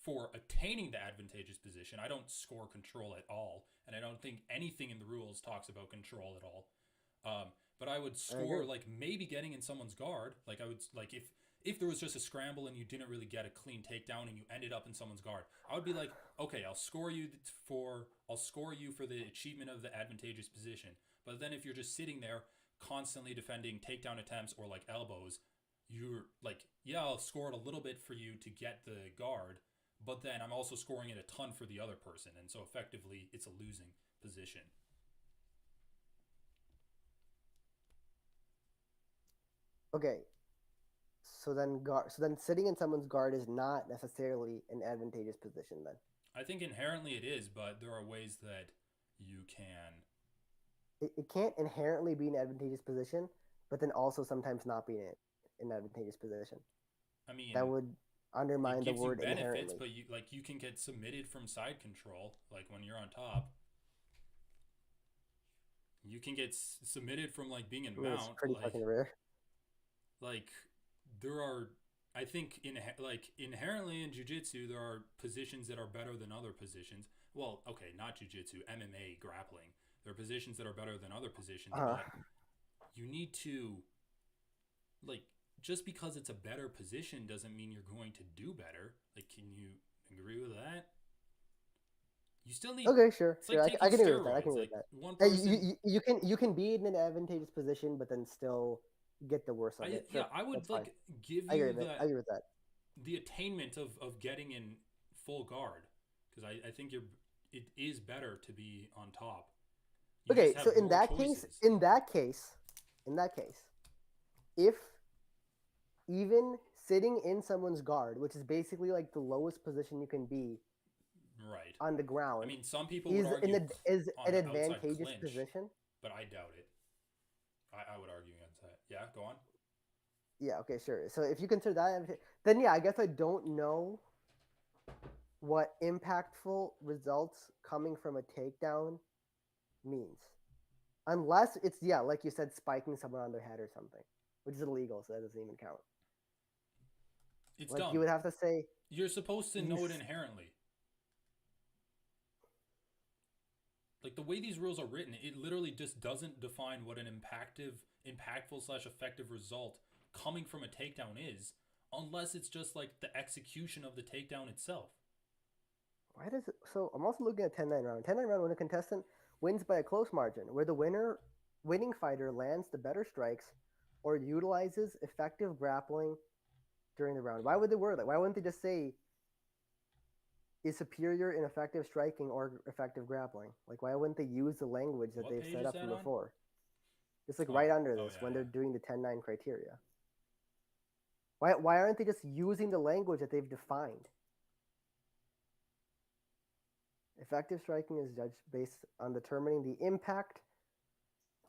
For attaining the advantageous position, I don't score control at all. And I don't think anything in the rules talks about control at all. But I would score, like, maybe getting in someone's guard. Like, I would, like, if there was just a scramble and you didn't really get a clean takedown and you ended up in someone's guard, I would be like, okay, I'll score you for the achievement of the advantageous position. But then if you're just sitting there constantly defending takedown attempts or like elbows, you're like, yeah, I'll score it a little bit for you to get the guard, but then I'm also scoring it a ton for the other person. And so effectively it's a losing position. Okay. So then sitting in someone's guard is not necessarily an advantageous position then. I think inherently it is, but there are ways that you can it can't inherently be an advantageous position, but then also sometimes not be in an advantageous position. I mean, That would undermine it the gives you word benefits, inherently. but you can get submitted from side control, like when you're on top. You can get submitted from like being in I mean, it's mount, pretty fucking rare. like there are. I think inherently in jiu-jitsu there are positions that are better than other positions. Well, okay, not jiu-jitsu, MMA, grappling. There are positions that are better than other positions, but you need to like just because it's a better position doesn't mean you're going to do better. Like, can you agree with that? You still need. Okay, sure, It's sure. like taking I can agree with that. I steroids. can agree Like with that. one Hey, person. you can be in an advantageous position, but then still get the worst of it. Sure, I would that's fine. like give I agree you with it. I agree with that. the attainment of getting in full guard because I think it is better to be on top. You Okay, just have so in more that choices. in that case, if even sitting in someone's guard, which is basically like the lowest position you can be Right. on the ground, I mean, some people would argue is on an an outside advantageous clinch, position. but I doubt it. I would argue against that. Yeah, go on. Yeah, okay, sure. So if you consider that, then yeah, I guess I don't know what impactful results coming from a takedown means. Unless it's, yeah, like you said, spiking someone on their head or something, which is illegal, so that doesn't even count. It's Like dumb. you would have to say You're supposed to know it inherently. Like the way these rules are written, it literally just doesn't define what an impactful/effective result coming from a takedown is, unless it's just like the execution of the takedown itself. Why does it? So I'm also looking at 10-9 round. 10-9 round when a contestant wins by a close margin, where the winning fighter lands the better strikes or utilizes effective grappling during the round. Why would they word that? Why wouldn't they just say is superior in effective striking or effective grappling? Like, why wouldn't they use the language that What they've page set is up that from on? before? Just like right under this yeah, when yeah. they're doing the 10-9 criteria. Why aren't they just using the language that they've defined? Effective striking is judged based on determining the impact.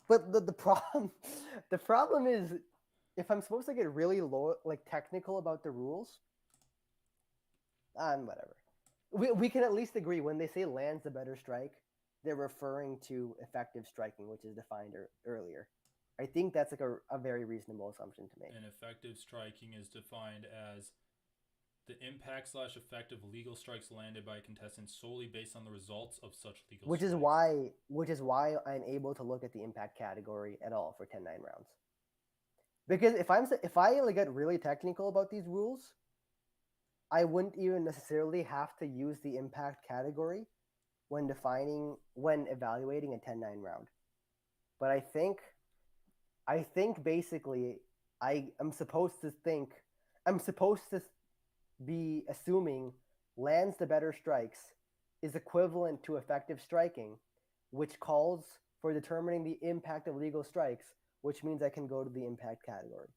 But the problem is, if I'm supposed to get really low, like technical about the rules, whatever. We can at least agree when they say lands the better strike, they're referring to effective striking, which is defined earlier. I think that's like a very reasonable assumption to make. And effective striking is defined as the impact/effective legal strikes landed by a contestant solely based on the results of such legal Which strikes. is why I'm able to look at the impact category at all for 10-9 rounds. Because if I like get really technical about these rules, I wouldn't even necessarily have to use the impact category when evaluating a 10-9 round. But I think basically I'm supposed to be assuming lands the better strikes is equivalent to effective striking, which calls for determining the impact of legal strikes, which means I can go to the impact category.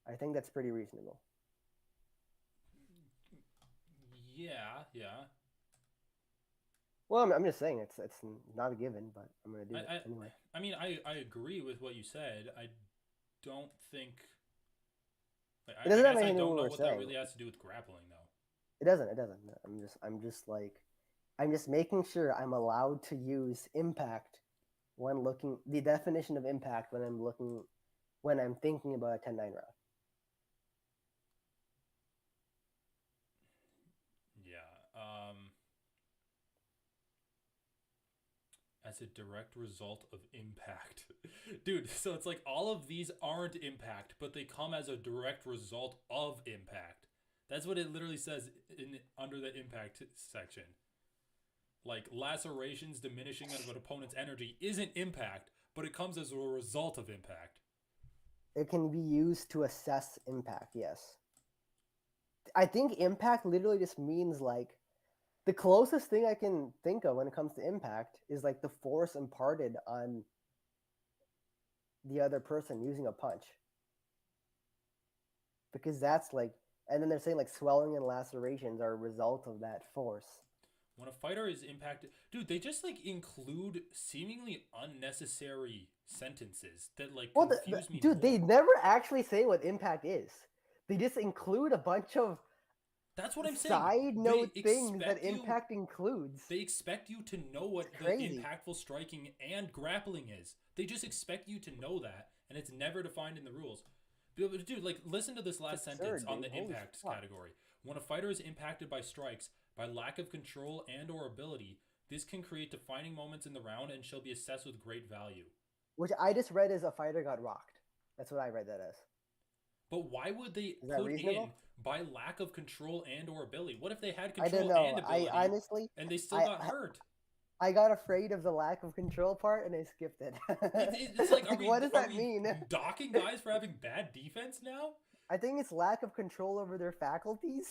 I think that's pretty reasonable. Yeah. Well, I'm just saying it's not a given, but I'm going to do it anyway. I mean, I agree with what you said. I don't think. Like, It doesn't I have guess I anything don't know we're what saying. that really has to do with grappling, though. It doesn't. I'm just making sure I'm allowed to use impact when looking the definition of impact when I'm thinking about a 10-9 round. Yeah. As a direct result of impact. Dude, so it's like all of these aren't impact, but they come as a direct result of impact. That's what it literally says under the impact section. Like lacerations diminishing of an opponent's energy isn't impact, but it comes as a result of impact. It can be used to assess impact, yes. I think impact literally just means like the closest thing I can think of when it comes to impact is like the force imparted on the other person using a punch. Because that's like, and then they're saying like swelling and lacerations are a result of that force. When a fighter is impacted, dude, they just like include seemingly unnecessary sentences that like Well, confuse me dude, more. they never actually say what impact is. They just include a bunch of That's what I'm saying. side note They things that expect you- impact includes. They expect you to know what the crazy. impactful striking and grappling is. They just expect you to know that, and it's never defined in the rules. But dude, like, listen to this last It's sentence absurd, on the dude. Holy impact fuck. category. When a fighter is impacted by strikes, by lack of control and or ability, this can create defining moments in the round and shall be assessed with great value. Which I just read as a fighter got rocked. That's what I read that as. But why would they Is that put reasonable? in by lack of control and or ability? What if they had I control don't know. and ability I honestly, and they still I- got hurt? I got afraid of the lack of control part and I skipped it. It's like, what does that mean? Docking guys for having bad defense now? I think it's lack of control over their faculties.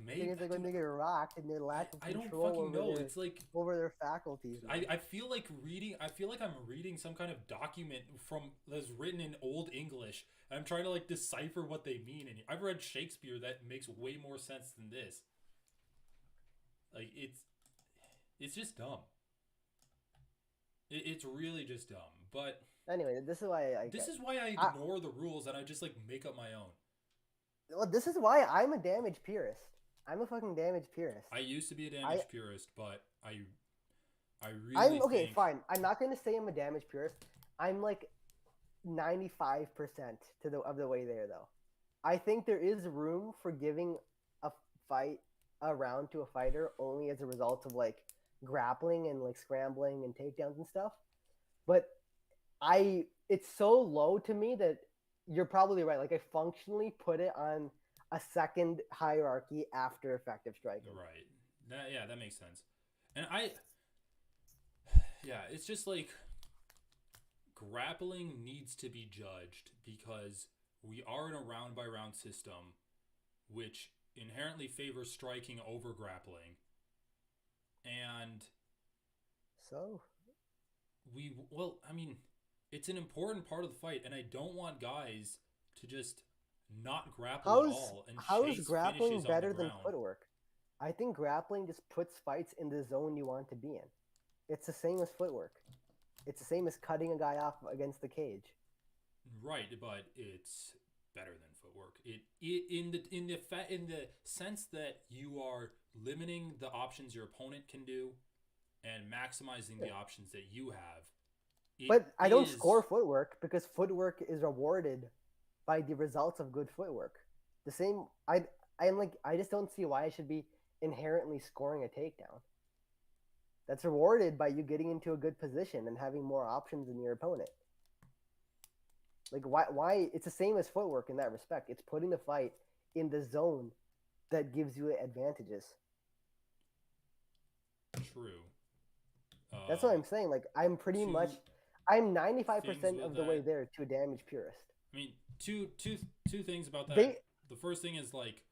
I think it's like when they get rocked and their lack of I don't control fucking know. over their, It's like over their faculties. man. I feel like reading. I feel like I'm reading some kind of document from that's written in Old English, and I'm trying to like decipher what they mean. And I've read Shakespeare that makes way more sense than this. Like it's just dumb. It's really just dumb. But Anyway, this is why I ignore the rules and I just like make up my own. Well, this is why I'm a damage purist. I'm a fucking damage purist. I used to be a damage purist, but I really I'm okay. think... Fine. I'm not gonna say I'm a damage purist. I'm like 95% of the way there, though. I think there is room for giving a round to a fighter only as a result of like grappling and like scrambling and takedowns and stuff. But it's so low to me that you're probably right. Like I functionally put it on a second hierarchy after effective striking. Right. That makes sense. And it's just like grappling needs to be judged because we are in a round by round system, which inherently favors striking over grappling. And so it's an important part of the fight, and I don't want guys to just not grapple at all. And how is grappling finishes better on the than ground. footwork? I think grappling just puts fights in the zone you want to be in. It's the same as footwork. It's the same as cutting a guy off against the cage. Right, but it's better than footwork. In the sense that you are limiting the options your opponent can do and maximizing the options that you have. But I don't score footwork because footwork is rewarded by the results of good footwork. The same, I just don't see why I should be inherently scoring a takedown. That's rewarded by you getting into a good position and having more options than your opponent. Like why it's the same as footwork in that respect. It's putting the fight in the zone that gives you advantages. True. That's what I'm saying. Like I'm 95% of the way there to a damage purist. I mean, two things about that. The first thing is like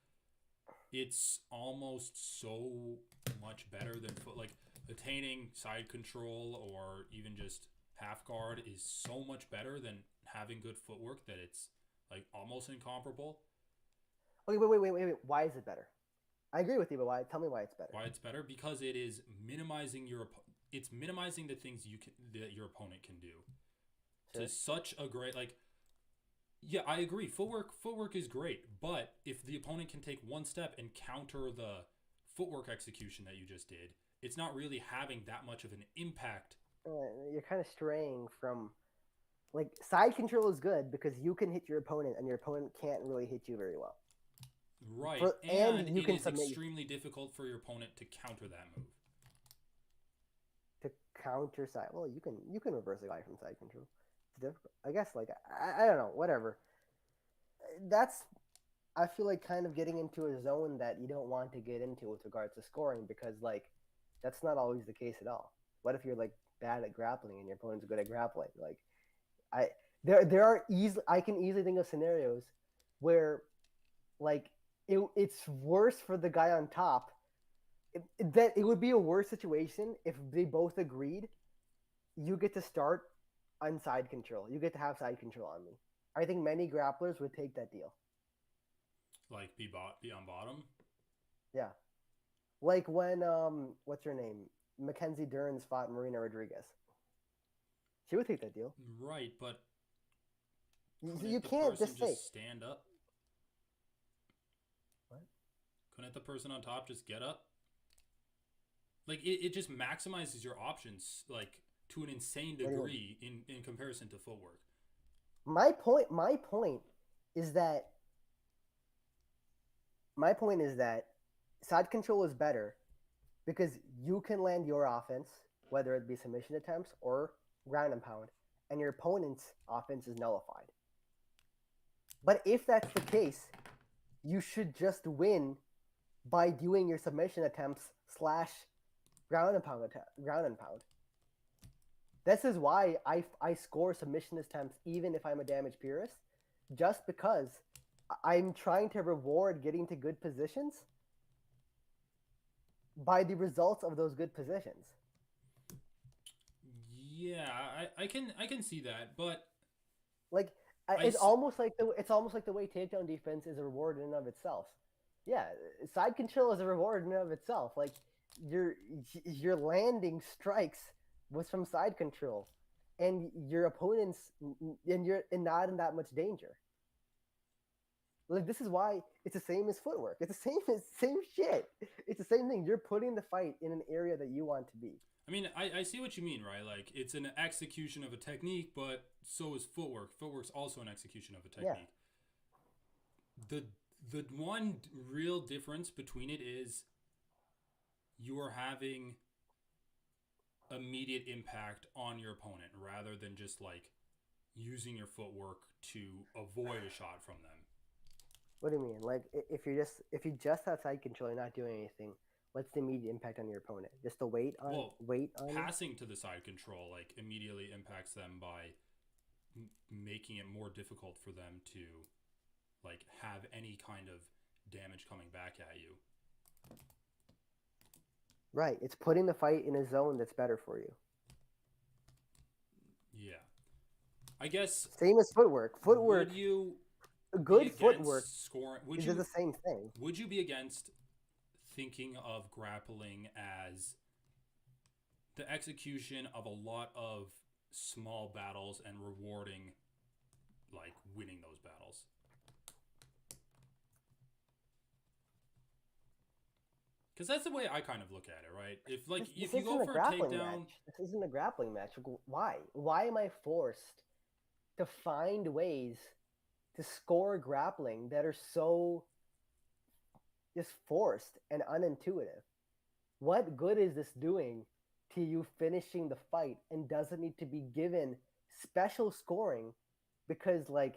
it's almost so much better than like attaining side control or even just half guard is so much better than having good footwork that it's like almost incomparable. Okay, wait. Why is it better? I agree with you, but why? Tell me why it's better. Why it's better? Because it is minimizing minimizing the things that your opponent can do. Sure. To such a great yeah, I agree. Footwork is great, but if the opponent can take one step and counter the footwork execution that you just did, it's not really having that much of an impact. You're kind of straying from like side control is good because you can hit your opponent and your opponent can't really hit you very well. Right, and it is extremely difficult for your opponent to counter that move. To counter side, well, you can reverse a guy from side control. It's difficult, I guess. Like I don't know, whatever. I feel like kind of getting into a zone that you don't want to get into with regards to scoring because like that's not always the case at all. What if you're like bad at grappling and your opponent's good at grappling? Like I can easily think of scenarios where like it's worse for the guy on top. That it would be a worse situation if they both agreed you get to start on side control. You get to have side control on me. I think many grapplers would take that deal. Like be on bottom? Yeah. Like when what's her name? Mackenzie Dern fought Marina Rodriguez. She would take that deal. Right, but You couldn't the can't person just say just stand up? what? Couldn't the person on top just get up? Like it just maximizes your options like to an insane What do you mean? degree in comparison to footwork. My point is that my point is that side control is better because you can land your offense, whether it be submission attempts or ground and pound, and your opponent's offense is nullified. But if that's the case, you should just win by doing your submission attempts slash ground and pound. This is why I score submission attempts even if I'm a damage purist, just because I'm trying to reward getting to good positions by the results of those good positions. Yeah, I can see that, but Like I it's s- almost like the way takedown defense is a reward in and of itself. Yeah, side control is a reward in and of itself. Like your your landing strikes was from side control, and your opponents and you're not in that much danger. Like this is why it's the same as footwork. It's the same shit. It's the same thing. You're putting the fight in an area that you want to be. I mean, I see what you mean, right? Like it's an execution of a technique, but so is footwork. Footwork's also an execution of a Yeah. technique. The the one real difference between it is you are having immediate impact on your opponent rather than just like using your footwork to avoid a shot from them. What do you mean? Like if you just have side control, you're not doing anything. What's the immediate impact on your opponent? Just the Well, weight on you? passing to the side control like immediately impacts them by making it more difficult for them to like have any kind of damage coming back at you. Right. It's putting the fight in a zone that's better for you. Yeah. I guess Same as footwork. would Footwork, you be good footwork against scoring? is the same thing. Would you be against thinking of grappling as the execution of a lot of small battles and rewarding like winning those battles? Because that's the way I kind of look at it, right? If like if This you isn't go a for a grappling takedown, match. This isn't a grappling match. Why? Why am I forced to find ways to score grappling that are so just forced and unintuitive? What good is this doing to you finishing the fight and doesn't need to be given special scoring because like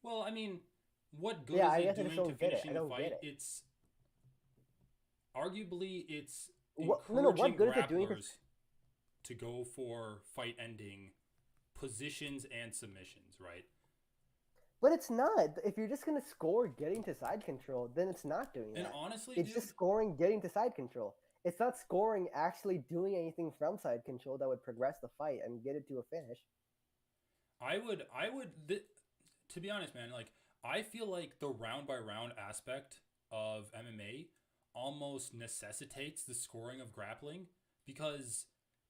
well, I mean, what good yeah, is I it guess I just doing to don't get it. I finishing the don't get fight? it. It's arguably it's No, what encouraging good is it doing? grapplers to go for fight ending positions and submissions, right? But it's not. If you're just gonna score getting to side control, then it's not doing And that. honestly, It's dude, just scoring getting to side control. It's not scoring actually doing anything from side control that would progress the fight and get it to a finish. to be honest, man, like I feel like the round by round aspect of MMA almost necessitates the scoring of grappling because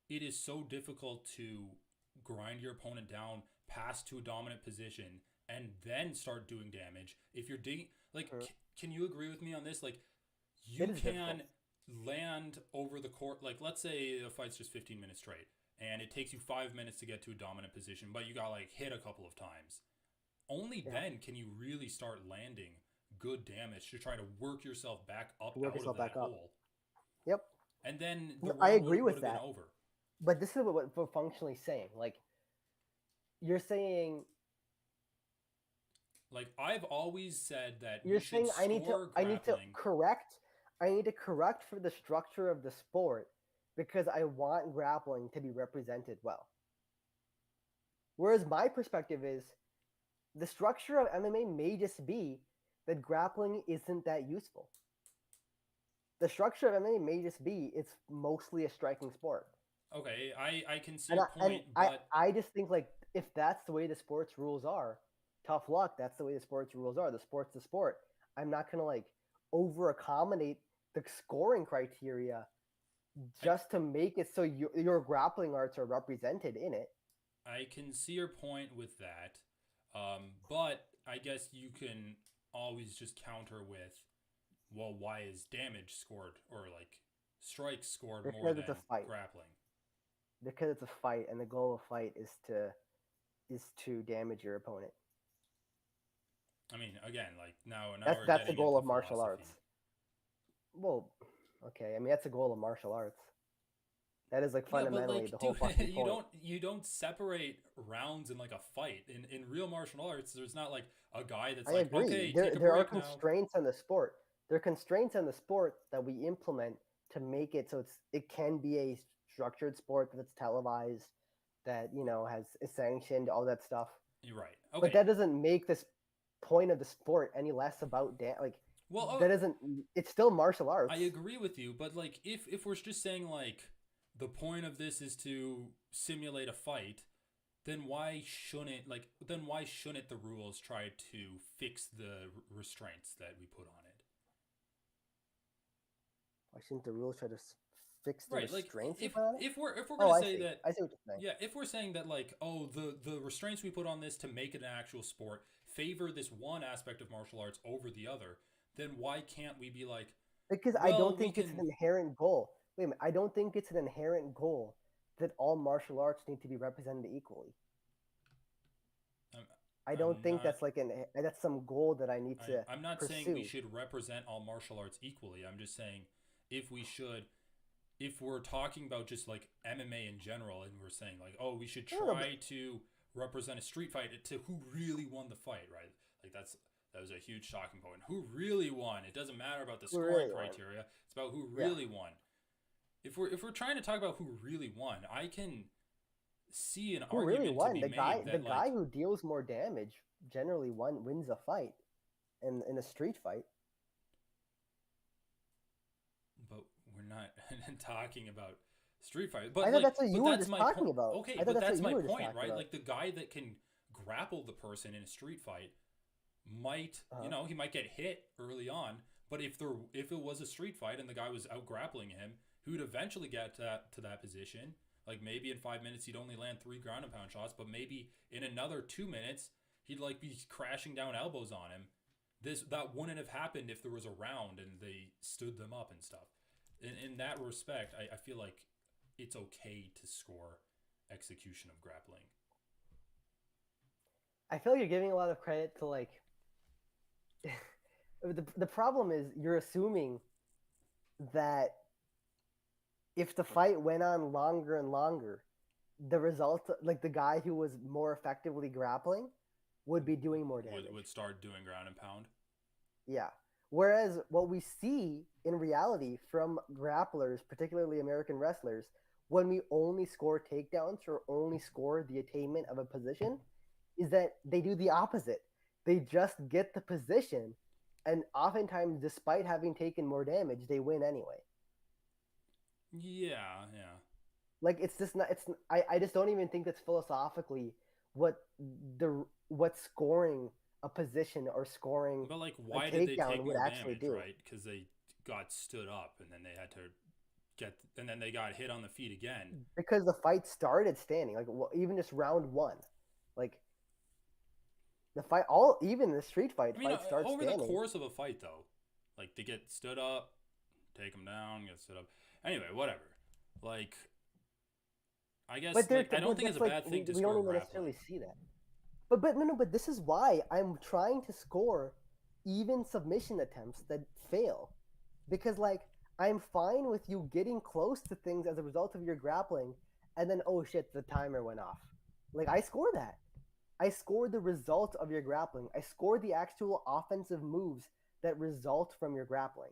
it is so difficult to grind your opponent down, pass to a dominant position, and then start doing damage. If you're digging, like, can you agree with me on this? Like, you It is can difficult. land over the court. Like, let's say the fight's just 15 minutes straight, and it takes you 5 minutes to get to a dominant position, but you got like hit a couple of times. Only Yeah. then can you really start landing good damage to try to work yourself back up Work out of yourself that back up. hole. Yep. And then the No, I round agree would with have been that. over. But this is what we're functionally saying. Like you're saying Like I've always said that you're you should saying score I need to grappling. correct for the structure of the sport because I want grappling to be represented well. Whereas my perspective is the structure of MMA may just be that grappling isn't that useful. The structure of MMA may just be it's mostly a striking sport. Okay, I can see And your point, but I just think like if that's the way the sports rules are, tough luck. That's the way the sports rules are. The sport's the sport. I'm not gonna like over accommodate the scoring criteria just to make it so your grappling arts are represented in it. I can see your point with that, but I guess you can always just counter with, well, why is damage scored or like strikes scored more Because than it's a fight. grappling? Because it's a fight, and the goal of fight is to damage your opponent. I mean, again, like now we're That's the getting goal into of martial philosophy. arts. Well, okay, I mean that's the goal of martial arts. That is like Yeah, but fundamentally like, the whole dude, fucking you point. don't separate rounds in like a fight. In real martial arts, there's not like a guy that's I like, agree. okay, There take a there are break now. constraints on the sport. There are constraints on the sport that we implement to make it so it can be a structured sport that's televised, that is sanctioned, all that stuff. You're right. But Okay. that doesn't make this point of the sport any less about Well, that isn't. It's still martial arts. I agree with you, but like if we're just saying like the point of this is to simulate a fight, then why shouldn't the rules try to fix the restraints that we put on it? Why shouldn't the rules try to fix the Right, like restraints if upon it? if we're Oh, gonna I say see. that, I see what you're saying. yeah, if we're saying that like, oh, the restraints we put on this to make it an actual sport favor this one aspect of martial arts over the other, then why can't we be like, Because I well, don't we think it's an can, inherent goal. Wait a minute. I don't think it's an inherent goal that all martial arts need to be represented equally. I don't I'm think not, that's some goal that I need to I'm not pursue. saying we should represent all martial arts equally. I'm just saying if we should, if we're talking about just like MMA in general, and we're saying like, oh, we should No, no, try to represent a street fight to who really won the fight, right? Like that was a huge talking point. Who really won? It doesn't matter about the Who scoring really won? criteria. It's about who Yeah. really won. If we're trying to talk about who really won, I can see an Who argument really to won? be The made guy, that the like, guy who deals more damage generally wins a fight in a street fight. but we're not talking about street fight. But I thought like, that's what you but were that's just my talking point. about. Okay, I thought but that's that's what my you were just point, talking right? about. Like the guy that can grapple the person in a street fight might, Uh-huh. he might get hit early on. But if it was a street fight and the guy was out grappling him, he would eventually get to that position. Like maybe in 5 minutes he'd only land 3 ground and pound shots, but maybe in another 2 minutes he'd like be crashing down elbows on him. That wouldn't have happened if there was a round and they stood them up and stuff. In that respect, I feel like it's okay to score execution of grappling. I feel like you're giving a lot of credit to like. The problem is you're assuming that if the fight went on longer and longer, the result, like the guy who was more effectively grappling, would be doing more damage. Would start doing ground and pound. Yeah. Whereas what we see in reality from grapplers, particularly American wrestlers, when we only score takedowns or only score the attainment of a position, is that they do the opposite. They just get the position, and oftentimes, despite having taken more damage, they win anyway. Yeah. Like it's just not. I just don't even think that's philosophically what scoring a position or scoring But like, a why did they takedown take would more actually damage, do. right? Because they got stood up and then they had to and then they got hit on the feet again. Because the fight started standing, like even just round one, like the fight, even the street fight, I mean, fight starts over standing. the course of a fight, though, like they get stood up, take them down, get stood up. Anyway, whatever. Like, I guess like, I don't think it's a bad thing to we score don't even grappling. necessarily see that. But no, but this is why I'm trying to score even submission attempts that fail, because like I'm fine with you getting close to things as a result of your grappling, and then oh shit, the timer went off. Like I score that. I scored the result of your grappling. I scored the actual offensive moves that result from your grappling.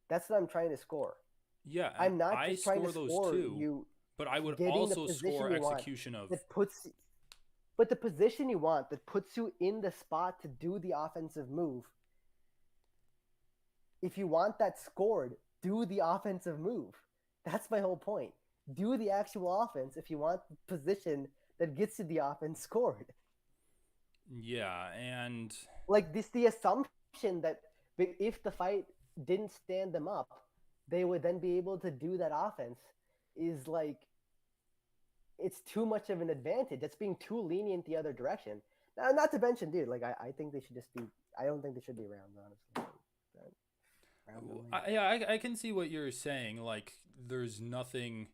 That's what I'm trying to score. Yeah, I'm not I just trying to score those score too, you but I would getting the also position score you want execution of. but the position you want that puts you in the spot to do the offensive move. If you want that scored, do the offensive move. That's my whole point. Do the actual offense if you want the position that gets you the offense scored. Yeah, and Like this, the assumption that But if the fight didn't stand them up, they would then be able to do that offense. Is like it's too much of an advantage. That's being too lenient the other direction. Now, not to mention, dude, like I think they should just be. I don't think they should be rounds, honestly. I can see what you're saying. Like, there's nothing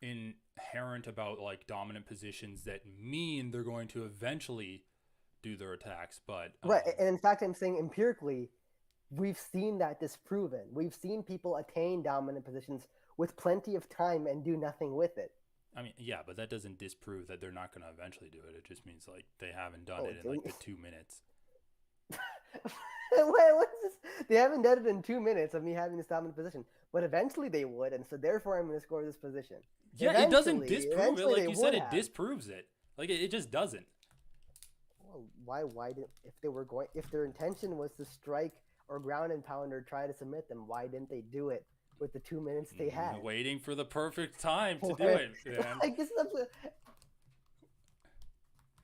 inherent about like dominant positions that mean they're going to eventually do their attacks, but Right, and in fact, I'm saying empirically, we've seen that disproven. We've seen people attain dominant positions with plenty of time and do nothing with it. I mean, yeah, but that doesn't disprove that they're not going to eventually do it. It just means like they haven't done it in like the 2 minutes. Wait, what's this? They haven't done it in 2 minutes of me having this dominant position, but eventually they would, and so therefore I'm going to score this position. Yeah, it doesn't disprove it. Like you said, it have. disproves it. Like it just doesn't. Well, why did if their intention was to strike or ground and pound or try to submit them, why didn't they do it with the 2 minutes they had? Waiting for the perfect time to do it, man. Like, this is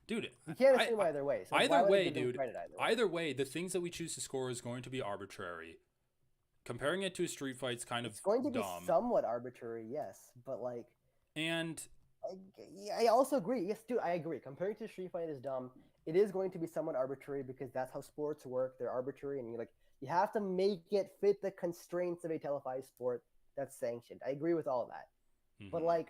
dude, you can't assume either way. So either way, dude. Either way, the things that we choose to score is going to be arbitrary. Comparing it to a street fight's kind of it's going to dumb. be somewhat arbitrary, yes, but like, and I also agree. Yes, dude, I agree. Comparing to a street fight is dumb. It is going to be somewhat arbitrary because that's how sports work. They're arbitrary, and you have to make it fit the constraints of a televised sport that's sanctioned. I agree with all of that, but like.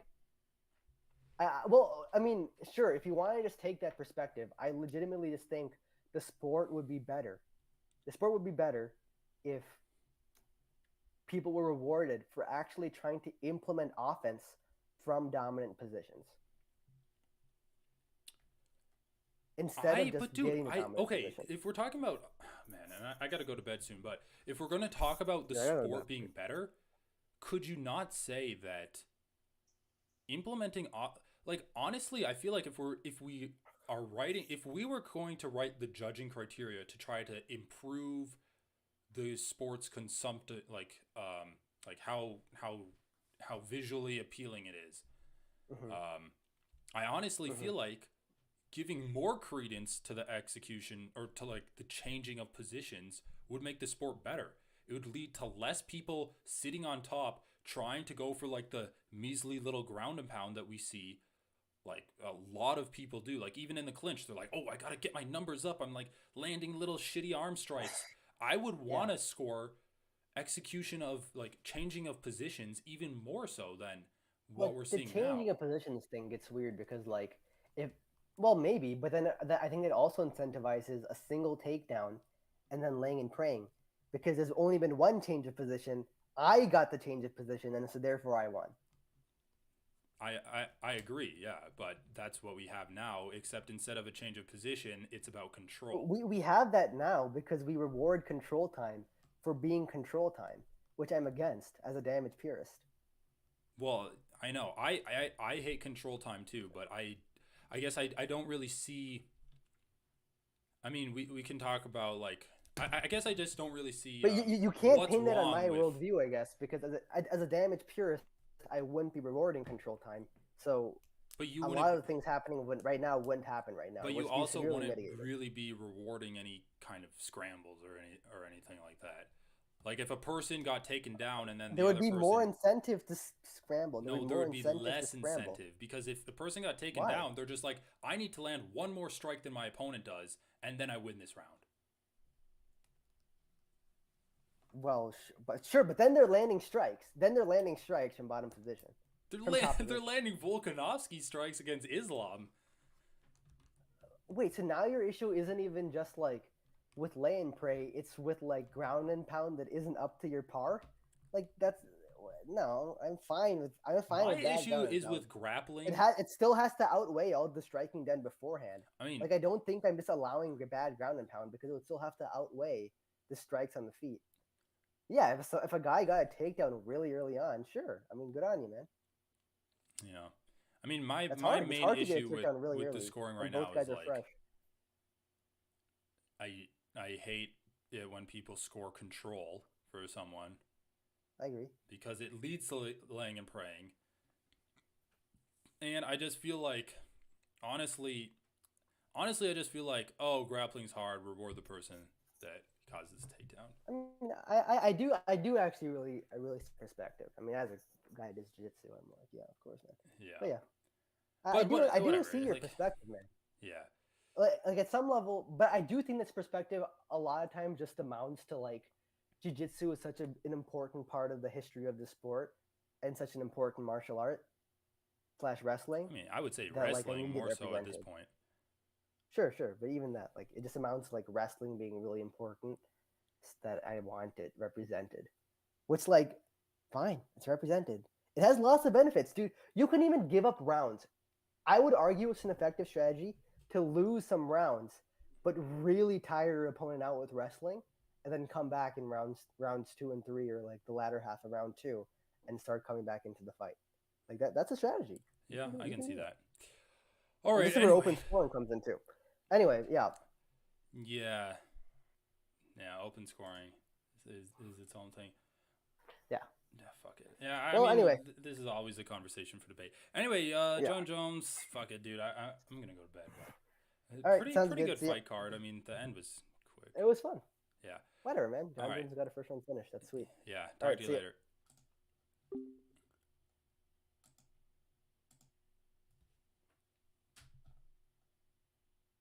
I mean, sure, if you want to just take that perspective, I legitimately just think the sport would be better. The sport would be better if people were rewarded for actually trying to implement offense from dominant positions. Instead of just getting the dominant position. If we're talking about, man, and I got to go to bed soon, but if we're going to talk about the sport being better, could you not say that implementing like honestly I feel like if we were going to write the judging criteria to try to improve the sport's consumptive like how visually appealing it is, I honestly feel like giving more credence to the execution or to like the changing of positions would make the sport better. It would lead to less people sitting on top trying to go for like the measly little ground and pound that we see like a lot of people do. Like even in the clinch, they're like, oh, I gotta get my numbers up. I'm like landing little shitty arm strikes. I would want to score execution of like changing of positions even more so than what we're seeing now. The changing of positions thing gets weird because like maybe, but then I think it also incentivizes a single takedown and then laying and praying because there's only been one change of position. I got the change of position, and so therefore I won. I agree, yeah, but that's what we have now, except instead of a change of position, it's about control. We have that now because we reward control time for being control time, which I'm against as a damage purist. Well, I know. I hate control time too, but I guess I don't really see... I mean, we can talk about, like... I guess I just don't really see... But you can't pin that on my worldview, I guess, because as a damage purist, I wouldn't be rewarding control time. So but you a lot of the things happening right now wouldn't happen right now. But you also wouldn't really be rewarding any kind of scrambles or anything like that. Like if a person got taken down and then there would be more incentive to scramble. There would be less incentive because if the person got taken down, they're just like, I need to land one more strike than my opponent does, and then I win this round. Well, but then they're landing strikes. From bottom position. They're landing Volkanovski strikes against Islam. Wait, so now your issue isn't even just like with lay and pray, it's with like ground and pound that isn't up to your par? Like I'm fine with that. My issue is with grappling. It still has to outweigh all the striking done beforehand. I mean, like I don't think I'm just allowing a bad ground and pound because it would still have to outweigh the strikes on the feet. Yeah, if a guy got a takedown really early on, sure. I mean, good on you, man. Yeah. I mean, my main issue with the scoring right now is like I hate it when people score control for someone. I agree. Because it leads to laying and praying. And I just feel like, honestly, I just feel like, oh, grappling's hard, reward the person that caused this takedown. I mean, I do actually really see perspective. I mean, as a guy who does jiu-jitsu, I'm like, yeah, of course, man. Yeah. But yeah, But I do whatever, see your like- perspective, man. Yeah. Like at some level, but I do think this perspective a lot of times just amounts to like jiu-jitsu is such an important part of the history of the sport and such an important martial art / wrestling. I mean, I would say That, like, wrestling I need it more so at this represented. point. Sure, but even that, like, it just amounts to like wrestling being really important. That I want it represented, which like, fine, it's represented. It has lots of benefits, dude. You can even give up rounds. I would argue it's an effective strategy to lose some rounds, but really tire your opponent out with wrestling, and then come back in rounds 2 and 3, or like the latter half of round 2, and start coming back into the fight. Like that's a strategy. Yeah, I can see do that. All right. This is where open scoring comes in too. Anyway, yeah. Yeah. Yeah, open scoring is its own thing. Yeah. Yeah, fuck it. Yeah, I Well, mean, anyway. This is always a conversation for debate. Anyway, John Jones, fuck it, dude. I'm gonna go to bed. All right, Pretty sounds good. good See ya. fight card. I mean, the end was quick. It was fun. Yeah. Whatever, man. John All right. Jones got a first round finish. That's sweet. Yeah. All Talk right, to you see ya. later.